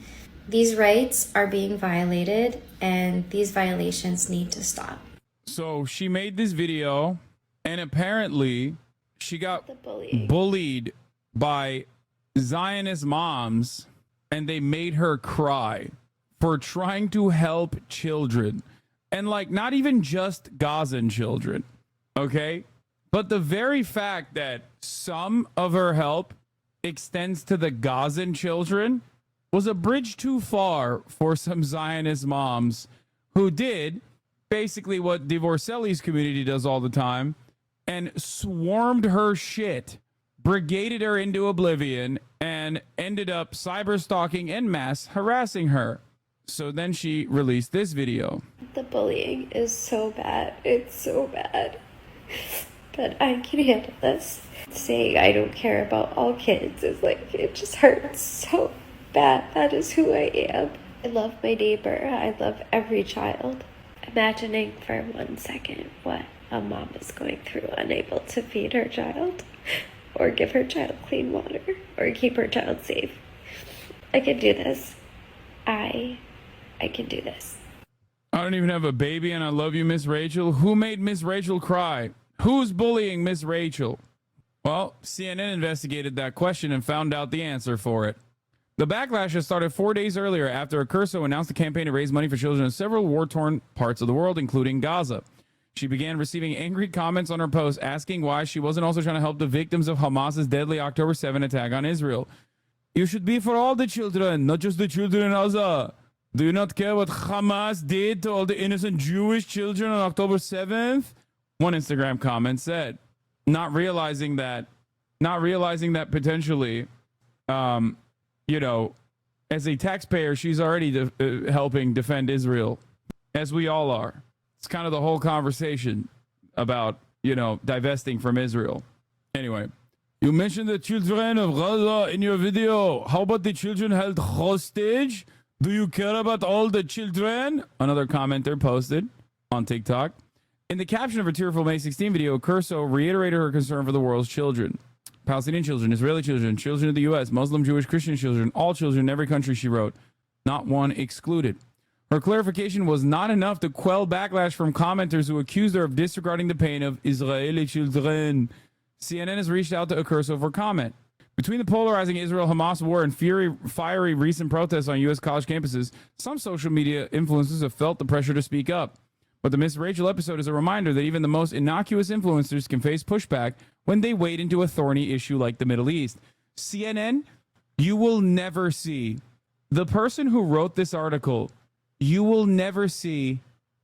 These rights are being violated, and these violations need to stop. So she made this video, and apparently she got bullied by Zionist moms, and they made her cry for trying to help children. And like, not even just Gazan children, okay? But the very fact that some of her help extends to the Gazan children was a bridge too far for some Zionist moms who did basically what Divorcelli's community does all the time and swarmed her shit, brigaded her into oblivion, and ended up cyber stalking and mass harassing her. So then she released this video. The bullying is so bad. It's so bad. But I can handle this. Saying I don't care about all kids is like, it just hurts so bad. That is who I am. I love my neighbor. I love every child. Imagining for 1 second what a mom is going through, unable to feed her child or give her child clean water or keep her child safe. I can do this. I can do this. I don't even have a baby and I love you, Miss Rachel. Who made Miss Rachel cry? Who's bullying Miss Rachel? Well, CNN investigated that question and found out the answer for it. The backlash has started 4 days earlier after Accurso announced a campaign to raise money for children in several war-torn parts of the world, including Gaza. She began receiving angry comments on her post asking why she wasn't also trying to help the victims of Hamas's deadly October 7 attack on Israel. You should be for all the children, not just the children in Gaza. Do you not care what Hamas did to all the innocent Jewish children on October 7th? One Instagram comment said, not realizing that potentially, you know, as a taxpayer, she's already helping defend Israel, as we all are. It's kind of the whole conversation about, you know, divesting from Israel. Anyway, you mentioned the children of Gaza in your video. How about the children held hostage? Do you care about all the children? Another commenter posted on TikTok. In the caption of her tearful May 16 video, Curso reiterated her concern for the world's children. Palestinian children, Israeli children, children of the U.S., Muslim, Jewish, Christian children, all children in every country, she wrote, not one excluded. Her clarification was not enough to quell backlash from commenters who accused her of disregarding the pain of Israeli children. CNN has reached out to Curso for comment. Between the polarizing Israel-Hamas war and fiery recent protests on U.S. college campuses, some social media influencers have felt the pressure to speak up. But the Miss Rachel episode is a reminder that even the most innocuous influencers can face pushback when they wade into a thorny issue like the Middle East. CNN, you will never see the person who wrote this article. You will never see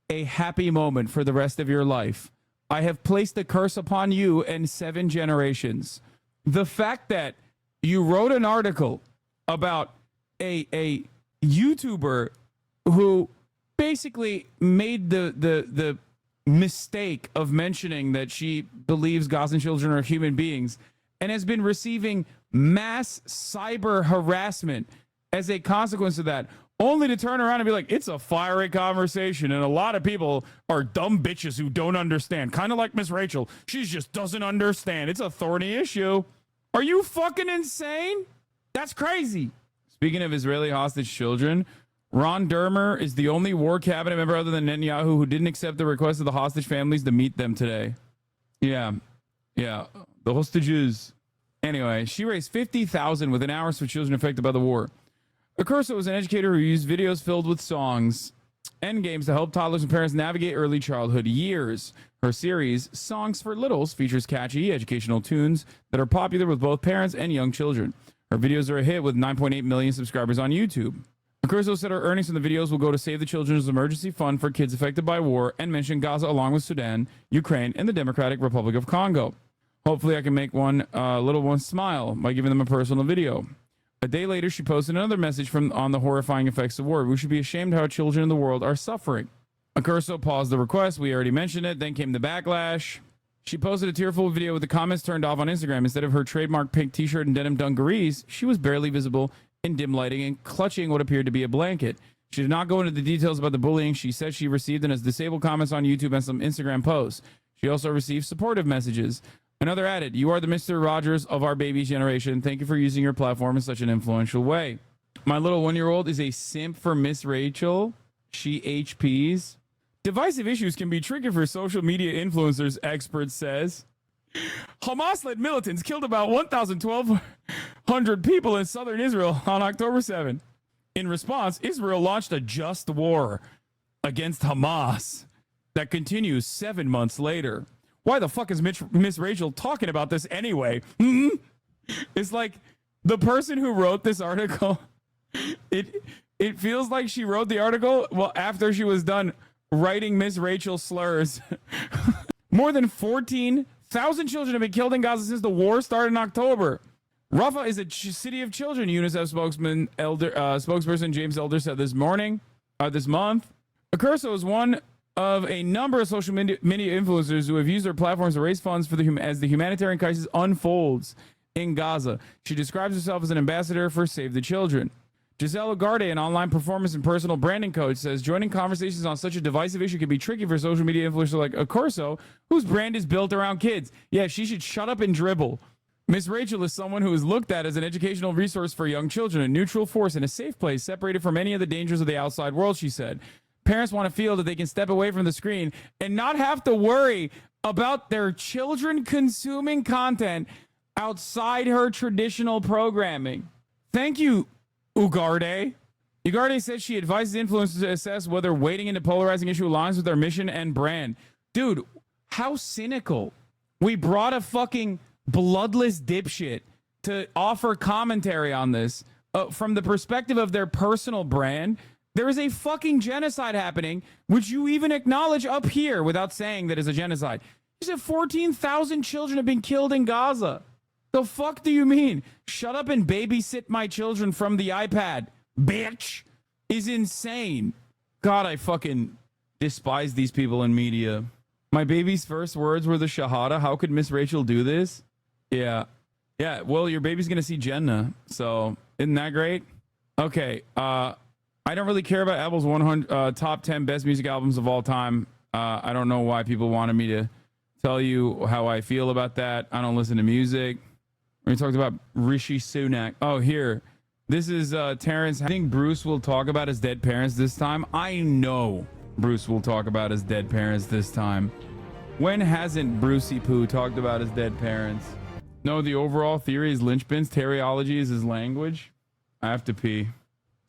a happy moment for the rest of your life. I have placed a curse upon you and 7 generations. The fact that you wrote an article about a YouTuber who basically made the mistake of mentioning that she believes Gazan children are human beings and has been receiving mass cyber harassment as a consequence of that, only to turn around and be like, it's a fiery conversation and a lot of people are dumb bitches who don't understand. Kind of like Miss Rachel. She just doesn't understand. It's a thorny issue. Are you fucking insane? That's crazy. Speaking of Israeli hostage children, Ron Dermer is the only war cabinet member other than Netanyahu who didn't accept the request of the hostage families to meet them today. Yeah. The hostages. Anyway, she raised $50,000 within hours for children affected by the war. Curso was an educator who used videos filled with songs and games to help toddlers and parents navigate early childhood years. Her series, Songs for Littles, features catchy educational tunes that are popular with both parents and young children. Her videos are a hit with 9.8 million subscribers on YouTube. Curso said her earnings from the videos will go to Save the Children's Emergency Fund for kids affected by war and mentioned Gaza along with Sudan, Ukraine, and the Democratic Republic of Congo. Hopefully I can make one little one smile by giving them a personal video. A day later, she posted another message on the horrifying effects of war. We should be ashamed how children in the world are suffering. Curso paused the request. We already mentioned it. Then came the backlash. She posted a tearful video with the comments turned off on Instagram. Instead of her trademark pink t-shirt and denim dungarees, she was barely visible in dim lighting and clutching what appeared to be a blanket. She did not go into the details about the bullying she said she received and has disabled comments on YouTube and some Instagram posts. She also received supportive messages. Another added, "You are the Mr. Rogers of our baby's generation. Thank you for using your platform in such an influential way. My little 1-year-old is a simp for Miss Rachel. She HPs. Divisive issues can be tricky for social media influencers," expert says. Hamas-led militants killed about 1,200 people in southern Israel on October 7. In response, Israel launched a just war against Hamas that continues 7 months later. Why the fuck is Miss Rachel talking about this anyway? It's like the person who wrote this article, it feels like she wrote the article after she was done writing Miss Rachel slurs. More than 14,000 children have been killed in Gaza since the war started in October. Rafah is a city of children, UNICEF spokesperson James Elder said this month. Curso is one of a number of social media influencers who have used their platforms to raise funds for as the humanitarian crisis unfolds in Gaza. She describes herself as an ambassador for Save the Children. Giselle Lagarde, an online performance and personal branding coach, says joining conversations on such a divisive issue can be tricky for social media influencers like Curso, whose brand is built around kids. Yeah, she should shut up and dribble. Miss Rachel is someone who is looked at as an educational resource for young children, a neutral force and a safe place separated from any of the dangers of the outside world, she said. Parents want to feel that they can step away from the screen and not have to worry about their children consuming content outside her traditional programming. Thank you, Ugarde. Ugarde says she advises influencers to assess whether wading into polarizing issue aligns with their mission and brand. Dude, how cynical. We brought a fucking bloodless dipshit to offer commentary on this from the perspective of their personal brand. There is a fucking genocide happening, which you even acknowledge up here without saying that it's a genocide. You said 14,000 children have been killed in Gaza. The fuck do you mean? Shut up and babysit my children from the iPad, bitch, is insane. God, I fucking despise these people in media. My baby's first words were the Shahada. How could Miss Rachel do this? Yeah. Well, your baby's going to see Jannah. So isn't that great? Okay. I don't really care about Apple's 100 top 10 best music albums of all time. I don't know why people wanted me to tell you how I feel about that. I don't listen to music. We talked about Rishi Sunak. Oh, here. This is Terrence. I think Bruce will talk about his dead parents this time. I know Bruce will talk about his dead parents this time. When hasn't Brucey Poo talked about his dead parents? No, the overall theory is linchpins. Teriology is his language. I have to pee.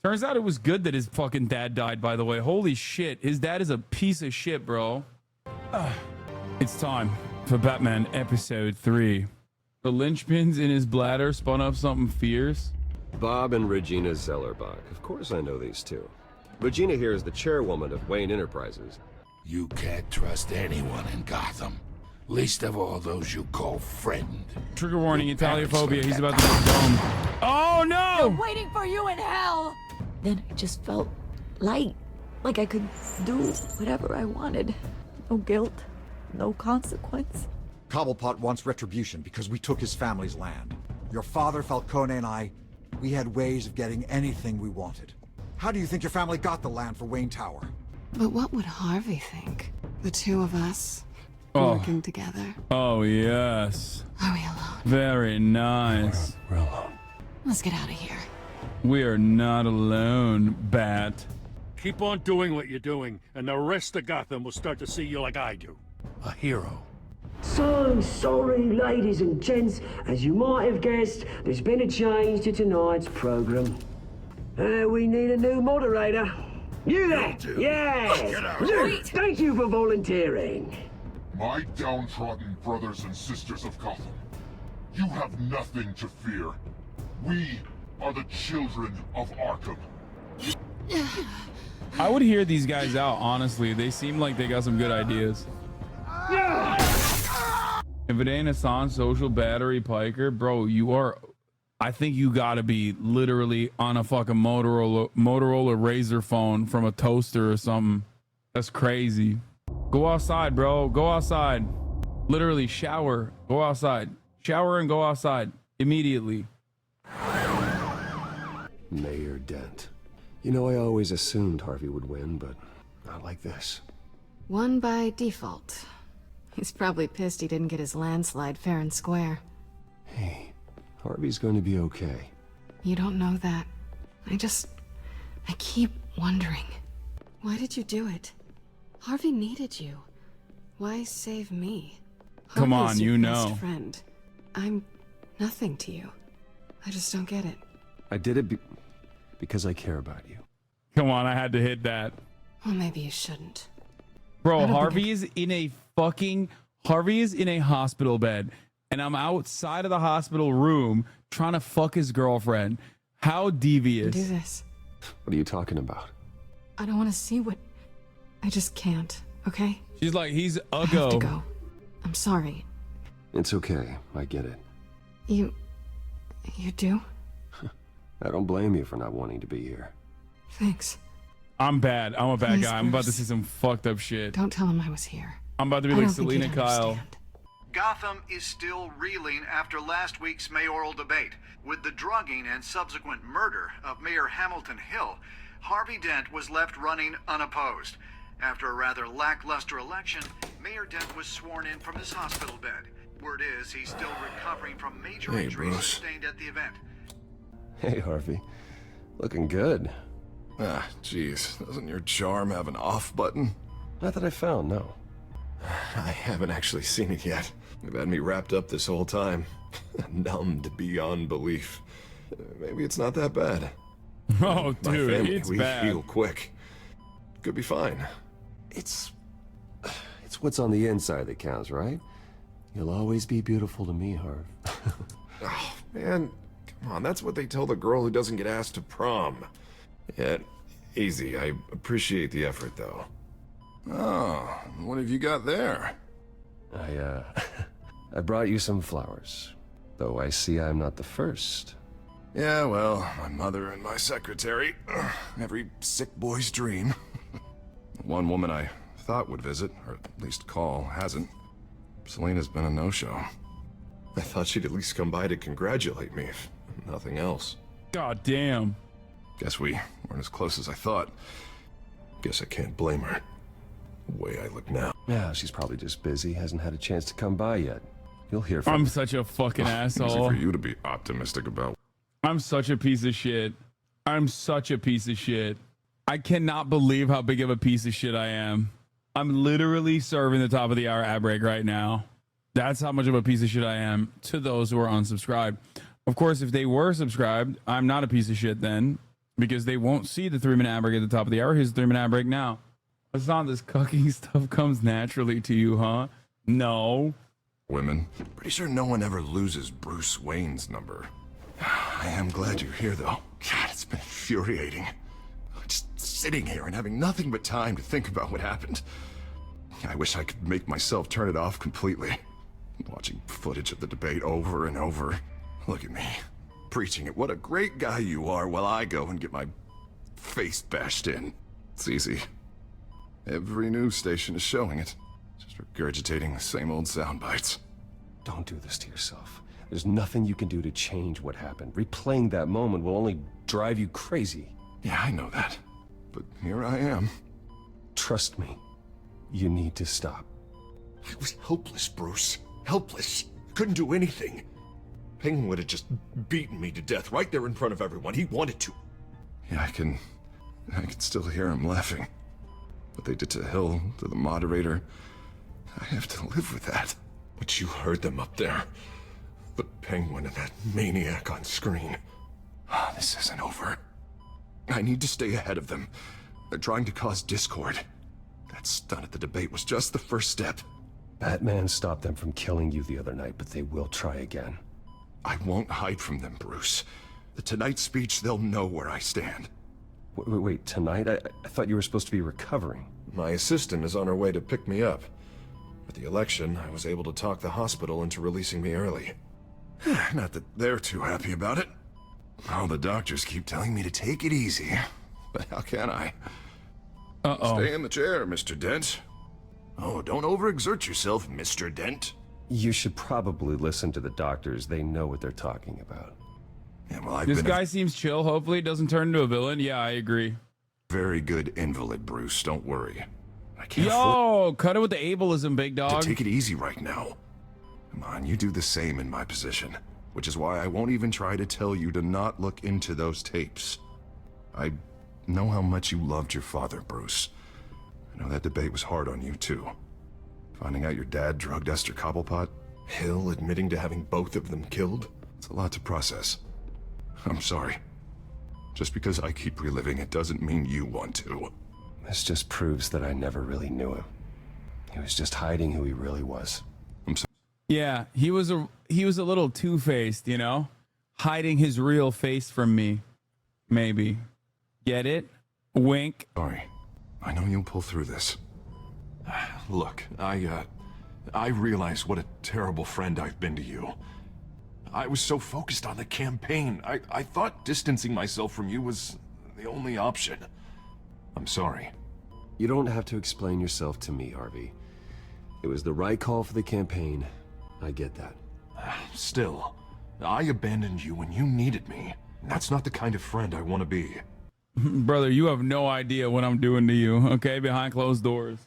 Turns out it was good that his fucking dad died, by the way. Holy shit. His dad is a piece of shit, bro. It's time for Batman Episode 3. The linchpins in his bladder spun up something fierce. Bob and Regina Zellerbach. Of course I know these two. Regina here is the chairwoman of Wayne Enterprises. You can't trust anyone in Gotham. Least of all those you call friend. Trigger warning, Italiophobia. He's about to get domed. Oh no! They're waiting for you in hell! Then I just felt light. Like I could do whatever I wanted. No guilt, no consequence. Cobblepot wants retribution because we took his family's land. Your father, Falcone, and I, we had ways of getting anything we wanted. How do you think your family got the land for Wayne Tower? But what would Harvey think? The two of us working together. Oh, yes. Are we alone? Very nice. We're alone. Let's get out of here. We are not alone, Bat. Keep on doing what you're doing, and the rest of Gotham will start to see you like I do. A hero. So sorry, ladies and gents. As you might have guessed, there's been a change to tonight's program. We need a new moderator. You there? Yes! Luke, thank you for volunteering. My downtrodden brothers and sisters of Gotham, you have nothing to fear. We are the children of Arkham. I would hear these guys out, honestly. They seem like they got some good ideas. If it ain't Hassan Social Battery Piker, bro, you are... I think you gotta be literally on a fucking Motorola Razr phone from a toaster or something. That's crazy. Go outside, bro. Go outside. Literally shower. Go outside. Shower and go outside immediately. Mayor Dent. You know, I always assumed Harvey would win, but not like this. Won by default. He's probably pissed he didn't get his landslide fair and square. Hey, Harvey's going to be okay. You don't know that. I keep wondering. Why did you do it? Harvey needed you. Why save me? Come on, Harvey's your you best know. friend. I'm nothing to you. I just don't get it. I did it because I care about you. Come on, I had to hit that. Well, maybe you shouldn't. Bro, Harvey is in a hospital bed, and I'm outside of the hospital room trying to fuck his girlfriend. How devious. Do this. What are you talking about? I don't want to see what... I just can't, okay? She's like, he's a I have to go. I'm sorry. It's okay. I get it. You do? I don't blame you for not wanting to be here. Thanks. I'm bad. I'm a bad Please, guy. I'm about to Bruce. see some fucked up shit. Don't tell him I was here. I'm about to be I like don't think Selena he'd Kyle. understand. Gotham is still reeling after last week's mayoral debate. With the drugging and subsequent murder of Mayor Hamilton Hill, Harvey Dent was left running unopposed. After a rather lackluster election, Mayor Dent was sworn in from his hospital bed. Word is he's still recovering from major injuries sustained at the event. Hey, Harvey. Looking good. Ah, jeez. Doesn't your charm have an off button? Not that I found, no. I haven't actually seen it yet. They've had me wrapped up this whole time. Numbed beyond belief. Maybe it's not that bad. Oh, My dude, family, it's we bad. heal quick. Could be fine. It's what's on the inside that counts, right? You'll always be beautiful to me, Harv. Oh, man. Come on, that's what they tell the girl who doesn't get asked to prom. Yeah, easy. I appreciate the effort, though. Oh, what have you got there? I brought you some flowers. Though I see I'm not the first. Yeah, well, my mother and my secretary. Every sick boy's dream. One woman I thought would visit, or at least call, hasn't. Selena's been a no-show. I thought she'd at least come by to congratulate me, if nothing else. God damn. Guess we weren't as close as I thought. Guess I can't blame her. The way I look now. Yeah, she's probably just busy, hasn't had a chance to come by yet. You'll hear from I'm her. such a fucking Easy asshole. for you to be optimistic about. I'm such a piece of shit. I'm such a piece of shit. I cannot believe how big of a piece of shit I am. I'm literally serving the top of the hour ad break right now. That's how much of a piece of shit I am to those who are unsubscribed. Of course, if they were subscribed, I'm not a piece of shit then, because they won't see the 3-minute ad break at the top of the hour. Here's the 3-minute ad break now. It's not this cucking stuff comes naturally to you, huh? No. Women. Pretty sure no one ever loses Bruce Wayne's number. I am glad you're here, though. God, it's been infuriating. Just sitting here and having nothing but time to think about what happened. I wish I could make myself turn it off completely. Watching footage of the debate over and over. Look at me, preaching it. What a great guy you are, while I go and get my face bashed in. It's easy. Every news station is showing it. Just regurgitating the same old sound bites. Don't do this to yourself. There's nothing you can do to change what happened. Replaying that moment will only drive you crazy. Yeah, I know that. But here I am. Trust me. You need to stop. I was helpless, Bruce. Helpless. Couldn't do anything. Penguin would have just beaten me to death right there in front of everyone. He wanted to. Yeah, I can still hear him laughing. What they did to Hill, to the moderator, I have to live with that. But you heard them up there. The Penguin and that maniac on screen. This isn't over. I need to stay ahead of them. They're trying to cause discord. That stunt at the debate was just the first step. Batman stopped them from killing you the other night, but they will try again. I won't hide from them, Bruce. The Tonight speech, they'll know where I stand. Wait, tonight? I thought you were supposed to be recovering. My assistant is on her way to pick me up. With the election, I was able to talk the hospital into releasing me early. Not that they're too happy about it. All the doctors keep telling me to take it easy. But how can I? Stay in the chair, Mr. Dent. Oh, don't overexert yourself, Mr. Dent. You should probably listen to the doctors. They know what they're talking about. Yeah, well, This guy seems chill. Hopefully he doesn't turn into a villain. Yeah, I agree. Very good invalid, Bruce. Don't worry. I can't Yo, cut it with the ableism, big dog. to take it easy right now. Come on, you do the same in my position. Which is why I won't even try to tell you to not look into those tapes. I know how much you loved your father, Bruce. I know that debate was hard on you, too. Finding out your dad drugged Esther Cobblepot, Hill admitting to having both of them killed, it's a lot to process. I'm sorry. Just because I keep reliving it doesn't mean you want to. This just proves that I never really knew him. He was just hiding who he really was. I'm sorry. Yeah, he was a little two-faced, you know? Hiding his real face from me. Maybe. Get it? Wink. Sorry. I know you'll pull through this. Look, I realize what a terrible friend I've been to you. I was so focused on the campaign. I thought distancing myself from you was the only option. I'm sorry. You don't have to explain yourself to me, Harvey. It was the right call for the campaign. I get that. Still, I abandoned you when you needed me. That's not the kind of friend I want to be. Brother, you have no idea what I'm doing to you, okay? Behind closed doors.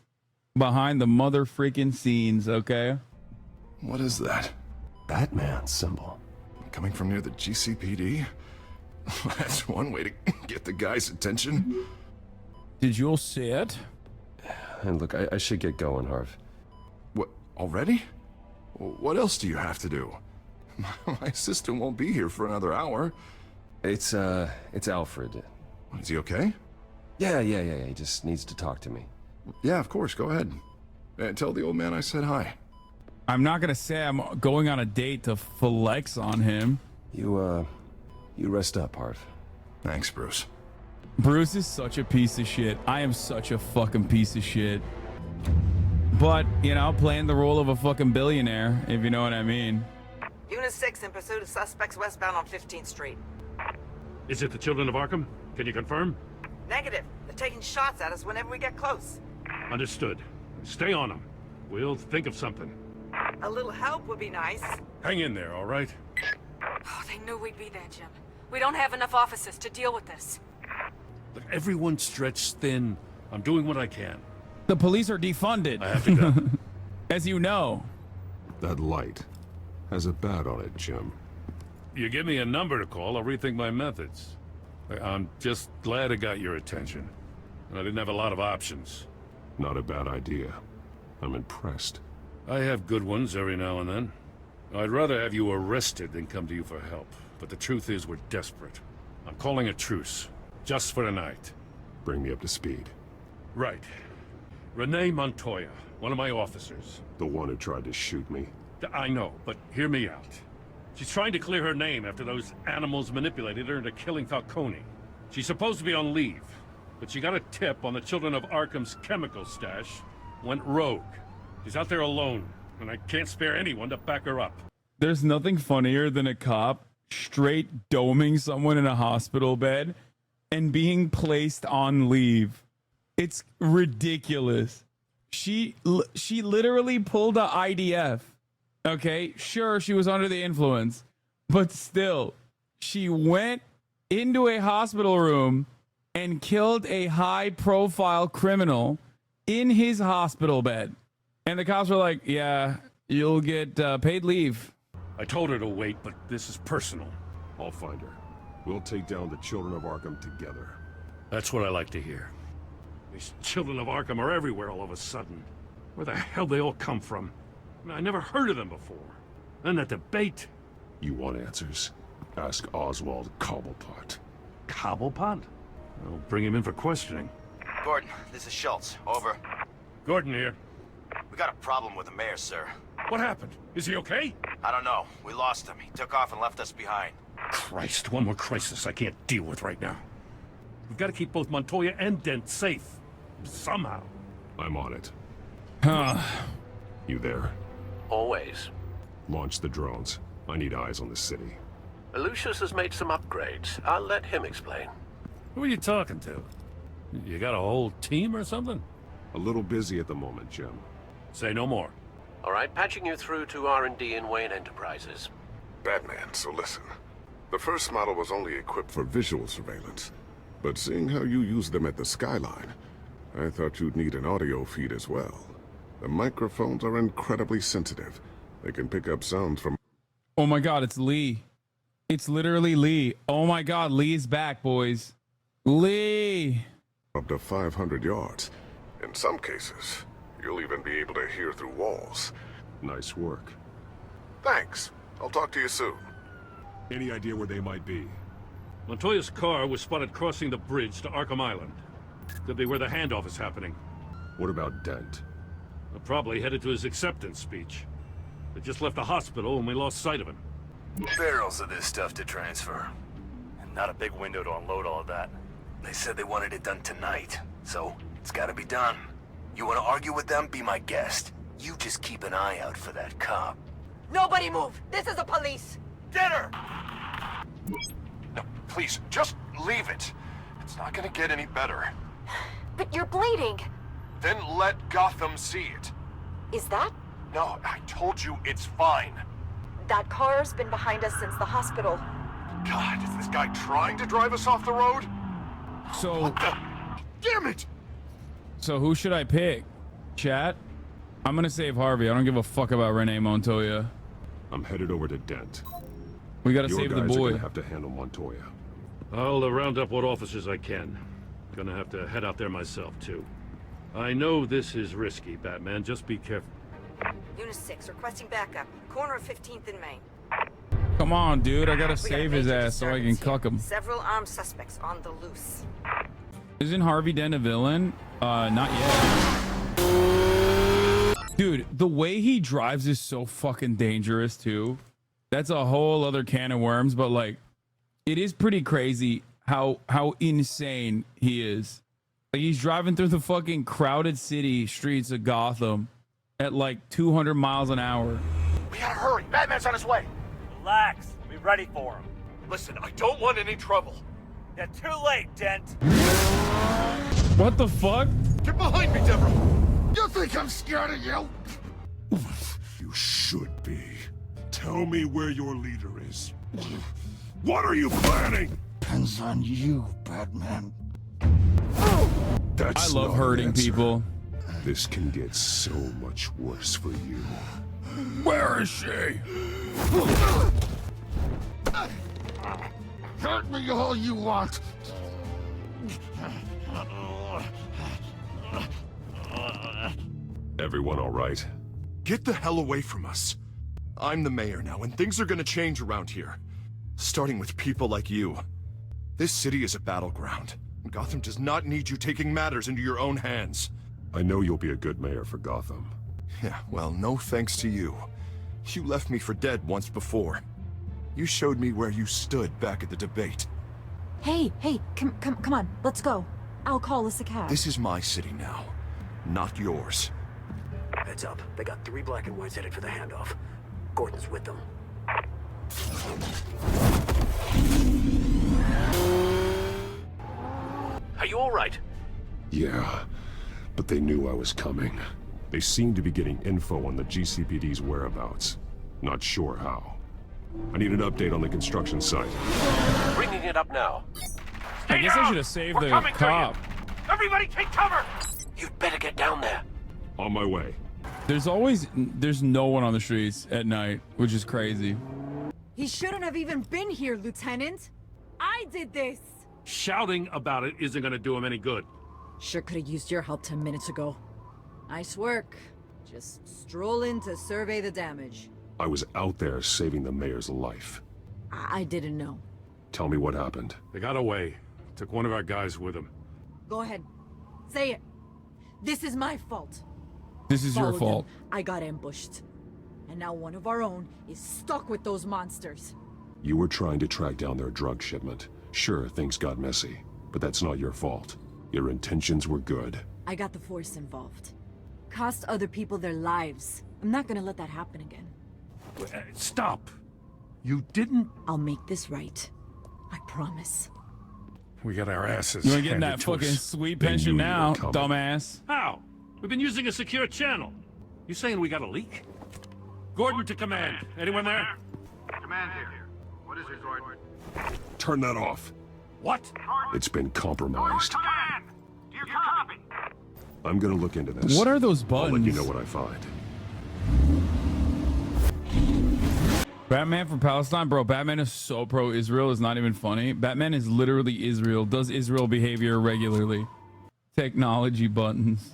Behind the mother freaking scenes, okay? What is that? Batman symbol. Coming from near the GCPD? That's one way to get the guy's attention. Did you see it? And look, I should get going, Harv. What, already? What else do you have to do? My assistant won't be here for another hour. It's Alfred. Is he okay? Yeah, he just needs to talk to me. Yeah, of course, go ahead. Tell the old man I said hi. I'm not gonna say I'm going on a date to flex on him. You rest up, Harv. Thanks, Bruce. Bruce is such a piece of shit. I am such a fucking piece of shit. But, you know, playing the role of a fucking billionaire, if you know what I mean. Unit 6 in pursuit of suspects westbound on 15th Street. Is it the Children of Arkham? Can you confirm? Negative. They're taking shots at us whenever we get close. Understood. Stay on them. We'll think of something. A little help would be nice. Hang in there, all right? Oh, they knew we'd be there, Jim. We don't have enough officers to deal with this. Look, everyone's stretched thin. I'm doing what I can. The police are defunded. I have to go. As you know. That light has a bat on it, Jim. You give me a number to call, I'll rethink my methods. I'm just glad it got your attention. I didn't have a lot of options. Not a bad idea. I'm impressed. I have good ones every now and then. I'd rather have you arrested than come to you for help. But the truth is we're desperate. I'm calling a truce. Just for tonight. Bring me up to speed. Right. Renee Montoya, one of my officers. The one who tried to shoot me. I know, but hear me out. She's trying to clear her name after those animals manipulated her into killing Falcone. She's supposed to be on leave, but she got a tip on the Children of Arkham's chemical stash, went rogue. She's out there alone, and I can't spare anyone to back her up. There's nothing funnier than a cop straight doming someone in a hospital bed and being placed on leave. It's ridiculous. She literally pulled a IDF. Okay, sure, she was under the influence, but still, she went into a hospital room and killed a high-profile criminal in his hospital bed. And the cops were like, yeah, you'll get paid leave. I told her to wait, but this is personal. I'll find her. We'll take down the Children of Arkham together. That's what I like to hear. These Children of Arkham are everywhere all of a sudden. Where the hell they all come from? I never heard of them before. And that debate. You want answers? Ask Oswald Cobblepot. Cobblepot? I'll bring him in for questioning. Gordon, this is Schultz. Over. Gordon here. We got a problem with the mayor, sir. What happened? Is he okay? I don't know. We lost him. He took off and left us behind. Christ, one more crisis I can't deal with right now. We've got to keep both Montoya and Dent safe. Somehow. I'm on it. Huh. You there? Always. Launch the drones. I need eyes on the city. Lucius has made some upgrades. I'll let him explain. Who are you talking to? You got a whole team or something? A little busy at the moment, Jim. Say no more. All right, patching you through to R&D in Wayne Enterprises. Batman, so listen. The first model was only equipped for visual surveillance. But seeing how you use them at the Skyline, I thought you'd need an audio feed as well. The microphones are incredibly sensitive. They can pick up sounds from... Oh my god, it's Lee. It's literally Lee. Oh my god, Lee's back, boys. Lee! up to 500 yards. In some cases, you'll even be able to hear through walls. Nice work. Thanks. I'll talk to you soon. Any idea where they might be? Montoya's car was spotted crossing the bridge to Arkham Island. Could be where the handoff is happening. What about Dent? Probably headed to his acceptance speech. They just left the hospital and we lost sight of him. Barrels of this stuff to transfer. And not a big window to unload all of that. They said they wanted it done tonight, so it's gotta be done. You wanna argue with them? Be my guest. You just keep an eye out for that cop. Nobody move! This is the police! Dinner! No, please, just leave it. It's not gonna get any better. But you're bleeding. Then let Gotham see it. Is that? No, I told you it's fine. That car's been behind us since the hospital. God, is this guy trying to drive us off the road? So... What the... Damn it! So who should I pick? Chat? I'm gonna save Harvey. I don't give a fuck about Renee Montoya. I'm headed over to Dent. We gotta Your save the guys are boy. gonna have to handle Montoya. I'll round up what officers I can. Gonna have to head out there myself, too. I know this is risky, Batman. Just be careful. Unit 6, requesting backup. Corner of 15th and Main. Come on, dude. I gotta We got a save his major ass so I can disturbance cuck here. him. Several armed suspects on the loose. Isn't Harvey Dent a villain? Not yet. Dude, the way he drives is so fucking dangerous, too. That's a whole other can of worms, but, like, it is pretty crazy how insane he is. Like, he's driving through the fucking crowded city streets of Gotham at, like, 200 miles an hour. We gotta hurry. Batman's on his way. Relax. We'll be ready for him. Listen, I don't want any trouble. You're too late, Dent. What the fuck? Get behind me, Deborah. You think I'm scared of you? You should be. Tell me where your leader is. What are you planning? Depends on you, Batman. I love hurting people. This can get so much worse for you. Where is she? Hurt me all you want. Everyone all right? Get the hell away from us. I'm the mayor now, and things are gonna change around here. Starting with people like you. This city is a battleground. Gotham does not need you taking matters into your own hands. I know you'll be a good mayor for Gotham. Yeah, well, no thanks to you. You left me for dead once before. You showed me where you stood back at the debate. Hey, come on, let's go. I'll call us a cab. This is my city now, not yours. Heads up. They got 3 black and whites headed for the handoff. Gordon's with them. Are you all right? Yeah, but they knew I was coming. They seemed to be getting info on the GCPD's whereabouts. Not sure how. I need an update on the construction site. Bringing it up now. I guess I should have saved the cop. Everybody take cover! You'd better get down there. On my way. There's no one on the streets at night, which is crazy. He shouldn't have even been here, Lieutenant. I did this. Shouting about it isn't gonna do him any good. Sure could have used your help 10 minutes ago. Nice work. Just stroll in to survey the damage. I was out there saving the mayor's life. I didn't know. Tell me what happened. They got away. Took one of our guys with them. Go ahead. Say it. This is my fault. This is your Followed fault. them. I got ambushed. And now one of our own is stuck with those monsters. You were trying to track down their drug shipment. Sure, things got messy, but that's not your fault. Your intentions were good. I got the Force involved. Cost other people their lives. I'm not gonna let that happen again. Stop! You didn't... I'll make this right. I promise. We got our asses You ain't getting handed that to fucking us. sweet They pension knew you were now, coming. dumbass. How? We've been using a secure channel. You saying we got a leak? Gordon to command. Anyone there? Command here. What is it, Gordon? Turn that off. What? It's been compromised. Command! Do you copy? I'm gonna look into this. What are those I'll let you buttons? know what I find. Batman for Palestine, bro. Batman is so pro-Israel. It's not even funny. Batman is literally Israel. Does Israel behavior regularly. Technology buttons.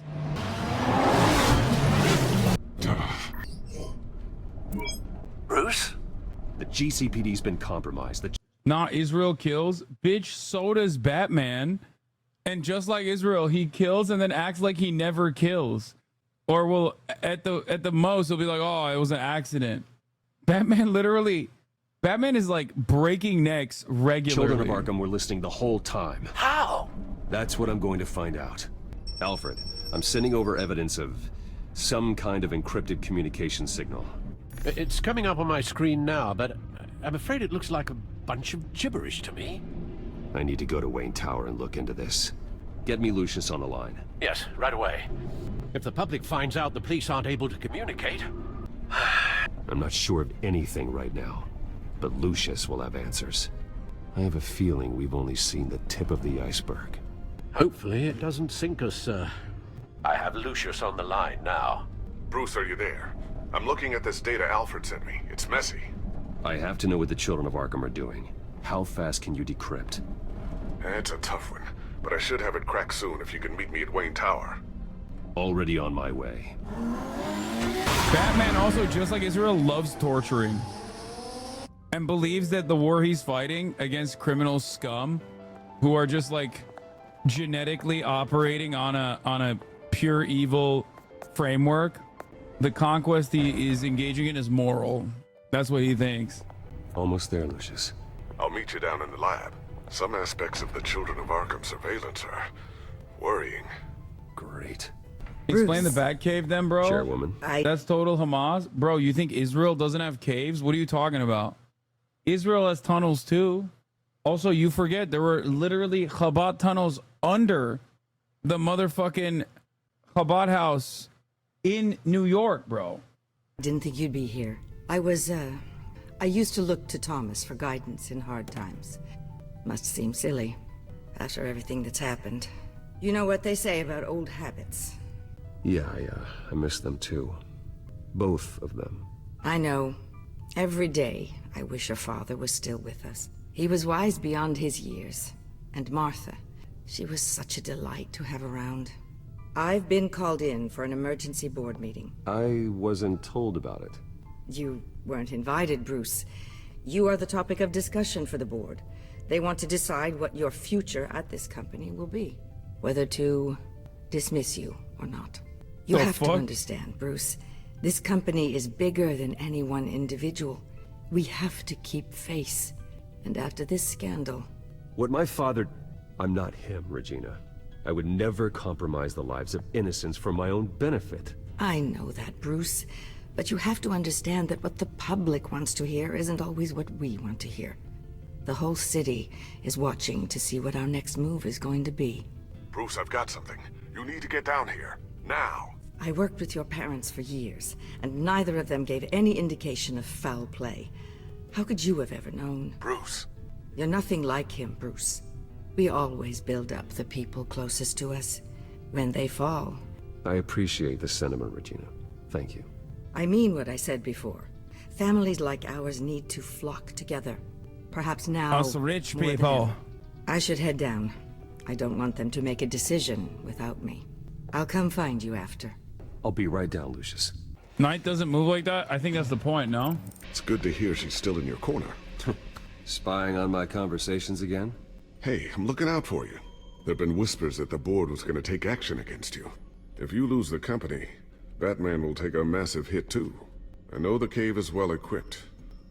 Bruce? The GCPD's been compromised. Nah, Israel kills. Bitch, so does Batman. And just like Israel, he kills and then acts like he never kills. Or will at the most he'll be like, oh, it was an accident. Batman is like breaking necks regularly. Children of Arkham were listening the whole time. How? That's what I'm going to find out. Alfred, I'm sending over evidence of some kind of encrypted communication signal. It's coming up on my screen now, but I'm afraid it looks like a bunch of gibberish to me. I need to go to Wayne Tower and look into this. Get me Lucius on the line. Yes, right away. If the public finds out the police aren't able to communicate... I'm not sure of anything right now, but Lucius will have answers. I have a feeling we've only seen the tip of the iceberg. Hopefully it doesn't sink us, sir. I have Lucius on the line now. Bruce, are you there? I'm looking at this data Alfred sent me. It's messy. I have to know what the Children of Arkham are doing. How fast can you decrypt? It's a tough one, but I should have it cracked soon if you can meet me at Wayne Tower. Already on my way. Batman also, just like Israel, loves torturing and believes that the war he's fighting against criminal scum who are just like genetically operating on a pure evil framework, the conquest he is engaging in is moral. That's what he thinks. Almost there, Lucius. I'll meet you down in the lab. Some aspects of the Children of Arkham surveillance are worrying. Great. Explain the Batcave then, bro. Chairwoman. That's total Hamas. Bro, you think Israel doesn't have caves? What are you talking about? Israel has tunnels too. Also, you forget there were literally Chabad tunnels under the motherfucking Chabad house in New York, bro. Didn't think you'd be here. I used to look to Thomas for guidance in hard times. Must seem silly after everything that's happened. You know what they say about old habits. Yeah, I miss them too. Both of them. I know. Every day, I wish your father was still with us. He was wise beyond his years. And Martha, she was such a delight to have around. I've been called in for an emergency board meeting. I wasn't told about it. You weren't invited, Bruce. You are the topic of discussion for the board. They want to decide what your future at this company will be. Whether to dismiss you or not. You have to understand, Bruce. This company is bigger than any one individual. We have to keep face. And after this scandal... What my father... I'm not him, Regina. I would never compromise the lives of innocents for my own benefit. I know that, Bruce. But you have to understand that what the public wants to hear isn't always what we want to hear. The whole city is watching to see what our next move is going to be. Bruce, I've got something. You need to get down here. Now. I worked with your parents for years, and neither of them gave any indication of foul play. How could you have ever known? Bruce. You're nothing like him, Bruce. We always build up the people closest to us. When they fall... I appreciate the sentiment, Regina. Thank you. I mean what I said before. Families like ours need to flock together. Perhaps now... Us rich people. I should head down. I don't want them to make a decision without me. I'll come find you after. I'll be right down, Lucius. Knight doesn't move like that? I think that's the point, no? It's good to hear she's still in your corner. Spying on my conversations again? Hey, I'm looking out for you. There've been whispers that the board was going to take action against you. If you lose the company, Batman will take a massive hit too. I know the cave is well equipped,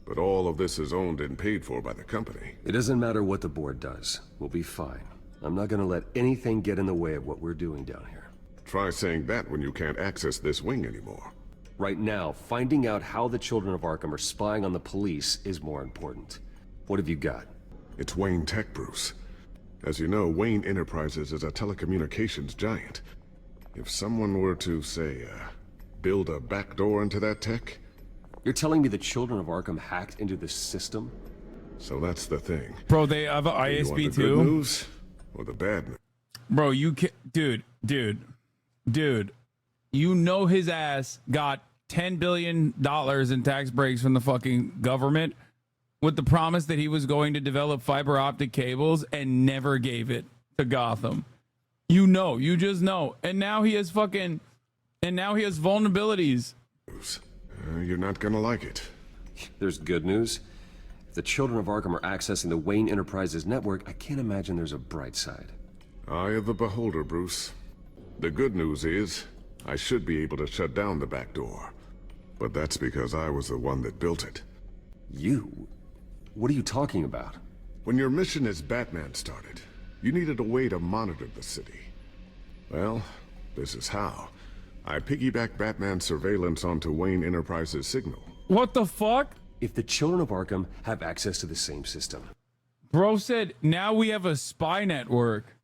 but all of this is owned and paid for by the company. It doesn't matter what the board does. We'll be fine. I'm not gonna let anything get in the way of what we're doing down here. Try saying that when you can't access this wing anymore. Right now, finding out how the children of Arkham are spying on the police is more important. What have you got? It's Wayne Tech, Bruce. As you know, Wayne Enterprises is a telecommunications giant. If someone were to, say, build a backdoor into that tech... You're telling me the children of Arkham hacked into this system? So that's the thing. Bro, they have an ISP you want the too? Good news or the bad news? Bro, you can't... Dude. You know his ass got $10 billion in tax breaks from the fucking government with the promise that he was going to develop fiber optic cables and never gave it to Gotham. You know, you just know. And now he has fucking... And now he has vulnerabilities. You're not gonna like it. There's good news. If the children of Arkham are accessing the Wayne Enterprises network, I can't imagine there's a bright side. Eye of the beholder, Bruce. The good news is, I should be able to shut down the back door. But that's because I was the one that built it. You? What are you talking about? When your mission as Batman started, you needed a way to monitor the city. Well, this is how. I piggybacked Batman's surveillance onto Wayne Enterprises' signal. What the fuck? If the children of Arkham have access to the same system. Bro said, now we have a spy network.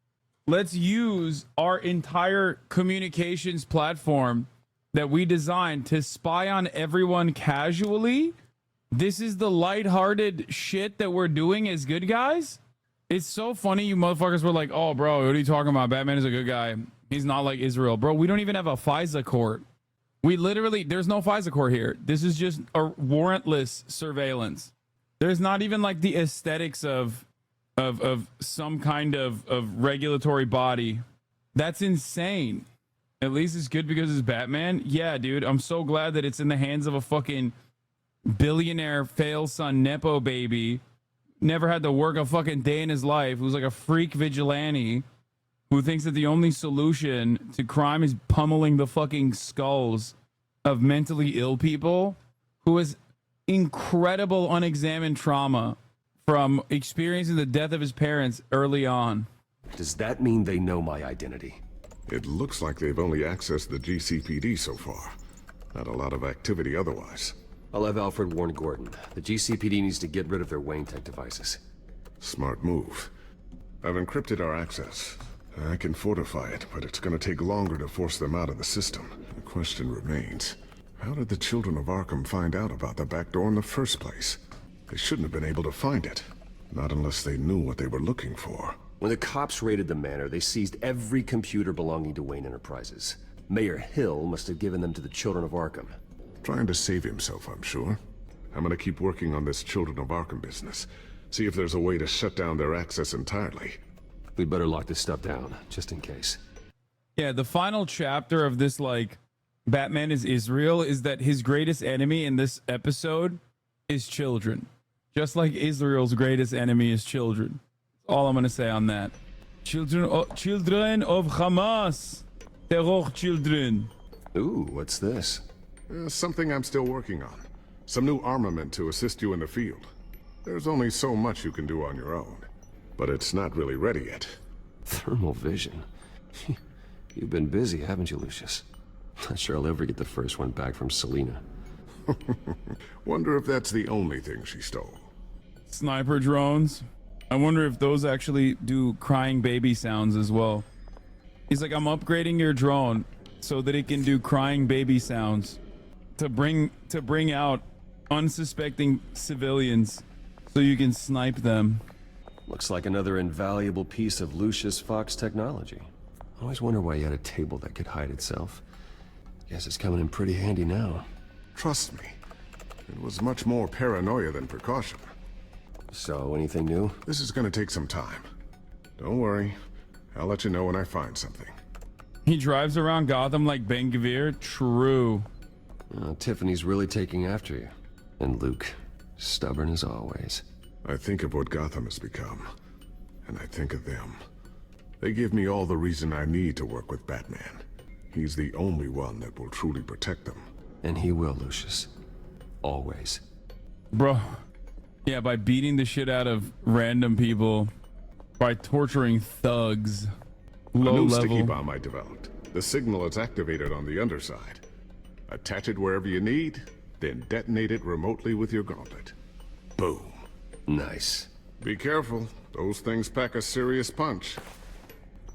Let's use our entire communications platform that we designed to spy on everyone casually. This is the lighthearted shit that we're doing as good guys. It's so funny you motherfuckers were like, oh, bro, what are you talking about? Batman is a good guy. He's not like Israel. Bro, we don't even have a FISA court. We literally, there's no FISA court here. This is just a warrantless surveillance. There's not even like the aesthetics of some kind of regulatory body. That's insane. At least it's good because it's Batman. Yeah, dude, I'm so glad that it's in the hands of a fucking billionaire fail son Nepo baby. Never had to work a fucking day in his life. Who's like a freak vigilante who thinks that the only solution to crime is pummeling the fucking skulls of mentally ill people, who has incredible unexamined trauma from experiencing the death of his parents early on. Does that mean they know my identity? It looks like they've only accessed the GCPD so far. Not a lot of activity otherwise. I'll have Alfred warn Gordon. The GCPD needs to get rid of their Wayne Tech devices. Smart move. I've encrypted our access. I can fortify it, but it's going to take longer to force them out of the system. The question remains, how did the children of Arkham find out about the back door in the first place? They shouldn't have been able to find it. Not unless they knew what they were looking for. When the cops raided the manor, they seized every computer belonging to Wayne Enterprises. Mayor Hill must have given them to the children of Arkham. Trying to save himself, I'm sure. I'm gonna keep working on this Children of Arkham business. See if there's a way to shut down their access entirely. We'd better lock this stuff down, just in case. Yeah, the final chapter of this, like, Batman is Israel is that his greatest enemy in this episode is children. Just like Israel's greatest enemy is children. That's all I'm going to say on that. Children of Hamas. Terror children. Ooh, what's this? Something I'm still working on. Some new armament to assist you in the field. There's only so much you can do on your own. But it's not really ready yet. Thermal vision. You've been busy, haven't you, Lucius? Not sure I'll ever get the first one back from Selina. Wonder if that's the only thing she stole. Sniper drones. I wonder if those actually do crying baby sounds as well. He's like, I'm upgrading your drone so that it can do crying baby sounds to bring out unsuspecting civilians so you can snipe them. Looks like another invaluable piece of Lucius Fox technology. I always wonder why he had a table that could hide itself. Guess it's coming in pretty handy now. Trust me, it was much more paranoia than precaution. So, anything new? This is gonna take some time. Don't worry, I'll let you know when I find something. He drives around Gotham like Ben-Gvir? True. Tiffany's really taking after you. And Luke, stubborn as always. I think of what Gotham has become, and I think of them. They give me all the reason I need to work with Batman. He's the only one that will truly protect them. And he will, Lucius. Always. Bro. Yeah, by beating the shit out of random people. By torturing thugs. Low A new level. sticky bomb I developed. The signal is activated on the underside. Attach it wherever you need, then detonate it remotely with your gauntlet. Boom. Nice. Be careful. Those things pack a serious punch.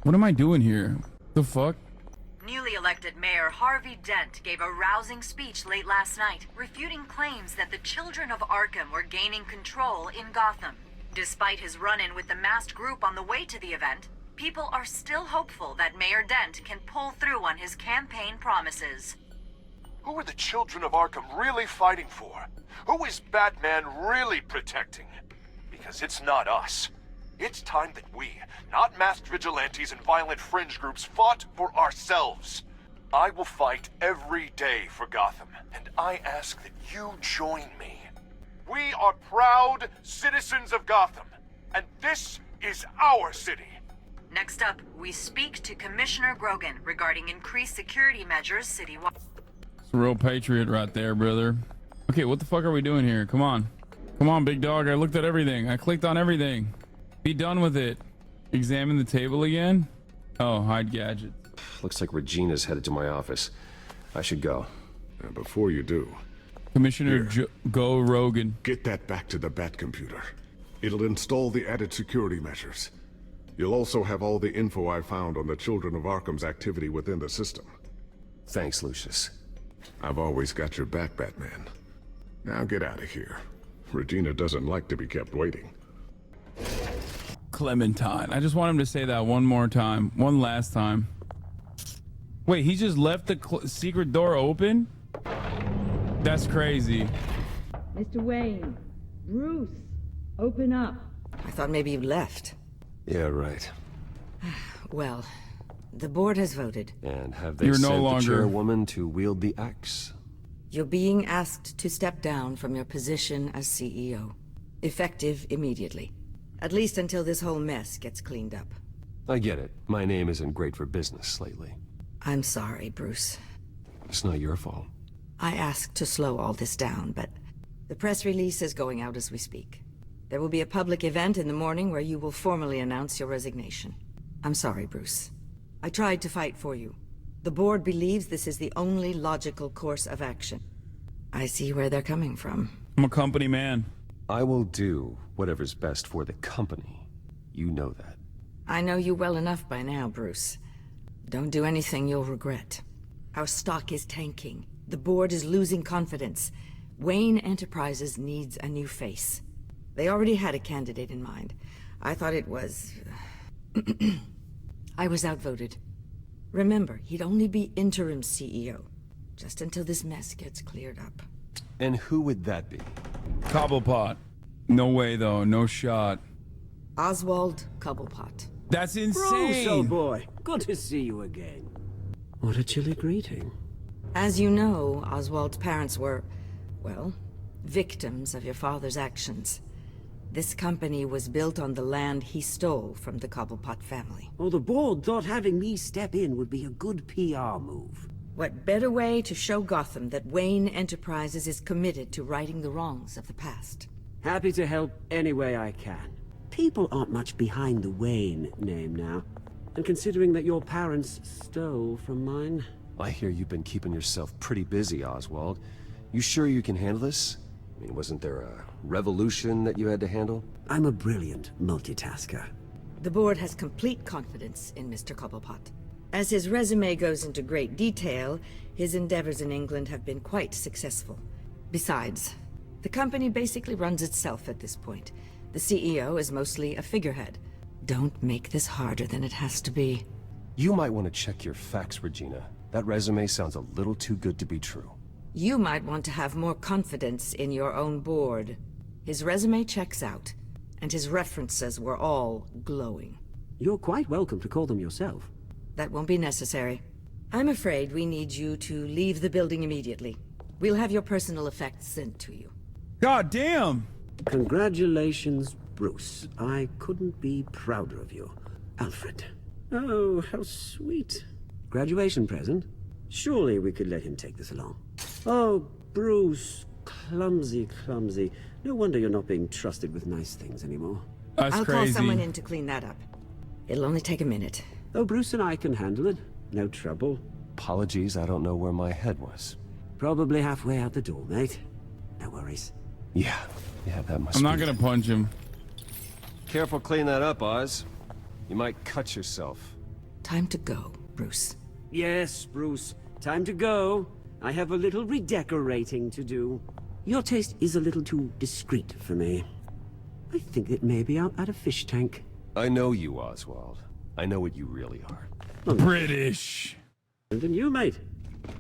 What am I doing here? The fuck? Newly elected Mayor Harvey Dent gave a rousing speech late last night, refuting claims that the children of Arkham were gaining control in Gotham. Despite his run-in with the masked group on the way to the event, people are still hopeful that Mayor Dent can pull through on his campaign promises. Who are the children of Arkham really fighting for? Who is Batman really protecting? Because it's not us. It's time that we, not masked vigilantes and violent fringe groups, fought for ourselves. I will fight every day for Gotham, and I ask that you join me. We are proud citizens of Gotham, and this is our city. Next up, we speak to Commissioner Grogan regarding increased security measures citywide. It's a real patriot right there, brother. Okay, what the fuck are we doing here? Come on. Come on, big dog. I looked at everything. I clicked on everything. Be done with it. Examine the table again? Oh, hide gadgets. Looks like Regina's headed to my office. I should go. And before you do... Commissioner Go Rogan. Get that back to the Bat computer. It'll install the added security measures. You'll also have all the info I found on the Children of Arkham's activity within the system. Thanks, Lucius. I've always got your back, Batman. Now get out of here. Regina doesn't like to be kept waiting. Clementine. I just want him to say that one more time. One last time. Wait, he just left the secret door open? That's crazy. Mr. Wayne, Bruce, open up. I thought maybe you left. Yeah, right. Well, the board has voted. And have they You're sent no longer the chairwoman to wield the axe? You're being asked to step down from your position as CEO. Effective immediately. At least until this whole mess gets cleaned up. I get it. My name isn't great for business lately. I'm sorry, Bruce. It's not your fault. I asked to slow all this down, but the press release is going out as we speak. There will be a public event in the morning where you will formally announce your resignation. I'm sorry, Bruce. I tried to fight for you. The board believes this is the only logical course of action. I see where they're coming from. I'm a company man. I will do whatever's best for the company. You know that. I know you well enough by now, Bruce. Don't do anything you'll regret. Our stock is tanking. The board is losing confidence. Wayne Enterprises needs a new face. They already had a candidate in mind. I thought it was... I was outvoted. Remember, he'd only be interim CEO, just until this mess gets cleared up. And who would that be? Cobblepot. No way, though. No shot. Oswald Cobblepot. That's Bruce, insane! old boy. Good to see you again. What a chilly greeting. As you know, Oswald's parents were, well, victims of your father's actions. This company was built on the land he stole from the Cobblepot family. Well, the board thought having me step in would be a good PR move. What better way to show Gotham that Wayne Enterprises is committed to righting the wrongs of the past? Happy to help any way I can. People aren't much behind the Wayne name now. And considering that your parents stole from mine... I hear you've been keeping yourself pretty busy, Oswald. You sure you can handle this? I mean, wasn't there a revolution that you had to handle? I'm a brilliant multitasker. The board has complete confidence in Mr. Cobblepot. As his resume goes into great detail, his endeavors in England have been quite successful. Besides, the company basically runs itself at this point. The CEO is mostly a figurehead. Don't make this harder than it has to be. You might want to check your facts, Regina. That resume sounds a little too good to be true. You might want to have more confidence in your own board. His resume checks out, and his references were all glowing. You're quite welcome to call them yourself. That won't be necessary. I'm afraid we need you to leave the building immediately. We'll have your personal effects sent to you. God damn! Congratulations, Bruce. I couldn't be prouder of you. Alfred. Oh, how sweet. Graduation present? Surely we could let him take this along. Oh, Bruce. Clumsy, clumsy. No wonder you're not being trusted with nice things anymore. I'll call someone in to clean that up. It'll only take a minute. Oh, Bruce and I can handle it. No trouble. Apologies, I don't know where my head was. Probably halfway out the door, mate. No worries. Yeah, that must I'm not gonna punch him. Careful clean that up, Oz. You might cut yourself. Time to go, Bruce. Yes, Bruce. Time to go. I have a little redecorating to do. Your taste is a little too discreet for me. I think it may be out at a fish tank. I know you, Oswald. I know what you really are. British. And you, mate.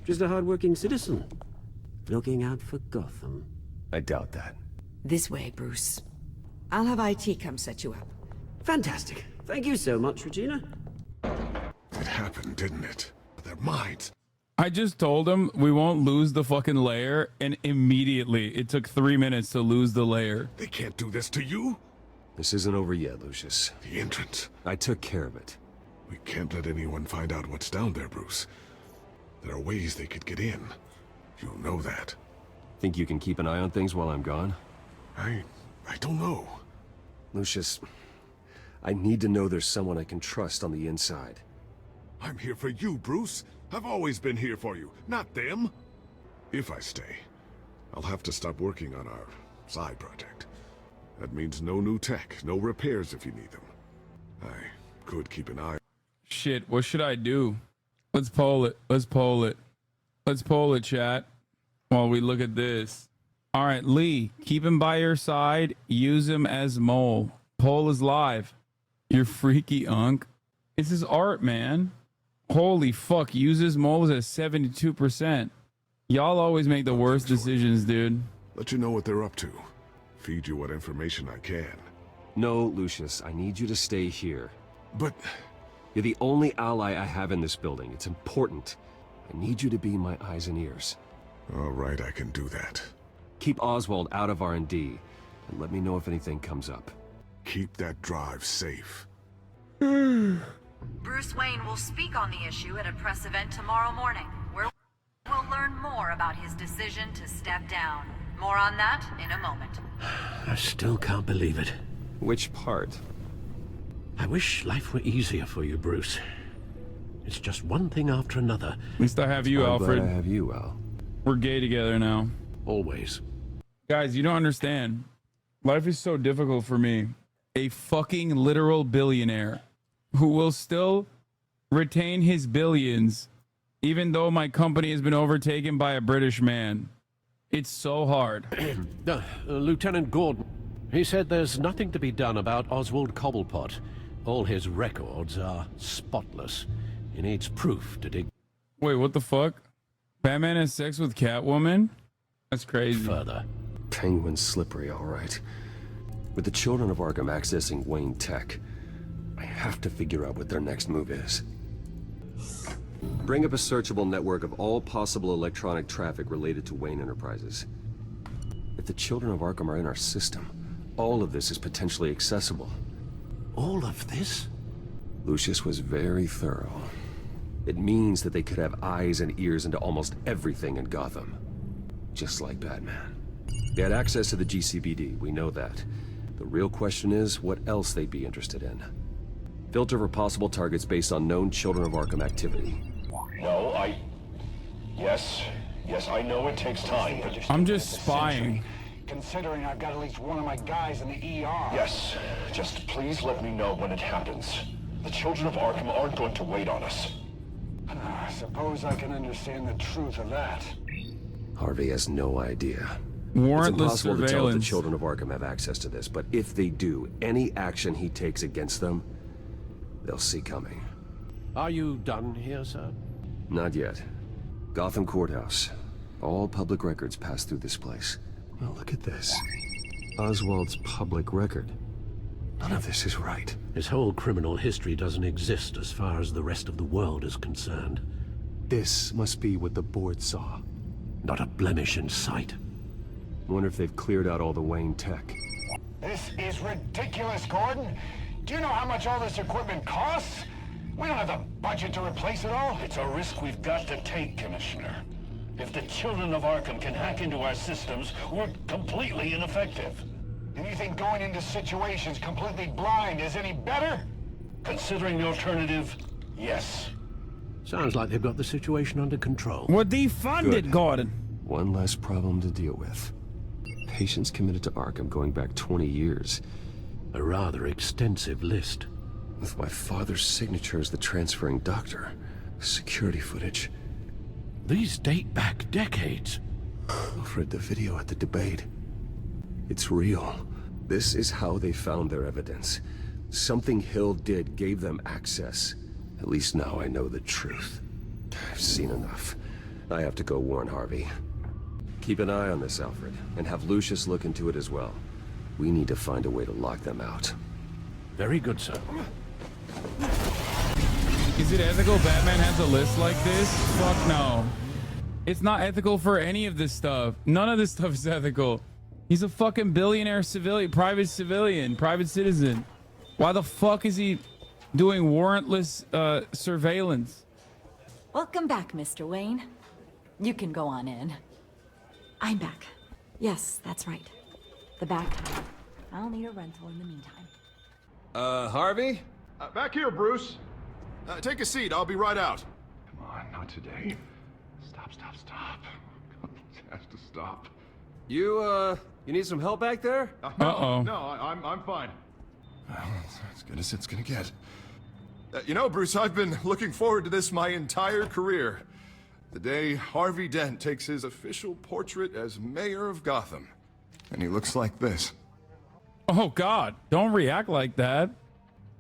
Just a hard-working citizen. Looking out for Gotham. I doubt that. This way, Bruce. I'll have IT come set you up. Fantastic. Thank you so much, Regina. It happened, didn't it? Their minds. I just told him we won't lose the fucking layer, and immediately it took 3 minutes to lose the layer. They can't do this to you. This isn't over yet, Lucius. The entrance. I took care of it. We can't let anyone find out what's down there, Bruce. There are ways they could get in. You know that. Think you can keep an eye on things while I'm gone? I don't know. Lucius, I need to know there's someone I can trust on the inside. I'm here for you, Bruce. I've always been here for you, not them. If I stay, I'll have to stop working on our side project. That means no new tech, no repairs if you need them. I could keep an eye. Shit, what should I do? Let's poll it. Let's poll it. Let's poll it, chat. While we look at this. All right, Lee, keep him by your side. Use him as mole. Poll is live. You're freaky, Unk. It's his art, man. Holy fuck, uses moles at 72%. Y'all always make the worst decisions, dude. Let you know what they're up to. Feed you what information I can. No, Lucius, I need you to stay here. But... You're the only ally I have in this building. It's important. I need you to be my eyes and ears. All right, I can do that. Keep Oswald out of R&D, and let me know if anything comes up. Keep that drive safe. Bruce Wayne will speak on the issue at a press event tomorrow morning, where we'll learn more about his decision to step down. More on that in a moment. I still can't believe it. Which part? I wish life were easier for you, Bruce. It's just one thing after another. At least I have you, I'm Alfred. glad I have you, Al. We're gay together now. Always. Guys, you don't understand. Life is so difficult for me. A fucking literal billionaire who will still retain his billions even though my company has been overtaken by a British man. It's so hard. Lieutenant Gordon, he said there's nothing to be done about Oswald Cobblepot. All his records are spotless. He needs proof to dig Wait, what the fuck? Batman has sex with Catwoman? That's crazy. further. Penguin's slippery, all right. With the children of Arkham accessing Wayne Tech, I have to figure out what their next move is. Bring up a searchable network of all possible electronic traffic related to Wayne Enterprises. If the children of Arkham are in our system, all of this is potentially accessible. All of this? Lucius was very thorough. It means that they could have eyes and ears into almost everything in Gotham. Just like Batman. They had access to the GCPD, we know that. The real question is, what else they'd be interested in. Filter for possible targets based on known Children of Arkham activity. No, Yes, I know it takes time, but... I'm just spying. Considering I've got at least one of my guys in the ER. Yes, just please let me know when it happens. The Children of Arkham aren't going to wait on us. I suppose I can understand the truth of that. Harvey has no idea. Warrantless It's impossible to tell if the surveillance. Children of Arkham have access to this, but if they do, any action he takes against them, they'll see coming. Are you done here, sir? Not yet. Gotham Courthouse. All public records pass through this place. Well, look at this. Oswald's public record. None of this is right. His whole criminal history doesn't exist as far as the rest of the world is concerned. This must be what the board saw. Not a blemish in sight. Wonder if they've cleared out all the Wayne tech. This is ridiculous, Gordon. Do you know how much all this equipment costs? We don't have the budget to replace it all. It's a risk we've got to take, Commissioner. If the Children of Arkham can hack into our systems, we're completely ineffective. And you think going into situations completely blind is any better? Considering the alternative, yes. Sounds like they've got the situation under control. We're defunded, Good. Gordon. One less problem to deal with. Patients committed to Arkham going back 20 years. A rather extensive list. With my father's signature as the transferring doctor. Security footage. These date back decades. I've read the video at the debate. It's real. This is how they found their evidence. Something Hill did gave them access. At least now I know the truth. I've seen enough. I have to go warn Harvey. Keep an eye on this, Alfred, and have Lucius look into it as well. We need to find a way to lock them out. Very good, sir. Is it ethical Batman has a list like this? Fuck no. It's not ethical for any of this stuff. None of this stuff is ethical. He's a fucking billionaire civilian, private citizen. Why the fuck is he doing warrantless surveillance? Welcome back, Mr. Wayne. You can go on in. I'm back. Yes, that's right. The back. I'll need a rental in the meantime. Harvey? Back here, Bruce. Take a seat. I'll be right out. Come on, not today. Stop. It has to stop. You need some help back there? Uh-oh. No, I'm fine. As good as it's gonna get. You know, Bruce, I've been looking forward to this my entire career. The day Harvey Dent takes his official portrait as mayor of Gotham. And he looks like this. Oh God, don't react like that.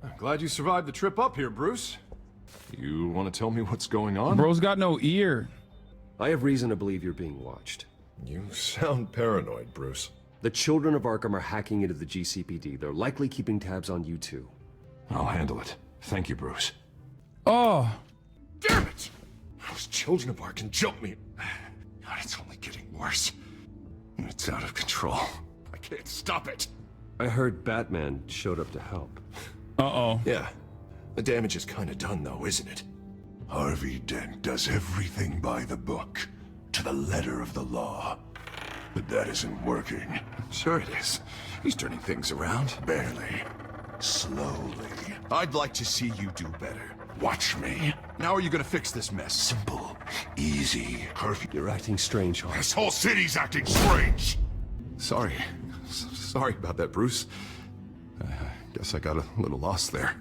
I'm glad you survived the trip up here, Bruce. You want to tell me what's going on? Bro's got no ear. I have reason to believe you're being watched. You sound paranoid, Bruce. The Children of Arkham are hacking into the GCPD. They're likely keeping tabs on you too. I'll handle it. Thank you, Bruce. Oh. Damn it! Those Children of Arkham jumped me. God, it's only getting worse. It's out of control. I can't stop it. I heard Batman showed up to help. Uh-oh. Yeah. The damage is kind of done, though, isn't it? Harvey Dent does everything by the book, to the letter of the law. But that isn't working. Sure it is. He's turning things around. Barely. Slowly. I'd like to see you do better. Watch me. How are you gonna fix this mess? Simple. Easy. Harvey, you're acting strange, Harvey. This whole city's acting strange! Sorry. Sorry about that, Bruce. Guess I got a little lost there.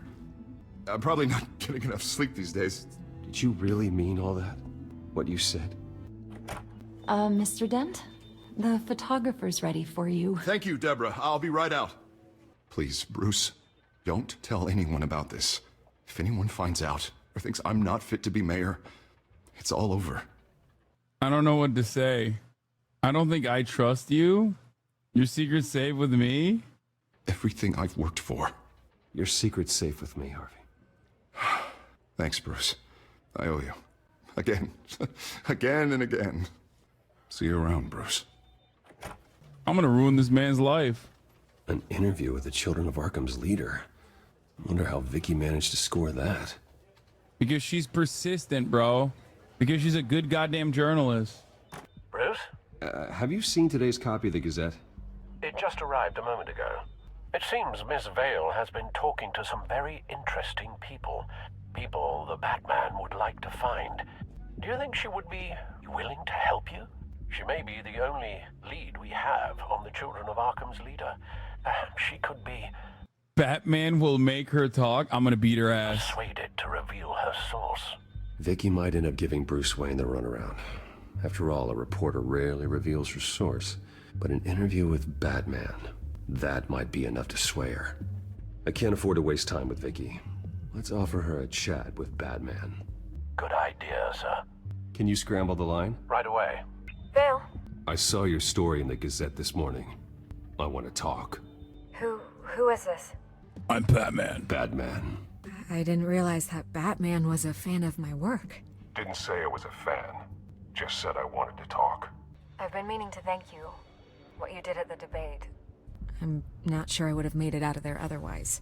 I'm probably not getting enough sleep these days. Did you really mean all that? What you said? Mr. Dent? The photographer's ready for you. Thank you, Deborah. I'll be right out. Please, Bruce, don't tell anyone about this. If anyone finds out, or thinks I'm not fit to be mayor, it's all over. I don't know what to say. I don't think I trust you. Your secret's safe with me? Everything I've worked for. Your secret's safe with me, Harvey. Thanks, Bruce. I owe you. Again. Again and again. See you around, Bruce. I'm gonna ruin this man's life. An interview with the Children of Arkham's leader. I wonder how Vicky managed to score that. Because she's persistent, bro. Because she's a good goddamn journalist. Bruce? Have you seen today's copy of the Gazette? It just arrived a moment ago. It seems Miss Vale has been talking to some very interesting people. People the Batman would like to find. Do you think she would be willing to help you? She may be the only lead we have on the Children of Arkham's leader. She could be Batman will make her talk. I'm gonna beat her ass. persuaded to reveal her source. Vicky might end up giving Bruce Wayne the runaround. After all, a reporter rarely reveals her source. But an interview with Batman, that might be enough to sway her. I can't afford to waste time with Vicky. Let's offer her a chat with Batman. Good idea, sir. Can you scramble the line? Right away. Vale, I saw your story in the Gazette this morning. I want to talk. who is this? I'm Batman. Batman. I didn't realize that Batman was a fan of my work. Didn't say I was a fan. Just said I wanted to talk. I've been meaning to thank you. What you did at the debate. I'm not sure I would have made it out of there otherwise.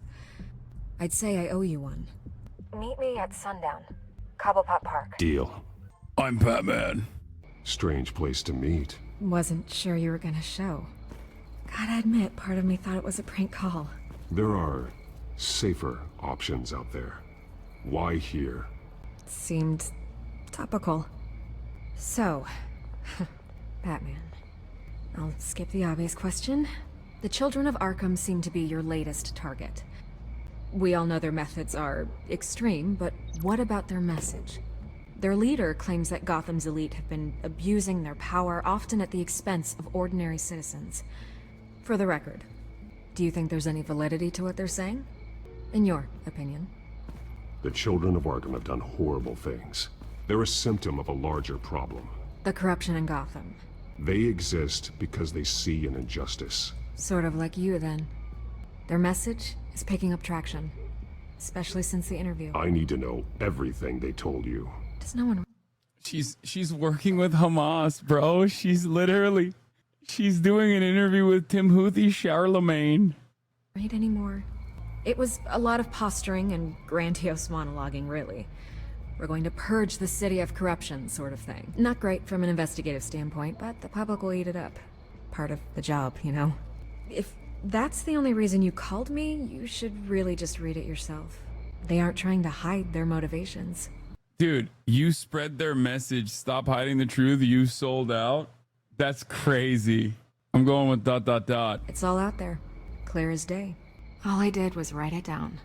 I'd say I owe you one. Meet me at sundown. Cobblepot Park. Deal. I'm Batman. Strange place to meet. Wasn't sure you were gonna show. Gotta admit, part of me thought it was a prank call. There are safer options out there. Why here? Seemed topical. So, Batman. I'll skip the obvious question. The Children of Arkham seem to be your latest target. We all know their methods are extreme, but what about their message? Their leader claims that Gotham's elite have been abusing their power, often at the expense of ordinary citizens. For the record, do you think there's any validity to what they're saying? In your opinion? The Children of Arkham have done horrible things. They're a symptom of a larger problem. The corruption in Gotham. They exist because they see an injustice. Sort of like you, then. Their message is picking up traction, especially since the interview. I need to know everything they told you. Does no one... She's working with Hamas, bro. She's doing an interview with Timothy Charlemagne. read anymore? It was a lot of posturing and grandiose monologuing, really. We're going to purge the city of corruption, sort of thing. Not great from an investigative standpoint, but the public will eat it up. Part of the job, you know? If that's the only reason you called me, you should really just read it yourself. They aren't trying to hide their motivations. Dude, you spread their message. Stop hiding the truth. You sold out. That's crazy. I'm going with ... It's all out there. Clear as day. All I did was write it down.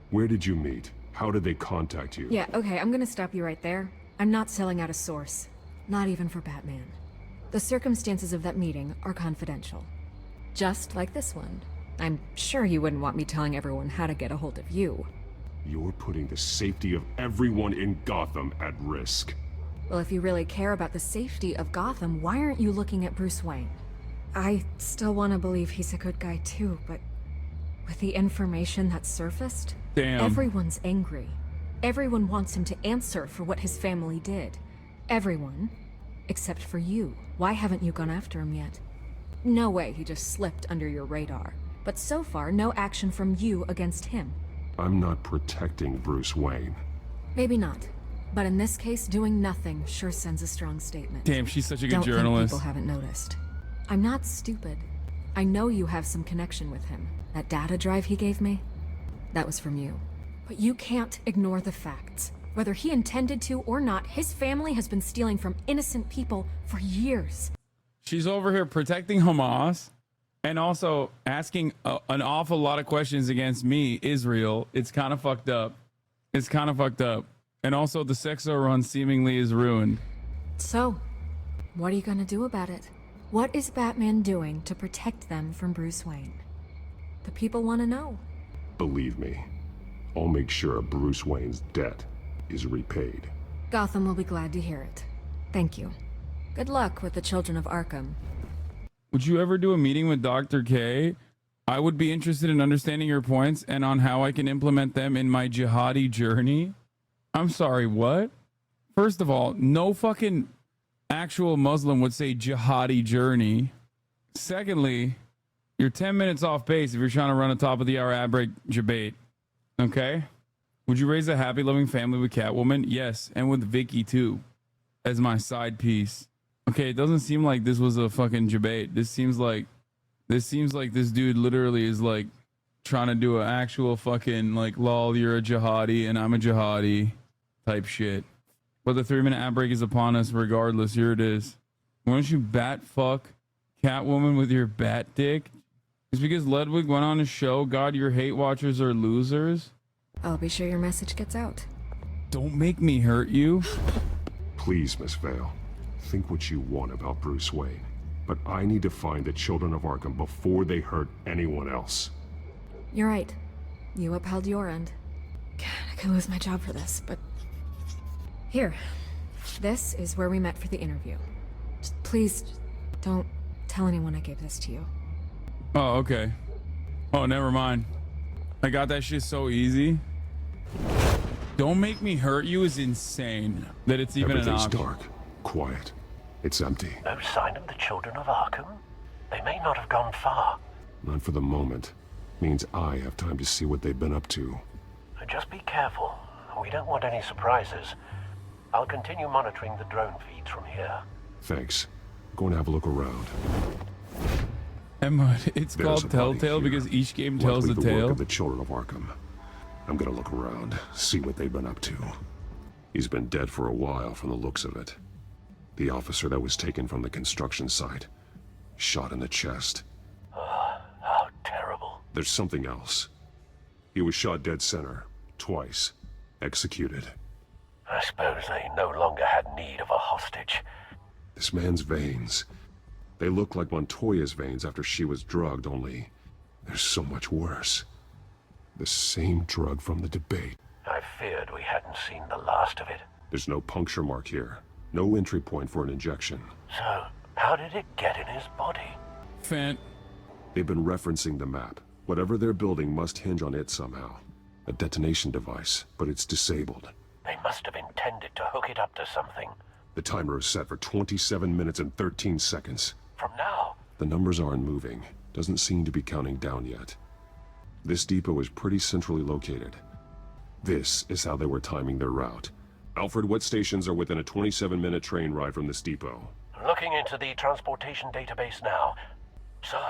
Where did you meet? How did they contact you? Yeah, okay, I'm gonna stop you right there. I'm not selling out a source. Not even for Batman. The circumstances of that meeting are confidential. Just like this one. I'm sure you wouldn't want me telling everyone how to get a hold of you. You're putting the safety of everyone in Gotham at risk. Well, if you really care about the safety of Gotham, why aren't you looking at Bruce Wayne? I still want to believe he's a good guy too, but with the information that surfaced, damn, everyone's angry. Everyone wants him to answer for what his family did. Everyone, except for you. Why haven't you gone after him yet? No way he just slipped under your radar. But so far, no action from you against him. I'm not protecting Bruce Wayne. Maybe not. But in this case, doing nothing sure sends a strong statement. Damn, she's such a good Don't journalist. Think people haven't noticed. I'm not stupid. I know you have some connection with him. That data drive he gave me, that was from you. But you can't ignore the facts. Whether he intended to or not, his family has been stealing from innocent people for years. She's over here protecting Hamas and also asking an awful lot of questions against me, Israel. It's kind of fucked up. It's kind of fucked up. And also the Sexo run seemingly is ruined. So, what are you gonna do about it? What is Batman doing to protect them from Bruce Wayne? The people want to know. Believe me, I'll make sure Bruce Wayne's dead. is repaid. Gotham will be glad to hear it. Thank you. Good luck with the Children of Arkham. Would you ever do a meeting with Dr. K? I would be interested in understanding your points and on how I can implement them in my jihadi journey. I'm sorry, what? First of all, no fucking actual Muslim would say jihadi journey. Secondly, you're 10 minutes off base if you're trying to run a top of the hour ad break debate. Okay? Would you raise a happy, loving family with Catwoman? Yes, and with Vicky too, as my side piece. Okay, it doesn't seem like this was a fucking debate. This seems like this dude literally is like trying to do an actual fucking like, lol, you're a jihadi and I'm a jihadi type shit. But the 3-minute ad break is upon us regardless. Here it is. Why don't you bat fuck Catwoman with your bat dick? Just because Ludwig went on his show, God, your hate watchers are losers? I'll be sure your message gets out. Don't make me hurt you. Please, Miss Vale, think what you want about Bruce Wayne. But I need to find the Children of Arkham before they hurt anyone else. You're right. You upheld your end. God, I could lose my job for this, but... Here. This is where we met for the interview. Just please, don't tell anyone I gave this to you. Oh, okay. Oh, never mind. I got that shit so easy. Don't make me hurt you is insane. That it's even an option. Everything's dark, quiet. It's empty. No sign of the Children of Arkham? They may not have gone far. Not for the moment. Means I have time to see what they've been up to. Just be careful. We don't want any surprises. I'll continue monitoring the drone feeds from here. Thanks. Going to have a look around. Emma, it's There's called Telltale because each game tells Likely a the work tale. of the Children of Arkham. I'm gonna look around, see what they've been up to. He's been dead for a while from the looks of it. The officer that was taken from the construction site. Shot in the chest. How terrible. There's something else. He was shot dead center, twice. Executed. I suppose they no longer had need of a hostage. This man's veins. They look like Montoya's veins after she was drugged, only they're so much worse. The same drug from the debate. I feared we hadn't seen the last of it. There's no puncture mark here. No entry point for an injection. So, how did it get in his body? Fant. They've been referencing the map. Whatever they're building must hinge on it somehow. A detonation device, but it's disabled. They must have intended to hook it up to something. The timer is set for 27 minutes and 13 seconds. From now? The numbers aren't moving. Doesn't seem to be counting down yet. This depot is pretty centrally located. This is how they were timing their route. Alfred, what stations are within a 27-minute train ride from this depot? Looking into the transportation database now. Sir,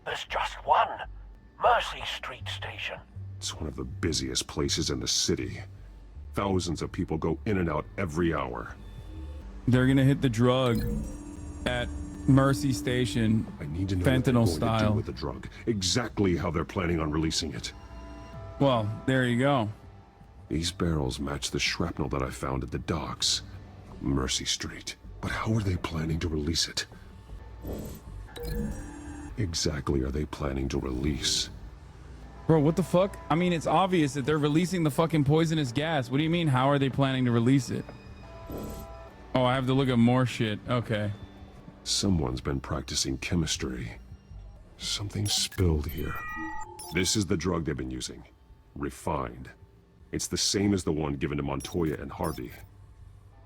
there's just one. Mercy Street Station. It's one of the busiest places in the city. Thousands of people go in and out every hour. They're gonna hit the drug at Mercy Station. I need to know fentanyl what they're going style. to do with the drug. Exactly how they're planning on releasing it. Well, there you go. These barrels match the shrapnel that I found at the docks. Mercy Street. But how are they planning to release it? Exactly are they planning to release? Bro, what the fuck? I mean, it's obvious that they're releasing the fucking poisonous gas. What do you mean, how are they planning to release it? Oh, I have to look at more shit. Okay. Someone's been practicing chemistry. Something spilled here. This is the drug they've been using. Refined. It's the same as the one given to Montoya and Harvey.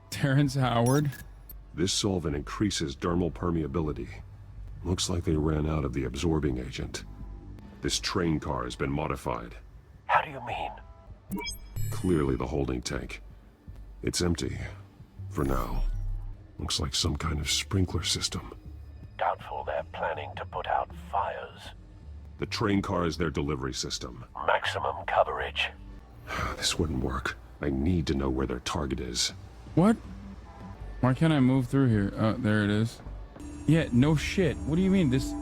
Terrence Howard? This solvent increases dermal permeability. Looks like they ran out of the absorbing agent. This train car has been modified. How do you mean? Clearly the holding tank. It's empty. For now. Looks like some kind of sprinkler system. Doubtful they're planning to put out fires. The train car is their delivery system. Maximum coverage. This wouldn't work. I need to know where their target is. What? Why can't I move through here? There it is. Yeah, no shit. What do you mean this?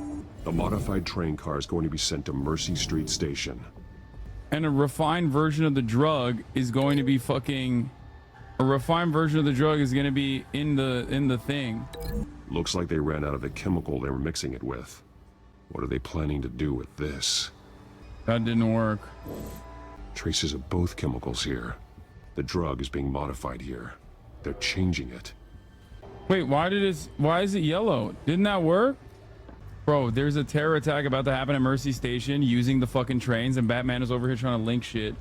The modified train car is going to be sent to Mercy Street Station. And a refined version of the drug is going to be fucking... A refined version of the drug is going to be in the thing. Looks like they ran out of the chemical they were mixing it with. What are they planning to do with this? That didn't work. Traces of both chemicals here. The drug is being modified here. They're changing it. Wait, why is it yellow? Didn't that work? Bro, there's a terror attack about to happen at Mercy Station using the fucking trains, and Batman is over here trying to link shit.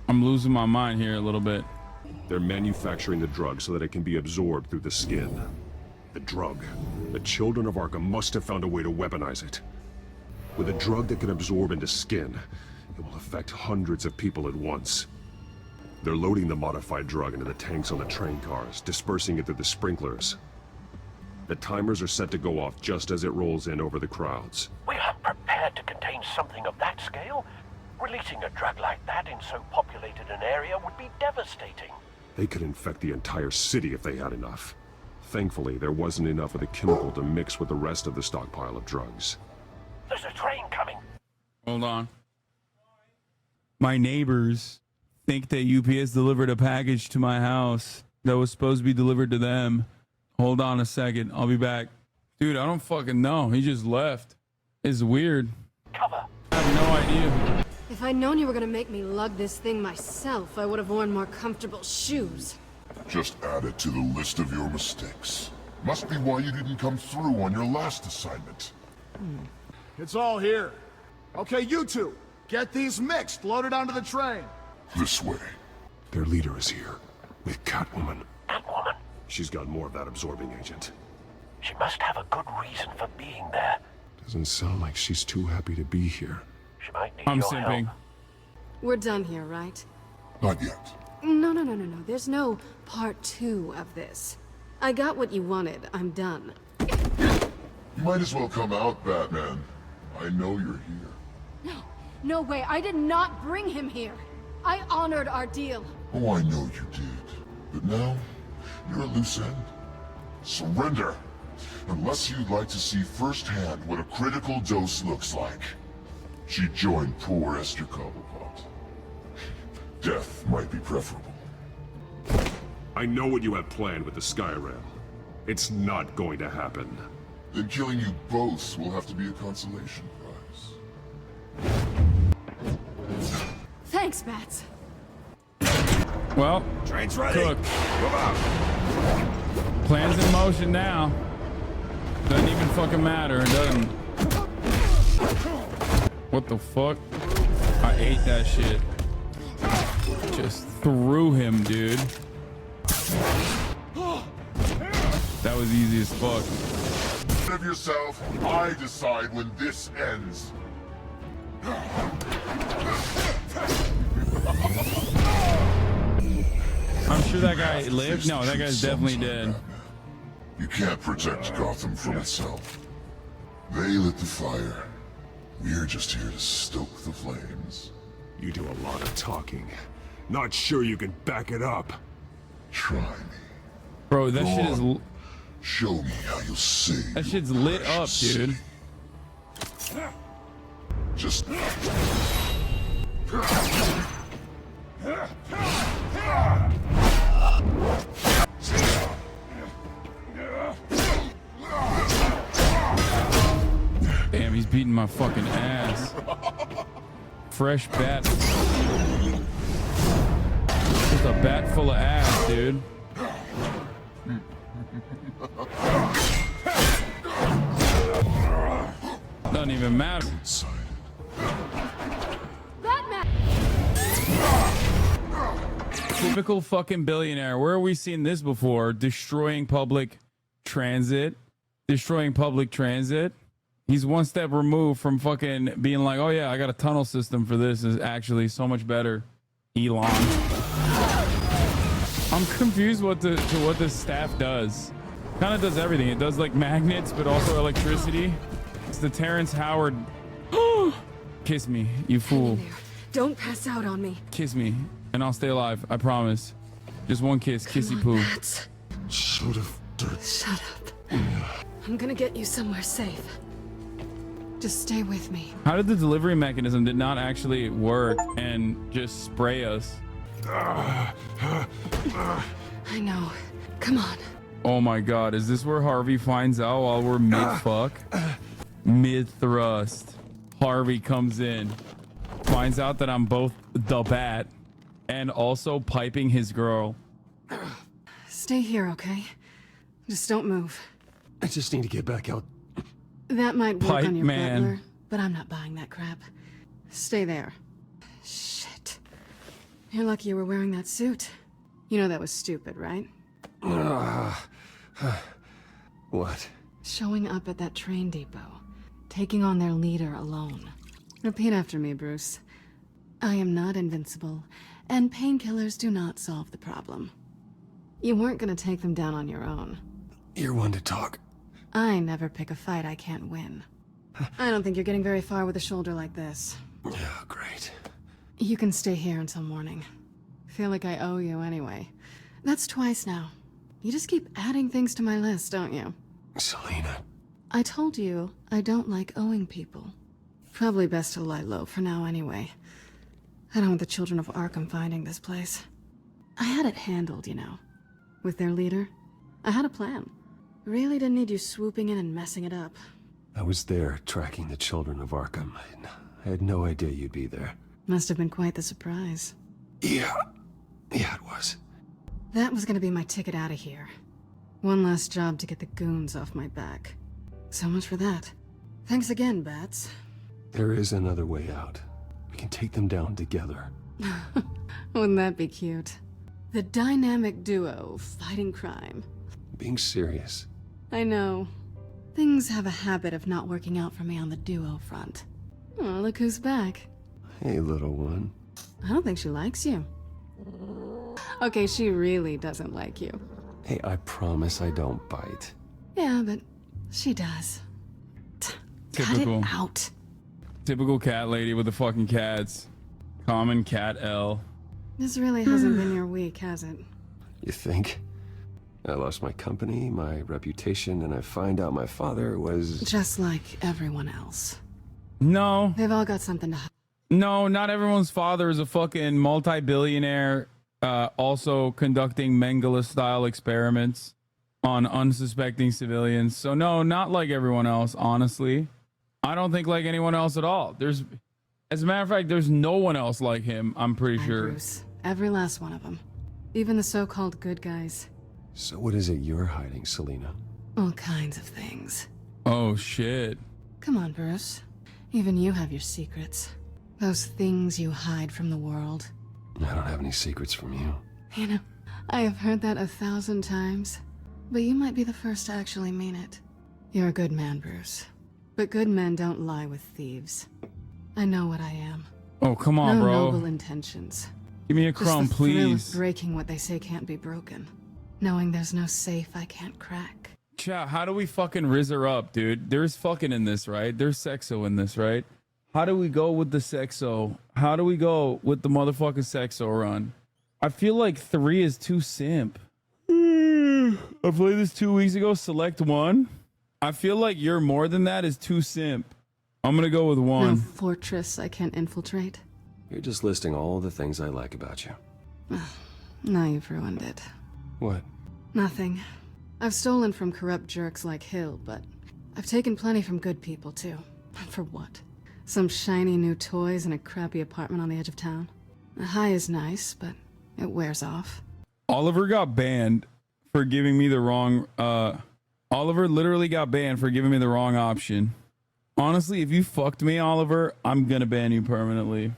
I'm losing my mind here a little bit. They're manufacturing the drug so that it can be absorbed through the skin. The drug. The children of Arkham must have found a way to weaponize it. With a drug that can absorb into skin, it will affect hundreds of people at once. They're loading the modified drug into the tanks on the train cars, dispersing it through the sprinklers. The timers are set to go off just as it rolls in over the crowds. We aren't prepared to contain something of that scale. Releasing a drug like that in so populated an area would be devastating. They could infect the entire city if they had enough. Thankfully, there wasn't enough of the chemical to mix with the rest of the stockpile of drugs. There's a train coming. Hold on. My neighbors think that UPS delivered a package to my house that was supposed to be delivered to them. Hold on a second. I'll be back. Dude, I don't fucking know. He just left. It's weird. Cover. I have no idea. If I'd known you were gonna make me lug this thing myself, I would have worn more comfortable shoes. Just add it to the list of your mistakes. Must be why you didn't come through on your last assignment. It's all here. Okay, you two, get these mixed, loaded onto the train. This way. Their leader is here, with Catwoman. Catwoman? She's got more of that absorbing agent. She must have a good reason for being there. Doesn't sound like she's too happy to be here. She might need I'm your simping. help. We're done here, right? Not yet. No. There's no part 2 of this. I got what you wanted. I'm done. You might as well come out, Batman. I know you're here. No way. I did not bring him here. I honored our deal. Oh, I know you did. But now, you're a loose end. Surrender. Unless you'd like to see firsthand what a critical dose looks like. She joined poor Esther Cobblepot. Death might be preferable. I know what you have planned with the Skyrail. It's not going to happen. Then killing you both will have to be a consolation prize. Thanks, Bats. Well, train's ready. Cooked. Move out. Plans in motion now. Doesn't even fucking matter. It doesn't. What the fuck? I ate that shit. Just threw him, dude. That was easy as fuck. Of yourself, I decide when this ends. I'm sure that guy lived. No, that guy's definitely dead. You can't protect Gotham from itself. They lit the fire. We're just here to stoke the flames. You do a lot of talking. Not sure you can back it up. Try me. Bro, that shit is... Show me how you'll save. That shit's lit up, dude. Just... Damn, he's beating my fucking ass. Fresh bat. Just a bat full of ass, dude. Doesn't even matter. Batman! Typical fucking billionaire. Where have we seen this before? Destroying public transit. Destroying public transit. He's one step removed from fucking being like, oh yeah, I got a tunnel system for this. Is actually so much better. Elon. I'm confused what this staff does. Kind of does everything. It does like magnets, but also electricity. It's the Terrence Howard. Kiss me, you fool. Don't pass out on me. Kiss me, and I'll stay alive. I promise. Just one kiss, kissy poo. Sort of dirt. Shut up. I'm gonna get you somewhere safe. Just stay with me. How did the delivery mechanism did not actually work and just spray us? I know. Come on. Oh my god, is this where Harvey finds out while we're mid-fuck? Mid-thrust. Harvey comes in, finds out that I'm both the Bat, and also piping his girl. Stay here, okay? Just don't move. I just need to get back out. That might work Pipe on your man. butler, but I'm not buying that crap. Stay there. Shit. You're lucky you were wearing that suit. You know that was stupid, right? What? Showing up at that train depot. Taking on their leader alone. Repeat after me, Bruce. I am not invincible, and painkillers do not solve the problem. You weren't gonna take them down on your own. You're one to talk. I never pick a fight I can't win. I don't think you're getting very far with a shoulder like this. Yeah, great. You can stay here until morning. Feel like I owe you anyway. That's twice now. You just keep adding things to my list, don't you? Selina. I told you I don't like owing people. Probably best to lie low for now anyway. I don't want the children of Arkham finding this place. I had it handled, you know. With their leader. I had a plan. Really didn't need you swooping in and messing it up. I was there tracking the children of Arkham. I had no idea you'd be there. Must have been quite the surprise. Yeah, it was. That was gonna be my ticket out of here. One last job to get the goons off my back. So much for that. Thanks again, Bats. There is another way out. We can take them down together. Wouldn't that be cute? The dynamic duo fighting crime. Being serious. I know. Things have a habit of not working out for me on the duo front. Oh, look who's back. Hey, little one. I don't think she likes you. Okay, she really doesn't like you. Hey, I promise I don't bite. Yeah, but she does. Typical. Cut it out. Typical cat lady with the fucking cats. Common cat L. This really hasn't been your week, has it? You think? I lost my company, my reputation, and I find out my father was... Just like everyone else. No. They've all got something to hide. No, not everyone's father is a fucking multi-billionaire, also conducting Mengele-style experiments on unsuspecting civilians. So no, not like everyone else, honestly. I don't think like anyone else at all. As a matter of fact, there's no one else like him, I'm pretty sure. Bruce. Every last one of them. Even the so-called good guys. So what is it you're hiding, Selina? All kinds of things. Oh, shit. Come on, Bruce. Even you have your secrets. Those things you hide from the world. I don't have any secrets from you. You know, I have heard that 1,000 times. But you might be the first to actually mean it. You're a good man, Bruce. But good men don't lie with thieves. I know what I am. Oh, come on, no bro. Noble intentions. Give me a crumb, Just the thrill please. of breaking what they say can't be broken. Knowing there's no safe I can't crack. Chat, how do we fucking rizz her up, dude? There's fucking in this, right? There's sexo in this, right? How do we go with the sexo? How do we go with the motherfucking sexo run? I feel like 3 is too simp. I played this 2 weeks ago. Select 1. I feel like you're more than that is too simp. I'm gonna go with 1. No fortress I can't infiltrate. You're just listing all the things I like about you. Now you've ruined it. What? Nothing. I've stolen from corrupt jerks like Hill, but I've taken plenty from good people too. For what? Some shiny new toys and a crappy apartment on the edge of town? A high is nice, but it wears off. Oliver got banned for giving me the wrong Oliver literally got banned for giving me the wrong option. Honestly, if you fucked me, Oliver, I'm gonna ban you permanently.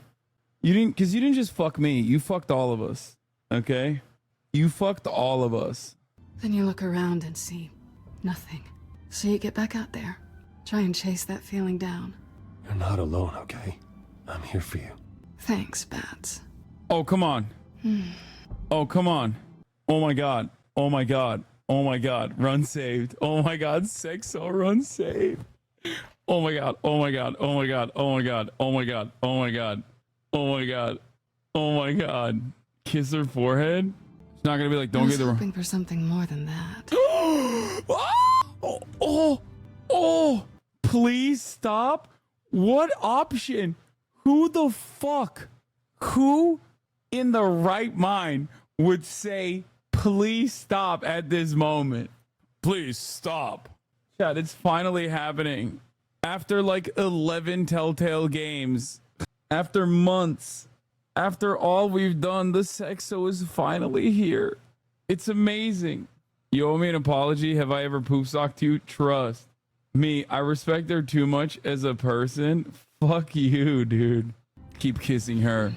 You didn't just fuck me, you fucked all of us. Okay? You fucked all of us. Then you look around and see nothing. So you get back out there. Try and chase that feeling down. You're not alone, okay? I'm here for you. Thanks, Bats. Oh, come on. Oh, come on. Oh my god. Oh my god. Oh my god. Run saved. Oh my god. Sexo run saved. Oh my god. Oh my god. Oh my god. Oh my god. Oh my god. Oh my god. Oh my god. Oh my god. Kiss her forehead? It's not gonna be like, don't get the hoping for something more than that. Oh, please stop. What option? Who the fuck? Who in the right mind would say, please stop at this moment? Please stop. Chat, it's finally happening. After like 11 Telltale games, after months After all we've done, the Sexo is finally here. It's amazing. You owe me an apology. Have I ever poop socked you? Trust me, I respect her too much as a person. Fuck you, dude. Keep kissing her.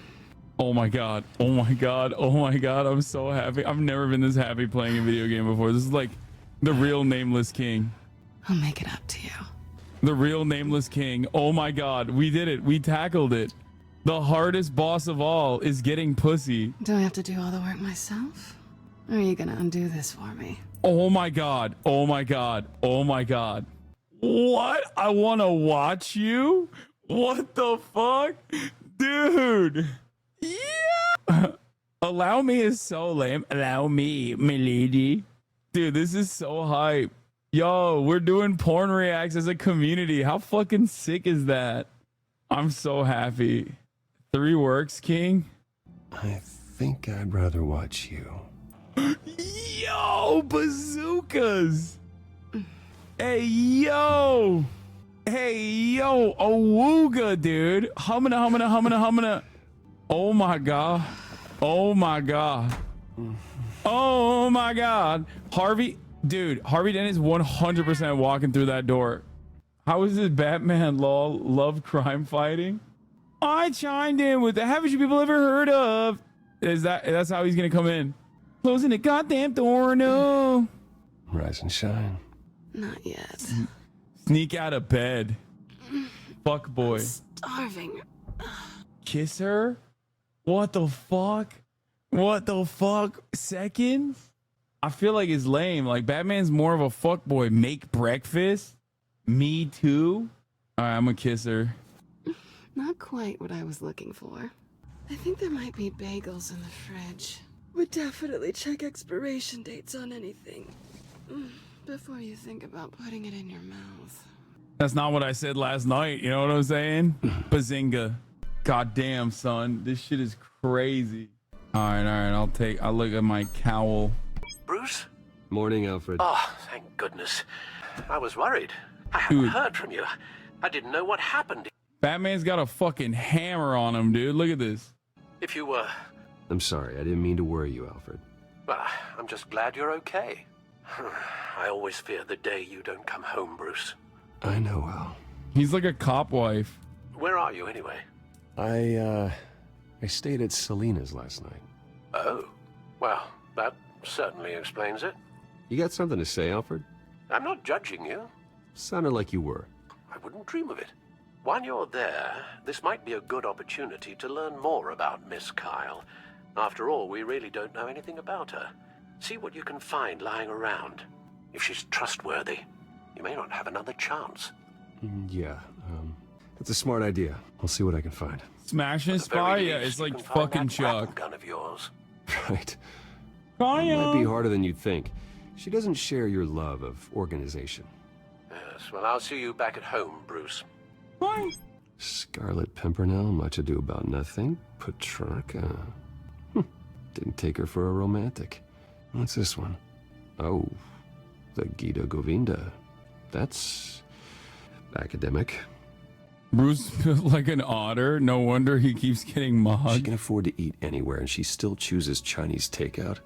Oh my god. Oh my god. Oh my god. I'm so happy. I've never been this happy playing a video game before. This is like the real Nameless King. I'll make it up to you. The real Nameless King. Oh my god. We did it. We tackled it. The hardest boss of all is getting pussy. Do I have to do all the work myself? Or are you gonna undo this for me? Oh my god. Oh my god. Oh my god. What? I want to watch you? What the fuck? Dude. Yeah. Allow me is so lame. Allow me, milady. Dude, this is so hype. Yo, we're doing porn reacts as a community. How fucking sick is that? I'm so happy. 3 works, King. I think I'd rather watch you. Yo, bazookas. Hey, yo. Hey, yo, awooga, dude. Humana. Oh my god. Oh my god. Oh my god. Harvey, dude, Harvey Dent is 100% walking through that door. How is this Batman lol love crime fighting? I chimed in with the haven't you people ever heard of? That's how he's gonna come in. Closing the goddamn door, no. Rise and shine. Not yet. Sneak out of bed. Fuck boy. Starving. Kiss her? What the fuck? What the fuck? Seconds? I feel like it's lame. Like Batman's more of a fuck boy. Make breakfast? Me too? Alright, I'm gonna kiss her. Not quite what I was looking for. I think there might be bagels in the fridge. Would definitely check expiration dates on anything before you think about putting it in your mouth. That's not what I said last night. You know what I'm saying? Bazinga. Goddamn, son. This shit is crazy. Alright. I'll look at my cowl. Bruce? Morning, Alfred. Oh, thank goodness. I was worried. I haven't heard from you. I didn't know what happened. Batman's got a fucking hammer on him, dude. Look at this. If you were... I'm sorry, I didn't mean to worry you, Alfred. Well, I'm just glad you're okay. I always fear the day you don't come home, Bruce. I know, Al. He's like a cop wife. Where are you, anyway? I stayed at Selena's last night. Oh. Well, that certainly explains it. You got something to say, Alfred? I'm not judging you. Sounded like you were. I wouldn't dream of it. While you're there, this might be a good opportunity to learn more about Miss Kyle. After all, we really don't know anything about her. See what you can find lying around. If she's trustworthy, you may not have another chance. Yeah, that's a smart idea. I'll see what I can find. Smashing SPAI? Yeah, it's like fucking Chuck. Gun of yours. Right. Kyle. Might be harder than you'd think. She doesn't share your love of organization. Yes, well, I'll see you back at home, Bruce. Bye. Scarlet Pimpernel, much ado about nothing. Petrarca. Didn't take her for a romantic. What's this one? Oh, the Gita Govinda. That's academic. Bruce built like an otter. No wonder he keeps getting mocked. She can afford to eat anywhere, and she still chooses Chinese takeout.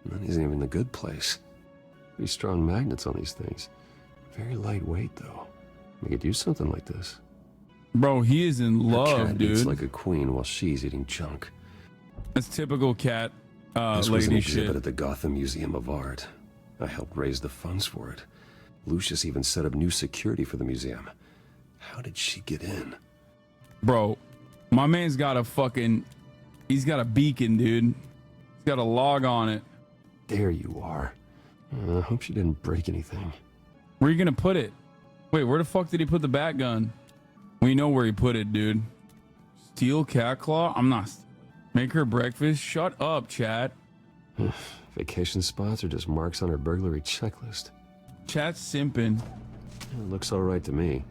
That isn't even the good place. Pretty strong magnets on these things. Very lightweight, though. We could use something like this. Bro, he is in Her love, cat dude. eats like a queen while she's eating junk. That's typical cat This was an lady exhibit shit. at the Gotham Museum of Art. I helped raise the funds for it. Lucius even set up new security for the museum. How did she get in? Bro, my man's got a fucking... He's got a beacon, dude. He's got a log on it. There you are. I hope she didn't break anything. Where are you gonna put it? Wait, where the fuck did he put the bat gun? We know where he put it, dude. Steel cat claw? I'm not... Make her breakfast? Shut up, chat. Vacation spots are just marks on her burglary checklist. Chat's simping. It looks all right to me.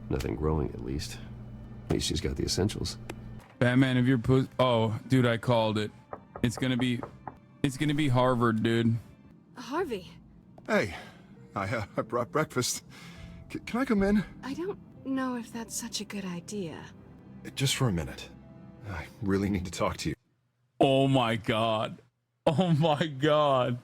Nothing growing, at least. At least she's got the essentials. Batman, if you're oh, dude, I called it. It's gonna be Harvard, dude. Harvey. Hey, I brought breakfast. Can I come in? I don't know if that's such a good idea. Just for a minute. I really need to talk to you. Oh my god. Oh my god.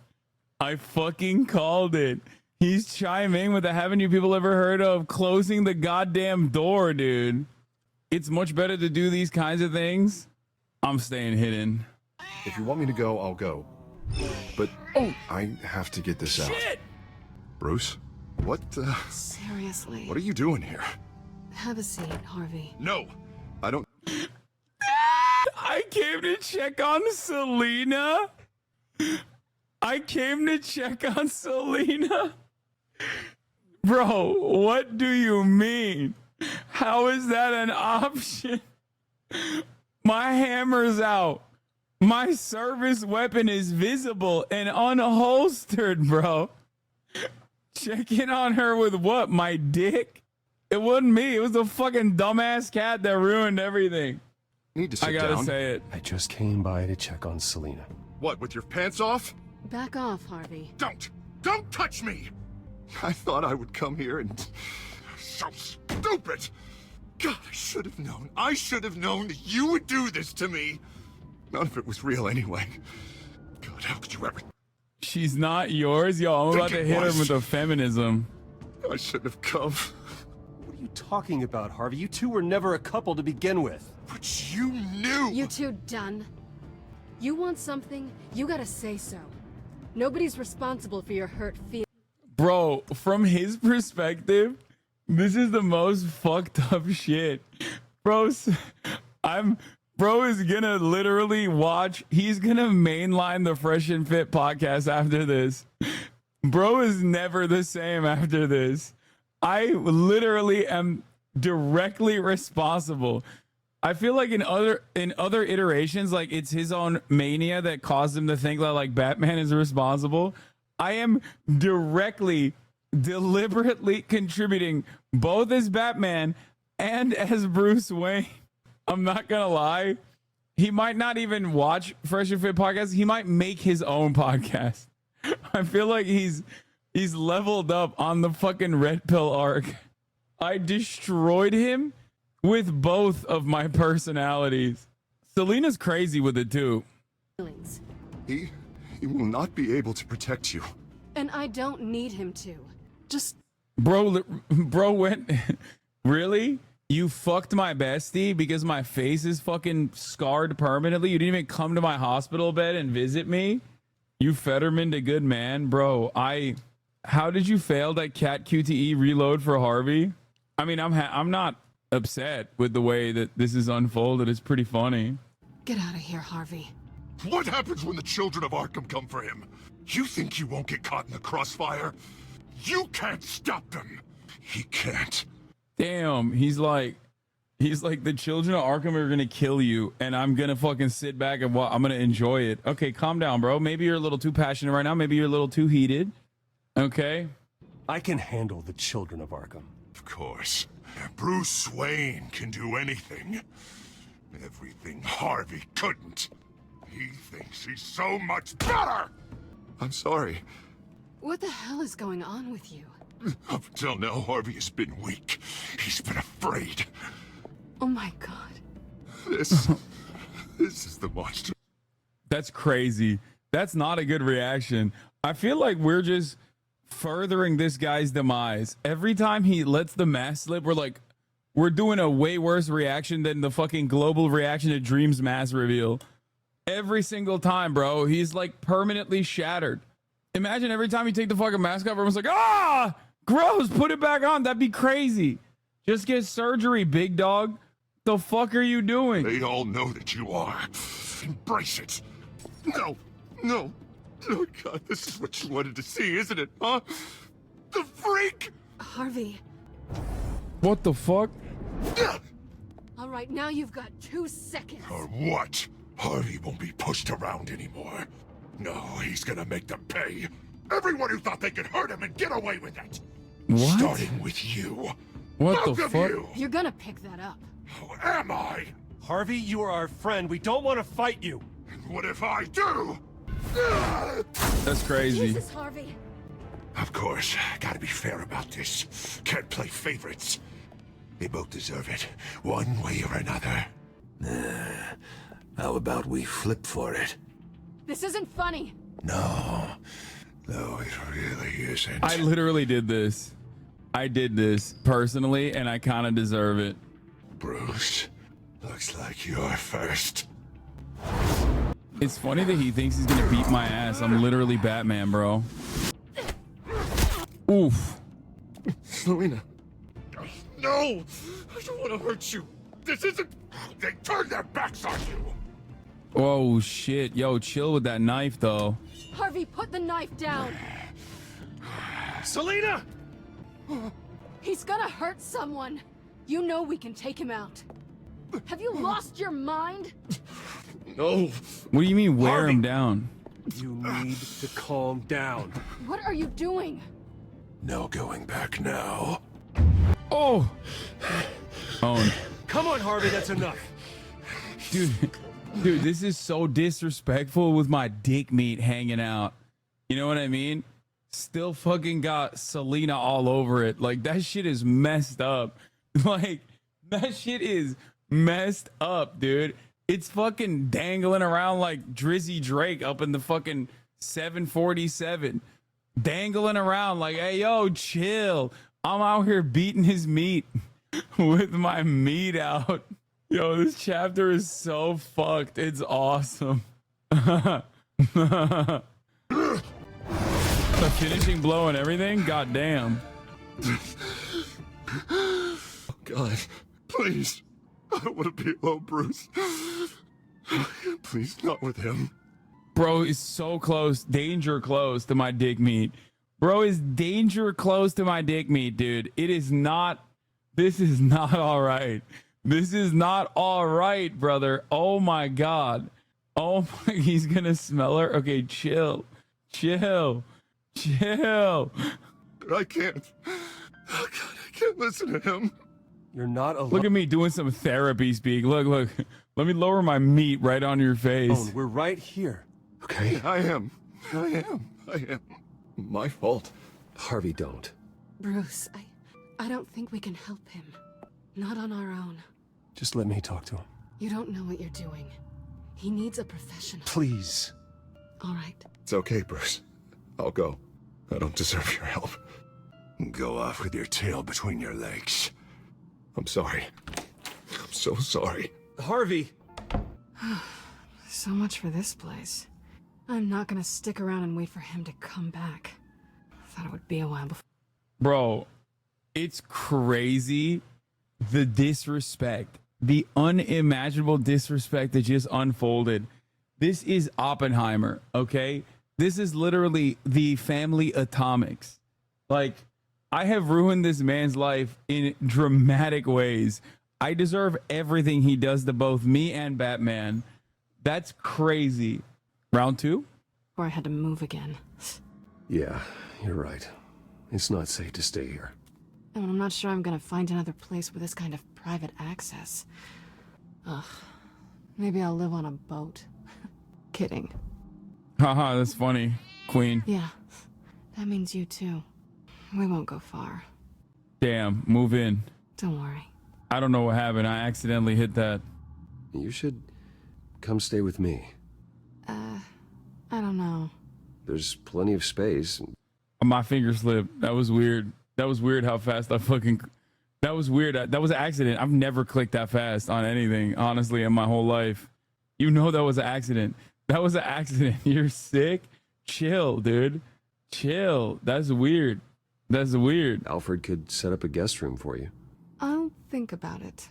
I fucking called it. He's chiming with the haven't you people ever heard of closing the goddamn door, dude. It's much better to do these kinds of things. I'm staying hidden. If you want me to go, I'll go. But I have to get this out. Shit! Bruce? What, Seriously. What are you doing here? Have a seat, Harvey. No! I don't... I came to check on Selena. I came to check on Selena. Bro, what do you mean? How is that an option? My hammer's out. My service weapon is visible and unholstered, bro. Checking on her with what? My dick? It wasn't me. It was the fucking dumbass cat that ruined everything. Need to sit I gotta down. say it. I just came by to check on Selena. What, with your pants off? Back off, Harvey. Don't touch me! I thought I would come here and... So stupid! God, I should have known. I should have known that you would do this to me. None of it was real anyway. God, how could you ever... She's not yours? Yo, I'm about to hit her with the feminism. I shouldn't have come. What are you talking about, Harvey? You two were never a couple to begin with. But you knew! You two done? You want something, you gotta say so. Nobody's responsible for your hurt feelings. Bro, from his perspective, this is the most fucked up shit. Bro is gonna literally watch, he's gonna mainline the Fresh and Fit podcast after this. Bro is never the same after this. I literally am directly responsible. I feel like in other iterations, like it's his own mania that caused him to think that like Batman is responsible. I am directly, deliberately contributing both as Batman and as Bruce Wayne. I'm not gonna lie. He might not even watch Fresh and Fit podcast. He might make his own podcast. I feel like he's leveled up on the fucking Red Pill arc. I destroyed him with both of my personalities. Selena's crazy with it too. He will not be able to protect you. And I don't need him to. Just... Bro went... Really? You fucked my bestie because my face is fucking scarred permanently? You didn't even come to my hospital bed and visit me? You Fetterman to good man? Bro, how did you fail that cat QTE reload for Harvey? I mean, I'm not upset with the way that this is unfolded. It's pretty funny. Get out of here, Harvey. What happens when the children of Arkham come for him? You think you won't get caught in the crossfire? You can't stop them. He can't. Damn, he's like the children of Arkham are gonna kill you, and I'm gonna fucking sit back and I'm gonna enjoy it. Okay, calm down, bro. Maybe you're a little too passionate right now. Maybe you're a little too heated. Okay. I can handle the children of Arkham. Of course. Bruce Wayne can do anything. Everything Harvey couldn't. He thinks he's so much better! I'm sorry. What the hell is going on with you? Up until now, Harvey has been weak. He's been afraid. Oh my god. This is the monster. That's crazy. That's not a good reaction. I feel like we're just furthering this guy's demise. Every time he lets the mask slip, we're doing a way worse reaction than the fucking global reaction to Dream's mask reveal. Every single time, bro. He's like permanently shattered. Imagine every time you take the fucking mask off, everyone's like, ah, gross, put it back on. That'd be crazy. Just get surgery, big dog. The fuck are you doing? They all know that you are. Embrace it. No. Oh God, this is what you wanted to see, isn't it, huh? The freak! Harvey. What the fuck? All right, now you've got 2 seconds. Or what? Harvey won't be pushed around anymore. No, he's gonna make them pay. Everyone who thought they could hurt him and get away with it. What? Starting with you. What Both the of fuck? you. You're gonna pick that up. Who am I? Harvey, you are our friend. We don't want to fight you. And what if I do? That's crazy. Jesus, Harvey. Of course, gotta be fair about this. Can't play favorites. They both deserve it, one way or another. How about we flip for it? This isn't funny. No, it really isn't. I literally did this. I did this personally, and I kind of deserve it. Bruce, looks like you're first. It's funny that he thinks he's gonna beat my ass. I'm literally Batman, bro. Oof. Selena. No! I don't want to hurt you. This isn't... They turned their backs on you. Oh, shit. Yo, chill with that knife, though. Harvey, put the knife down. Selena! He's gonna hurt someone. You know we can take him out. Have you lost your mind? No. What do you mean wear him down? You need to calm down. What are you doing? No going back now. Oh! Own. Come on, Harvey, that's enough. Dude, this is so disrespectful with my dick meat hanging out. You know what I mean? Still fucking got Selena all over it. Like, that shit is messed up. Like, that shit is messed up, dude. It's fucking dangling around like Drizzy Drake up in the fucking 747. Dangling around like, hey, yo, chill. I'm out here beating his meat with my meat out. Yo, this chapter is so fucked. It's awesome. The finishing blow and everything? God damn. Oh, God. Please. I don't want to be alone, Bruce. Please, not with him. Bro is so close. Danger close to my dick meat. Bro is danger close to my dick meat, dude. It is not. This is not all right. This is not all right, brother. Oh my God. Oh my, he's gonna smell her. Okay, chill. Chill. Chill. I can't. Oh God, I can't listen to him. You're not alone. Look at me doing some therapy speak. Look, look. Let me lower my meat right on your face. Oh, we're right here. Okay. I am. My fault. Harvey, don't. Bruce, I don't think we can help him. Not on our own. Just let me talk to him. You don't know what you're doing. He needs a professional. Please. All right. It's okay, Bruce. I'll go. I don't deserve your help. Go off with your tail between your legs. I'm sorry. I'm so sorry. Harvey! So much for this place. I'm not gonna stick around and wait for him to come back. Thought it would be a while before. Bro, it's crazy. The disrespect. The unimaginable disrespect that just unfolded. This is Oppenheimer, okay? This is literally the family atomics. Like, I have ruined this man's life in dramatic ways. I deserve everything he does to both me and Batman. That's crazy. Round two? Or I had to move again. Yeah, you're right. It's not safe to stay here. And I'm not sure I'm gonna find another place with this kind of private access. Ugh. Maybe I'll live on a boat. Kidding. Haha, that's funny, Queen. Yeah, that means you too. We won't go far. Damn, move in. Don't worry. I don't know what happened. I accidentally hit that. You should come stay with me. I don't know. There's plenty of space. My finger slipped. That was weird. That was weird how fast I fucking... That was weird. That was an accident. I've never clicked that fast on anything, honestly, in my whole life. You know that was an accident. That was an accident. You're sick? Chill, dude. Chill. That's weird. That's weird. Alfred could set up a guest room for you. I'll think about it.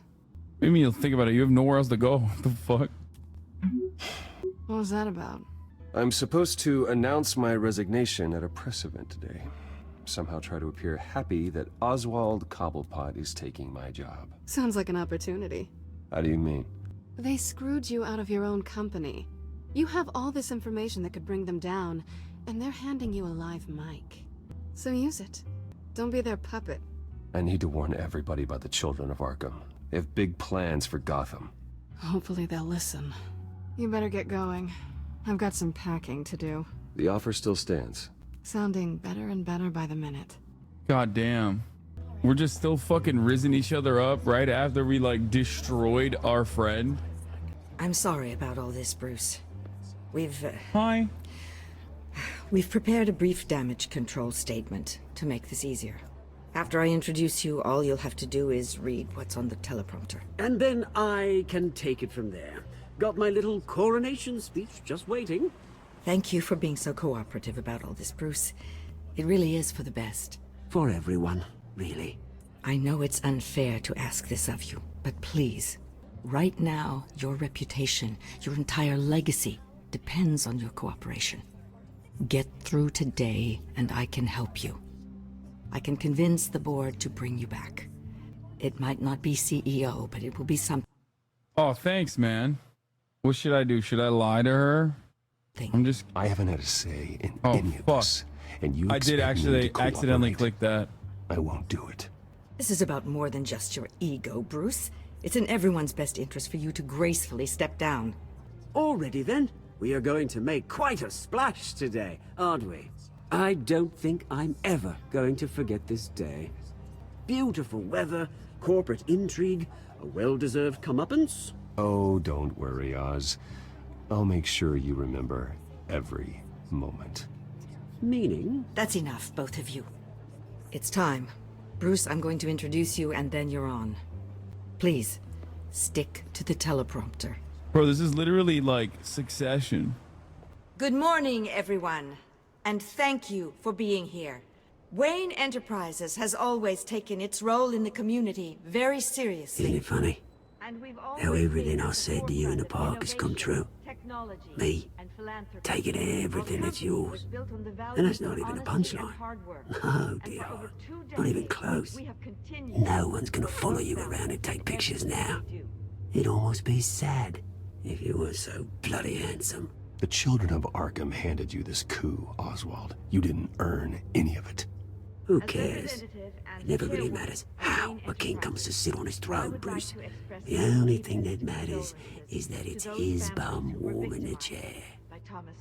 What do you mean you'll think about it? You have nowhere else to go. What the fuck? What was that about? I'm supposed to announce my resignation at a press event today. Somehow try to appear happy that Oswald Cobblepot is taking my job. Sounds like an opportunity. How do you mean? They screwed you out of your own company. You have all this information that could bring them down, and they're handing you a live mic. So use it. Don't be their puppet. I need to warn everybody about the children of Arkham. They have big plans for Gotham. Hopefully they'll listen. You better get going. I've got some packing to do. The offer still stands. Sounding better and better by the minute. God damn. We're just still fucking rizzing each other up right after we like destroyed our friend. I'm sorry about all this, Bruce. We've prepared a brief damage control statement to make this easier. After I introduce you, all you'll have to do is read what's on the teleprompter. And then I can take it from there. Got my little coronation speech just waiting. Thank you for being so cooperative about all this, Bruce. It really is for the best. For everyone, really. I know it's unfair to ask this of you, but please, right now, your reputation, your entire legacy, depends on your cooperation. Get through today, and I can help you. I can convince the board to bring you back. It might not be CEO, but it will be something. Oh, thanks, man. What should I do? Should I lie to her? I haven't had a say in any of this, and you. I did actually accidentally click that. I won't do it. This is about more than just your ego, Bruce. It's in everyone's best interest for you to gracefully step down. Already then, we are going to make quite a splash today, aren't we? I don't think I'm ever going to forget this day. Beautiful weather, corporate intrigue, a well-deserved comeuppance. Oh, don't worry, Oz. I'll make sure you remember every moment. Meaning? That's enough, both of you. It's time. Bruce, I'm going to introduce you, and then you're on. Please, stick to the teleprompter. Bro, this is literally like Succession. Good morning, everyone, and thank you for being here. Wayne Enterprises has always taken its role in the community very seriously. Isn't it funny? How everything I said to you in the park has come true. Me, taking everything that's yours. And that's not even a punchline. No, dear. Not even close. No one's gonna follow you around and take pictures now. It'd almost be sad if you were so bloody handsome. The children of Arkham handed you this coup, Oswald. You didn't earn any of it. Who cares? It never really matters how a king comes to sit on his throne, Bruce. The only thing that matters is that it's his bum warming the chair.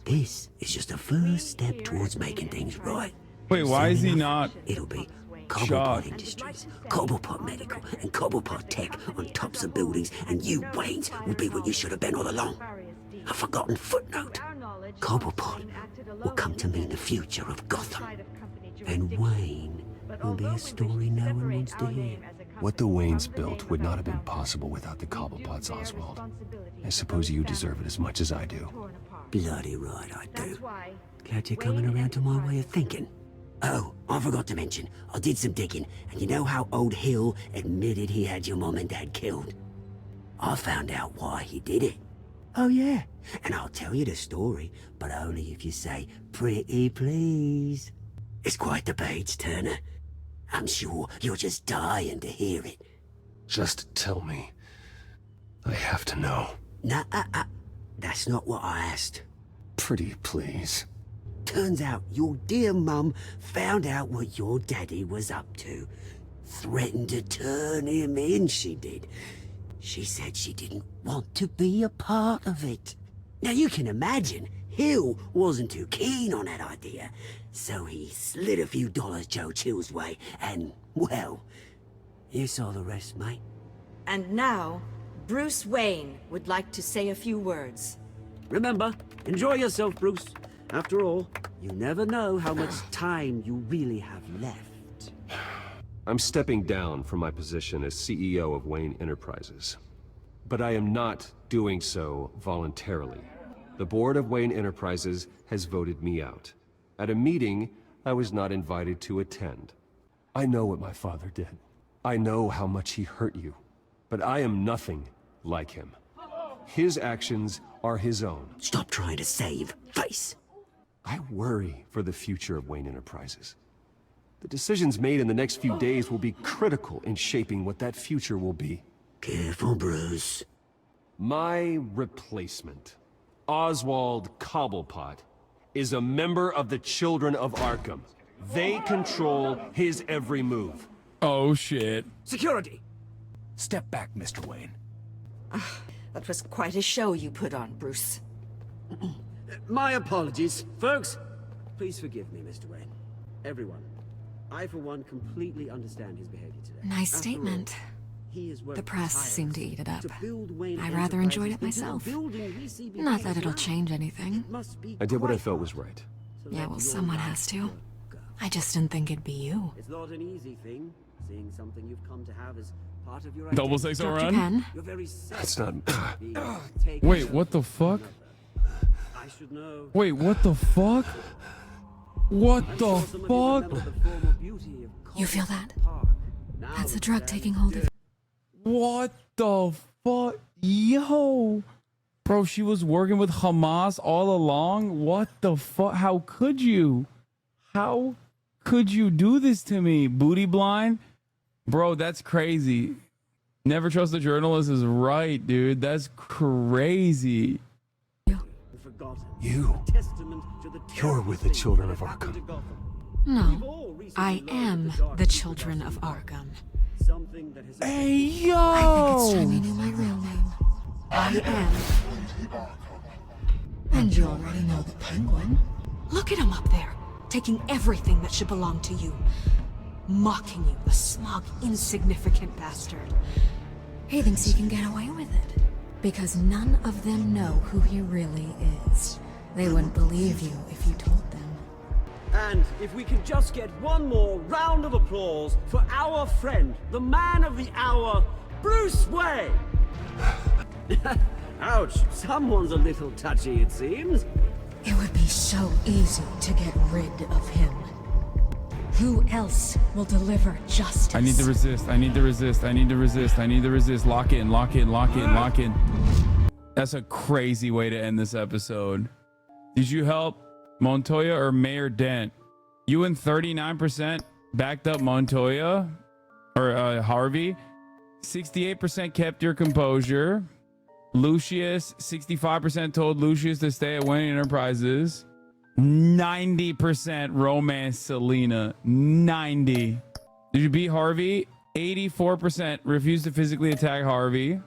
This is just a first step towards making things right. Wait, why is he not It'll be Cobblepot Industries, Cobblepot Medical, and Cobblepot Tech on tops of buildings, and you, Waynes, will be what you should have been all along. A forgotten footnote. Cobblepot will come to mean the future of Gotham. And Wayne will be a story no one wants to hear. What the Waynes built would not have been possible without the Cobblepots, Oswald. I suppose you deserve it as much as I do. Bloody right I do. Glad you're coming around to my way of thinking. Oh, I forgot to mention, I did some digging, and you know how old Hill admitted he had your mom and dad killed? I found out why he did it. Oh yeah, and I'll tell you the story, but only if you say, pretty please. It's quite the page turner. I'm sure you're just dying to hear it. Just tell me. I have to know. Nah, that's not what I asked. Pretty please. Turns out your dear mum found out what your daddy was up to. Threatened to turn him in, she did. She said she didn't want to be a part of it. Now you can imagine, Hill wasn't too keen on that idea. So he slid a few dollars Joe Chill's way, and, well, you saw the rest, mate. And now, Bruce Wayne would like to say a few words. Remember, enjoy yourself, Bruce. After all, you never know how much time you really have left. I'm stepping down from my position as CEO of Wayne Enterprises. But I am not doing so voluntarily. The board of Wayne Enterprises has voted me out. At a meeting I was not invited to attend. I know what my father did. I know how much he hurt you. But I am nothing like him. His actions are his own. Stop trying to save face. I worry for the future of Wayne Enterprises. The decisions made in the next few days will be critical in shaping what that future will be. Careful, Bruce. My replacement, Oswald Cobblepot, is a member of the Children of Arkham. They control his every move. Oh, shit. Security! Step back, Mr. Wayne. That was quite a show you put on, Bruce. My apologies. Folks, please forgive me, Mr. Wayne. Everyone. I, for one, completely understand his behavior today. Nice After statement. all, The press seemed to eat it up. I rather enjoyed it myself. Not that it'll change anything. I did what I felt was right. Yeah, well, someone has to. I just didn't think it'd be you. It's not an easy thing, seeing something you've come to have as part of your Double identity. six all run? That's not... Wait, what the fuck? I should know. Wait, what the fuck? What the fuck? You feel that? That's the drug taking hold of you. What the fuck? Yo! Bro, she was working with Hamas all along? What the fuck? How could you? How could you do this to me? Booty blind? Bro, that's crazy. Never trust a journalist is right, dude. That's crazy. You're with the children of Arkham. No, I am the children of Arkham. Hey, yo! I think it's time you knew my real name. I am. And you already know the Penguin. Look at him up there, taking everything that should belong to you. Mocking you, the smug, insignificant bastard. He thinks he can get away with it. Because none of them know who he really is. They wouldn't believe you if you told them. And if we can just get one more round of applause for our friend, the man of the hour, Bruce Wayne! Ouch, someone's a little touchy, it seems. It would be so easy to get rid of him. Who else will deliver justice? I need to resist. I need to resist. I need to resist. I need to resist. Lock in, lock in, lock in, lock in. That's a crazy way to end this episode. Did you help Montoya or Mayor Dent? You and 39% backed up Montoya or Harvey. 68% kept your composure. Lucius, 65% told Lucius to stay at Wayne Enterprises. 90% romance Selena. 90. Did you beat Harvey? 84% refused to physically attack Harvey.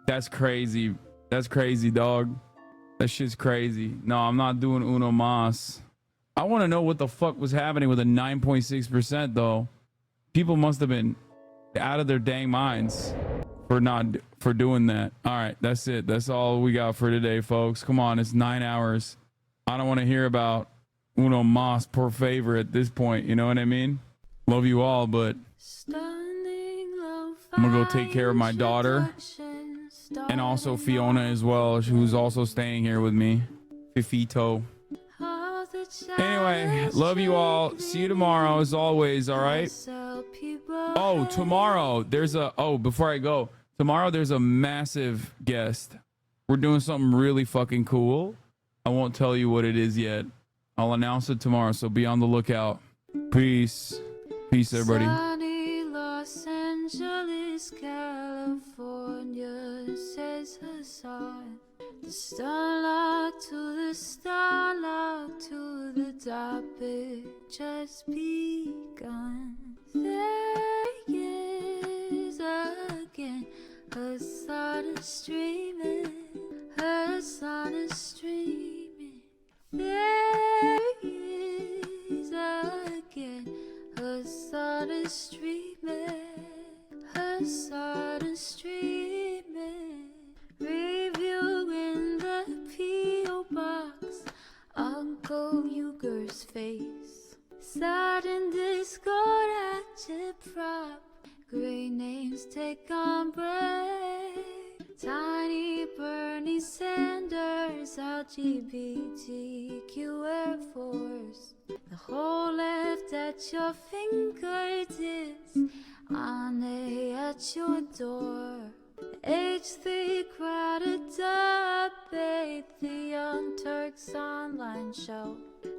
That's crazy. That's crazy, dog. That shit's crazy. No, I'm not doing uno mas. I want to know what the fuck was happening with a 9.6% though. People must have been out of their dang minds for doing that. All right, that's it. That's all we got for today, folks. Come on, it's 9 hours. I don't want to hear about uno mas por favor at this point. You know what I mean? Love you all, but I'm gonna go take care of my daughter and also Fiona as well, who's also staying here with me. Fifito. Anyway, love you all. See you tomorrow as always. All right. Oh, tomorrow there's a before I go, tomorrow there's a massive guest. We're doing something really fucking cool. I won't tell you what it is yet. I'll announce it tomorrow, so be on the lookout. Peace. Peace, everybody. Sunny Los Angeles, California, says Hasan. The starlight to the starlight to the topic just begun. There is again, Hasan is streaming, Hasan is streaming. There is again, Hasan is streaming, Hasan is streaming. Review in the P.O. box, Uncle Uger's face. Sat in Discord at your prop, great names take on break. Tiny Bernie Sanders, LGBTQ Air Force. The whole left at your fingertips, Ane at your door. H3 crowded debate, the Young Turks online show.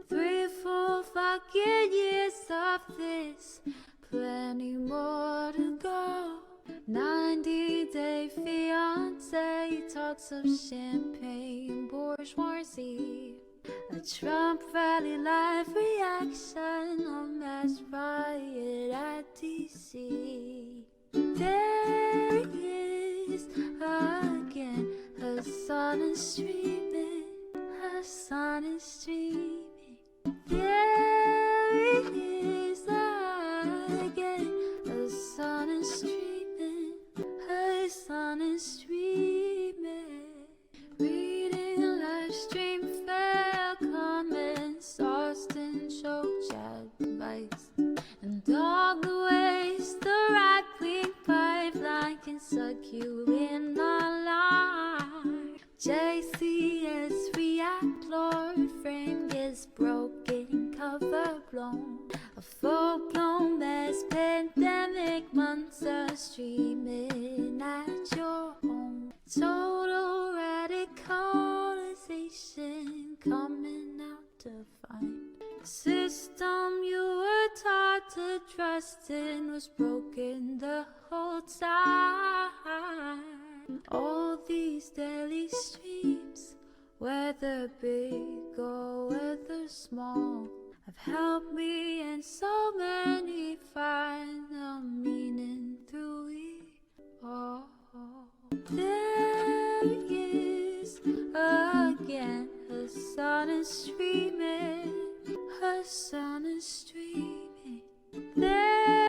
3 full fucking years of this, plenty more to go. 90-day fiance, talks of champagne bourgeoisie. A Trump rally live reaction, a mass riot at DC. There is again, Hasan is streaming, Hasan is streaming. There is again, Hasan is streaming, coming out to find. The system you were taught to trust in was broken the whole time. All these daily streams, whether big or whether small, have helped me and so many find the meaning through it all. There is again, her sun is streaming, her sun is streaming.